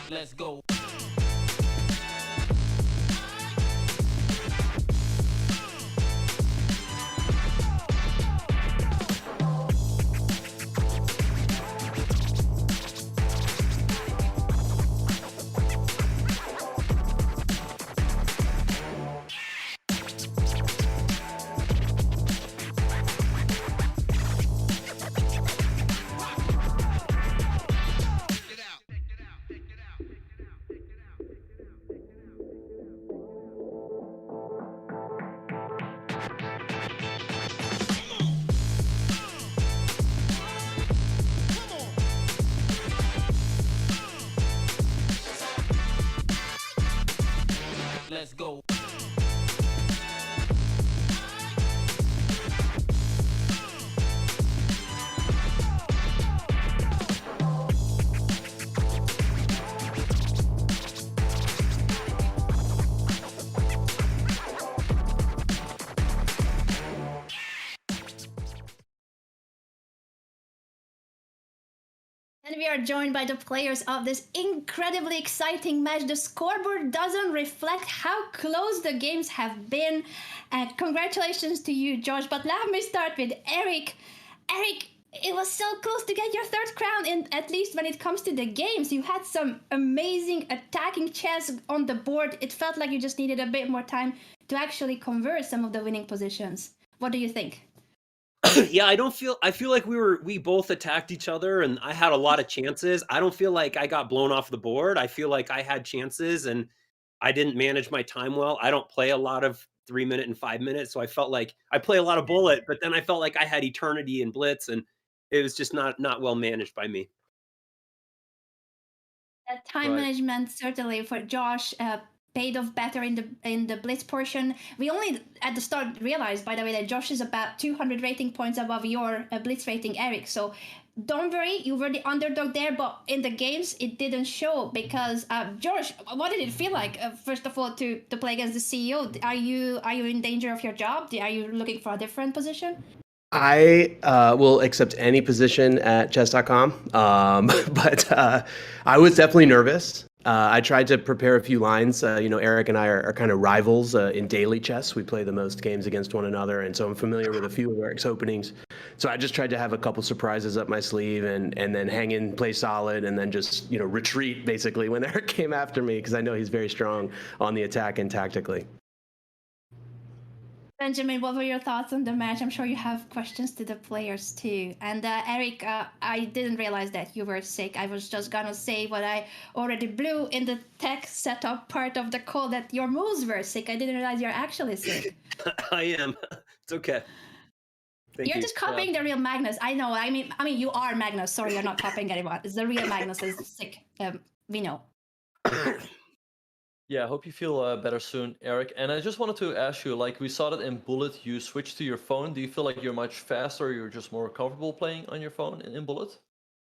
Let's go. Let's go. And we are joined by the players of this incredibly exciting match. The scoreboard doesn't reflect how close the games have been. Congratulations to you, Josh. But let me start with Erik. Erik, it was so close to get your third crown, and at least when it comes to the games, you had some amazing attacking chess on the board. It felt like you just needed a bit more time to actually convert some of the winning positions. What do you think? Yeah, I feel like we both attacked each other and I had a lot of chances. I don't feel like I got blown off the board. I feel like I had chances and I didn't manage my time well. I don't play a lot of 3 minute and 5 minutes, so I felt like I play a lot of bullet, but then I felt like I had eternity and blitz and it was just not well managed by me. Time Right. management certainly for Josh paid off better in the blitz portion. We only at the start realized, by the way, that Josh is about 200 rating points above your blitz rating, Erik. So don't worry, you were the underdog there, but in the games it didn't show because Josh, what did it feel like? First of all, to play against the CEO, are you in danger of your job? Are you looking for a different position? I will accept any position at chess.com, but I was definitely nervous. I tried to prepare a few lines. Erik and I are kind of rivals in daily chess. We play the most games against one another, and so I'm familiar with a few of Erik's openings. So I just tried to have a couple surprises up my sleeve and then hang in, play solid, and then just retreat basically when Erik came after me because I know he's very strong on the attack and tactically. Benjamin, what were your thoughts on the match? I'm sure you have questions to the players too. And Erik, I didn't realize that you were sick. I was just gonna say what I already blew in the tech setup part of the call, that your moves were sick. I didn't realize you're actually sick. I am. It's okay. Thank You're you. just copying the real Magnus. I know. I mean, you are Magnus. Sorry, you're not copying anyone. It's the real Magnus is sick. We know. Yeah, I hope you feel better soon, Erik. And I just wanted to ask you, like we saw that in Bullet, you switched to your phone. Do you feel like you're much faster, or you're just more comfortable playing on your phone in Bullet?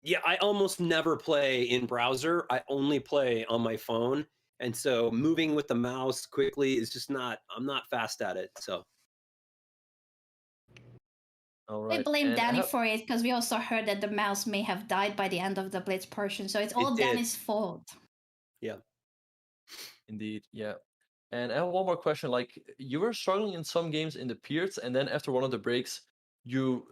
Yeah, I almost never play in browser. I only play on my phone. And so moving with the mouse quickly is just I'm not fast at it. So All I right. blame And Danny for it because we also heard that the mouse may have died by the end of the Blitz portion. So it's all did. Danny's fault. Yeah. Indeed, yeah. And I have one more question. Like you were struggling in some games in the Peers, and then after one of the breaks, you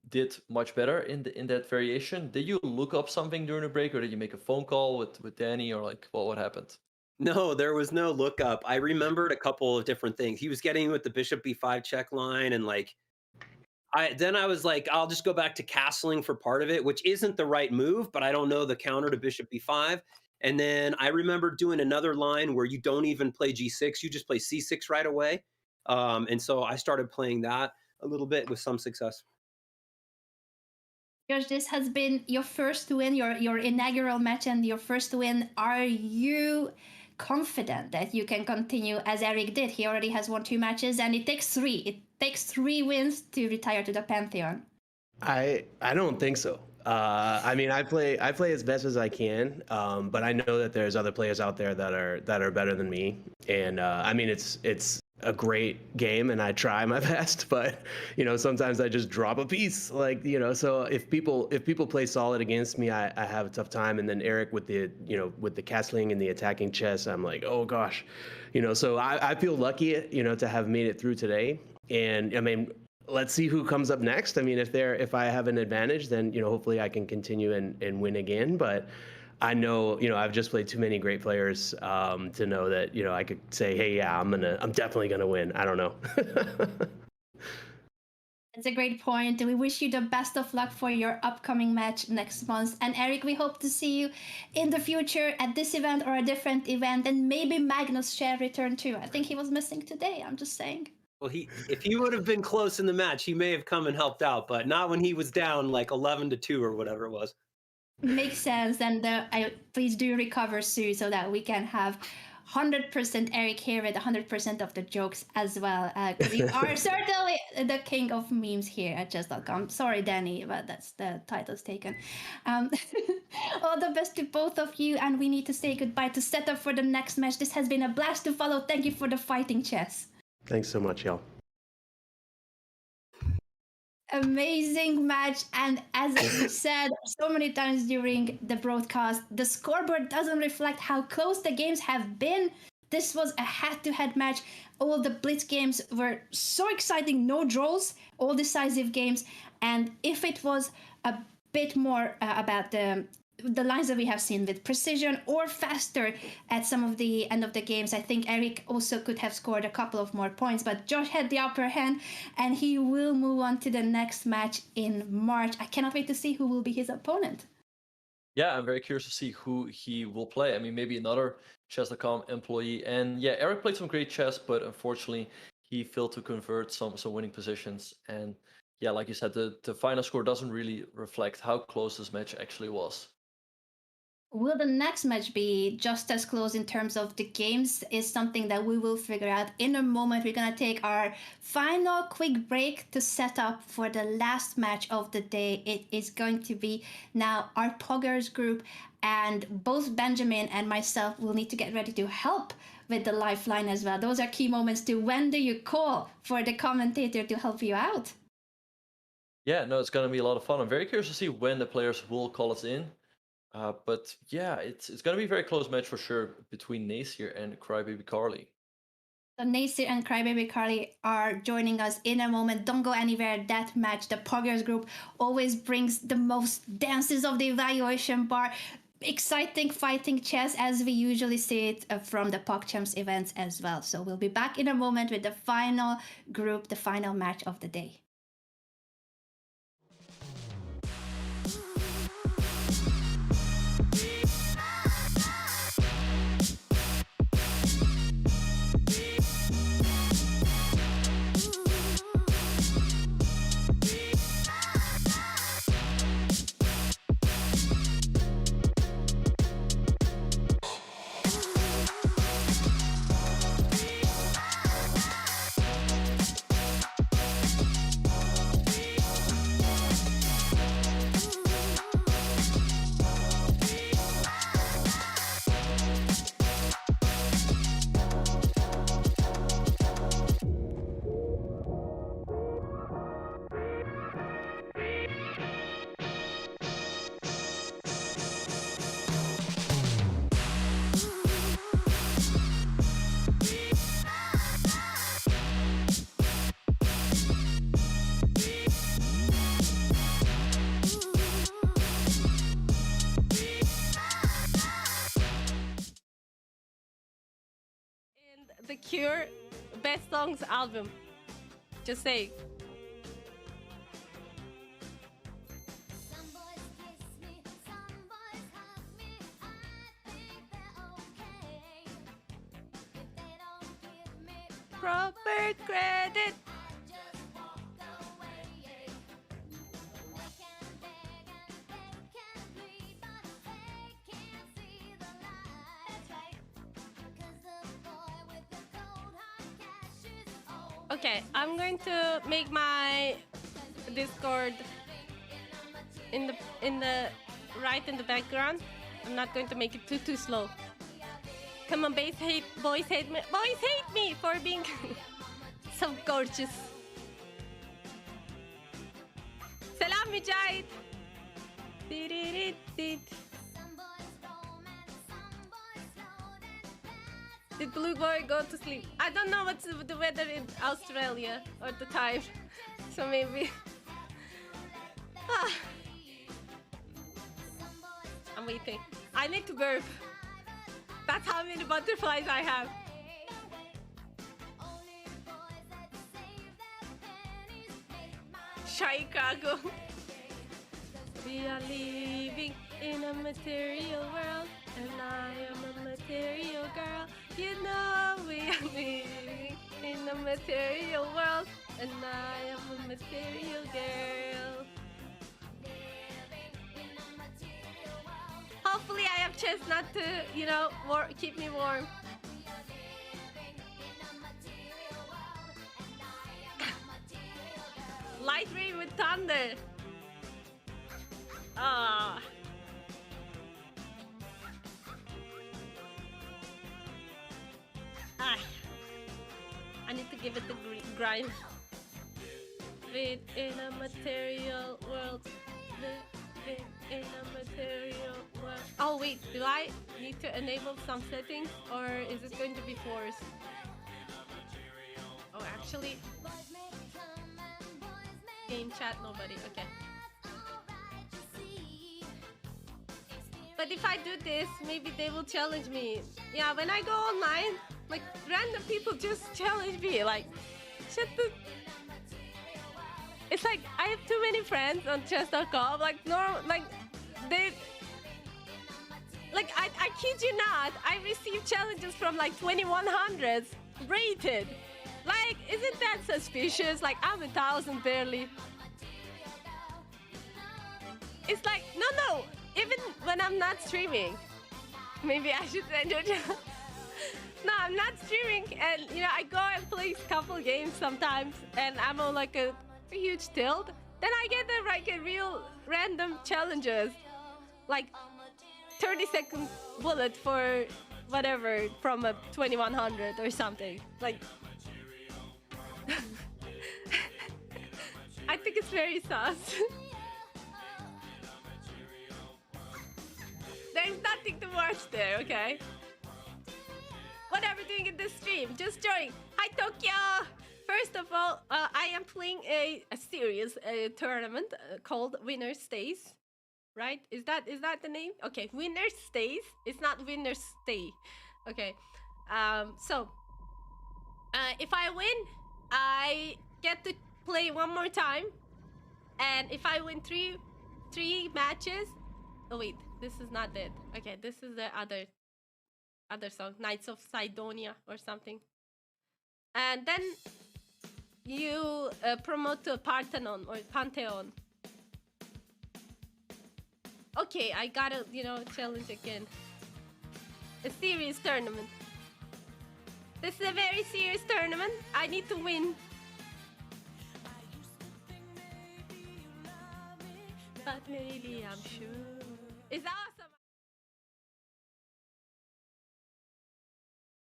did much better in that variation. Did you look up something during the break, or did you make a phone call with Danny, or like what happened? No, there was no lookup. I remembered a couple of different things. He was getting with the bishop b5 check line, and like I was like, I'll just go back to castling for part of it, which isn't the right move, but I don't know the counter to bishop b5. And then I remember doing another line where you don't even play g6, you just play c6 right away. And so I started playing that a little bit with some success. Josh, this has been your first win, your inaugural match and your first win. Are you confident that you can continue as Erik did? He already has won 2 matches and it takes 3. It takes 3 wins to retire to the Pantheon. I don't think so. I mean, I play as best as I can, but I know that there's other players out there that are better than me, and I mean, it's a great game, and I try my best, but sometimes I just drop a piece, like So if people play solid against me, I have a tough time, and then Erik with the with the castling and the attacking chess, I'm like, oh gosh, So I feel lucky, to have made it through today, and I mean. Let's see who comes up next. I mean, if I have an advantage, then hopefully I can continue and win again. But I know I've just played too many great players to know that I could say, hey, yeah, I'm definitely gonna win. I don't know. It's a great point. We wish you the best of luck for your upcoming match next month. And Erik, we hope to see you in the future at this event or a different event, and maybe Magnus shall return too. I think he was missing today. I'm just saying. Well, if he would have been close in the match, he may have come and helped out, but not when he was down like 11-2 or wwhatever it was. Makes sense, and please do recover soon so that we can have 100% Erik here with 100% of the jokes as well. Because you are certainly the king of memes here at chess.com. Sorry, Danny, but that's the title's taken. All the best to both of you, and we need to say goodbye to set up for the next match. This has been a blast to follow. Thank you for the fighting chess. Thanks so much, y'all. Amazing match, and as I said so many times during the broadcast, the scoreboard doesn't reflect how close the games have been. This was a head-to-head match. All the blitz games were so exciting, no draws, all decisive games. And if it was a bit more about the lines that we have seen with precision or faster at some of the end of the games, I think Erik also could have scored a couple of more points, but Josh had the upper hand and he will move on to the next match in March. I cannot wait to see who will be his opponent. Yeah, I'm very curious to see who he will play. I mean, maybe another chess.com employee. And yeah, Erik played some great chess, but unfortunately he failed to convert some winning positions. And yeah, like you said, the final score doesn't really reflect how close this match actually was. Will the next match be just as close in terms of the games is something that we will figure out in a moment. We're going to take our final quick break to set up for the last match of the day. It is going to be now our Poggers group, and both Benjamin and myself will need to get ready to help with the lifeline as well. Those are key moments to when do you call for the commentator to help you out. Yeah, no, it's going to be a lot of fun. I'm very curious to see when the players will call us in. But yeah, it's going to be a very close match for sure between Nasir and Crybaby Carly. So Nasir and Crybaby Carly are joining us in a moment. Don't go anywhere. That match, the Poggers group, always brings the most dances of the evaluation bar. Exciting fighting chess as we usually see it from the PogChamps events as well. So we'll be back in a moment with the final group, the final match of the day. The Cure Best Songs album. Just say. Proper credit. Okay, I'm going to make my Discord in the right in the background. I'm not going to make it too slow. Come on, boys hate me for being so gorgeous. Selam Mücahit. Did Blue Boy go to sleep? I don't know what's the weather in Australia or the time, so maybe. I'm waiting. I need to burp. That's how many butterflies I have. Chicago. We are living in a material world, and I am a material girl. You know we are living in a material world, and I am a material girl. Hopefully I have chance not to, keep me warm. Light rain with thunder. Ah. I need to give it the grind. Live in a material world. Live in a material world. Oh wait, do I need to enable some settings or is it going to be forced? Oh, actually, game chat, nobody. Okay. But if I do this, maybe they will challenge me. Yeah, when I go online, like random people just challenge me. Like, shut the. It's like I have too many friends on chess.com. Like they. Like I kid you not, I receive challenges from like 2100s rated. Like, isn't that suspicious? Like I'm 1,000 barely. It's like no. Even when I'm not streaming, maybe I should send you. No, I'm not streaming, and I go and play a couple games sometimes, and I'm on like a huge tilt. Then I get a real random challenges, like 30-second bullet for whatever from a 2100 or something. Like, I think it's very sus. There's nothing to watch there, okay? What are we doing in this stream? Just join. Hi, Tokyo! First of all, I am playing a serious tournament called Winner Stays. Right? Is that the name? Okay, Winner Stays. It's not Winner Stay. Okay. So, if I win, I get to play one more time. And if I win three matches... Oh, wait. This is not it. Okay, this is the other song, Knights of Sidonia or something. And then you promote to Parthenon or Pantheon. Okay, I gotta, challenge again. A serious tournament. This is a very serious tournament. I need to win. But maybe I'm sure. It's awesome.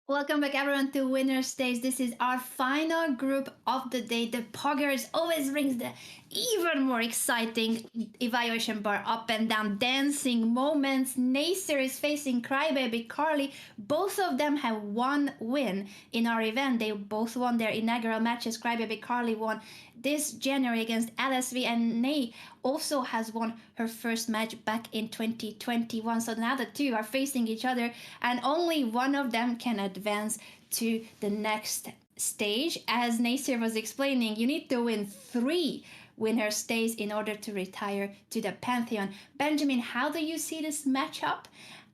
Welcome back everyone to Winner Stage. This is our final group of the day. The poggers always brings the even more exciting evaluation bar up and down dancing moments. Nacer is facing Crybaby Carly. Both of them have one win in our event. They both won their inaugural matches. Crybaby Carly won this January against LSV, and Nay also has won her first match back in 2021. So now the two are facing each other, and only one of them can advance to the next stage. As Nasir was explaining, you need to win 3 winner stays in order to retire to the Pantheon. Benjamin, how do you see this matchup,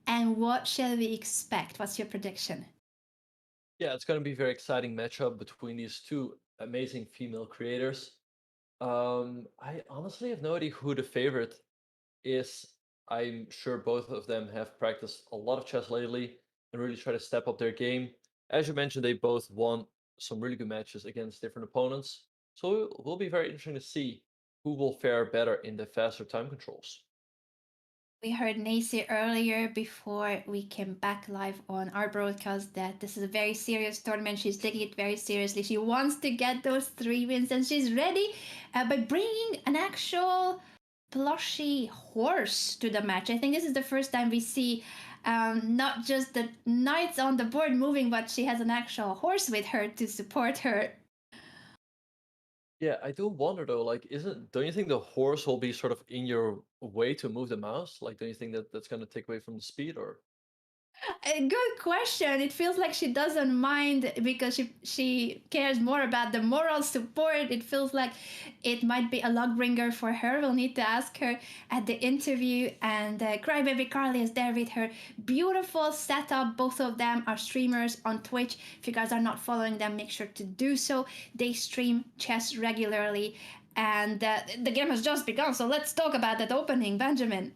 and what shall we expect? What's your prediction? Yeah, it's going to be a very exciting matchup between these two amazing female creators. I honestly have no idea who the favorite is. I'm sure both of them have practiced a lot of chess lately and really try to step up their game. As you mentioned, they both won some really good matches against different opponents. So it will be very interesting to see who will fare better in the faster time controls. We heard Nasir earlier before we came back live on our broadcast that this is a very serious tournament. She's taking it very seriously. She wants to get those 3 wins, and she's ready by bringing an actual plushy horse to the match. I think this is the first time we see not just the knights on the board moving, but she has an actual horse with her to support her. Yeah, I do wonder though, like, don't you think the horse will be sort of in your way to move the mouse? Like, don't you think that that's going to take away from the speed, or? A good question. It feels like she doesn't mind because she cares more about the moral support. It feels like it might be a luck bringer for her. We'll need to ask her at the interview. And Crybaby Carly is there with her beautiful setup. Both of them are streamers on Twitch. If you guys are not following them, make sure to do so. They stream chess regularly. And the game has just begun. So let's talk about that opening, Benjamin.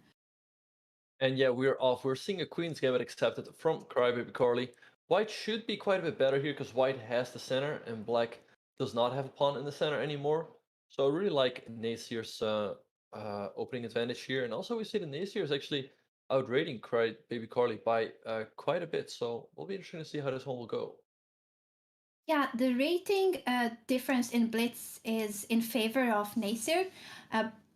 And yeah, we're off. We're seeing a Queen's Gambit accepted from Crybaby Carly. White should be quite a bit better here because White has the center and Black does not have a pawn in the center anymore. So I really like Nasir's opening advantage here. And also we see that Nasir is actually outrating Crybaby Carly by quite a bit. So it'll be interesting to see how this one will go. Yeah, the rating difference in Blitz is in favor of Nasir.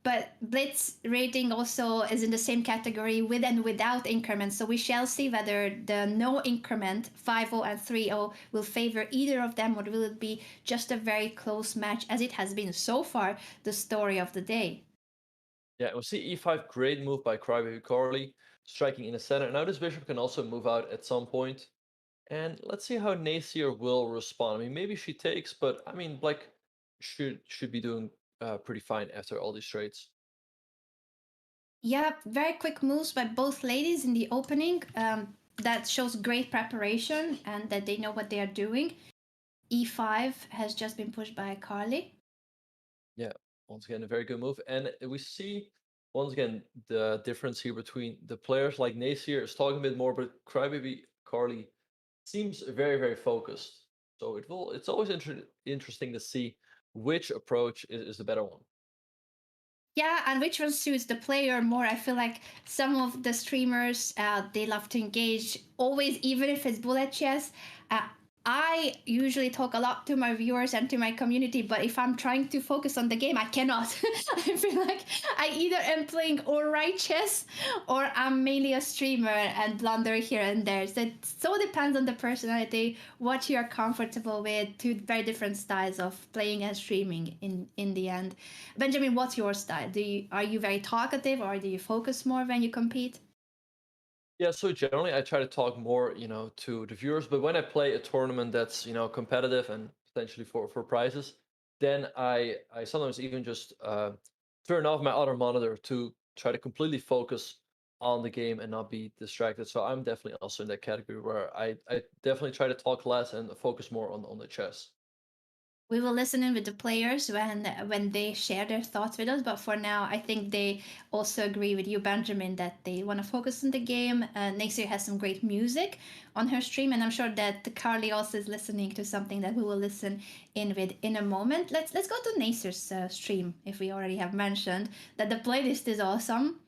But Blitz rating also is in the same category with and without increment. So we shall see whether the no increment 5-0 and 3-0 will favor either of them, or will it be just a very close match as it has been so far the story of the day. Yeah, we'll see e5, great move by Crybaby Carly, striking in the center. Now this bishop can also move out at some point. And let's see how Nasir will respond. I mean, maybe she takes, but I mean, Black should be doing pretty fine after all these trades. Yeah, very quick moves by both ladies in the opening. That shows great preparation and that they know what they are doing. E5 has just been pushed by Carly. Yeah, once again, a very good move. And we see, once again, the difference here between the players. Like Nasir is talking a bit more, but Crybaby Carly seems very, very focused. So it's always interesting to see which approach is the better one. Yeah, and which one suits the player more? I feel like some of the streamers, they love to engage always, even if it's bullet chess. I usually talk a lot to my viewers and to my community, but if I'm trying to focus on the game, I cannot. I feel like I either am playing alright chess or I'm mainly a streamer and blunder here and there. So it so depends on the personality, what you're comfortable with, two very different styles of playing and streaming in the end. Benjamin, what's your style? Are you very talkative, or do you focus more when you compete? Yeah, so generally I try to talk more, to the viewers, but when I play a tournament that's, competitive and potentially for prizes, then I sometimes even just turn off my other monitor to try to completely focus on the game and not be distracted. So I'm definitely also in that category where I definitely try to talk less and focus more on the chess. We will listen in with the players when they share their thoughts with us. But for now, I think they also agree with you, Benjamin, that they want to focus on the game. Nasir has some great music on her stream, and I'm sure that Carly also is listening to something that we will listen in with in a moment. Let's go to Nasir's stream, if we already have mentioned that the playlist is awesome.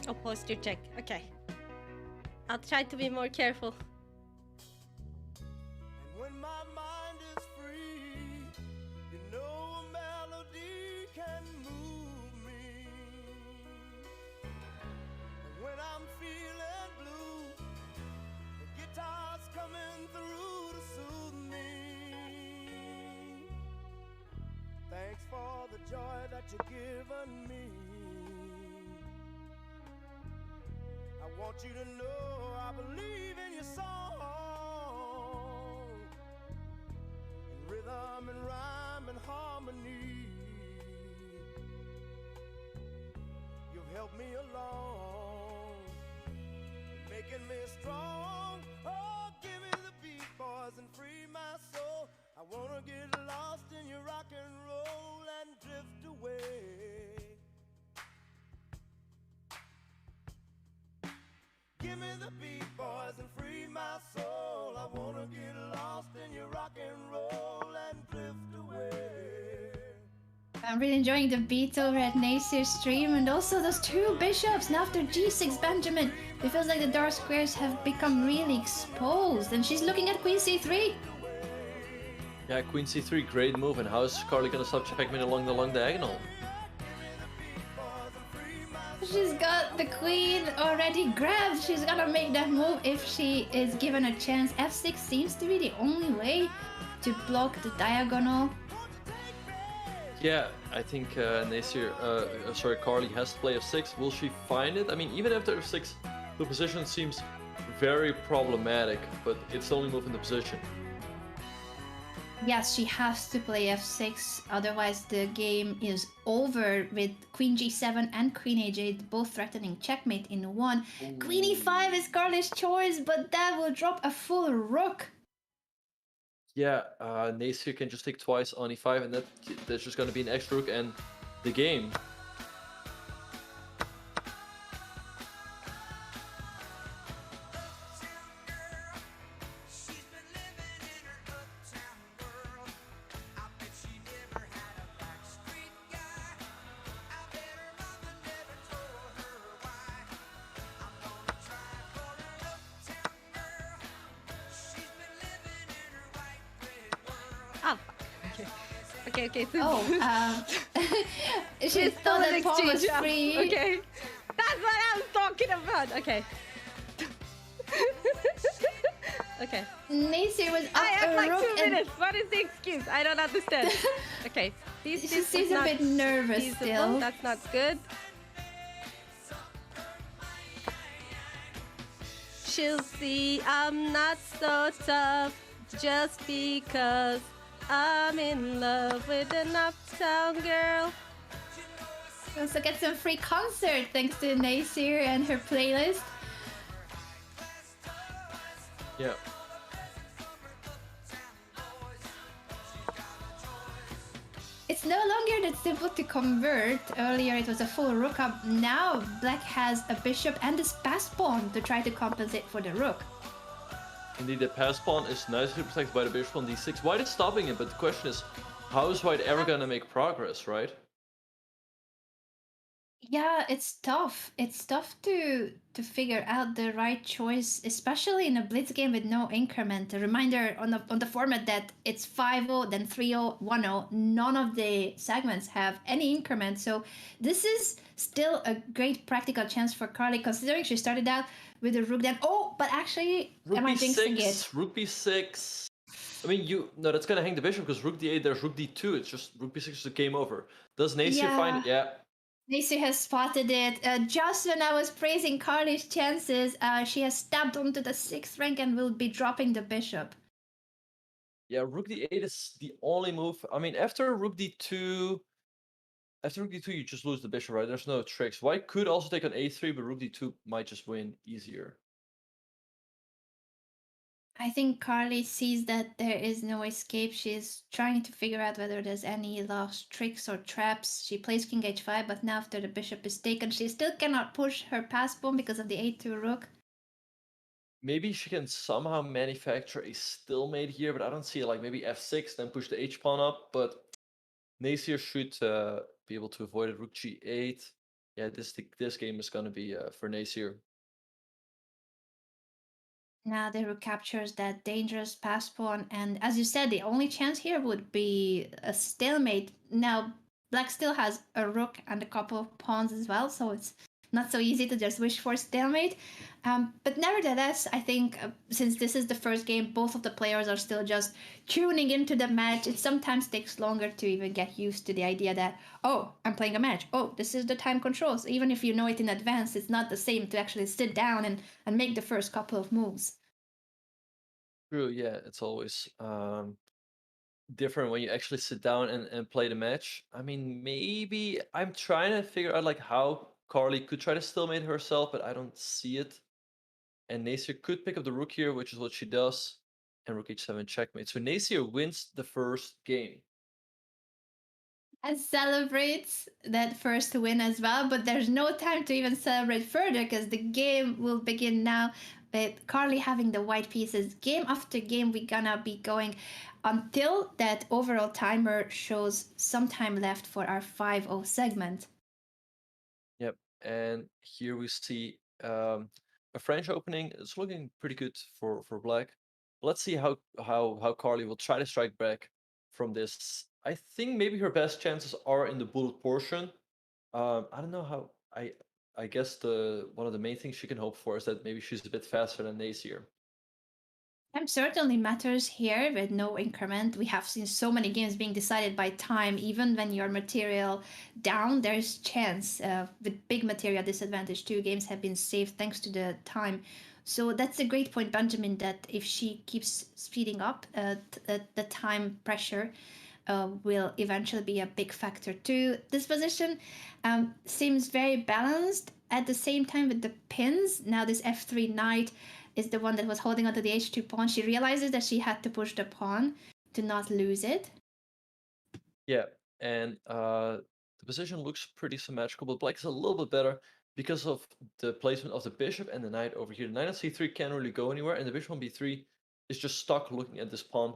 Oh, posture check. Okay. I'll try to be more careful. And when my mind is free, you know a melody can move me. And when I'm feeling blue, the guitar's coming through to soothe me. Thanks for the joy that you've given me. I want you to know I believe in your song, in rhythm and rhyme and harmony. You've helped me along, making me strong. Oh, give me the beat, boys, and free my soul. I wanna get lost in your rock and roll and drift away. Give me the beat, boys, and free my soul. I wanna get lost in your rock and roll and drift away. I'm really enjoying the beat over at Nasir's stream, and also those two bishops. Now after G6 Benjamin, it feels like the dark squares have become really exposed, and she's looking at Queen C3. Yeah, Queen C3, great move. And how is Carly gonna stop checkmate along the long diagonal? She's got the queen already grabbed. She's gonna make that move if she is given a chance. F6 seems to be the only way to block the diagonal. Yeah, I think Carly has to play F6. Will she find it? I mean, even after F6, the position seems very problematic, but it's the only move in the position. Yes, she has to play F6, otherwise the game is over with Queen G7 and Queen A8 both threatening checkmate in one. Ooh. Queen E5 is Carly's choice, but that will drop a full rook. Yeah, Nasir can just take twice on E5, and that's just going to be an extra rook and the game. Okay. Oh, she thought that pawn was free. Okay, that's what I was talking about. Okay. Okay. Nasir was up I have like rook 2 minutes. What is the excuse? I don't understand. Okay. She's a bit nervous feasible. still. That's not good. She'll see I'm not so tough just because I'm in love with an uptown girl. She also gets some free concert thanks to Nasir and her playlist. Yeah. It's no longer that simple to convert. Earlier it was a full rook up. Now black has a bishop and this pass pawn to try to compensate for the rook. Indeed, the pass pawn is nicely protected by the bishop on d6. White is stopping it, but the question is, how is White ever gonna make progress, right? Yeah, it's tough. It's tough to figure out the right choice, especially in a blitz game with no increment. A reminder on the format that it's 5-0, then 3-0, 1-0. None of the segments have any increment. So this is still a great practical chance for Carly, considering she started out with a rook then. Oh, but actually, Rook am I jinxing b6, it? Rook b6. I mean, no, that's gonna hang the bishop because Rook d8, there's Rook d2. It's just Rook b6 is a game over. Does Nasir find it? Yeah. Nasir has spotted it. Just when I was praising Carly's chances, she has stabbed onto the 6th rank and will be dropping the bishop. Yeah, Rook d8 is the only move. I mean, after Rook d2, you just lose the bishop, right? There's no tricks. White could also take on a3, but Rook d2 might just win easier. I think Carly sees that there is no escape. She's trying to figure out whether there's any lost tricks or traps. She plays king h5, but now after the bishop is taken, she still cannot push her pass pawn because of the a2 rook. Maybe she can somehow manufacture a stalemate here, but I don't see it. Like maybe f6, then push the h-pawn up, but Nasir should be able to avoid it. Rook g8. Yeah, this game is gonna be for Nacier. Now the rook captures that dangerous pass pawn, and as you said, the only chance here would be a stalemate. Now, black still has a rook and a couple of pawns as well, so it's not so easy to just wish for stalemate. But nevertheless, I think since this is the first game, both of the players are still just tuning into the match. It sometimes takes longer to even get used to the idea that, oh, I'm playing a match. Oh, this is the time controls. Even if you know it in advance, it's not the same to actually sit down and make the first couple of moves. True, yeah, it's always different when you actually sit down and play the match. I mean, maybe I'm trying to figure out like how Carly could try to stalemate herself, but I don't see it. And Nacier could pick up the rook here, which is what she does, and rook h7 checkmate. So Nacier wins the first game. And celebrates that first win as well, but there's no time to even celebrate further because the game will begin now with Carly having the white pieces. Game after game, we're gonna be going until that overall timer shows some time left for our 5-0 segment. Yep, and here we see a French opening. It's looking pretty good for black. Let's see how Carly will try to strike back from this. I think maybe her best chances are in the bullet portion. I don't know how. I guess the one of the main things she can hope for is that maybe she's a bit faster than Nacier. Time certainly matters here with no increment. We have seen so many games being decided by time. Even when your material down, there's chance. With big material disadvantage, 2 games have been saved thanks to the time. So that's a great point, Benjamin, that if she keeps speeding up, the time pressure will eventually be a big factor too. This position seems very balanced at the same time with the pins. Now this f3 knight is the one that was holding onto the h2 pawn. She realizes that she had to push the pawn to not lose it. Yeah, and the position looks pretty symmetrical, but black is a little bit better because of the placement of the bishop and the knight over here. The knight on c3 can't really go anywhere, and the bishop on b3 is just stuck looking at this pawn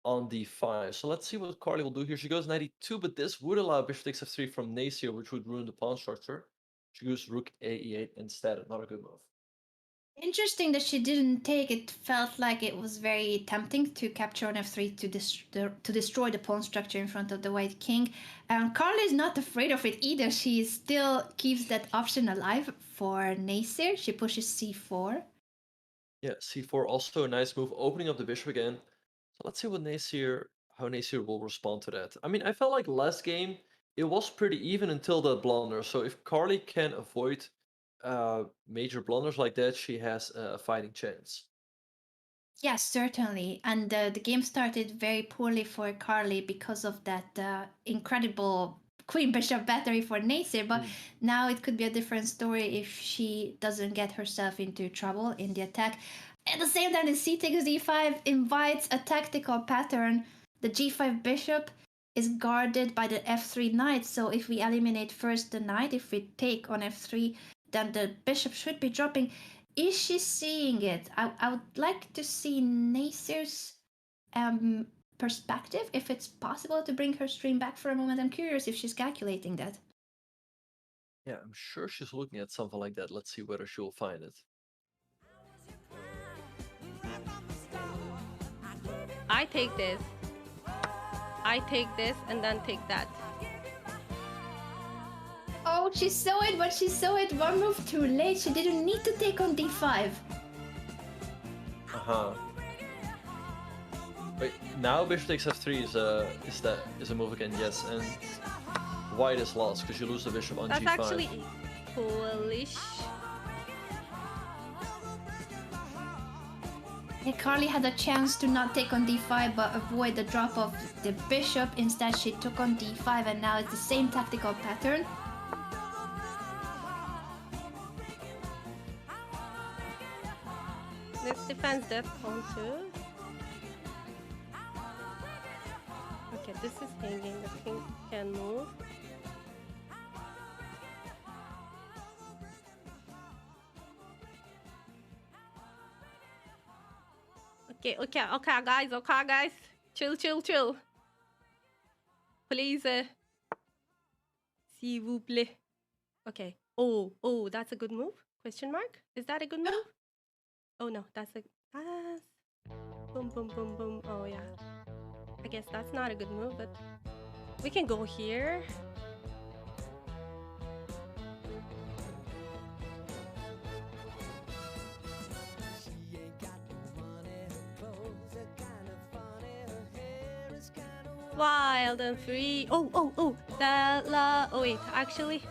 on d5. So let's see what Carly will do here. She goes knight e2, but this would allow bishop takes f3 from Nacier, which would ruin the pawn structure. She goes rook a e8 instead. Not a good move. Interesting that she didn't take it. Felt like it was very tempting to capture on f3 to destroy the pawn structure in front of the white king. Carly is not afraid of it either. She still keeps that option alive for Nacier. She pushes c4. Yeah, c4 also a nice move, opening up the bishop again. So let's see what how Nacier will respond to that. I mean, I felt like last game it was pretty even until that blunder. So if Carly can avoid major blunders like that, she has a fighting chance. Yes, certainly. And the game started very poorly for Carly because of that incredible Queen Bishop battery for Nacier. But now it could be a different story if she doesn't get herself into trouble in the attack. At the same time, the c takes d5 invites a tactical pattern. The g5 bishop is guarded by the f3 knight. So if we eliminate first the knight, if we take on f3, then the bishop should be dropping. Is she seeing it? I would like to see Nacier's perspective, if it's possible to bring her stream back for a moment. I'm curious if she's calculating that. Yeah, I'm sure she's looking at something like that. Let's see whether she'll find it. I take this. I take this and then take that. Oh, she saw it, but she saw it one move too late. She didn't need to take on d5. Wait, now bishop takes f3 is a move again, yes, and white is lost because you lose the bishop on That's g5. actually foolish. Yeah, Carly had a chance to not take on d5 but avoid the drop of the bishop. Instead, she took on d5, and now it's the same tactical pattern. Let's defend that pawn too. Okay, this is hanging. The king can move. Okay, guys. Chill. Please, s'il vous plaît. Okay, Oh, that's a good move? Question mark? Is that a good move? Oh no, that's a boom, boom, boom, boom. Oh yeah. I guess that's not a good move, but we can go here. Wild and free. Oh. Oh wait, actually,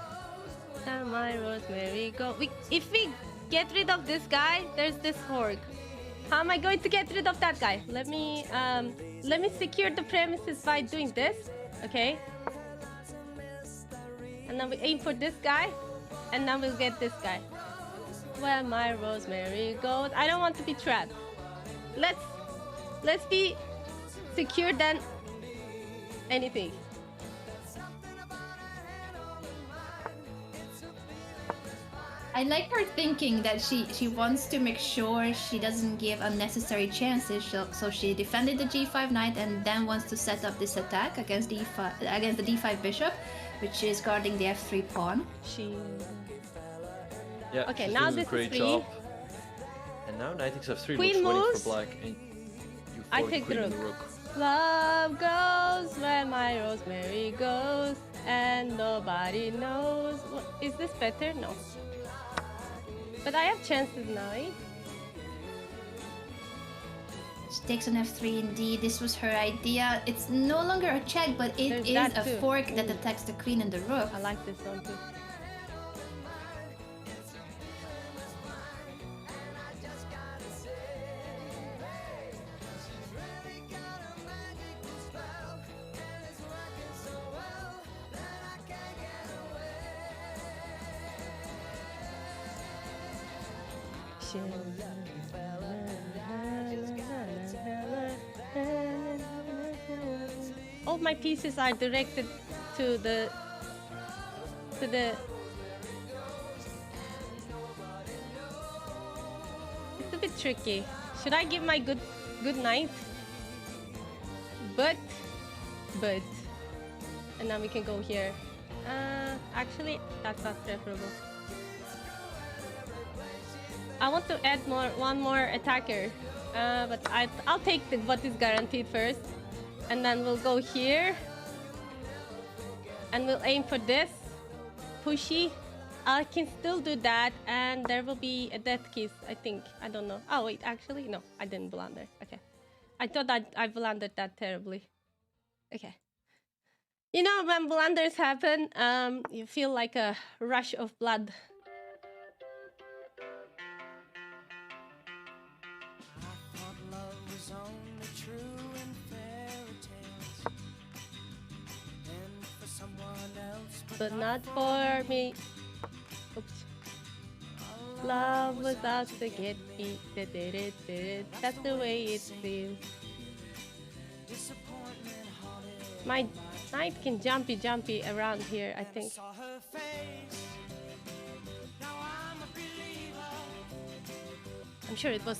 my rosemary go. If we get rid of this guy, there's this fork. How am I going to get rid of that guy? Let me secure the premises by doing this. Okay. And then we aim for this guy, and then we'll get this guy. Where my rosemary goes. I don't want to be trapped. Let's be secure than anything. I like her thinking that she wants to make sure she doesn't give unnecessary chances. So she defended the g5 knight and then wants to set up this attack against the d5 bishop, which is guarding the f3 pawn. Yeah. Okay, she's now doing a this is great free. job. And now knight takes f3 Queen looks winning moves. for black, and you I forward take the queen and rook. the rook. Love goes where my rosemary goes, and nobody knows. Is this better? No. But I have chances now, eh? She takes on f3 indeed. This was her idea. It's no longer a check, but it There's is that a too. fork that attacks the queen and the rook. I like this one too. All my pieces are directed to the It's a bit tricky. Should I give my good knight? But and now we can go here. Actually that's not preferable. I want to add one more attacker, but I'll take what is guaranteed first, and then we'll go here, and we'll aim for this pushy. I can still do that, and there will be a death kiss. I think. I don't know. Oh wait, actually no, I didn't blunder. Okay, I thought I blundered that terribly. Okay. You know when blunders happen, you feel like a rush of blood. But not for me. Oops. Love was out to get me. That's the way it seems. My knight can jumpy around here, I think. I'm sure it was.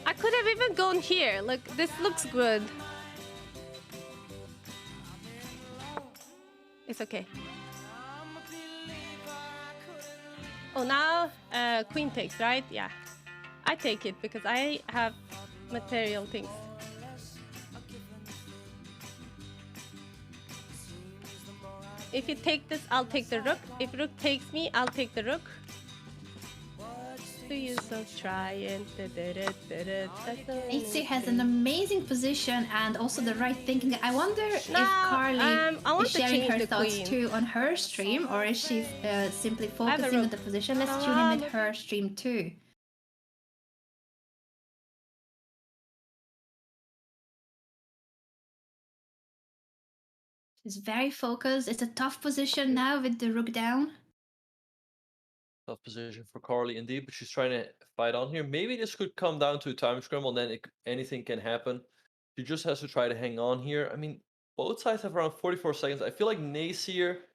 I could have even gone here. Look, this looks good. It's okay. Oh, now queen takes, right? Yeah. I take it because I have material things. If you take this, I'll take the rook. If rook takes me, I'll take the rook. Do you so trying? H6 has an amazing position and also the right thinking. I wonder if Carly is sharing her thoughts too on her stream, or is she simply focusing on the position? Let's tune in with her stream too. She's very focused. It's a tough position now with the rook down. Tough position for Carly indeed, but she's trying to fight on here. Maybe this could come down to a time scramble, and then anything can happen. She just has to try to hang on here. I mean, both sides have around 44 seconds. I feel like Nasir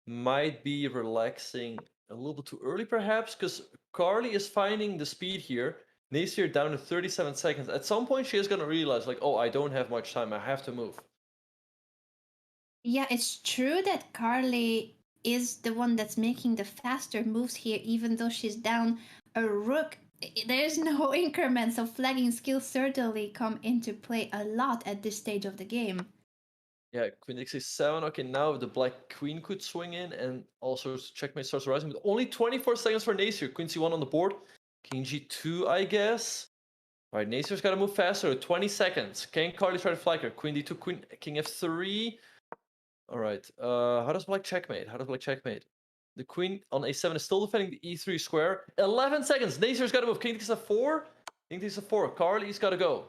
might be relaxing a little bit too early, perhaps, because Carly is finding the speed here. Nasir down to 37 seconds. At some point, she is going to realize, like, oh, I don't have much time. I have to move. Yeah, it's true that Carly is the one that's making the faster moves here, even though she's down a rook. There's no increment, so flagging skills certainly come into play a lot at this stage of the game. Yeah, queen takes a7. Okay, now the black queen could swing in, and also checkmate starts rising. With only 24 seconds for Nasir. Queen c1 on the board. King g2, I guess. All right, Nasir's got to move faster. 20 seconds. Can Carly try to flag her? Queen d2, queen, king f3. All right. How does black checkmate? How does black checkmate? The queen on a7 is still defending the e3 square. 11 seconds. Nasir's got to move. King takes f4. King takes f4. Carly's got to go.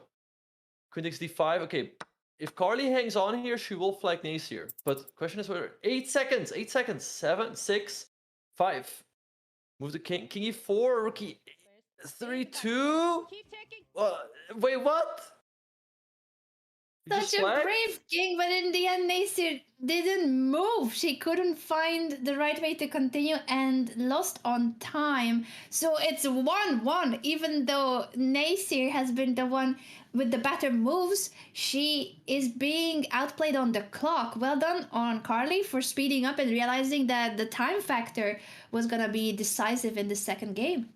Queen takes d5. Okay. If Carly hangs on here, she will flag Nasir. But question is whether 8 seconds. 8 seconds. 7, 6, 5. Move the king. King e4. Rook e3, 2. Wait, what? You just Such a flagged? brave king, but in the end, Nasir didn't move. She couldn't find the right way to continue and lost on time. So it's 1-1, even though Nasir has been the one with the better moves. She is being outplayed on the clock. Well done on Carly for speeding up and realizing that the time factor was going to be decisive in the second game.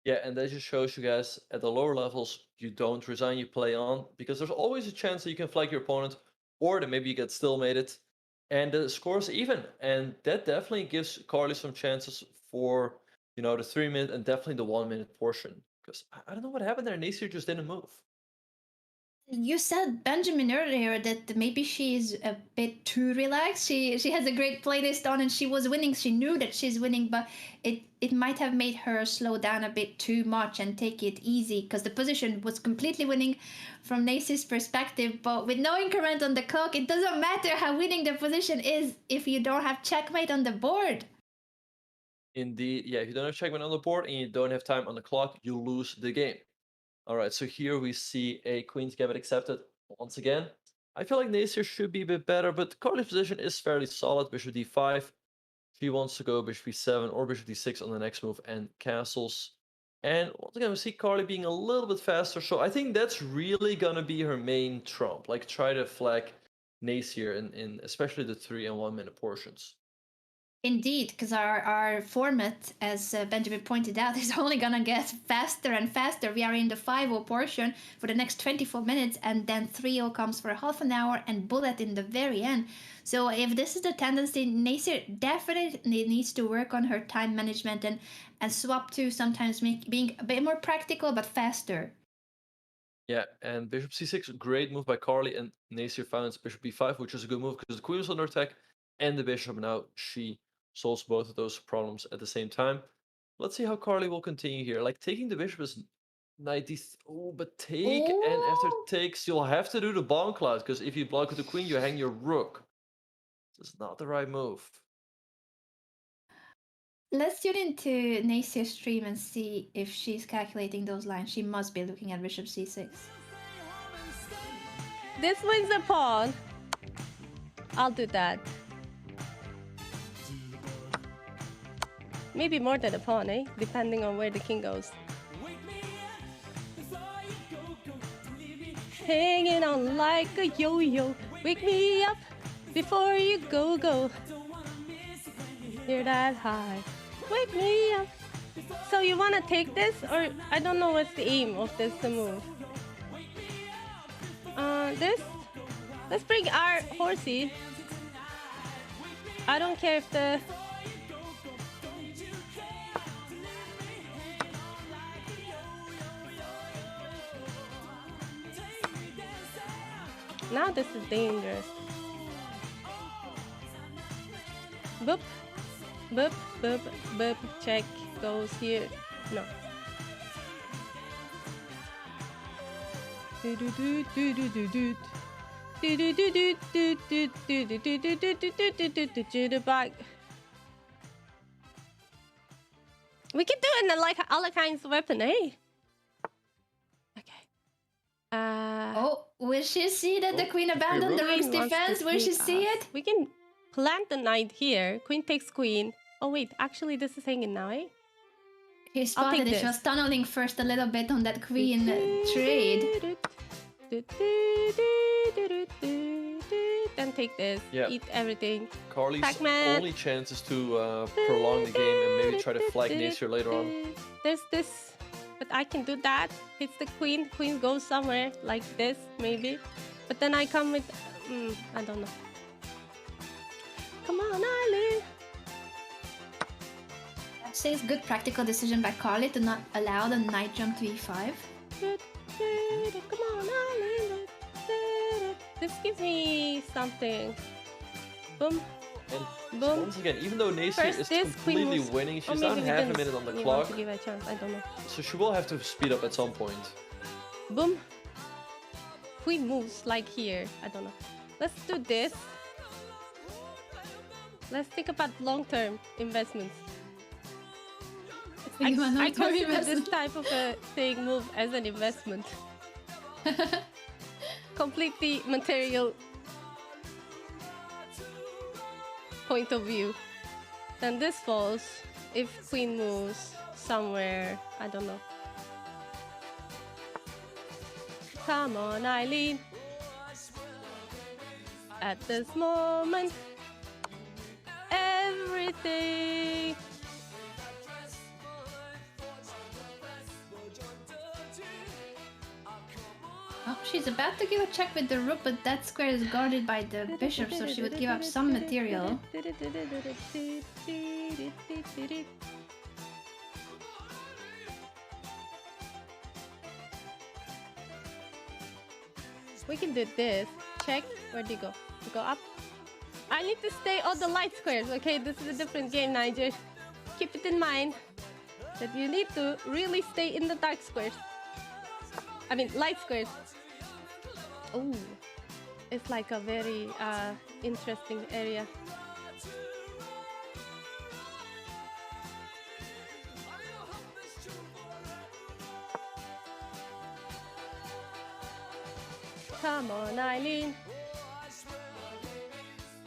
Yeah, and that just shows you guys at the lower levels, you don't resign, you play on, because there's always a chance that you can flag your opponent, or that maybe you get stalemated, and the score's even. And that definitely gives Carly some chances for, the 3-minute and definitely the 1-minute portion. Because I don't know what happened there. Nasir just didn't move. You said, Benjamin, earlier that maybe she's a bit too relaxed. She has a great playlist on and she was winning. She knew that she's winning, but it might have made her slow down a bit too much and take it easy, because the position was completely winning from Nasir's perspective. But with no increment on the clock, it doesn't matter how winning the position is if you don't have checkmate on the board. Indeed, yeah, if you don't have checkmate on the board and you don't have time on the clock, you lose the game. All right, so here we see a queen's gambit accepted once again. I feel like Nasir should be a bit better, but Carly's position is fairly solid. Bishop d5. She wants to go bishop e7 or bishop d6 on the next move and castles. And once again, we see Carly being a little bit faster. So I think that's really going to be her main trump. Like, try to flag Nasir in especially the 3 and 1 minute portions. Indeed, because our format, as Benjamin pointed out, is only gonna get faster and faster. We are in the 5-0 portion for the next 24 minutes, and then 3-0 comes for half an hour, and bullet in the very end. So if this is the tendency, Nasir definitely needs to work on her time management and swap to sometimes being a bit more practical but faster. Yeah, and bishop c6, great move by Carly, and Nasir finds bishop b5, which is a good move because the queen was under attack, and the bishop now she solves both of those problems at the same time. Let's see how Carly will continue here. Like, taking the bishop is 90. Oh, but take, and after takes, you'll have to do the bomb cloud, because if you block with the queen, you hang your rook. This is not the right move. Let's tune into Nasir's stream and see if she's calculating those lines. She must be looking at bishop c6. This wins the pawn. I'll do that. Maybe more than a pawn, eh? Depending on where the king goes. Hanging on like a yo-yo. Wake me up before you go. You're that high. Wake me up. So you want to take this? Or I don't know what's the aim of this move. Let's bring our horsey. I don't care if the... Now this is dangerous. Boop. Boop, boop, boop. Check goes here. No. To the back. We can do it in like Alekhine's weapon, eh? Oh, will she see that the queen abandoned the rook's defense? Will she see it? We can plant the knight here. Queen takes queen. Oh wait, actually this is hanging now, eh? He spotted it. She was tunneling first a little bit on that queen trade. Dun, take this. Yeah. Eat everything. Carly's Pac-Man. only chance is to prolong the game and maybe try to flag Nasir later on. There's this, but I can do that. Hits the queen. Queen goes somewhere like this, maybe. But then I come with, I don't know. Come on, Eileen. I'd say it's good practical decision by Carly to not allow the knight jump to e5. Come on, Eileen. This gives me something. Boom. And Boom. once again, even though Nasir First is this, queen completely moves. winning, Or she's maybe down we half a didn't minute on the want clock, to give her a chance. I don't know. so she will have to speed up at some point. Boom. Queen moves like here. I don't know. Let's do this. Let's think about long-term investments. I consider this type of a thing move as an investment. Completely material point of view. Then this falls if queen moves somewhere. I don't know. Come on, Eileen. At this moment, everything. Oh, she's about to give a check with the rook, but that square is guarded by the bishop, so she would give up some material. We can do this. Check. Where do you go? You go up. I need to stay on the light squares. Okay, this is a different game, Niger. Keep it in mind that you need to really stay in the dark squares. I mean, light squares. Oh, it's like a very interesting area. Come on, Eileen.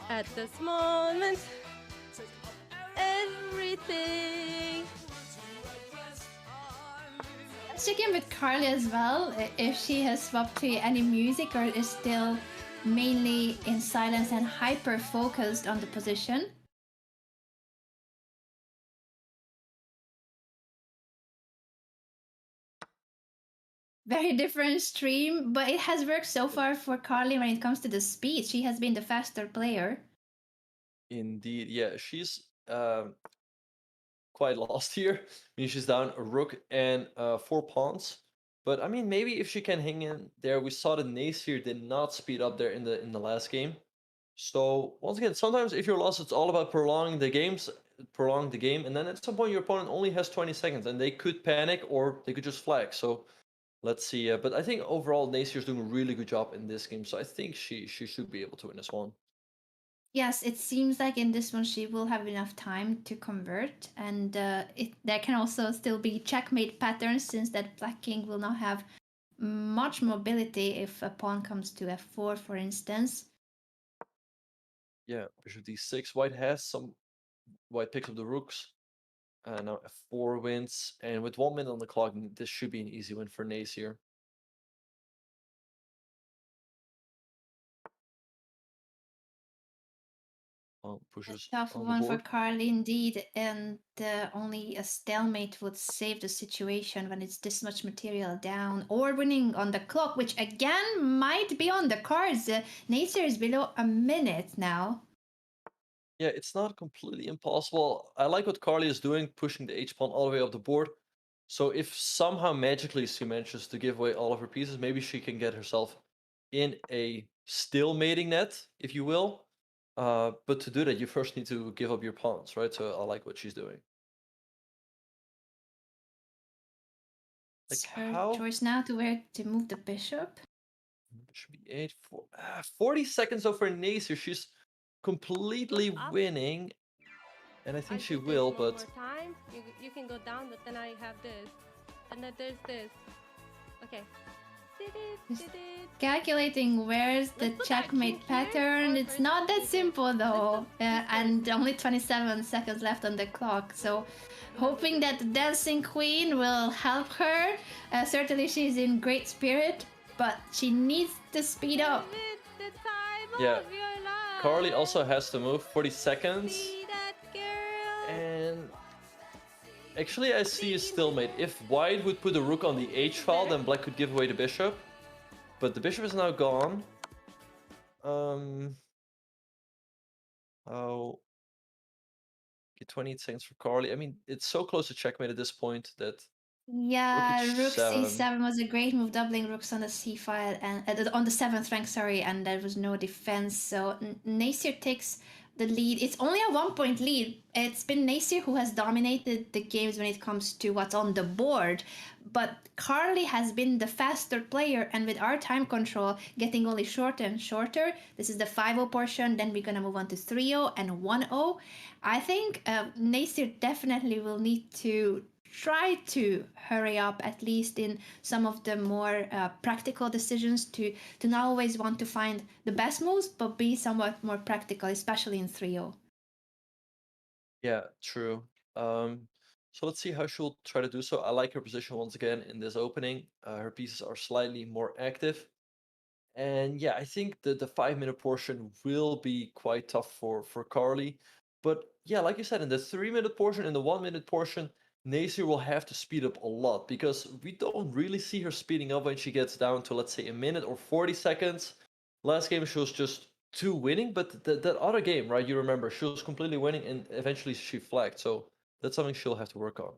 At this moment, everything. Let's check in with Carly as well, if she has swapped to any music or is still mainly in silence and hyper focused on the position. Very different stream, but it has worked so far for Carly when it comes to the speed. She has been the faster player. Indeed, yeah, she's quite lost here. I mean, she's down a rook and 4 pawns. But I mean, maybe if she can hang in there, we saw that Nasir did not speed up there in the last game. So once again, sometimes if you're lost, it's all about prolonging the game, and then at some point your opponent only has 20 seconds, and they could panic or they could just flag. So let's see. But I think overall Nasir's doing a really good job in this game, so I think she should be able to win this one. Yes, it seems like in this one she will have enough time to convert, and there can also still be checkmate patterns since that Black King will not have much mobility if a pawn comes to f4, for instance. Yeah, bishop d6. White picks up the rooks. Now f4 wins, and with 1 minute on the clock, this should be an easy win for Nasir. Pushes Tough on the one for board. Carly indeed, and only a stalemate would save the situation when it's this much material down, or winning on the clock, which again might be on the cards. Nasir is below a minute now. Yeah, it's not completely impossible. I like what Carly is doing, pushing the h-pawn all the way up the board. So if somehow magically she manages to give away all of her pieces, maybe she can get herself in a stalemating net, if you will. But to do that, you first need to give up your pawns, right? So I like what she's doing. It's her choice now to where to move the bishop. Should be 40 seconds though for Nasir. She's completely winning, and I think she will, but More time. You can go down, but then I have this, and then there's this. Okay. Calculating where's the checkmate pattern. It's not that simple though, and only 27 seconds left on the clock. So hoping that the dancing queen will help her. Certainly she's in great spirit, but she needs to speed up. It's the time Yeah. of your life. Carly also has to move 40 seconds. Be that girl. And actually, I see a stalemate. If white would put a rook on the h file, then black could give away the bishop. But the bishop is now gone. Oh, get 28 seconds for Carly. I mean, it's so close to checkmate at this point that Yeah, rook h7. c7 was a great move, doubling rooks on the c file and on the 7th rank, sorry, and there was no defense. So Nasir takes the lead. It's only a 1-point lead. It's been Nasir who has dominated the games when it comes to what's on the board, but Carly has been the faster player, and with our time control getting only shorter and shorter, this is the 5-0 portion, then we're gonna move on to 3-0 and 1-0. I think Nasir definitely will need to try to hurry up, at least in some of the more practical decisions, to not always want to find the best moves, but be somewhat more practical, especially in 3-0. Yeah, true. So let's see how she'll try to do so. I like her position once again in this opening. Her pieces are slightly more active. And yeah, I think the 5-minute portion will be quite tough for Carly. But yeah, like you said, in the 3-minute portion, in the 1-minute portion, Nasir will have to speed up a lot, because we don't really see her speeding up when she gets down to, let's say, a minute or 40 seconds. Last game she was just 2 winning, but that other game, right, you remember, she was completely winning and eventually she flagged. So that's something she'll have to work on.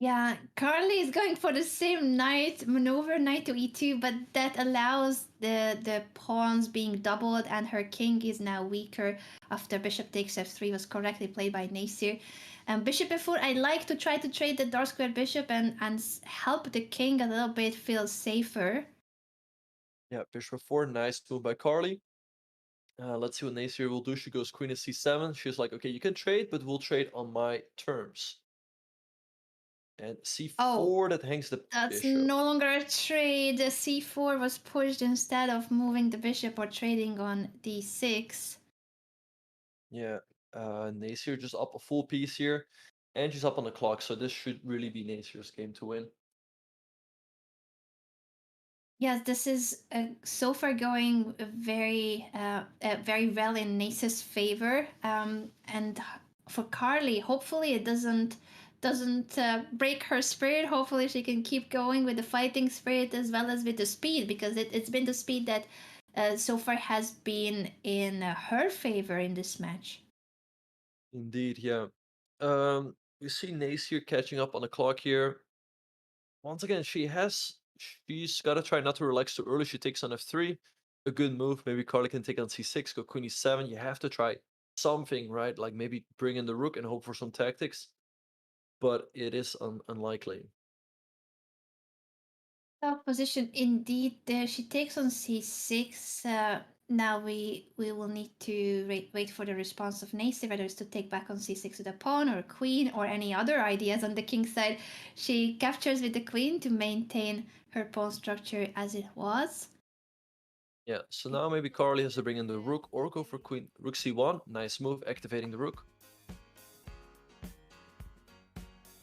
Yeah, Carly is going for the same knight maneuver, knight to e2, but that allows the pawns being doubled, and her king is now weaker after bishop takes f3 was correctly played by Nasir. Bishop f4, I like to try to trade the dark square bishop and help the king a little bit feel safer. Yeah, bishop f4, nice move by Carly. Let's see what Nasir will do. She goes queen to c7. She's like, okay, you can trade, but we'll trade on my terms. And c4, that hangs the That's bishop. no longer a trade. The c4 was pushed instead of moving the bishop or trading on d6. Yeah, Nasir just up a full piece here, and she's up on the clock, so this should really be Nasir's game to win. Yes, this is so far going very well in Nasir's favor. And for Carly, hopefully it doesn't break her spirit. Hopefully she can keep going with the fighting spirit as well as with the speed, because it's been the speed that so far has been in her favor in this match. Indeed, yeah. You see Nasir catching up on the clock here. Once again, she's got to try not to relax too early. She takes on f3, a good move. Maybe Carly can take on c6, go queen e7. You have to try something, right? Like maybe bring in the rook and hope for some tactics. But it is unlikely. Tough position indeed there. She takes on c6. Now we will need to wait for the response of Nasir, whether it's to take back on c6 with a pawn or a queen or any other ideas on the king side. She captures with the queen to maintain her pawn structure as it was. Yeah, so now maybe Carly has to bring in the rook or go for queen. Rook c1, nice move, activating the rook.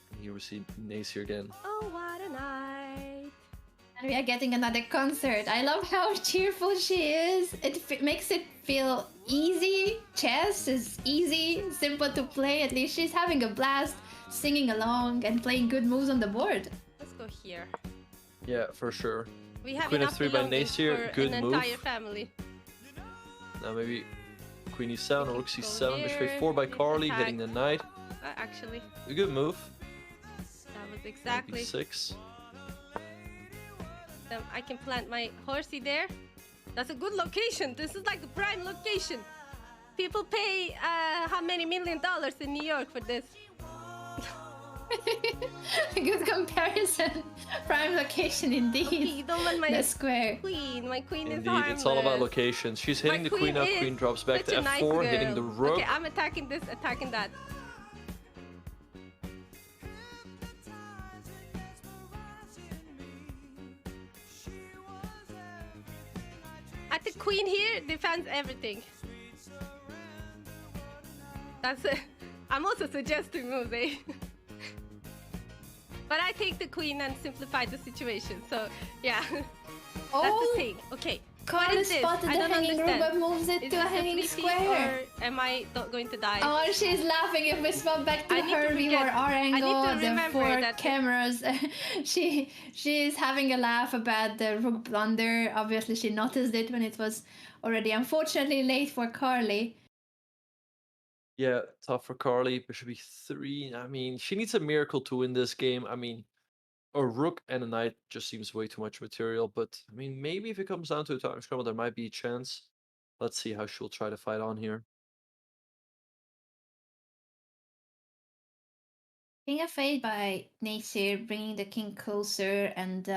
And here we see Nasir again. Oh, what a night. And we are getting another concert. I love how cheerful she is. It makes it feel easy. Chess is easy, simple to play. At least she's having a blast, singing along and playing good moves on the board. Let's go here. Yeah, for sure. We have Queen enough f3 by belongings Nasir, for good an move. entire family. Now maybe queen e7 or rook Go c7, bishop here, a4 by big Carly, attack. hitting the knight. Actually, A good move. that was exactly. b6. I can plant my horsey there. That's a good location. This is like a prime location. People pay how many $1 million in New York for this? Good comparison. Prime location indeed. Okay, you don't want my The square. queen. My queen is Indeed, harmless. it's all about locations. She's hitting My the queen up, is queen drops back such to a nice f4, hitting girl. the rook. Okay, I'm attacking this, attacking that. At the queen here defends everything. That's it. I'm also suggesting moves, eh? But I take the queen and simplify the situation. So yeah, that's the thing. Okay, Carly is this? spotted I the don't hanging rook understand. but moves it Is to a this hanging fleeting, square. or am I not going to die? Oh, she's laughing. If we swap back to I need to her view or forget- our I need to angle, the remember four that- cameras, she is having a laugh about the rook blunder. Obviously, she noticed it when it was already unfortunately late for Carly. Yeah, tough for Carly. Bishop e3. I mean, she needs a miracle to win this game. I mean, a rook and a knight just seems way too much material. But I mean, maybe if it comes down to a time scramble, there might be a chance. Let's see how she'll try to fight on here. King f8 by Nasir, bringing the king closer and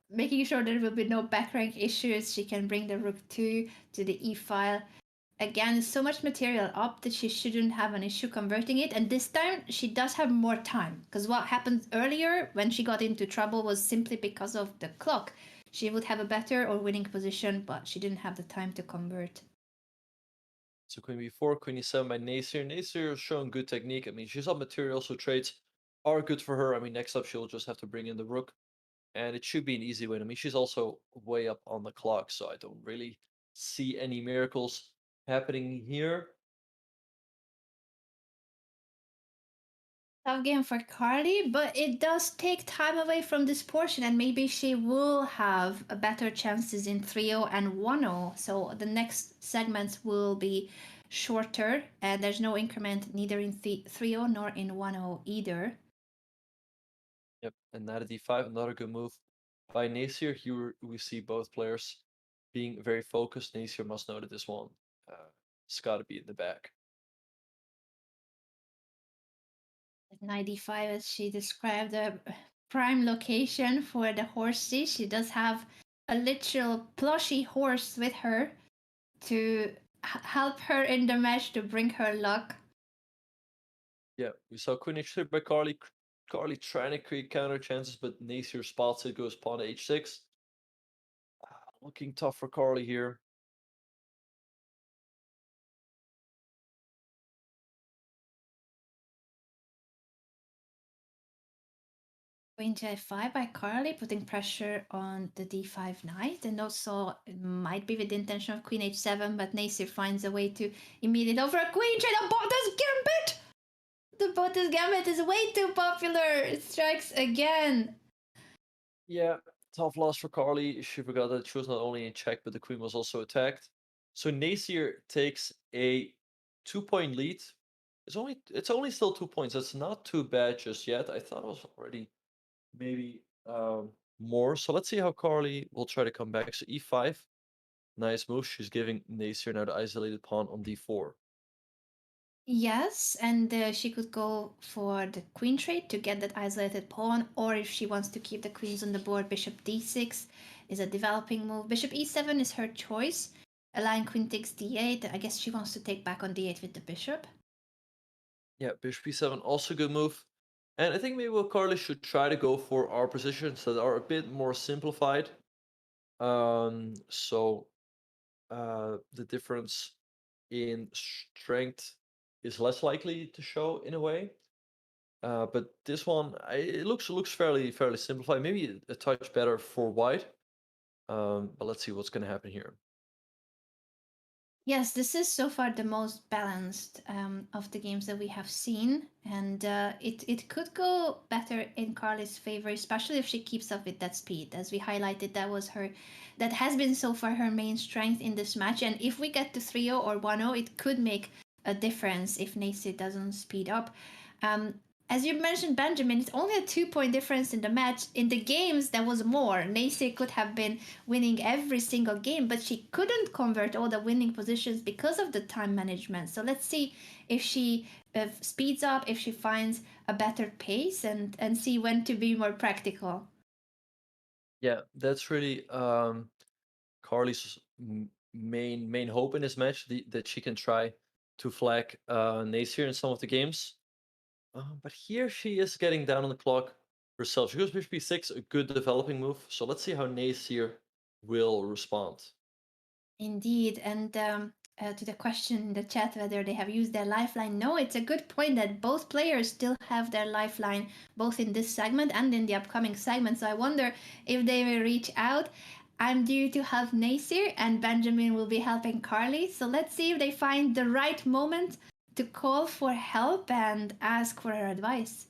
making sure there will be no back rank issues. She can bring the rook 2 to the e file. Again, so much material up that she shouldn't have an issue converting it. And this time she does have more time, because what happened earlier when she got into trouble was simply because of the clock. She would have a better or winning position, but she didn't have the time to convert. So queen b4, queen e7 by Nasir. Nasir is showing good technique. I mean, she's up material, so trades are good for her. I mean, next up she'll just have to bring in the rook, and it should be an easy win. I mean, she's also way up on the clock, so I don't really see any miracles happening here. Tough game for Carly, but it does take time away from this portion, and maybe she will have a better chances in 3-0 and 1-0. So the next segments will be shorter, and there's no increment neither in 3-0 nor in 1-0 either. Yep, and knight at d5, another good move by Nasir. Here we see both players being very focused. Nasir must know that this one has got to be in the back. 95, as she described, a prime location for the horsey. She does have a literal plushy horse with her to help her in the match, to bring her luck. Yeah, we saw queen h3 by Carly. Carly trying to create counter chances, but Nasir spots it, goes pawn to h6. Looking tough for Carly here. Queen g5 by Carly, putting pressure on the d5 knight, and also it might be with the intention of queen h7, but Nasir finds a way to immediate over a queen trade. A Bottas gambit! The Bottas gambit is way too popular. It strikes again. Yeah, tough loss for Carly. She forgot that she was not only in check, but the queen was also attacked. So Nasir takes a 2-point lead. It's only still 2 points. That's not too bad just yet. I thought it was already maybe more. So let's see how Carly will try to come back. So e5, nice move. She's giving Nasir now the isolated pawn on d4. Yes, and she could go for the queen trade to get that isolated pawn, or if she wants to keep the queens on the board, bishop d6 is a developing move. Bishop e7 is her choice. Allowing queen takes d8. I guess she wants to take back on d8 with the bishop. Yeah, bishop e7, also good move. And I think maybe what Carly should try to go for our positions that are a bit more simplified. So the difference in strength is less likely to show in a way. But this one, it looks fairly simplified. Maybe a touch better for white. But let's see what's going to happen here. Yes, this is so far the most balanced of the games that we have seen, and it could go better in Carly's favor, especially if she keeps up with that speed. As we highlighted, that has been so far her main strength in this match. And if we get to 3-0 or 1-0, it could make a difference if Nasir doesn't speed up. As you mentioned, Benjamin, it's only a 2-point difference in the match. In the games, there was more. Nasir could have been winning every single game, but she couldn't convert all the winning positions because of the time management. So let's see if she speeds up, if she finds a better pace, and see when to be more practical. Yeah, that's really Carly's main hope in this match, that she can try to flag Nasir in some of the games. But here she is getting down on the clock herself. She goes bishop b6, a good developing move. So let's see how Nasir will respond. Indeed, and to the question in the chat whether they have used their lifeline, no, it's a good point that both players still have their lifeline, both in this segment and in the upcoming segment. So I wonder if they will reach out. I'm due to help Nasir, and Benjamin will be helping Carly. So let's see if they find the right moment to call for help and ask for her advice.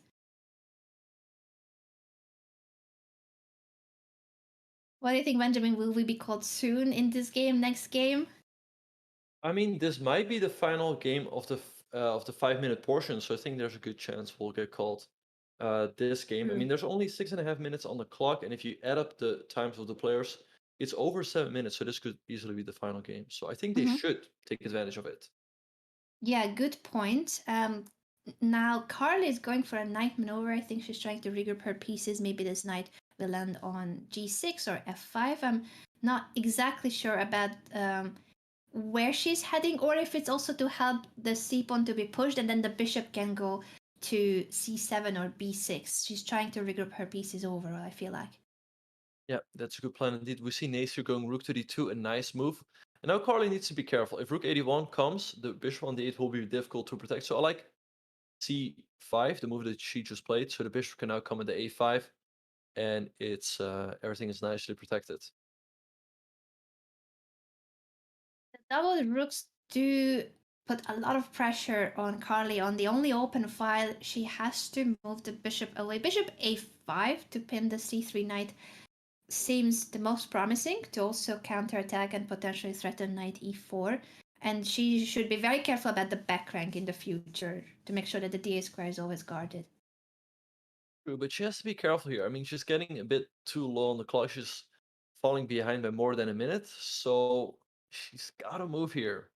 What do you think, Benjamin? Will we be called soon in this game, next game? I mean, this might be the final game of the 5 minute portion, so I think there's a good chance we'll get called this game. I mean, there's only 6.5 minutes on the clock, and if you add up the times of the players, it's over 7 minutes. So this could easily be the final game. So I think they should take advantage of it. Yeah, good point. Now Carly is going for a knight maneuver. I think she's trying to regroup her pieces. Maybe this knight will land on g6 or f5. I'm not exactly sure about where she's heading, or if it's also to help the c pawn to be pushed, and then the bishop can go to c7 or b6. She's trying to regroup her pieces overall, I feel like. Yeah, that's a good plan indeed. We see Nasir going rook to d2, a nice move. And now Carly needs to be careful. If rook 81 comes, the bishop on d8 will be difficult to protect. So I like c5, the move that she just played. So the bishop can now come into a5, and it's everything is nicely protected. The double rooks do put a lot of pressure on Carly. On the only open file, she has to move the bishop away. Bishop a5 to pin the c3 knight seems the most promising to also counterattack and potentially threaten knight e4. And she should be very careful about the back rank in the future to make sure that the da square is always guarded. True, but she has to be careful here. I mean, she's getting a bit too low on the clock. She's falling behind by more than a minute, so she's got to move here.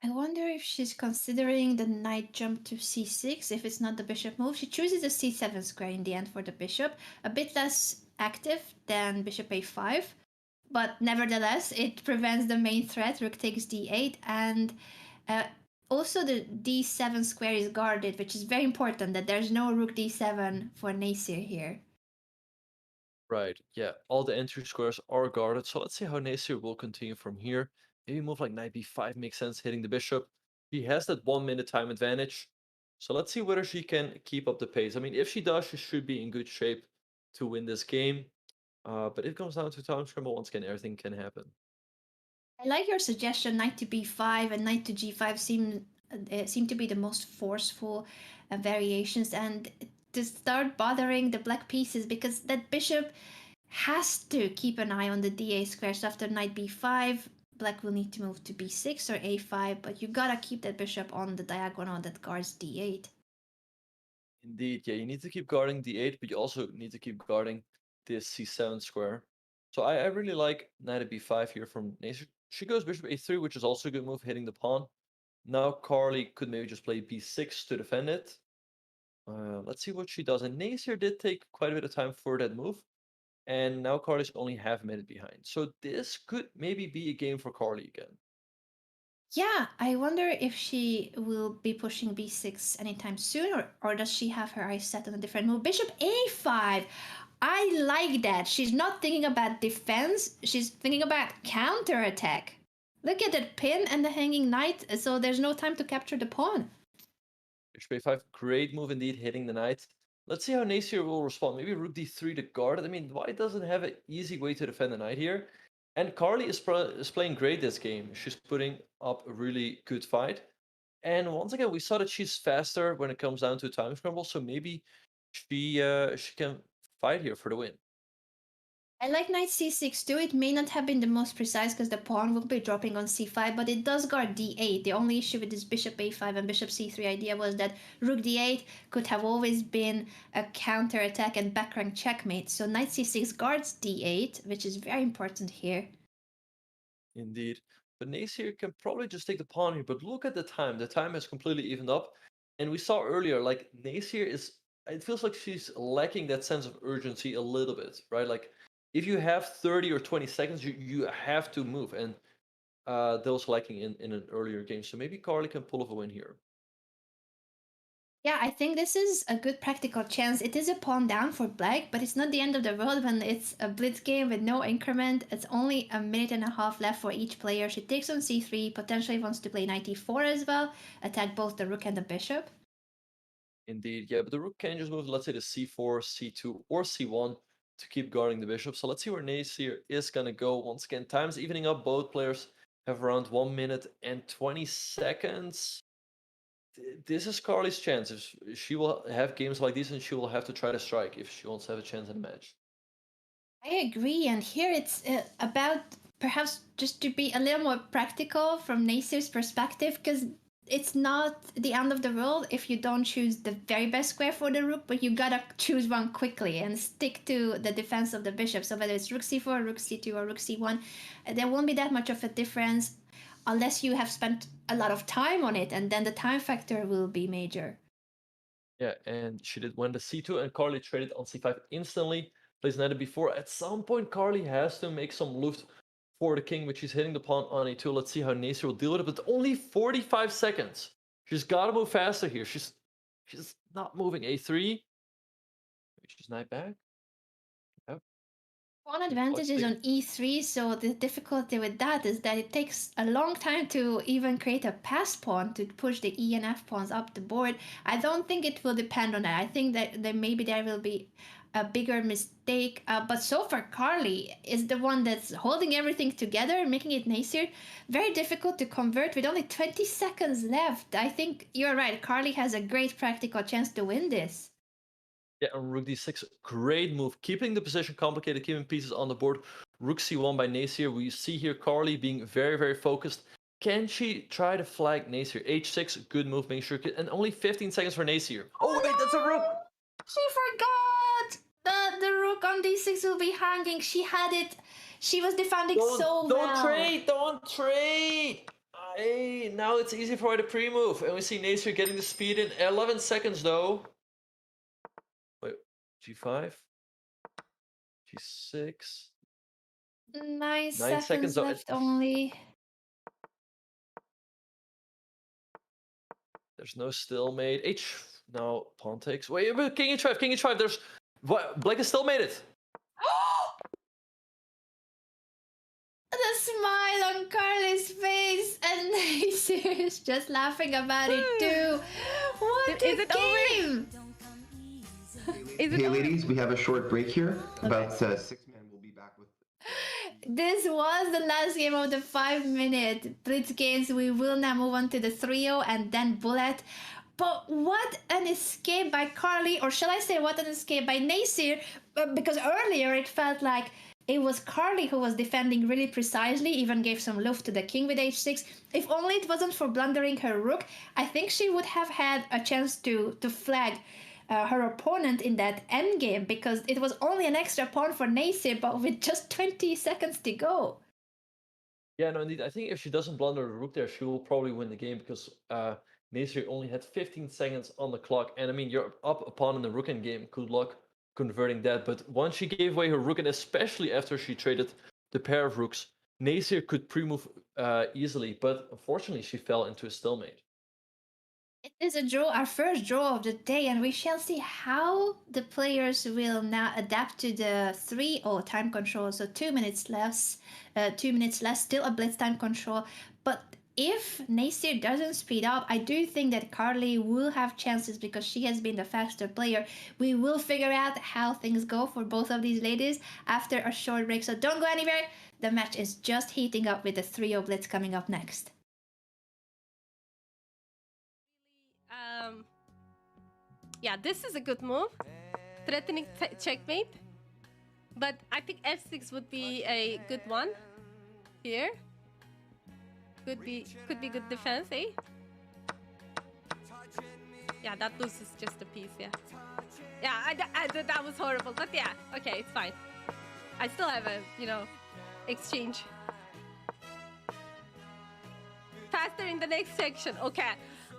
I wonder if she's considering the knight jump to c6 if it's not the bishop move. She chooses a c7 square in the end for the bishop, a bit less active than bishop a5, but nevertheless it prevents the main threat, rook takes d8, and also the d7 square is guarded, which is very important that there's no rook d7 for Nasir here. Right, yeah, all the entry squares are guarded, so let's see how Nasir will continue from here. Maybe move like knight b5 makes sense, hitting the bishop. She has that 1 minute time advantage, so let's see whether she can keep up the pace. I mean, if she does, she should be in good shape to win this game. But if it comes down to time scramble, once again, everything can happen. I like your suggestion. Knight to b5 and knight to g5 seem to be the most forceful variations, and to start bothering the black pieces, because that bishop has to keep an eye on the da square. So after knight b5, black will need to move to b6 or a5, but you gotta keep that bishop on the diagonal that guards d8. Indeed, yeah, you need to keep guarding d8, but you also need to keep guarding this c7 square. So I really like knight at b5 here from Nasir. She goes bishop a3, which is also a good move, hitting the pawn. Now Carly could maybe just play b6 to defend it. Let's see what she does. And Nasir did take quite a bit of time for that move. And now Carly's only half a minute behind. So this could maybe be a game for Carly again. Yeah, I wonder if she will be pushing b6 anytime soon, or does she have her eyes set on a different move? Bishop a5. I like that. She's not thinking about defense, she's thinking about counterattack. Look at that pin and the hanging knight, so there's no time to capture the pawn. Bishop a5, great move indeed, hitting the knight. Let's see how Nasir will respond. Maybe rook d3 to guard it. I mean, White doesn't have an easy way to defend the knight here. And Carly is playing great this game. She's putting up a really good fight. And once again, we saw that she's faster when it comes down to time scramble. So maybe she can fight here for the win. I like knight c6 too. It may not have been the most precise because the pawn will be dropping on c5, but it does guard d8. The only issue with this bishop a5 and bishop c3 idea was that rook d8 could have always been a counterattack and back rank checkmate. So knight c6 guards d8, which is very important here. Indeed. But Nasir can probably just take the pawn here. But look at the time. The time has completely evened up. And we saw earlier, like, Nasir is... It feels like she's lacking that sense of urgency a little bit, right? Like, if you have 30 or 20 seconds, you have to move. And that was lacking in an earlier game. So maybe Carly can pull off a win here. Yeah, I think this is a good practical chance. It is a pawn down for black, but it's not the end of the world when it's a blitz game with no increment. It's only a minute and a half left for each player. She takes on c3, potentially wants to play knight e4 as well, attack both the rook and the bishop. Indeed, yeah, but the rook can just move, let's say, to c4, c2, or c1 to keep guarding the bishop. So let's see where Nasir is gonna go. Once again, time's evening up. Both players have around 1 minute and 20 seconds. This is Carly's chance. If she will have games like this, and she will have to try to strike if she wants to have a chance in the match. I agree, and here it's about perhaps just to be a little more practical from Nasir's perspective, because it's not the end of the world if you don't choose the very best square for the rook, but you gotta choose one quickly and stick to the defense of the bishop. So whether it's rook c4, rook c2, or rook c1, there won't be that much of a difference unless you have spent a lot of time on it, and then the time factor will be major. Yeah, and she did win the c2, and Carly traded on c5 instantly. Plays knight before. At some point, Carly has to make some loot for the king, but she's hitting the pawn on a2. Let's see how Nasir will deal with it. But only 45 seconds. She's got to move faster here. She's not moving a3. Maybe she's knight back. Yep. Pawn advantage is on e3, so the difficulty with that is that it takes a long time to even create a pass pawn to push the e and f pawns up the board. I don't think it will depend on that. I think that maybe there will be a bigger mistake, but so far Carly is the one that's holding everything together, making it Nasir very difficult to convert with only 20 seconds left. I think you're right, Carly has a great practical chance to win this. Yeah, and rook d6, great move, keeping the position complicated, keeping pieces on the board. Rook c1 by Nasir. We see here Carly being very, very focused. Can she try to flag Nasir? h6, good move, make sure, and only 15 seconds for Nasir. Oh wait, that's a rook! She forgot! The rook on d6 will be hanging. She had it. She was defending so well. Don't trade! Hey, now it's easy for her to pre-move. And we see Nasir getting the speed in 11 seconds though. Wait, g5? g6? 9 seconds left only. There's no stalemate. No, pawn takes. Wait, king h5, king h5. There's... What? Black has still made it. The smile on Carly's face, and Nasir is just laughing about it too. What Is it game! Hey ladies, we have a short break here. About 6 men will be back with... This was the last game of the 5-minute Blitz games. We will now move on to the 3-0 and then Bullet. But what an escape by Carly, or shall I say what an escape by Nasir, because earlier it felt like it was Carly who was defending really precisely, even gave some luft to the king with h6. If only it wasn't for blundering her rook, I think she would have had a chance to flag her opponent in that endgame, because it was only an extra pawn for Nasir, but with just 20 seconds to go. Yeah, no, indeed. I think if she doesn't blunder the rook there, she will probably win the game, because Nasir only had 15 seconds on the clock. And I mean, you're up a pawn in the rook endgame. Good luck converting that. But once she gave away her rook, and especially after she traded the pair of rooks, Nasir could pre-move easily. But unfortunately, she fell into a stalemate. It is a draw, our first draw of the day, and we shall see how the players will now adapt to the 3-0 time control. So 2 minutes less, still a blitz time control. But if Nasir doesn't speed up, I do think that Carly will have chances because she has been the faster player. We will figure out how things go for both of these ladies after a short break. So don't go anywhere. The match is just heating up with the 3-0 blitz coming up next. Yeah, this is a good move. Threatening checkmate. But I think f6 would be a good one here. Could be good defense, eh? Yeah, that loses just a piece, yeah. Yeah, that was horrible, but yeah, okay, it's fine. I still have a, exchange. Faster in the next section, okay.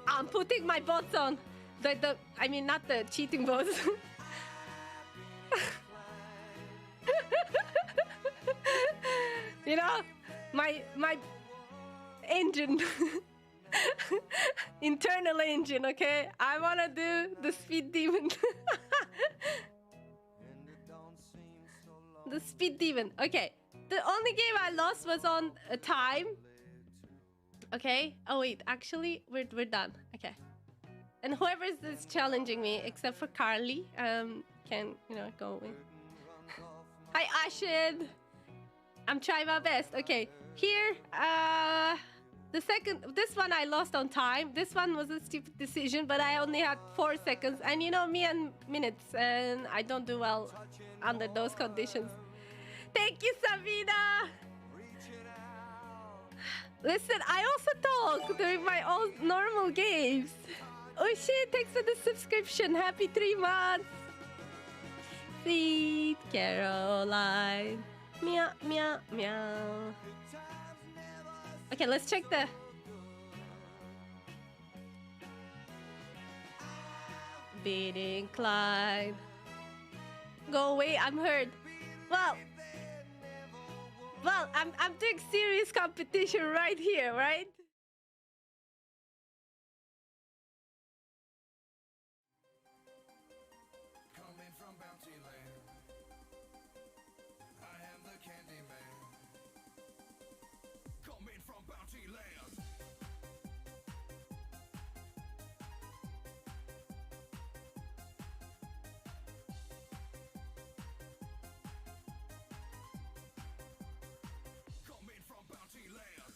I'm putting my bots on. I mean, not the cheating bots. My engine. Internal engine, okay? I wanna do the speed demon. The speed demon, okay. The only game I lost was on time. Okay. Oh wait, actually, we're done. Okay. And whoever is challenging me, except for Carly, can go win. Hi, Ashid. I'm trying my best. Okay, here, this one I lost on time. This one was a stupid decision, but I only had 4 seconds. And you know me and minutes, and I don't do well under those conditions. Thank you, Sabina. Listen, I also talk during my own normal games. Oh shit, thanks for the subscription. Happy 3 months. Sweet Caroline. Meow, meow, meow. Okay, let's check the... Beating Clyde. Go away, I'm hurt. Well, I'm doing serious competition right here, right? Coming from Bounty Land, I am the Candy Man. Coming from Bounty Land. Coming from Bounty Land.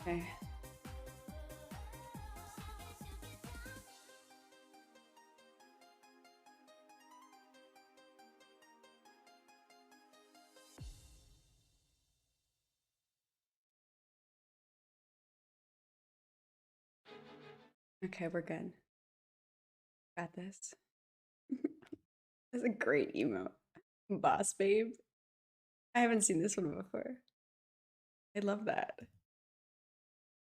Okay. Okay, we're good. Got this. That's a great emote. Boss babe. I haven't seen this one before. I love that.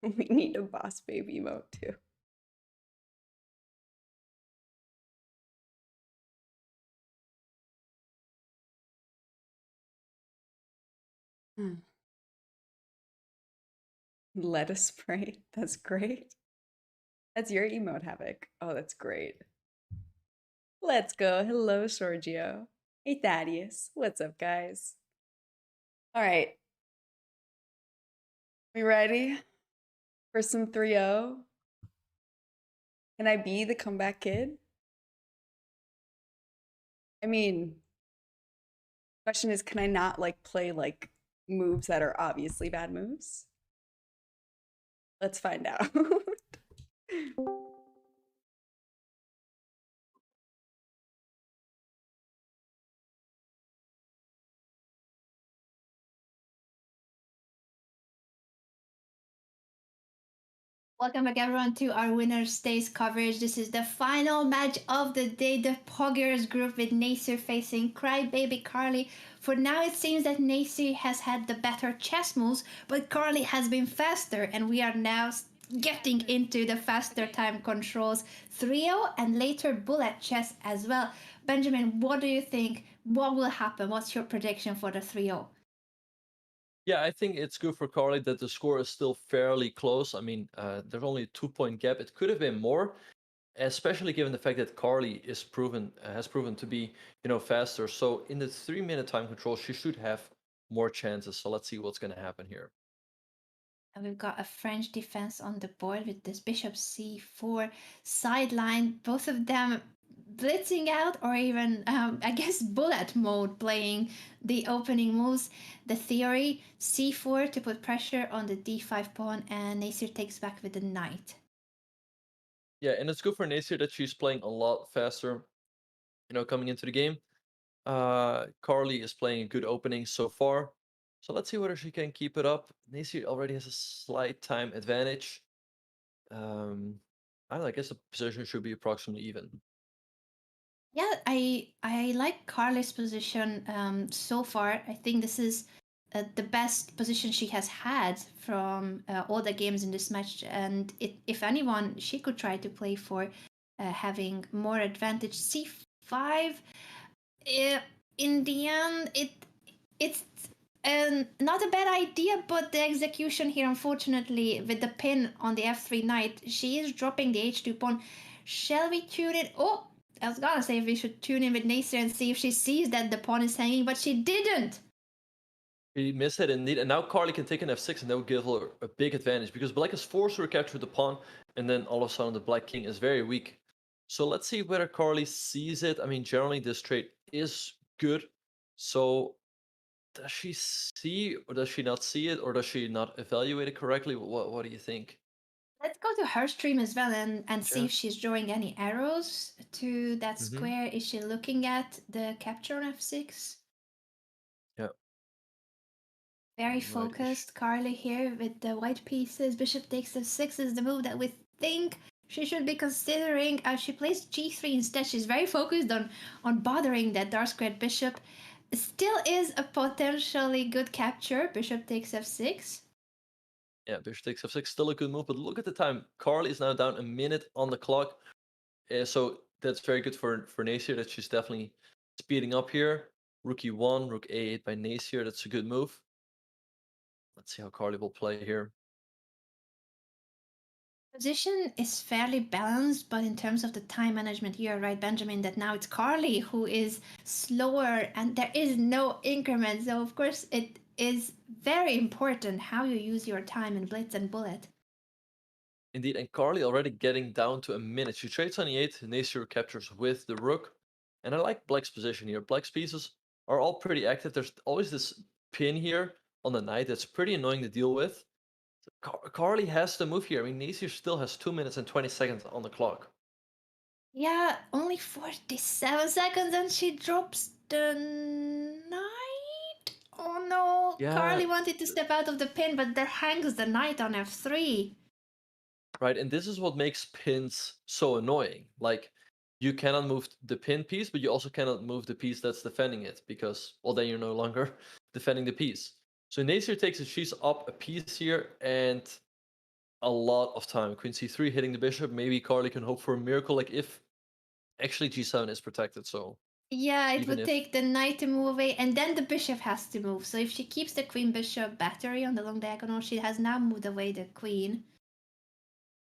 We need a boss babe emote too. Lettuce spray. That's great. That's your emote, Havoc. Oh, that's great. Let's go. Hello, Sorgio. Hey, Thaddeus. What's up, guys? All right. We ready for some 3-0? Can I be the comeback kid? I mean, question is, can I not like play like moves that are obviously bad moves? Let's find out. Welcome back, everyone, to our winner stays coverage. This is the final match of the day. The Poggers group with Nasir facing Crybaby Carly. For now, it seems that Nasir has had the better chess moves, but Carly has been faster, and we are now getting into the faster time controls 3-0 and later bullet chess as well. Benjamin, what do you think? What will happen? What's your prediction for the 3-0? Yeah, I think it's good for Carly that the score is still fairly close. I mean, there's only a 2-point gap. It could have been more, especially given the fact that Carly has proven to be, faster. So in the 3-minute time control, she should have more chances. So let's see what's going to happen here. And we've got a French defense on the board with this bishop c4 sideline. Both of them blitzing out, or even, I guess, bullet mode, playing the opening moves. The theory, c4 to put pressure on the d5 pawn, and Nasir takes back with the knight. Yeah, and it's good for Nasir that she's playing a lot faster, coming into the game. Carly is playing a good opening so far. So let's see whether she can keep it up. Nasir already has a slight time advantage. I don't know, I guess the position should be approximately even. Yeah, I like Carly's position so far. I think this is the best position she has had from all the games in this match. And if anyone, she could try to play for having more advantage. C5, in the end, it's And not a bad idea, but the execution here, unfortunately, with the pin on the f3 knight, she is dropping the h2 pawn. Shall we tune it? Oh, I was gonna say if we should tune in with Nasir and see if she sees that the pawn is hanging, but she didn't. He missed it indeed, and now Carly can take an f6, and that would give her a big advantage because Black is forced to recapture the pawn, and then all of a sudden the Black king is very weak. So let's see whether Carly sees it. I mean, generally this trade is good. So does she see, or does she not see it, or does she not evaluate it correctly? What do you think? Let's go to her stream as well and see Yeah. if she's drawing any arrows to that Mhm. square. Is she looking at the capture on f6? Yeah. Very Right. focused, Carly here with the white pieces. Bishop takes f6 is the move that we think she should be considering. She plays g3 instead. She's very focused on bothering that dark squared bishop. Still is a potentially good capture. Bishop takes f6. Yeah, bishop takes f6, still a good move, but look at the time. Carly is now down a minute on the clock. So that's very good for Nasir, that she's definitely speeding up here. Rook e1, rook a8 by Nasir, that's a good move. Let's see how Carly will play here. Position is fairly balanced, but in terms of the time management, you're right, Benjamin, that now it's Carly who is slower and there is no increment. So, of course, it is very important how you use your time in Blitz and Bullet. Indeed, and Carly already getting down to a minute. She trades on e8, Nasir captures with the rook. And I like Black's position here. Black's pieces are all pretty active. There's always this pin here on the knight that's pretty annoying to deal with. Carly has to move here. I mean, Nasir still has 2 minutes and 20 seconds on the clock. Yeah, only 47 seconds and she drops the knight. Oh no, Yeah. Carly wanted to step out of the pin, but there hangs the knight on f3. Right, and this is what makes pins so annoying. Like, you cannot move the pin piece, but you also cannot move the piece that's defending it because, well, then you're no longer defending the piece. So Nasir takes it, she's up a piece here, and a lot of time. Queen c3 hitting the bishop. Maybe Carly can hope for a miracle, like if actually g7 is protected. So Yeah, it even would if take the knight to move away, and then the bishop has to move. So if she keeps the queen bishop battery on the long diagonal, she has now moved away the queen.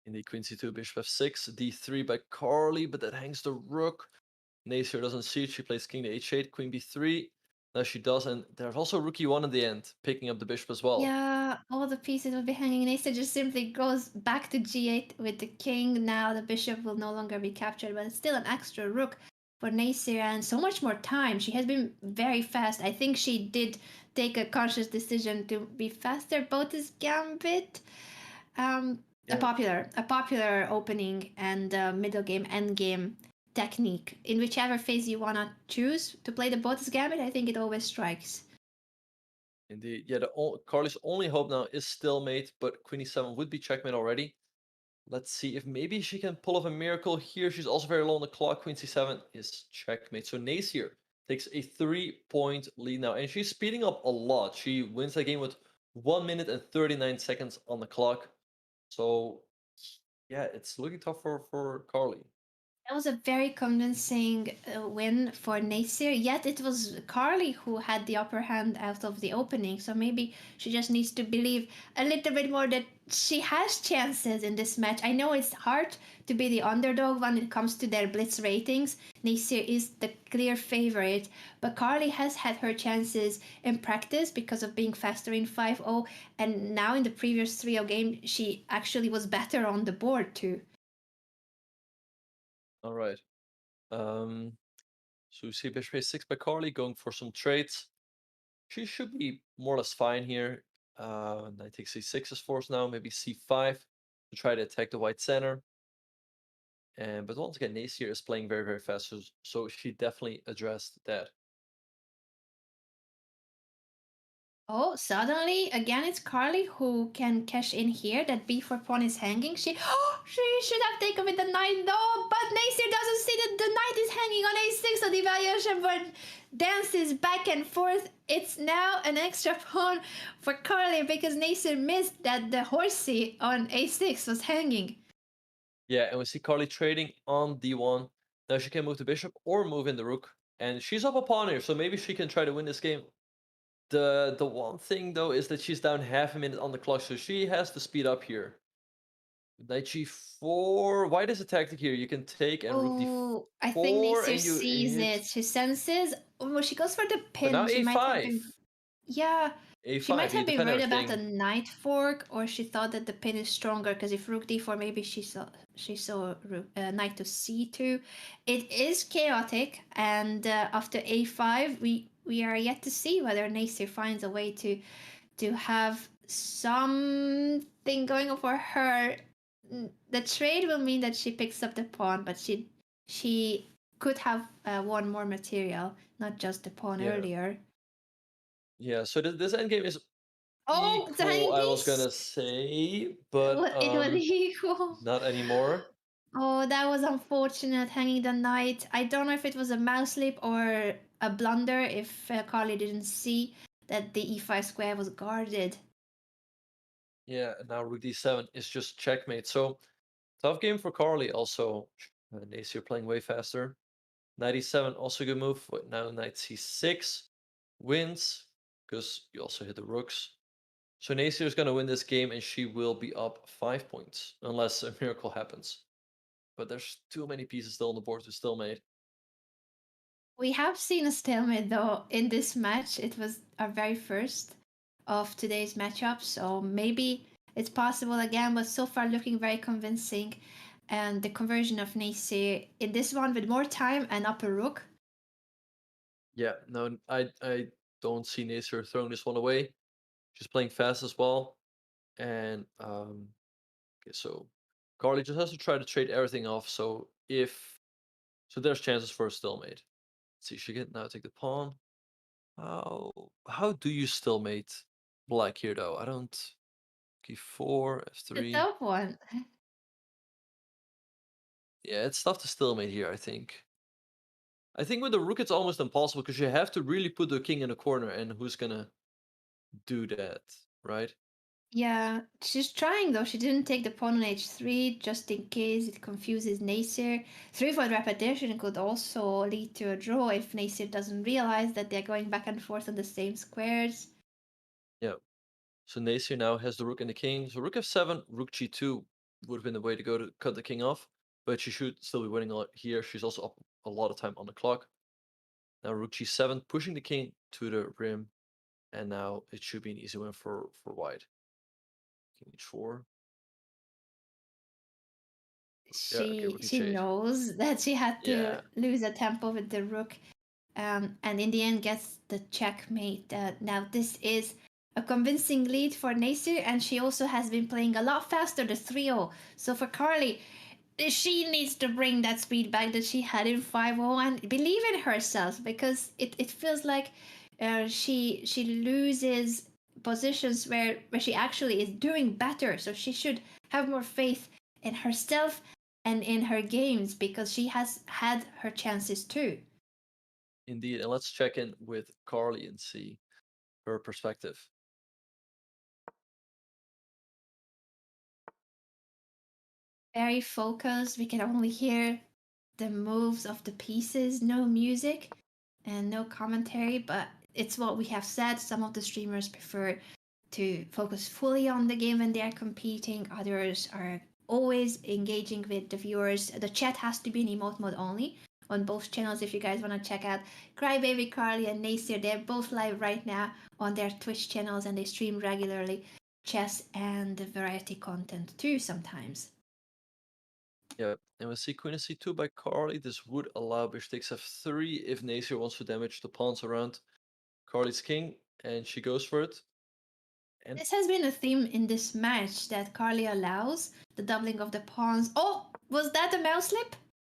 indeed, queen c2, bishop f6, d3 by Carly, but that hangs the rook. Nasir doesn't see it. She plays king to h8, queen b3. Now she does, and there's also rook e1 in the end, picking up the bishop as well. Yeah, all the pieces will be hanging. Nasir just simply goes back to g8 with the king. Now the bishop will no longer be captured, but it's still an extra rook for Nasir and so much more time. She has been very fast. I think she did take a conscious decision to be faster. Both is gambit. A popular opening and middle game, end game technique. In whichever phase you wanna choose to play the Botus Gambit, I think it always strikes. Indeed, yeah. Carly's only hope now is stalemate, but queen e7 would be checkmate already. Let's see if maybe she can pull off a miracle here. She's also very low on the clock. Queen c7 is checkmate. So Nasir takes a 3-point lead now, and she's speeding up a lot. She wins that game with 1 minute and 39 seconds on the clock. So yeah, it's looking tough for Carly. That was a very convincing win for Nasir, yet it was Carly who had the upper hand out of the opening, so maybe she just needs to believe a little bit more that she has chances in this match. I know it's hard to be the underdog when it comes to their blitz ratings. Nasir is the clear favorite, but Carly has had her chances in practice because of being faster in 5-0, and now in the previous 3-0 game, she actually was better on the board too. All right. So we see bishop a6 by Carly going for some trades. She should be more or less fine here. Knight takes c6 is forced now. Maybe c5 to try to attack the white center. But once again, Nasir is playing very, very fast, so she definitely addressed that. Oh, suddenly again it's Carly who can cash in here. That b4 pawn is hanging. She should have taken with the knight. No, but Nasir doesn't see that the knight is hanging on a6, so the evaluation board dances back and forth. It's now an extra pawn for Carly because Nasir missed that the horsey on a6 was hanging. Yeah, and we see Carly trading on d1. Now she can move the bishop or move in the rook, and she's up a pawn here, so maybe she can try to win this game. The one thing though is that she's down half a minute on the clock, so she has to speed up here. Knight g4. White is a tactic here. You can take and rook Oh, I d4 think Nasir and you sees hit. it. She senses. Oh, she goes for the But now pin. She might have a5. been. Yeah, she a5. might You have been defend worried about the everything. knight fork, or she thought that the pin is stronger because if rook d4, maybe she saw knight to c2. It is chaotic, and after a5, we are yet to see whether Nasir finds a way to have something going for her. The trade will mean that she picks up the pawn, but she could have won more material, not just the pawn Yeah. earlier. Yeah, so this endgame is Oh, equal, tiny I was piece! gonna say, but It was equal. not anymore. Oh, that was unfortunate, hanging the knight. I don't know if it was a mouse slip or a blunder if Carly didn't see that the e5 square was guarded. Yeah, and now rook d7 is just checkmate. So tough game for Carly also. Nasir playing way faster. Knight e7 also a good move. But now knight c6 wins because you also hit the rooks. So Nasir is going to win this game and she will be up 5 points unless a miracle happens. But there's too many pieces still on the board to stalemate. We have seen a stalemate though in this match. It was our very first of today's matchup, so maybe it's possible again, but so far looking very convincing. And the conversion of Nasir in this one with more time and up a rook. Yeah, no, I don't see Nasir throwing this one away. She's playing fast as well. And okay, so Carly just has to try to trade everything off. So there's chances for a stalemate. Let's see, she can now take the pawn. How do you stalemate black here though? I don't. K4, The f3. top one. Yeah, it's tough to stalemate here, I think. I think with the rook it's almost impossible because you have to really put the king in a corner, and who's gonna do that, right? Yeah, she's trying though. She didn't take the pawn on h3 just in case it confuses Nasir. 3-4 repetition could also lead to a draw if Nasir doesn't realize that they're going back and forth on the same squares. Yeah. So Nasir now has the rook and the king. So rook f7, rook g2 would have been the way to go to cut the king off, but she should still be winning a lot here. She's also up a lot of time on the clock. Now rook g7, pushing the king to the rim, and now it should be an easy win for white. King h4. Yeah, okay, rook She h8. knows that she had to Yeah. lose a tempo with the rook, and in the end gets the checkmate. Now this is a convincing lead for Nasir, and she also has been playing a lot faster the 3-0. So for Carly, she needs to bring that speed back that she had in 5-0 and believe in herself, because it feels like she loses positions where she actually is doing better. So she should have more faith in herself and in her games, because she has had her chances too. Indeed, and let's check in with Carly and see her perspective. Very focused. We can only hear the moves of the pieces, no music and no commentary, but it's what we have said. Some of the streamers prefer to focus fully on the game when they are competing. Others are always engaging with the viewers. The chat has to be in emote mode only on both channels. If you guys want to check out Crybaby Carly and Nasir, they're both live right now on their Twitch channels, and they stream regularly chess and variety content too sometimes. Yeah, and we see queen c2 by Carly. This would allow bishop takes f3 if Nasir wants to damage the pawns around Carly's king, and she goes for it. And this has been a theme in this match that Carly allows the doubling of the pawns. Oh, was that a mouse slip?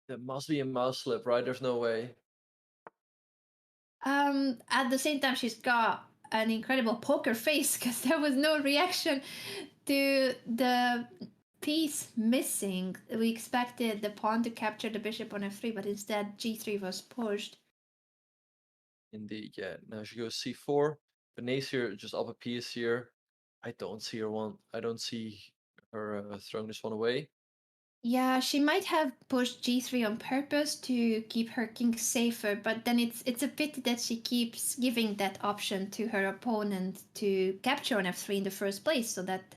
that must be a mouse slip, right? There's no way. At the same time, she's got an incredible poker face because there was no reaction to the piece missing. We expected the pawn to capture the bishop on f3, but instead g3 was pushed. Indeed, yeah. Now she goes c4. But Nasir just up a piece here. I don't see her throwing this one away. Yeah, she might have pushed g3 on purpose to keep her king safer, but then it's a pity that she keeps giving that option to her opponent to capture on f3 in the first place, so that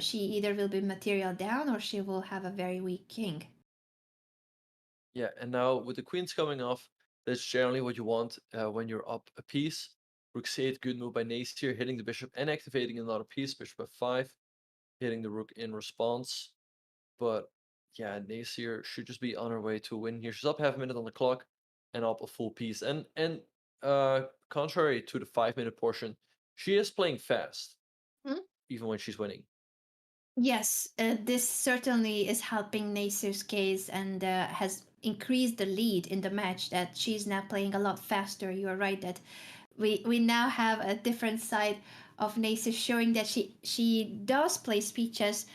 she either will be material down or she will have a very weak king. Yeah, and now with the queens coming off, that's generally what you want when you're up a piece. Rook c8, good move by Nasir, hitting the bishop and activating another piece. Bishop f5, hitting the rook in response. But yeah, Nasir should just be on her way to a win here. She's up half a minute on the clock and up a full piece. And contrary to the 5-minute portion, she is playing fast, even when she's winning. Yes, this certainly is helping Nasir's case and has increased the lead in the match, that she's now playing a lot faster. You are right that we now have a different side of Nasir, showing that she does play speed chess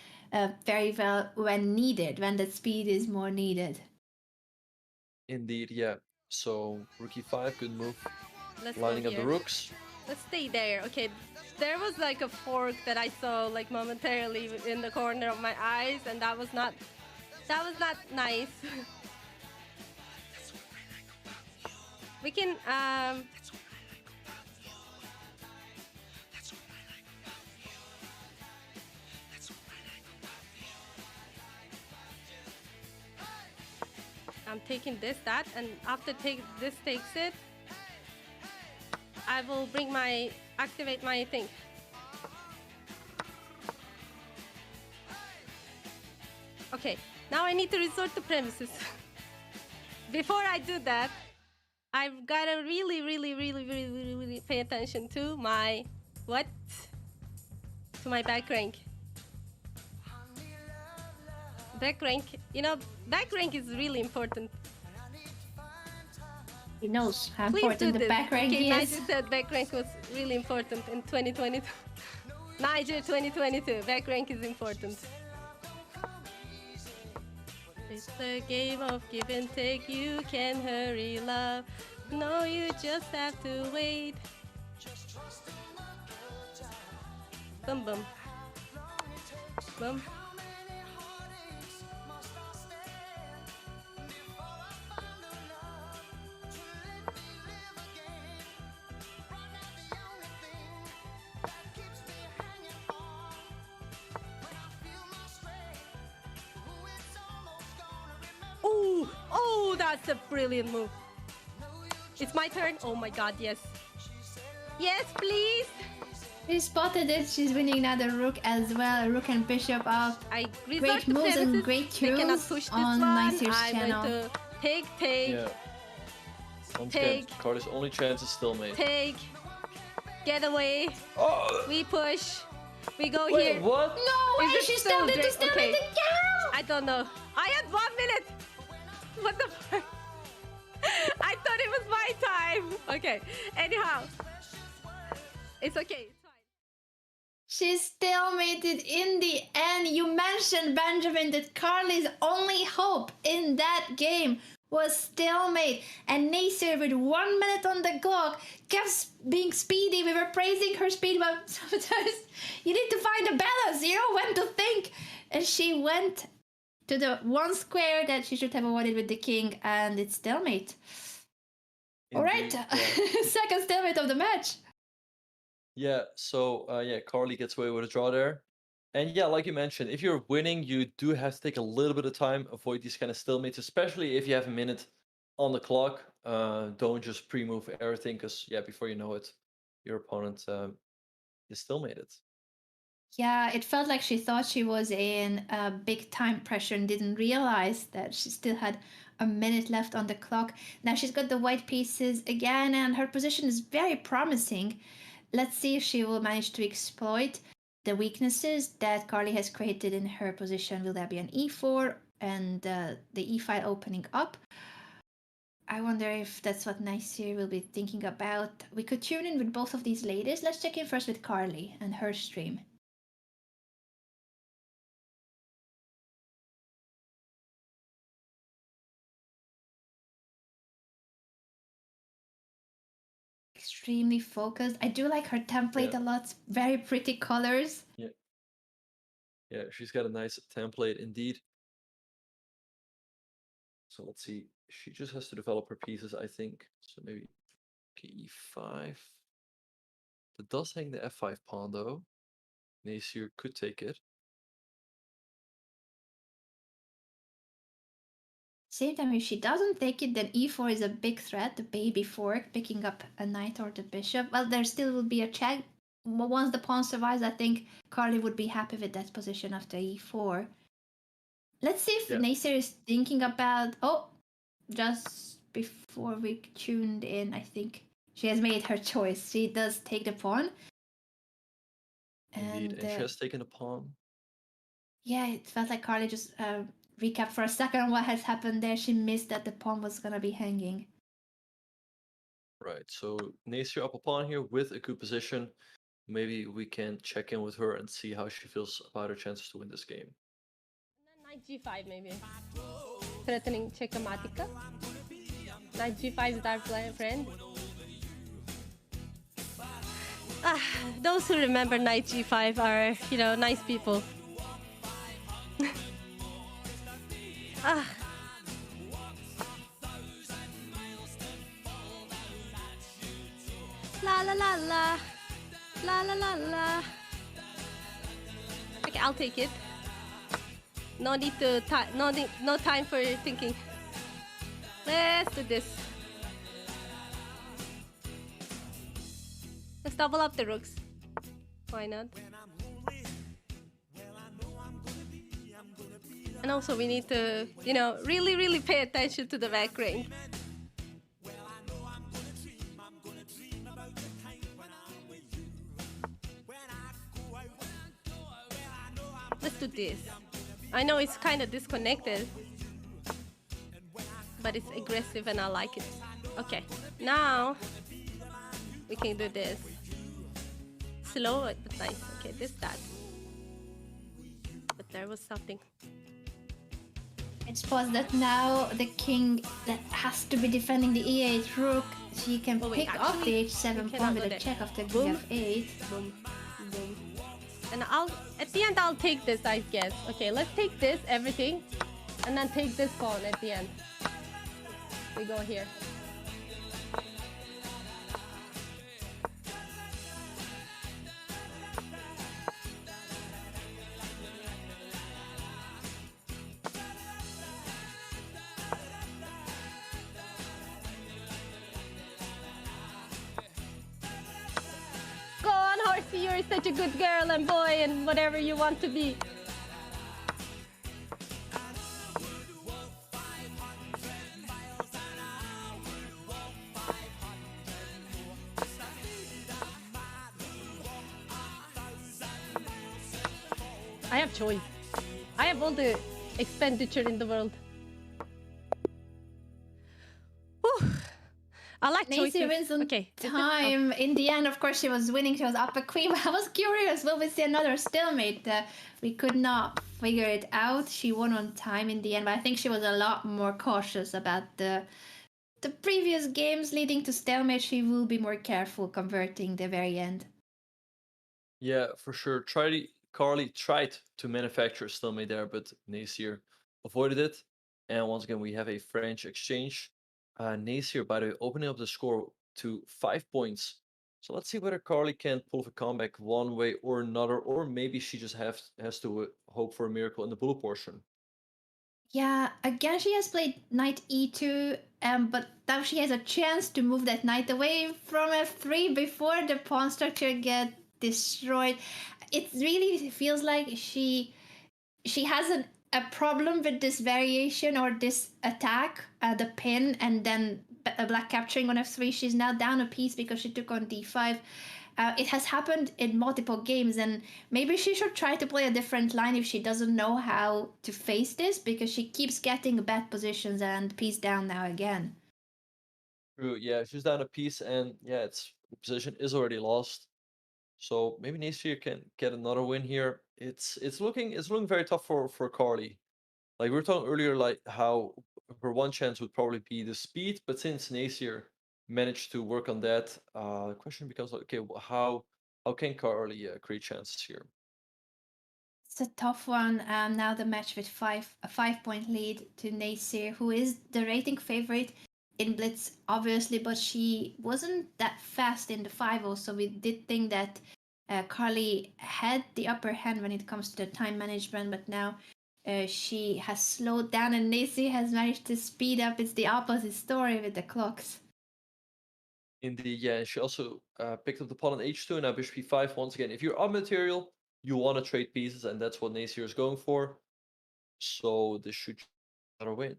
very well when needed, when the speed is more needed. Indeed, yeah. So rook e5, good move. Let's Lining go up the here. rooks. Let's stay there. Okay, there was like a fork that I saw like momentarily in the corner of my eyes, and that was not nice. We can I'm taking this, that, and after this takes it, I will activate my thing. Okay, now I need to resort to premises. Before I do that, I've gotta really pay attention to my to my back rank. Back rank, back rank is really important. He knows how Please important do the this. back rank okay, is. Nigel said back rank was really important in 2022. Nigel 2022, back rank is important. It's a game of give and take, you can hurry love. No, you just have to wait. Boom, boom. Boom. Oh, that's a brilliant move. It's my turn. Oh my god, yes. Yes, please. We spotted it. She's winning another rook as well. Rook and bishop up. Great moves and great cues on Nasir's channel. I'm going to take. Yeah. Once again, Carly's only chance is stalemate. Take. Get away. Oh. We push. We go Wait, here. what? No way, she still did this. Okay. I don't know. I had 1 minute. What the fuck? I thought it was my time. Okay. Anyhow. It's okay. It's fine. She stalemated in the end. You mentioned, Benjamin, that Carly's only hope in that game was stalemate. And Nasir, with 1 minute on the clock, kept being speedy. We were praising her speed, but sometimes you need to find a balance, when to think. And she went to the one square that she should have avoided with the king, and it's stalemate. All right, second stalemate of the match. Yeah, so Carly gets away with a draw there. And yeah, like you mentioned, if you're winning, you do have to take a little bit of time, avoid these kind of stalemates, especially if you have a minute on the clock. Don't just pre-move everything, because before you know it, your opponent is stalemated. Yeah, it felt like she thought she was in big time pressure and didn't realize that she still had a minute left on the clock. Now she's got the white pieces again, and her position is very promising. Let's see if she will manage to exploit the weaknesses that Carly has created in her position. Will there be an e4 and the e file opening up? I wonder if that's what Nasir will be thinking about. We could tune in with both of these ladies. Let's check in first with Carly and her stream. Extremely focused. I do like her template a lot. Very pretty colors. Yeah, she's got a nice template indeed. So let's see. She just has to develop her pieces, I think. So maybe e5. That does hang the f5 pawn, though. Nasir could take it. Same time, if she doesn't take it, then e4 is a big threat. The baby fork, picking up a knight or the bishop. Well, there still will be a check. Once the pawn survives, I think Carly would be happy with that position after e4. Let's see if Nasir is thinking about... Oh, just before we tuned in, I think she has made her choice. She does take the pawn. Indeed, and she has taken a pawn. Yeah, it felt like Carly just recap for a second on what has happened there. She missed that the pawn was gonna be hanging. Right, so Nasir up a pawn here with a good position. Maybe we can check in with her and see how she feels about her chances to win this game. Knight g5 maybe. Threatening Czechamatica. Knight g5 is our friend. Those who remember Knight g5 are, you know, nice people. La la la la. La la la la. Okay, I'll take it. No need to no time for thinking. Let's do this. Let's double up the rooks. Why not? And also we need to, you know, really pay attention to the back rank. Let's do this. I know it's kind of disconnected, but it's aggressive and I like it. Okay, now we can do this. Slow it, but nice. Okay, that. But there was something. It's pause that now the king that has to be defending the e8 rook. She can pick up the h7 pawn with a check of the king f8. Boom, boom. And at the end I'll take this, I guess. Okay, let's take this, everything, and then take this pawn at the end. We go here. Go on, Horsey, you're such a good girl and boy and whatever you want to be. I have choice. I have all the expenditure in the world. Whew. I like Nasir wins on time. In the end, of course, she was winning. She was up a queen. I was curious, will we see another stalemate? We could not figure it out. She won on time in the end, but I think she was a lot more cautious about the previous games leading to stalemate. She will be more careful converting the very end. Yeah, for sure. Carly tried to manufacture a stalemate there, but Nasir avoided it. And once again, we have a French exchange. Nasir, by the way, opening up the score to 5 points. So let's see whether Carly can pull off a comeback one way or another, or maybe she just has to hope for a miracle in the bullet portion. Yeah, again, she has played knight e2, but now she has a chance to move that knight away from f3 before the pawn structure gets destroyed. It really feels like she has a problem with this variation or this attack, the pin, and then black capturing on f3. She's now down a piece because she took on d5. It has happened in multiple games, and maybe she should try to play a different line if she doesn't know how to face this, because she keeps getting bad positions and piece down now again. True, yeah, she's down a piece, and yeah, its position is already lost. So maybe Nasir can get another win here. It's looking very tough for Carly. Like we were talking earlier, like how her one chance would probably be the speed, but since Nasir managed to work on that, the question becomes like, okay, how can Carly create chances here? It's a tough one. Now the match with a 5-point lead to Nasir, who is the rating favorite in Blitz, obviously, but she wasn't that fast in the 5-0, so we did think that Carly had the upper hand when it comes to the time management, but now she has slowed down and Nasir has managed to speed up. It's the opposite story with the clocks. Indeed, yeah. She also picked up the pawn on h2 and now bishop e5. Once again, if you're up material, you want to trade pieces, and that's what Nasir is going for. So this should not a win.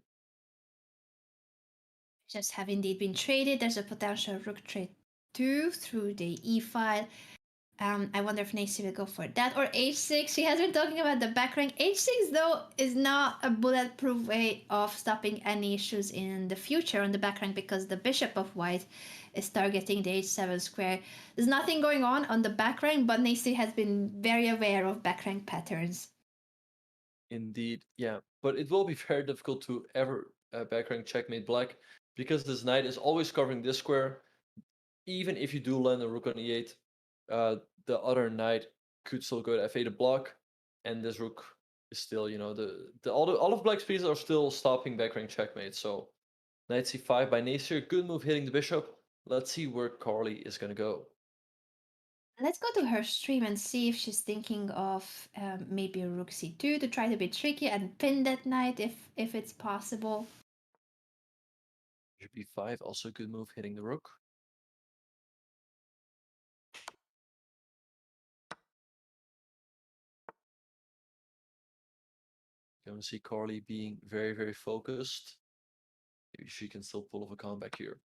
Just have indeed been traded. There's a potential rook trade 2 through the e file. I wonder if Nasir will go for that or h6. She has been talking about the back rank. h6 though is not a bulletproof way of stopping any issues in the future on the back rank, because the bishop of white is targeting the h7 square. There's nothing going on the back rank, but Nasir has been very aware of back rank patterns. Indeed, yeah. But it will be very difficult to ever back rank checkmate black, because this knight is always covering this square. Even if you do land a rook on e8, the other knight could still go to f8 to block, and this rook is still, you know, all of black's pieces are still stopping back rank checkmate. So knight c5 by Nasir, good move hitting the bishop. Let's see where Carly is gonna go. Let's go to her stream and see if she's thinking of maybe a rook c2 to try to be tricky and pin that knight if it's possible. Bishop e5, also a good move hitting the rook. Going to see Carly being very, very focused. Maybe she can still pull off a comeback here.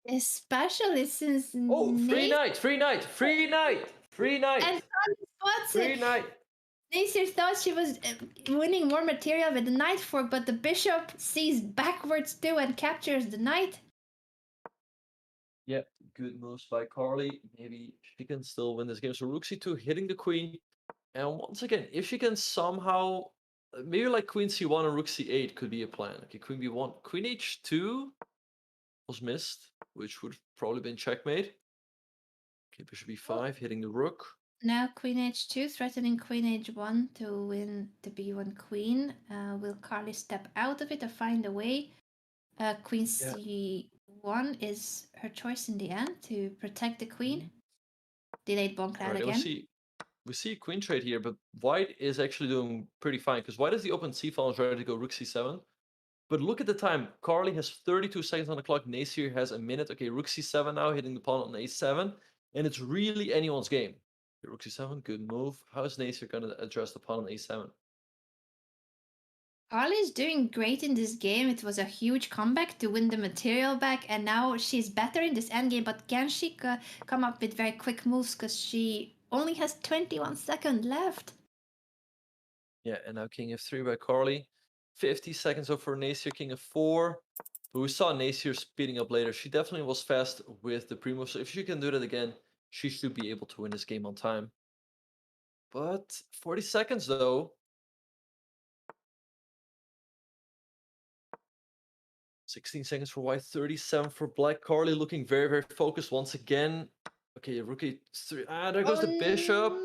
Especially since free knight, free knight, free knight, free knight, and spots free it. knight. Nasir thought she was winning more material with the knight fork, but the bishop sees backwards too and captures the knight. Yeah, good moves by Carly. Maybe she can still win this game. So rook c2 hitting the queen. And once again, if she can somehow, maybe like queen c1 and rook c8 could be a plan. Okay, queen b1, queen h2 was missed, which would have probably been checkmate. Okay, bishop e5 hitting the rook. Now queen h2 threatening queen h1 to win the b1 queen. Will Carly step out of it or find a way? Queen c1 is her choice in the end to protect the queen. Delayed bonk out Right, again. we see queen trade here, but white is actually doing pretty fine, because white has the open c file and is ready to go rook c7. But look at the time. Carly has 32 seconds on the clock. Nasir has a minute. Okay, rook c7 now, hitting the pawn on a7. And it's really anyone's game. Okay, rook c7, good move. How is Nasir going to address the pawn on a7? Carly is doing great in this game. It was a huge comeback to win the material back, and now she's better in this endgame. But can she come up with very quick moves, because she only has 21 seconds left? Yeah, and now king f3 by Carly. 50 seconds over for Nasir, king f4. But we saw Nasir speeding up later. She definitely was fast with the pre-move. So if she can do that again, she should be able to win this game on time. But 40 seconds though. 16 seconds for white, 37 for black. Carly looking very, very focused once again. Okay, rook e3. There goes the bishop.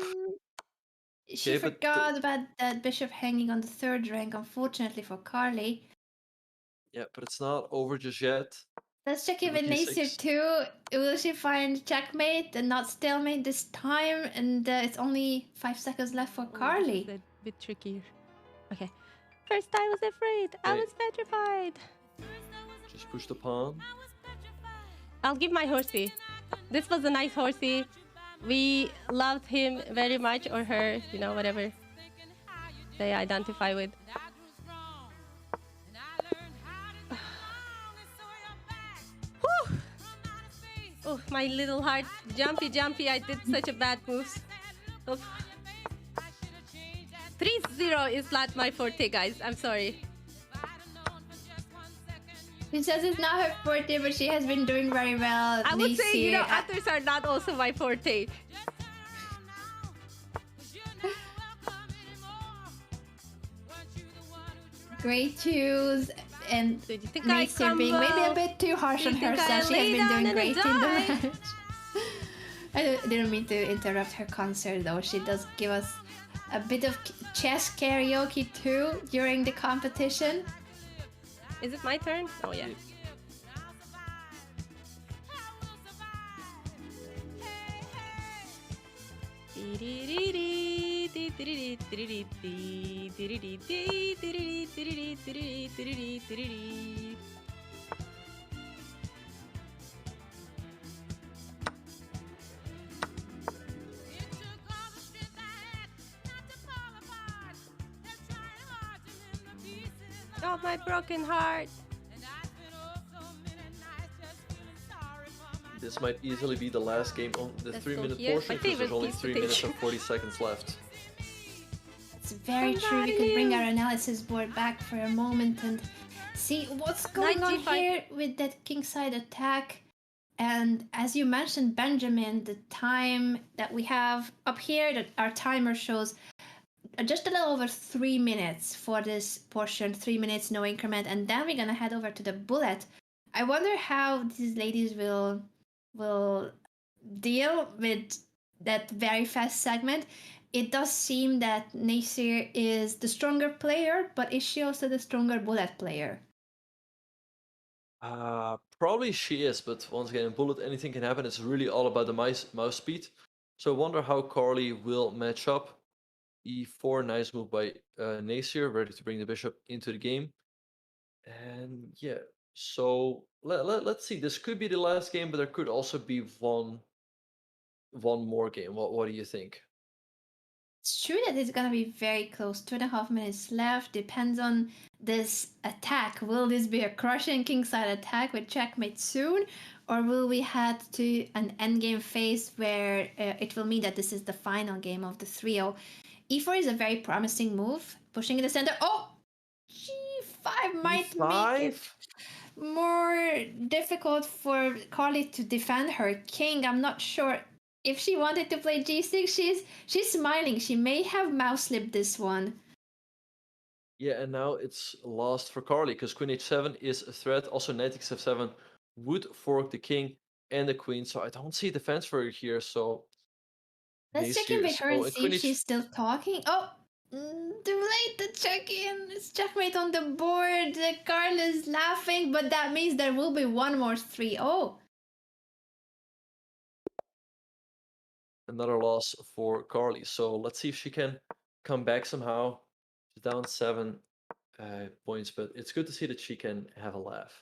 She forgot about that bishop hanging on the third rank, unfortunately for Carly. Yeah, but it's not over just yet. Let's check in with Nasir too. Will she find checkmate and not stalemate this time? And it's only 5 seconds left for Carly. It's a bit trickier. Okay. First I was afraid. I was petrified. Just push the pawn. I'll give my horsey. This was a nice horsey. We loved him very much, or her, you know, whatever they identify with. Oh, my little heart. Jumpy, jumpy. I did such a bad move. Oh. 3-0 is not my forte, guys. I'm sorry. She says it's not her forte, but she has been doing very well. I would say, you know, others are not also my forte. Great choose. And Nasir being maybe a bit too harsh on herself. She has been doing great in the match. didn't mean to interrupt her concert though. She does give us a bit of chess karaoke too during the competition. Is it my turn? Oh yeah. Oh, my broken heart. This might easily be the last game on the Let's 3-minute go here. portion My because there's favorite only piece to 3 take. minutes and 40 seconds left. It's very true. We could bring our analysis board back for a moment and see what's going on 95. here with that kingside attack. And as you mentioned, Benjamin, the time that we have up here, that our timer shows just a little over 3 minutes for this portion, 3 minutes, no increment, and then we're gonna head over to the bullet. I wonder how these ladies will deal with that very fast segment. It does seem that Nasir is the stronger player, but is she also the stronger bullet player? Probably she is, but once again, in bullet, anything can happen. It's really all about the mouse speed. So I wonder how Carly will match up. E4, nice move by Nasir, ready to bring the bishop into the game. And yeah, so let's see. This could be the last game, but there could also be one more game. What do you think? It's true that it's gonna be very close. 2.5 minutes left. Depends on this attack. Will this be a crushing kingside attack with checkmate soon, or will we head to an endgame phase where it will mean that this is the final game of the 3-0? E4 is a very promising move. Pushing in the center. Oh, G5 might make it more difficult for Carly to defend her king. I'm not sure if she wanted to play G6. She's smiling. She may have mouse slipped this one. Yeah, and now it's lost for Carly because Queen H7 is a threat. Also, Knight F7 would fork the king and the queen, so I don't see defense for her here. So Let's check in Nasir with is- her oh, and and see Queen if H- she's still talking. Oh, too late to check in. It's checkmate on the board. Carla's laughing, but that means there will be one more 3-0. Another loss for Carly. So let's see if she can come back somehow. She's down 7 points, but it's good to see that she can have a laugh.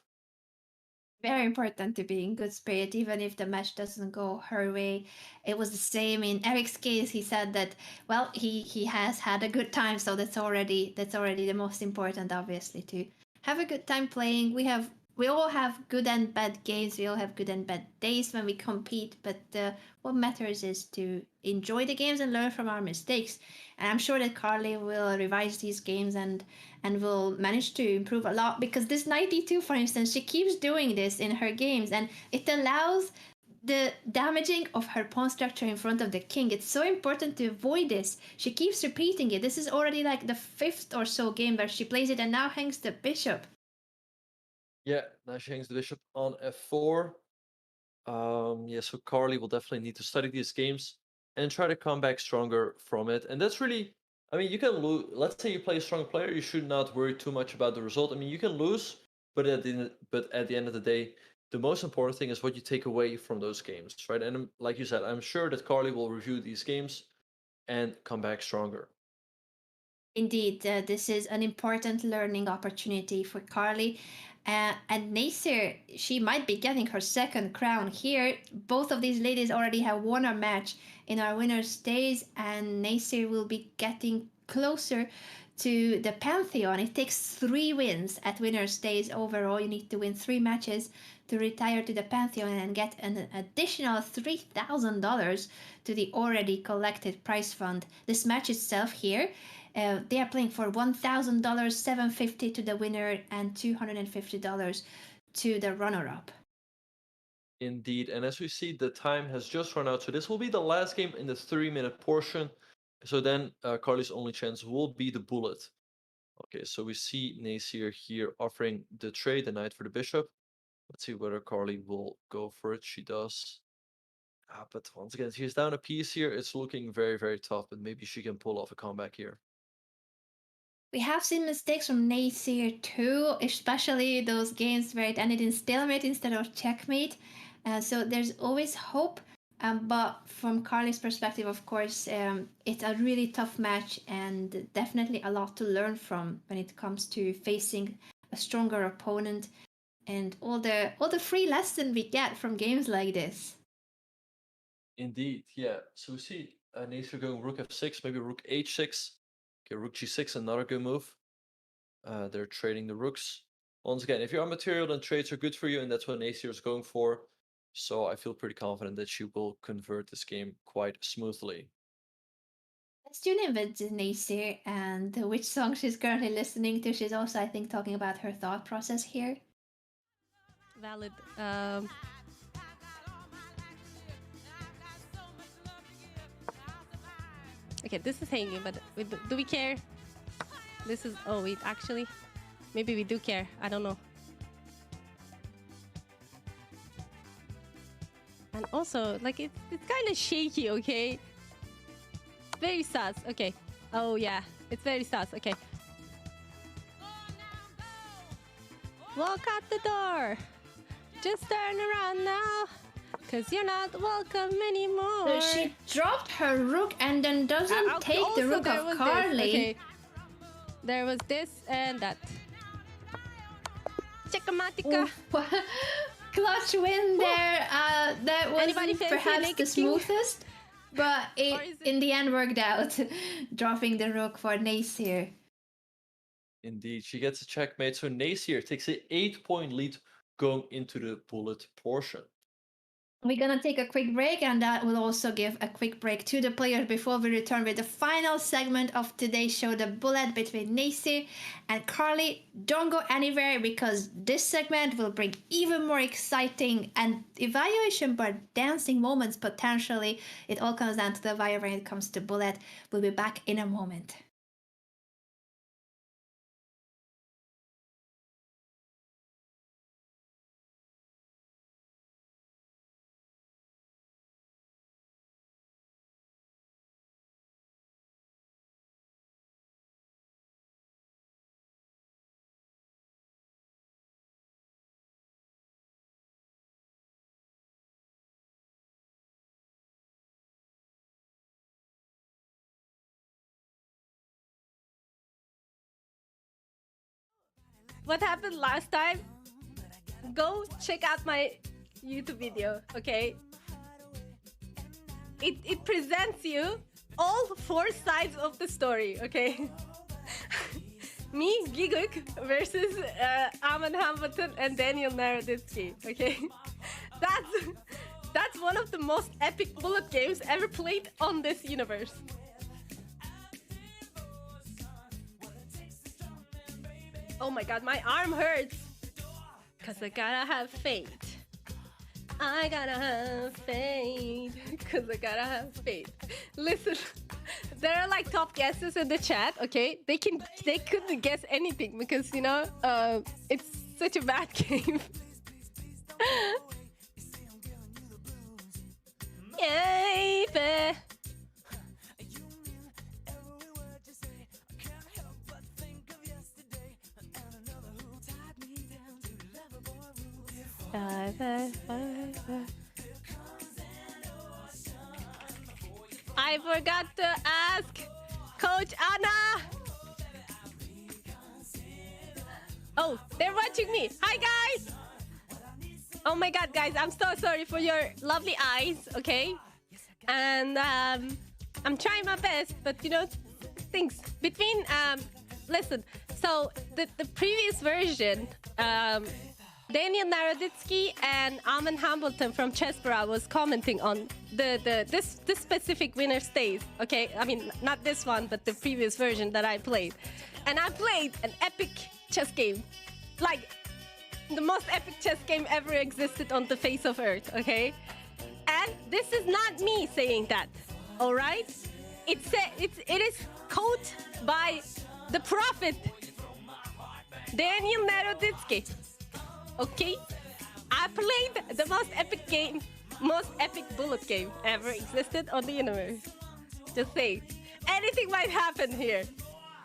Very important to be in good spirit, even if the match doesn't go her way. It was the same in Erik's case. He said that, well, he has had a good time, so that's already the most important, obviously, to have a good time playing. We all have good and bad games. We all have good and bad days when we compete, but what matters is to enjoy the games and learn from our mistakes. And I'm sure that Carly will revise these games and will manage to improve a lot, because this 92, for instance, she keeps doing this in her games, and it allows the damaging of her pawn structure in front of the king. It's so important to avoid this. She keeps repeating it. This is already like the 5th or so game where she plays it and now hangs the bishop. Yeah, now she hangs the bishop on F4. Yeah, so Carly will definitely need to study these games and try to come back stronger from it. And that's really, I mean, you can lose. Let's say you play a strong player, you should not worry too much about the result. I mean, you can lose, but at the end of the day, the most important thing is what you take away from those games, right? And like you said, I'm sure that Carly will review these games and come back stronger. Indeed, this is an important learning opportunity for Carly. And Nasir, she might be getting her second crown here. Both of these ladies already have won a match in our winner's days, and Nasir will be getting closer to the Pantheon. It takes 3 wins at winner's days overall. You need to win 3 matches to retire to the Pantheon and get an additional $3,000 to the already collected prize fund. This match itself here, they are playing for $1,000, $750 to the winner, and $250 to the runner-up. Indeed, and as we see, the time has just run out, so this will be the last game in the 3-minute portion. So then Carly's only chance will be the bullet. Okay, so we see Nasir here offering the trade, the knight for the bishop. Let's see whether Carly will go for it. She does. But once again, she's down a piece here. It's looking very, very tough, but maybe she can pull off a comeback here. We have seen mistakes from Naysir too, especially those games where it ended in stalemate instead of checkmate. So there's always hope. But from Carly's perspective, of course, it's a really tough match and definitely a lot to learn from when it comes to facing a stronger opponent and all the free lesson we get from games like this. Indeed, yeah. So we see Naysir going rook f6, maybe rook h6. Okay, rook g6, another good move. They're trading the rooks. Once again, if you're on material, then trades are good for you, and that's what Naysir is going for. So I feel pretty confident that she will convert this game quite smoothly. Let's tune in with Naysir and which song she's currently listening to. She's also, I think, talking about her thought process here. Valid. Okay, this is hanging, but do we care? This is... Oh, wait, actually, maybe we do care. I don't know. And also, like, it's kind of shaky, okay? Very sus, okay. Oh, yeah, it's very sus, okay. Walk out the door. Just turn around now, because you're not welcome anymore. So she dropped her rook and then doesn't take the rook of Carly. Okay. There was this and that. Checkmatica. Clutch win there. That wasn't perhaps the smoothest, but it in the end worked out. Dropping the rook for Naysir. Indeed, she gets a checkmate. So Naysir takes an 8-point lead going into the bullet portion. We're gonna take a quick break, and that will also give a quick break to the players before we return with the final segment of today's show, the bullet between Naysir and Carly. Don't go anywhere, because this segment will bring even more exciting and evaluation but dancing moments potentially. It all comes down to the wire when it comes to bullet. We'll be back in a moment. What happened last time? Go check out my YouTube video, okay? It presents you all 4 sides of the story, okay? Me, Giguk, versus Aman Hamilton and Daniel Naroditsky, okay? That's one of the most epic bullet games ever played on this universe. Oh my god, my arm hurts. Cause I gotta have faith. I gotta have faith. Cause I gotta have faith. Listen, there are like top guesses in the chat, okay? They couldn't guess anything because, you know, it's such a bad game. Yay, fair. I forgot to ask Coach Anna. Oh, they're watching me. Hi, guys. Oh my God, guys, I'm so sorry for your lovely eyes, okay? And I'm trying my best, but you know, things between listen. So the previous version, Daniel Naroditsky and Aman Hamilton from Chessborough was commenting on this specific winner stays. Okay, I mean not this one, but the previous version that I played, and I played an epic chess game, like the most epic chess game ever existed on the face of Earth. Okay, and this is not me saying that. All right, it is quote by the prophet Daniel Naroditsky. Okay, I played the most epic game most epic bullet game ever existed on the universe. Just say, anything might happen here.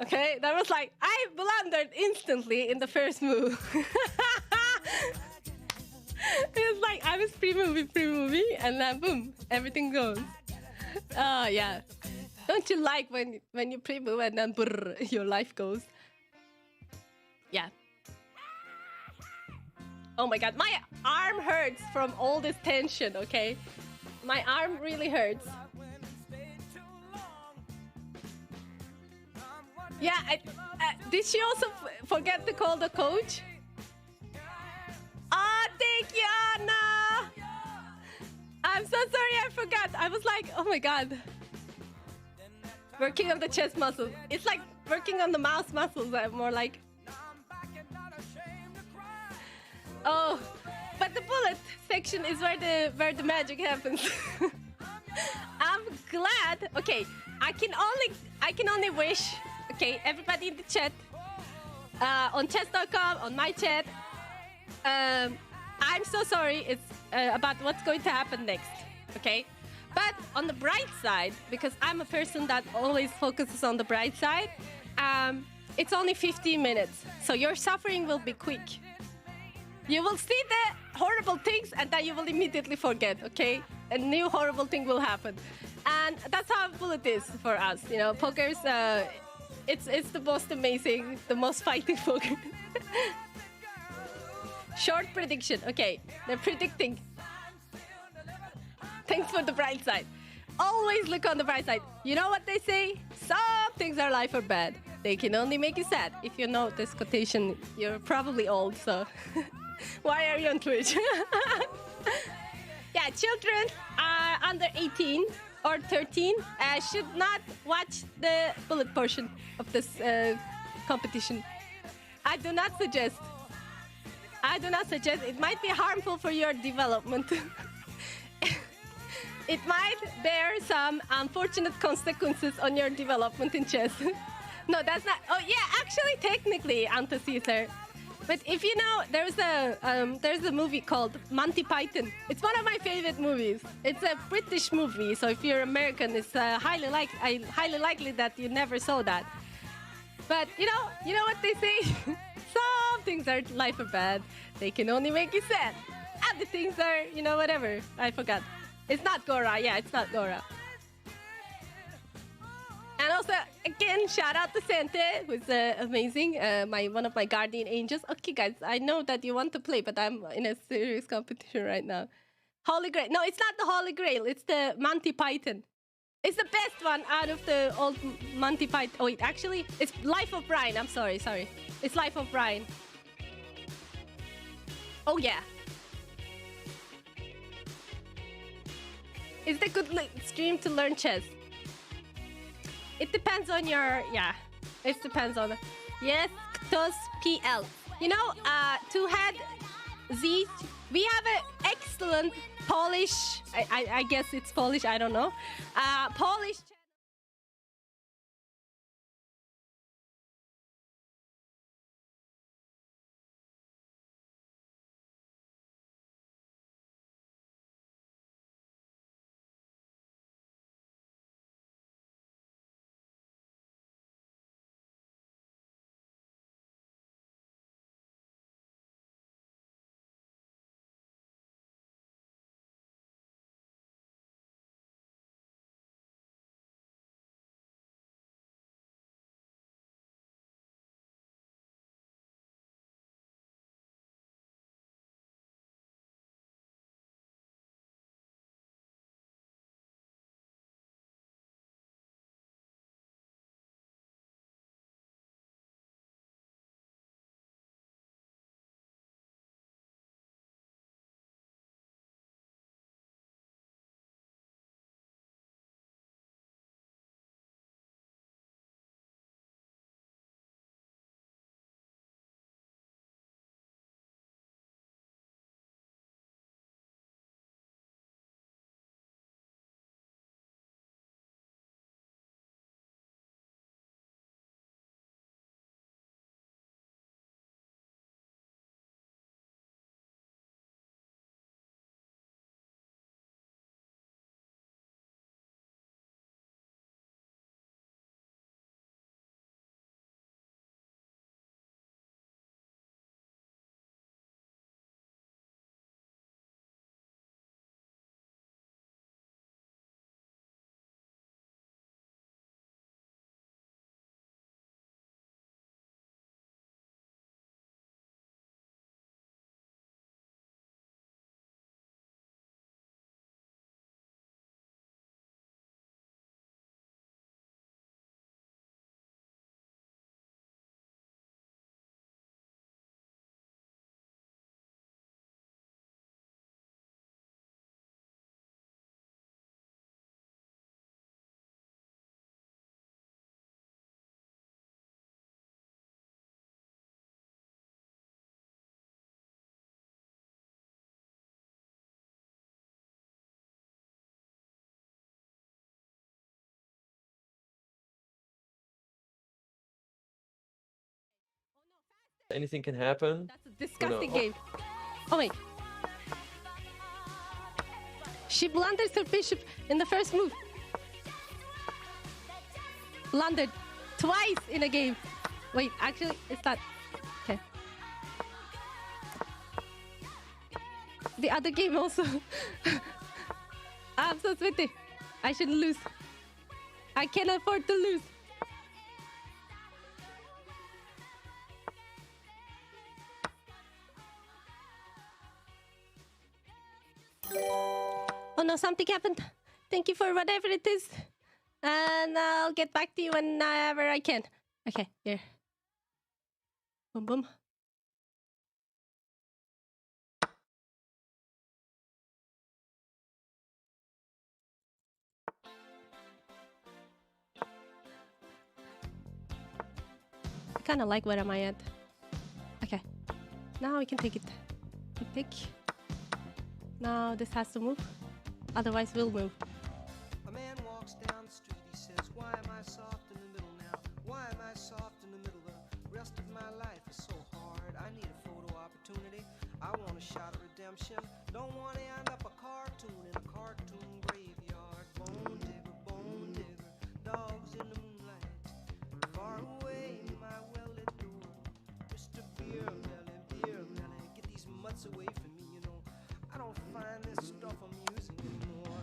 Okay, that was like, I blundered instantly in the first move. It was like, I was pre-movie, and then boom, everything goes. Oh, yeah. Don't you like when you pre-move and then brrr, your life goes? Yeah. Oh my god, my arm hurts from all this tension, okay? My arm really hurts. Yeah, did she also forget to call the coach? Oh, thank you, Anna! I'm so sorry I forgot. I was like, oh my god. Working on the chest muscles. It's like working on the mouse muscles. I'm more like... Oh, but the bullet section is where the magic happens. I'm glad. Okay, I can only wish. Okay, everybody in the chat, on chess.com, on my chat. I'm so sorry. It's about what's going to happen next. Okay, but on the bright side, because I'm a person that always focuses on the bright side, it's only 15 minutes, so your suffering will be quick. You will see the horrible things and then you will immediately forget, okay? A new horrible thing will happen. And that's how bullet is for us, you know, poker's, it's the most amazing, the most fighting poker. Short prediction, okay, they're predicting. Thanks for the bright side. Always look on the bright side. You know what they say? Some things in life are bad. They can only make you sad. If you know this quotation, you're probably old, so... Why are you on Twitch? Yeah, children under 18 or 13 should not watch the bullet portion of this competition. I do not suggest. It might be harmful for your development. It might bear some unfortunate consequences on your development in chess. No, that's not. Oh yeah, actually, technically, Anta Caesar. But if you know, there's a movie called Monty Python. It's one of my favorite movies. It's a British movie, so if you're American, it's highly likely that you never saw that. But you know what they say? Some things in life are bad. They can only make you sad. Other things are, you know, whatever. I forgot. It's not Gora. Yeah, it's not Gora. And also, again, shout out to Sante, who's amazing, one of my guardian angels. Okay, guys, I know that you want to play, but I'm in a serious competition right now. Holy Grail. No, it's not the Holy Grail. It's the Monty Python. It's the best one out of the old Monty Python. Oh, wait, actually, it's Life of Brian. I'm sorry. It's Life of Brian. Oh, yeah. Is it a good stream to learn chess? It depends on your, yeah. It depends on, yes, Ktos PL. You know, to head Z, we have an excellent Polish, I guess it's Polish, I don't know. Polish Anything can happen. That's a disgusting game. Oh wait. She blunders her bishop in the first move. Blundered twice in a game. Wait, actually, it's not. Okay. The other game also. I'm so sweaty. I shouldn't lose. I can't afford to lose. Oh no, something happened. Thank you for whatever it is. And I'll get back to you whenever I can. Okay, here. Boom, boom. I kind of like where am I at. Okay, now we can take it. Pick. Now this has to move. Otherwise, we'll move. A man walks down the street, he says, why am I soft in the middle now? Why am I soft in the middle? The rest of my life is so hard. I need a photo opportunity. I want a shot of redemption. Don't want to end up a cartoon in a cartoon graveyard. Bone digger, dogs in the moonlight. Far away, my well-lit door. Mr. Beer Melly, get these mutts away from me, you know. I don't find this stuff amusing anymore.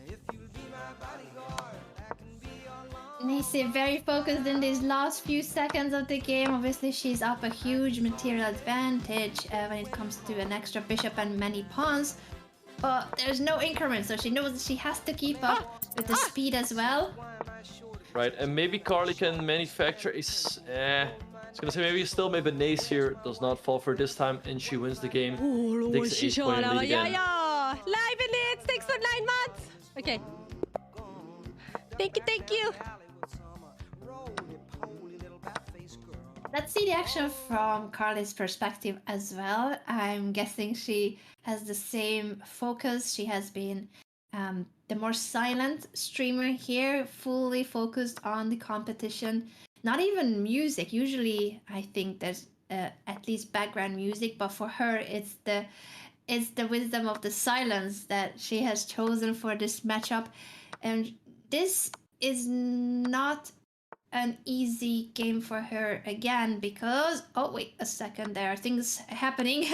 If you'll be my bodyguard, I can be your lawn. Nacy very focused in these last few seconds of the game. Obviously, she's up a huge material advantage when it comes to an extra bishop and many pawns. But there's no increment, so she knows that she has to keep up with the speed as well. Right, and maybe Carly can manufacture a... I was gonna say maybe a stalemate, but Nace here does not fall for this time, and she wins the game. Takes the 8-point lead again. Live in it, 6 or 9 months. Okay. Thank you. Let's see the action from Carly's perspective as well. I'm guessing she has the same focus. She has been the more silent streamer here, fully focused on the competition. Not even music. Usually, I think there's at least background music, but for her, it's the wisdom of the silence that she has chosen for this matchup. And this is not an easy game for her again because oh wait a second, there are things happening.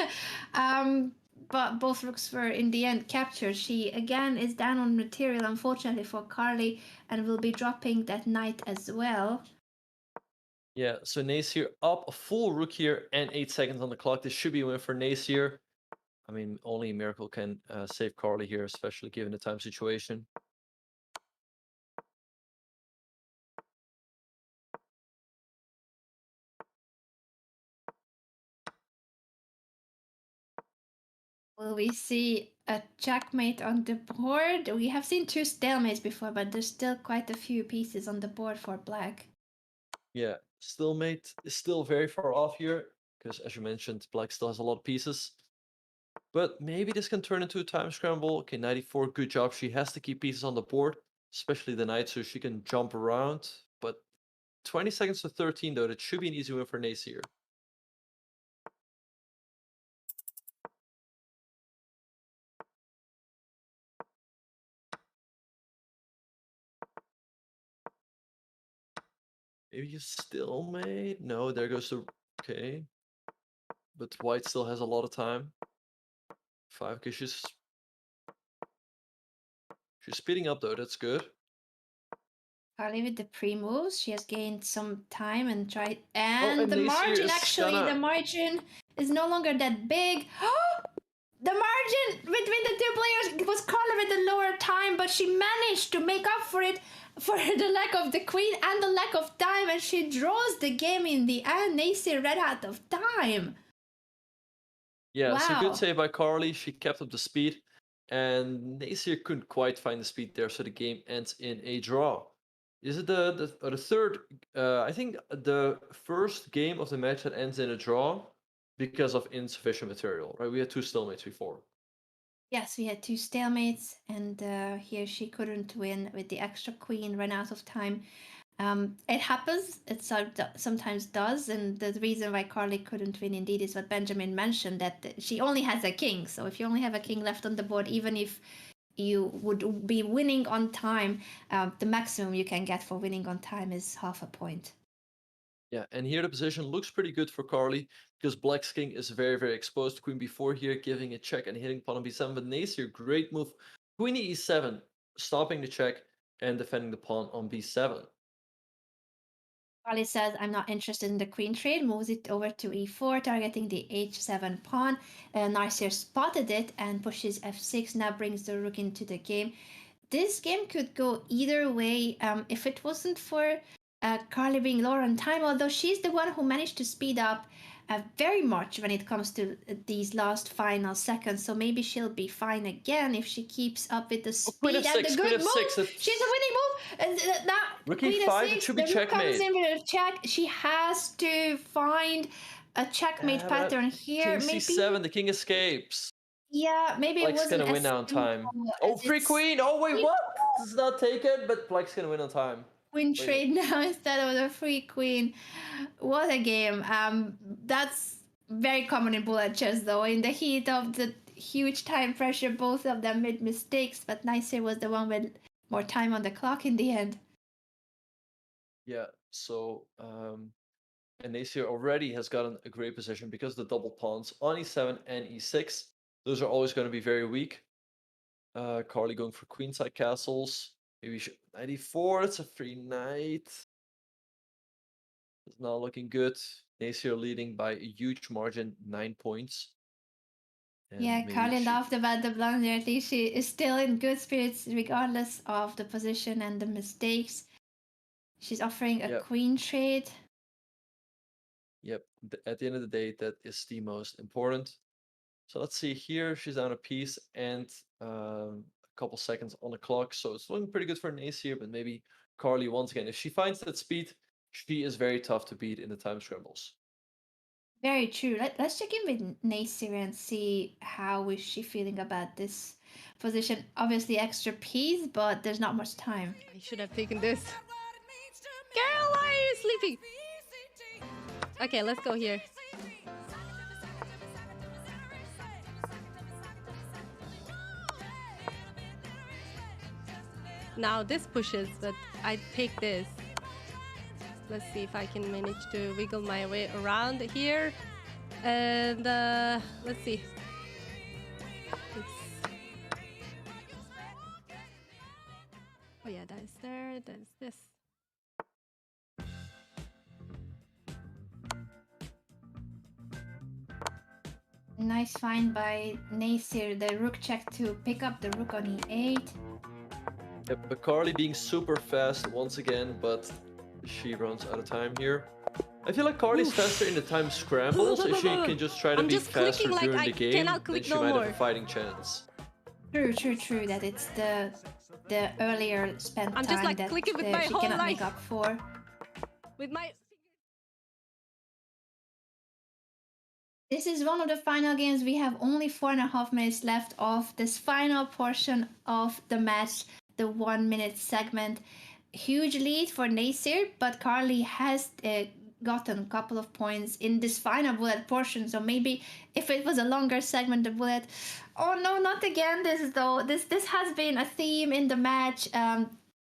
But both rooks were in the end captured. She again is down on material, unfortunately for Carly, and will be dropping that knight as well. Yeah, so Nace here up a full rook here and 8 seconds on the clock. This should be a win for Nace here. I mean, only a miracle can save Carly here, especially given the time situation. Will we see a checkmate on the board? We have seen 2 stalemates before, but there's still quite a few pieces on the board for black. Yeah, stalemate is still very far off here, because as you mentioned, black still has a lot of pieces. But maybe this can turn into a time scramble. Okay, 94, good job. She has to keep pieces on the board, especially the knight, so she can jump around. But 20 seconds to 13, though, that should be an easy win for Nace here. Maybe you stalemate? No, there goes the... Okay. But white still has a lot of time. 5, okay, she's speeding up, though. That's good. Carly with the pre-moves. She has gained some time and tried... And the Nace margin, is actually, gonna... the margin is no longer that big. The margin between the 2 players was Carly with the lower time, but she managed to make up for it for the lack of the queen and the lack of time, and she draws the game in the end. Nacy ran out of time. Yeah, so Wow. good save by Carly. She kept up the speed, and Nacy couldn't quite find the speed there, so the game ends in a draw. Is it the third? I think the first game of the match that ends in a draw because of insufficient material, right? We had 2 stalemates before. Yes, we had 2 stalemates, and here she couldn't win with the extra queen, ran out of time. It happens. It sometimes does, and the reason why Carly couldn't win indeed is what Benjamin mentioned, that she only has a king. So if you only have a king left on the board, even if you would be winning on time, the maximum you can get for winning on time is half a point. Yeah, and here the position looks pretty good for Carly because Black's king is very, very exposed. Queen b4 here, giving a check and hitting pawn on b7. But Nasir, great move. Queen e7, stopping the check and defending the pawn on b7. Carly says, I'm not interested in the queen trade, moves it over to e4, targeting the h7 pawn. Nasir spotted it and pushes f6, now brings the rook into the game. This game could go either way if it wasn't for Carly being lower on time, although she's the one who managed to speed up very much when it comes to these last final seconds. So maybe she'll be fine again if she keeps up with the speed and the good move. She's a winning move. Now, Rook Queen e5, f6, it should be the rook comes checkmate. in with a check. She has to find a checkmate pattern here. King Maybe c7, the king escapes. yeah, maybe it Black's wasn't gonna win as now on time. simple Oh, as free it's- queen! Oh wait, what? This is not taken, but Black's gonna win on time. Queen trade now instead of the free queen. What a game. That's very common in bullet chess though. In the heat of the huge time pressure, both of them made mistakes, but Nasir was the one with more time on the clock in the end. Yeah, so and Nasir already has gotten a great position because the double pawns on e7 and e6. Those are always going to be very weak. Carly going for queenside castles. Maybe knight e4. It's a free knight. It's not looking good. Nasir leading by a huge margin, 9 points. And Yeah, maybe Carly laughed about the blunder. I think she is still in good spirits regardless of the position and the mistakes. She's offering a Yep. queen trade. Yep. At the end of the day, that is the most important. So let's see here. She's down a piece and a couple seconds on the clock. So it's looking pretty good for Nasir, but maybe Carly once again. If she finds that speed, she is very tough to beat in the time scrambles. Very true. Let's check in with Nasir and see how is she feeling about this position. Obviously extra piece, but there's not much time. I should have taken this. Girl, why are you sleeping? Okay, let's go here. Now this pushes, but I take this. Let's see if I can manage to wiggle my way around here. And let's see. Oh yeah, that is there, that is this. Nice find by Nasir, the rook check to pick up the rook on e8. Yep, but Carly being super fast once again, but she runs out of time here. I feel like Carly's faster in the time scrambles. If she can just try to be faster during the game, then she might have a fighting chance. True. That it's the earlier spent I'm time just like that clicking with my she whole cannot life. make up for. With my This is one of the final games. We have only 4.5 minutes left of this final portion of the match, the 1 minute segment. Huge lead for Nasir, but Carly has gotten a couple of points in this final bullet portion. So maybe if it was a longer segment, the bullet. Oh no, not again! This has been a theme in the match.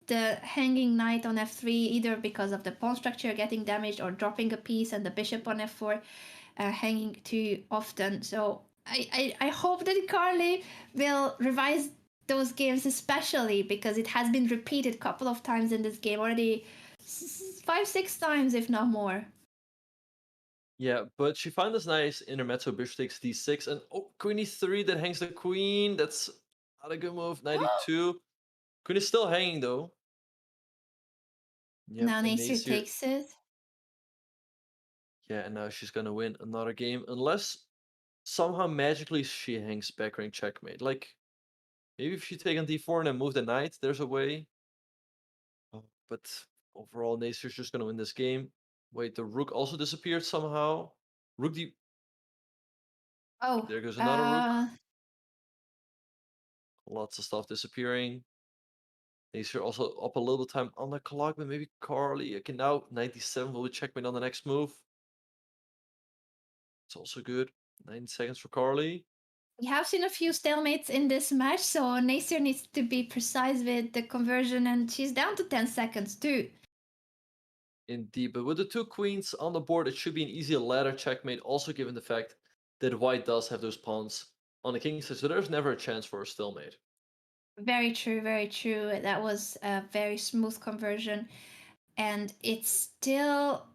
The hanging knight on f3, either because of the pawn structure getting damaged or dropping a piece, and the bishop on f4 hanging too often. So I hope that Carly will revise those games, especially because it has been repeated a couple of times in this game already, 5-6 times if not more. Yeah, but she found this nice intermezzo, bishop takes d6, and queen e3 that hangs the queen. That's not a good move. Knight e2. Queen is still hanging though. Yep, Now and Nasir takes it. Yeah, and now she's gonna win another game unless somehow magically she hangs back rank checkmate. Like maybe if she take on d4 and then move the knight, there's a way. But overall, Nasir's just gonna win this game. Wait, the rook also disappeared somehow. Rook d. Oh, There goes another rook. Lots of stuff disappearing. Nacer also up a little bit time on the clock, but maybe Carly. Okay, now 97 will be checkmate on the next move. It's also good. 9 seconds for Carly. We have seen a few stalemates in this match, so Nacer needs to be precise with the conversion, and she's down to 10 seconds too. Indeed, but with the 2 queens on the board, it should be an easy ladder checkmate, also given the fact that white does have those pawns on the king side, so there's never a chance for a stalemate. Very true, very true. That was a very smooth conversion. And it's still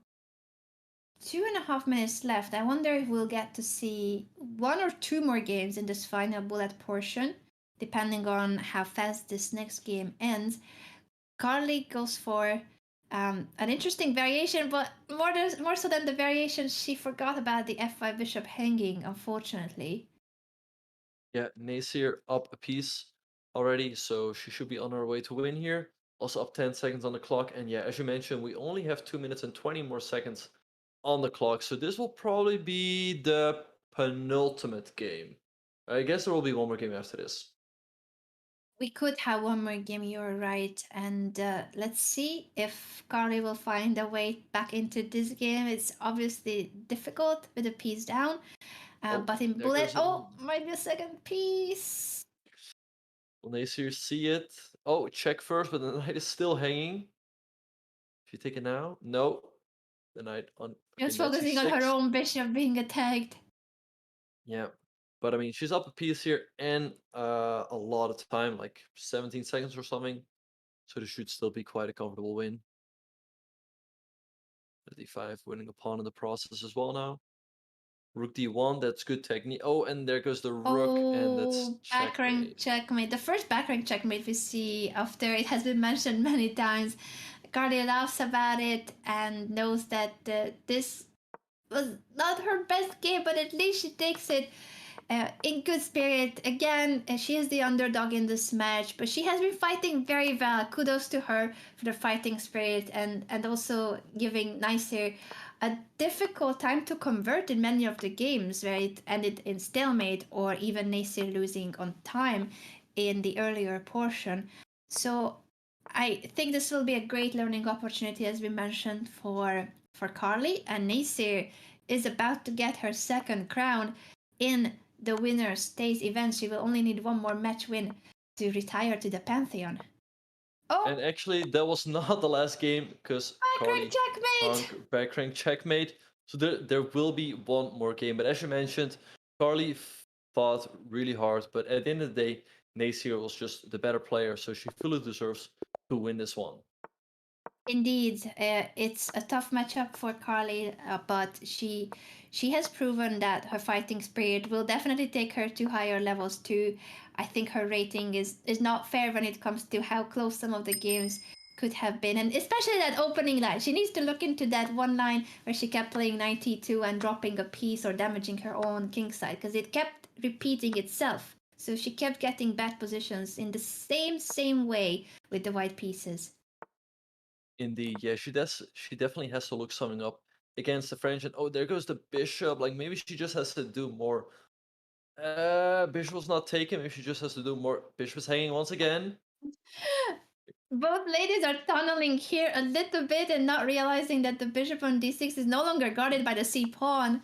2.5 minutes left. I wonder if we'll get to see 1 or 2 more games in this final bullet portion, depending on how fast this next game ends. Carly goes for an interesting variation, but more so than the variation, she forgot about the f5 bishop hanging, unfortunately. Yeah, Nacer up a piece already, so she should be on her way to win here. Also up 10 seconds on the clock, and yeah, as you mentioned, we only have 2 minutes and 20 more seconds on the clock, so this will probably be the penultimate game. I guess there will be one more game after this. We could have one more game, you're right. And let's see if Carly will find a way back into this game. It's obviously difficult with a piece down. But in bullet, might be a second piece. Will Nacer see it? Oh, check first, but the knight is still hanging. If you take it now? No. The knight on... Just focusing on her own bishop being attacked. Yeah. But I mean, she's up a piece here and a lot of time, like 17 seconds or something. So this should still be quite a comfortable win. D5 winning a pawn in the process as well now. Rook D1, that's good technique. Oh, and there goes the rook, and that's back rank checkmate. The first back rank checkmate we see after it has been mentioned many times. Carly laughs about it and knows that this was not her best game, but at least she takes it in good spirit. Again, she is the underdog in this match, but she has been fighting very well. Kudos to her for the fighting spirit and also giving Nacer a difficult time to convert in many of the games where it ended in stalemate or even Nacer losing on time in the earlier portion. So I think this will be a great learning opportunity, as we mentioned, for Carly, and Nacer is about to get her second crown in the winner stays event. She will only need 1 more match win to retire to the Pantheon. Oh! And actually, that was not the last game, because Carly back rank checkmate. So there will be 1 more game. But as you mentioned, Carly fought really hard, but at the end of the day, Nacer was just the better player, so she fully deserves to win this one. Indeed, it's a tough matchup for Carly, but she has proven that her fighting spirit will definitely take her to higher levels too. I think her rating is not fair when it comes to how close some of the games could have been, and especially that opening line. She needs to look into that one line where she kept playing 92 and dropping a piece or damaging her own king side, because it kept repeating itself. So she kept getting bad positions in the same way with the white pieces. Indeed, yeah, she definitely has to look something up against the French. And oh, there goes the bishop. Like, maybe she just has to do more. Bishop was not taken. Maybe she just has to do more. Bishop is hanging once again. Both ladies are tunneling here a little bit and not realizing that the bishop on d6 is no longer guarded by the c pawn.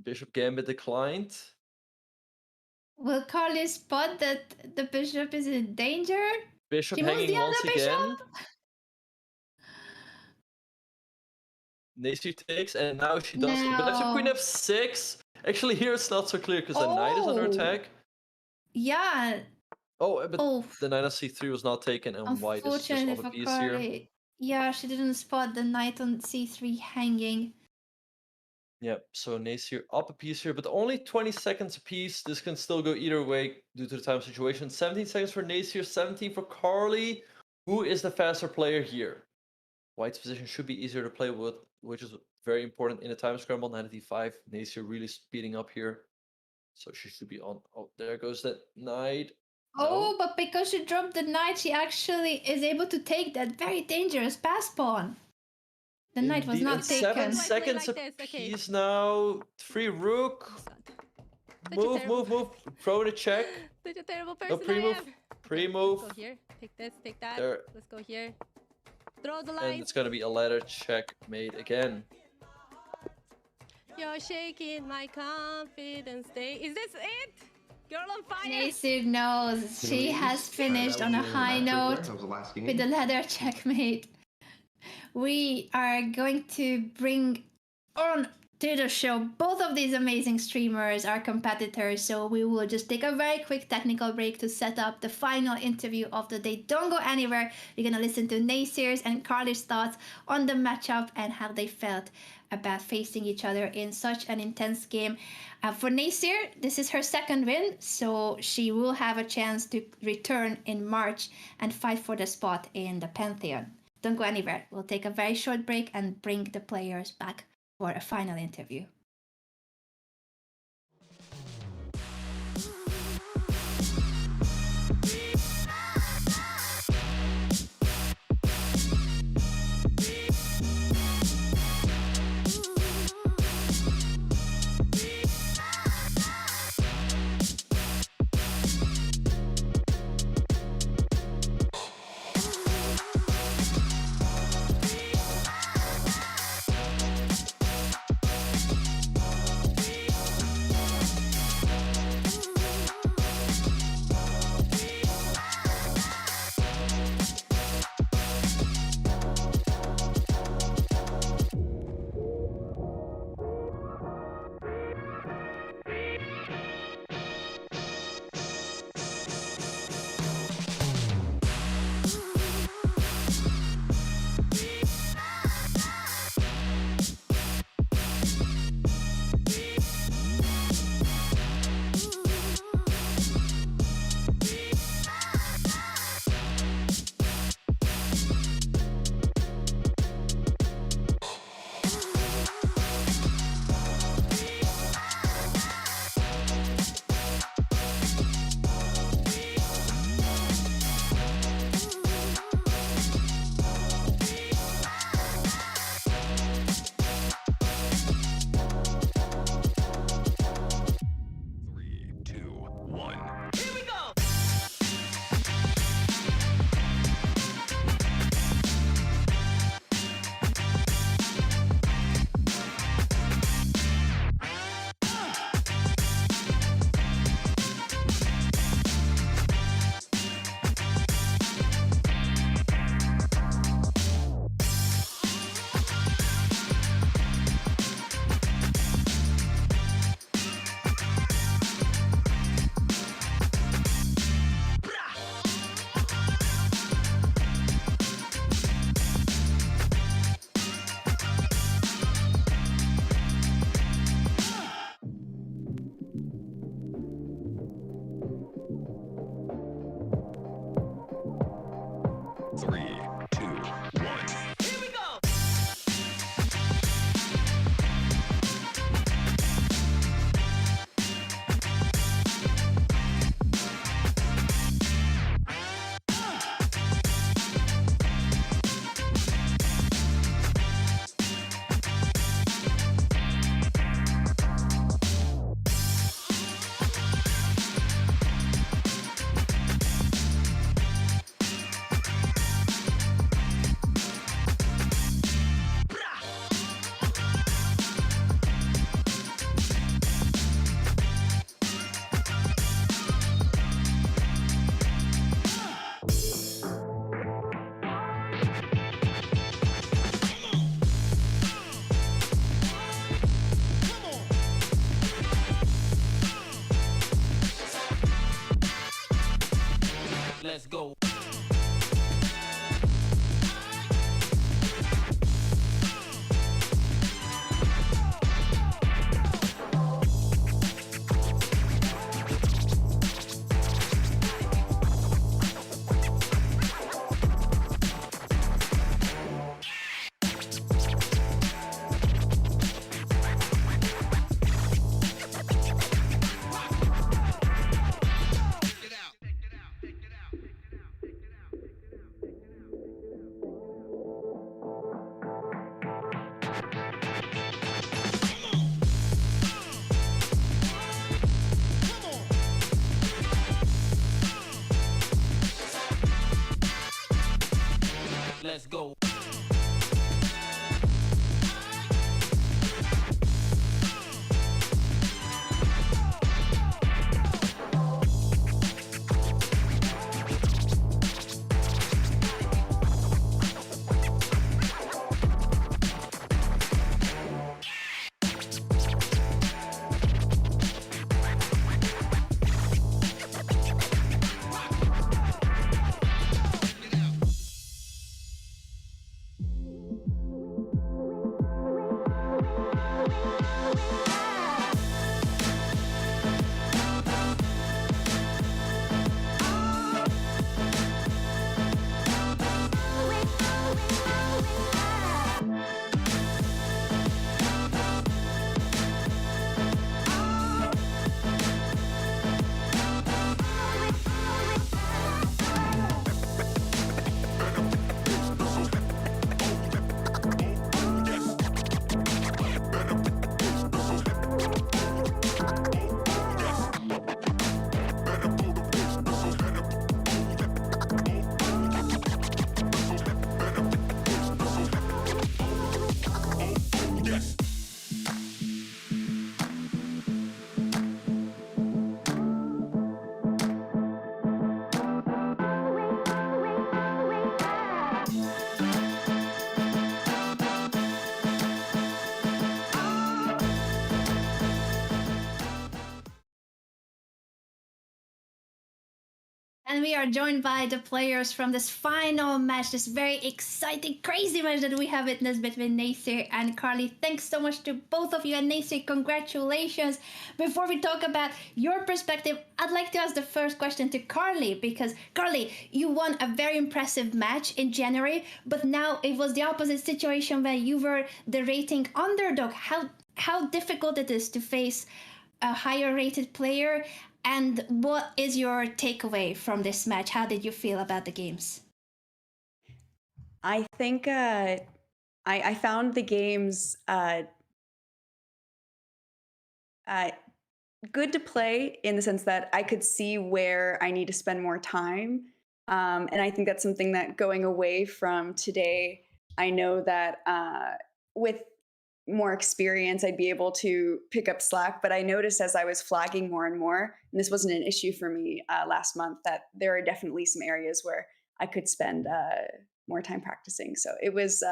Bishop gambit declined. Will Carly spot that the bishop is in danger? Bishop she moves hanging the once other again. bishop? Nacer takes, and now she does. But after queen f6, actually here it's not so clear because the knight is under attack. Yeah. Oh, but the knight on c3 was not taken, and white is just off a piece here. Yeah, she didn't spot the knight on c3 hanging. Yep, so Nacer up a piece here, but only 20 seconds a piece. This can still go either way due to the time situation. 17 seconds for Nacer, 17 for Carly. Who is the faster player here? White's position should be easier to play with, which is very important in a time scramble. Knight at d5. Nacer really speeding up here. So she should be on. Oh, there goes that knight. Oh, but because she dropped the knight, she actually is able to take that very dangerous pass pawn. The knight was not taken. 7 seconds a piece now. Free rook. Move. Throw the check. Such a terrible person pre-move. I am. Pre-move. Go here. Take this, take that. There. Let's go here. Throw the And line. it's gonna be a ladder checkmate again. You're shaking my confidence. Is this it? Girl on fire. Naysir knows she has finished on a high note That was the last game. with the ladder checkmate. We are going to bring on to the show both of these amazing streamers, our competitors. So we will just take a very quick technical break to set up the final interview of the day. Don't go anywhere. We're gonna listen to Naysir's and Carly's thoughts on the matchup and how they felt about facing each other in such an intense game. For Naysir, this is her second win, so she will have a chance to return in March and fight for the spot in the Pantheon. Don't go anywhere. We'll take a very short break and bring the players back for a final interview. Let's go. And we are joined by the players from this final match, this very exciting, crazy match that we have witnessed between Nasir and Carly. Thanks so much to both of you. And Nasir, congratulations. Before we talk about your perspective, I'd like to ask the first question to Carly, because Carly, you won a very impressive match in January, but now it was the opposite situation where you were the rating underdog. How difficult it is to face a higher rated player, and what is your takeaway from this match? How did you feel about the games? I think I found the games good to play in the sense that I could see where I need to spend more time. And I think that's something that going away from today, I know that with more experience, I'd be able to pick up slack. But I noticed as I was flagging more and more, and this wasn't an issue for me last month, that there are definitely some areas where I could spend more time practicing. So it was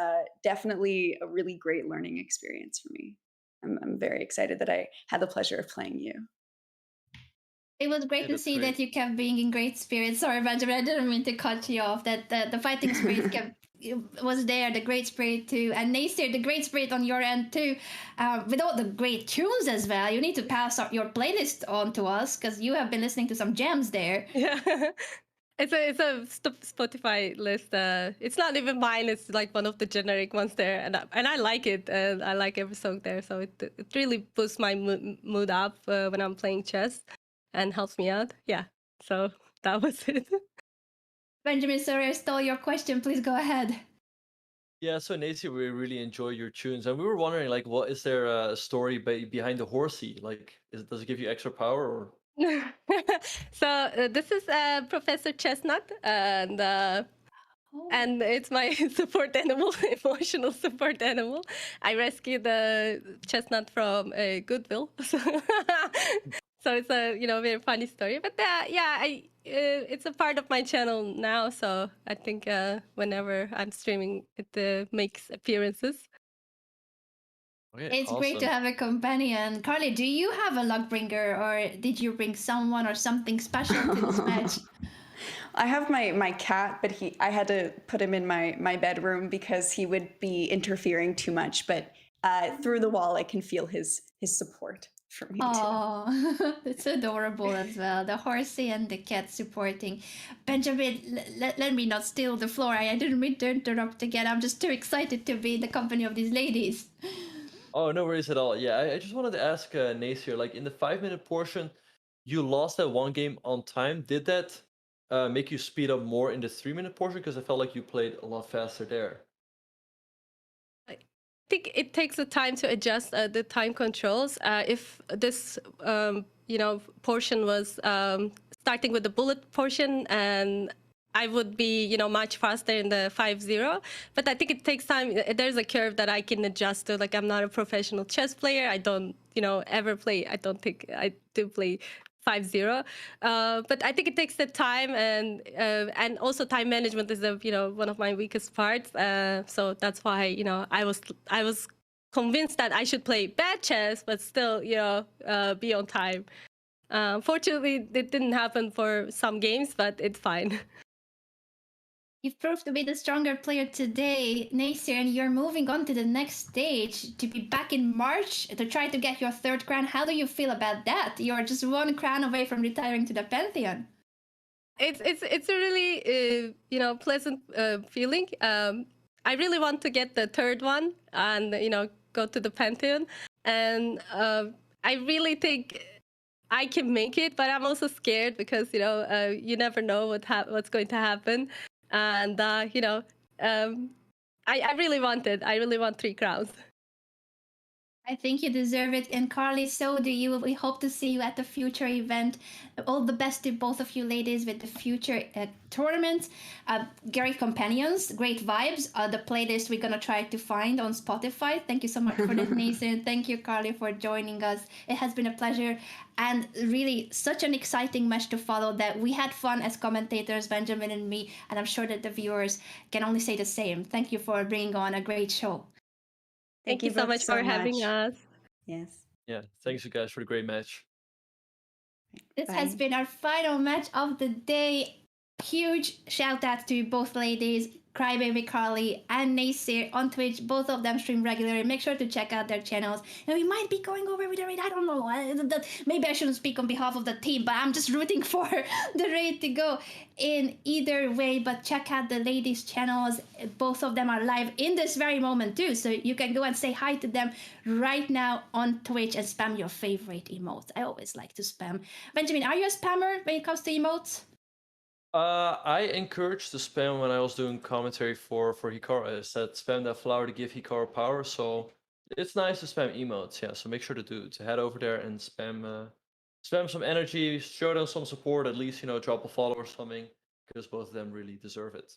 definitely a really great learning experience for me. I'm very excited that I had the pleasure of playing you. It was great to see that you kept being in great spirits. Sorry, Benjamin, I didn't mean to cut you off. That the fighting spirit was there, the great spirit too. And Nasir, the great spirit on your end too. With all the great tunes as well. You need to pass your playlist on to us, because you have been listening to some gems there. Yeah. It's a Spotify list. It's not even mine. It's like one of the generic ones there, and I like it. And I like every song there. So it really boosts my mood up when I'm playing chess, and helps me out. Yeah. So that was it. Benjamin, sorry I stole your question. Please go ahead. Yeah, so Nasir, we really enjoy your tunes, and we were wondering, like, what is there a story behind the horsey? Like, does it give you extra power, or? So this is Professor Chestnut, and it's my support animal, emotional support animal. I rescued the chestnut from Goodwill, so it's a very funny story. But yeah, it's a part of my channel now, so I think whenever I'm streaming, it makes appearances. Okay, it's awesome. Great to have a companion. Carly, do you have a luck bringer, or did you bring someone or something special to this match? I have my cat, but I had to put him in my bedroom because he would be interfering too much. But through the wall, I can feel his support for me too. Oh, it's adorable as well. The horsey and the cat supporting. Benjamin, let me not steal the floor. I didn't mean to interrupt again. I'm just too excited to be in the company of these ladies. Oh, no worries at all. Yeah, I just wanted to ask Nasir, like, in the 5-minute portion, you lost that one game on time. Did that make you speed up more in the 3-minute portion? Because I felt like you played a lot faster there. I think it takes a time to adjust the time controls. If this portion was starting with the bullet portion, and I would be much faster in the 5-0, but I think it takes time. There's a curve that I can adjust to. Like, I'm not a professional chess player. I don't ever play. I don't think I do play 5-0, but I think it takes the time, and also time management is one of my weakest parts. So that's why I was convinced that I should play bad chess, but still be on time. Fortunately, it didn't happen for some games, but it's fine. You've proved to be the stronger player today, Nasir, and you're moving on to the next stage to be back in March to try to get your 3rd crown. How do you feel about that? You're just 1 crown away from retiring to the Pantheon. It's a really pleasant feeling. I really want to get the 3rd one and go to the Pantheon, and I really think I can make it, but I'm also scared because you never know what's going to happen. And I really want it. I really want 3 crowns. I think you deserve it, and Carly, so do you. We hope to see you at the future event. All the best to both of you ladies with the future tournaments. Great companions, great vibes. The playlist we're gonna try to find on Spotify. Thank you so much for that, Nathan. Thank you, Carly, for joining us. It has been a pleasure, and really such an exciting match to follow. That we had fun as commentators, Benjamin and me, and I'm sure that the viewers can only say the same. Thank you for bringing on a great show. Thank you so much for having us. Yes. Yeah, thanks you guys for the great match. This has been our final match of the day. huge shout out to both ladies, Crybaby Carly and Naysir on Twitch. Both of them stream regularly. Make sure to check out their channels. And we might be going over with the raid. I don't know. Maybe I shouldn't speak on behalf of the team, but I'm just rooting for the raid to go in either way. But check out the ladies' channels. Both of them are live in this very moment too. So you can go and say hi to them right now on Twitch and spam your favorite emotes. I always like to spam. Benjamin, are you a spammer when it comes to emotes? I encouraged to spam when I was doing commentary for Hikaru. I said spam that flower to give Hikaru power. So it's nice to spam emotes. Yeah. So make sure to head over there and spam some energy, show them some support. At least drop a follow or something, because both of them really deserve it.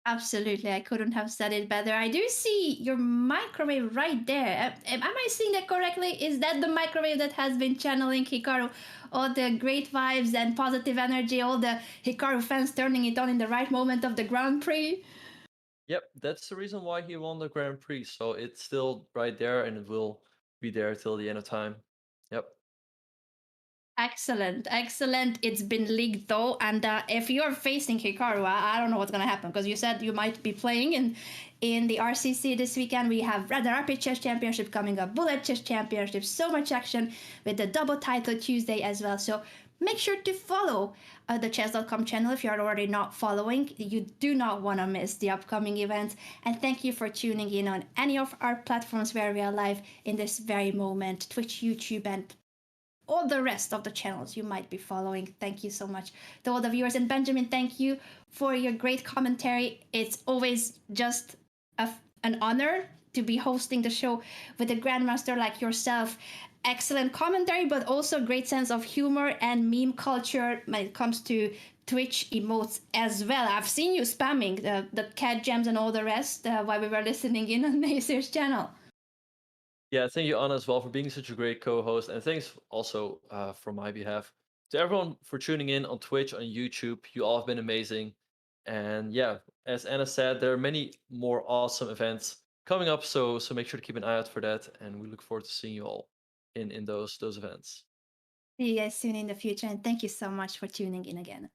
Absolutely, I couldn't have said it better. I do see your microwave right there. Am I seeing that correctly? Is that the microwave that has been channeling Hikaru? All the great vibes and positive energy, all the Hikaru fans turning it on in the right moment of the Grand Prix? Yep, that's the reason why he won the Grand Prix. So it's still right there, and it will be there till the end of time. Yep. Excellent, excellent. It's been leaked though, and if you're facing Hikaru, I don't know what's gonna happen, because you said you might be playing in the RCC this weekend. We have the Rapid Chess Championship coming up, Bullet Chess Championship, so much action with the double title Tuesday as well. So make sure to follow the chess.com channel if you're already not following. You do not want to miss the upcoming events. And thank you for tuning in on any of our platforms where we are live in this very moment, Twitch, YouTube, and all the rest of the channels you might be following. Thank you so much to all the viewers. And Benjamin, thank you for your great commentary. It's always just an honor to be hosting the show with a grandmaster like yourself. Excellent commentary, but also great sense of humor and meme culture when it comes to Twitch emotes as well. I've seen you spamming the cat gems and all the rest while we were listening in on Naysir's channel. Yeah, thank you, Anna, as well, for being such a great co-host, and thanks also from my behalf to everyone for tuning in on Twitch, on YouTube. You all have been amazing, and yeah, as Anna said, there are many more awesome events coming up. So make sure to keep an eye out for that, and we look forward to seeing you all in those events. See you guys soon in the future, and thank you so much for tuning in again.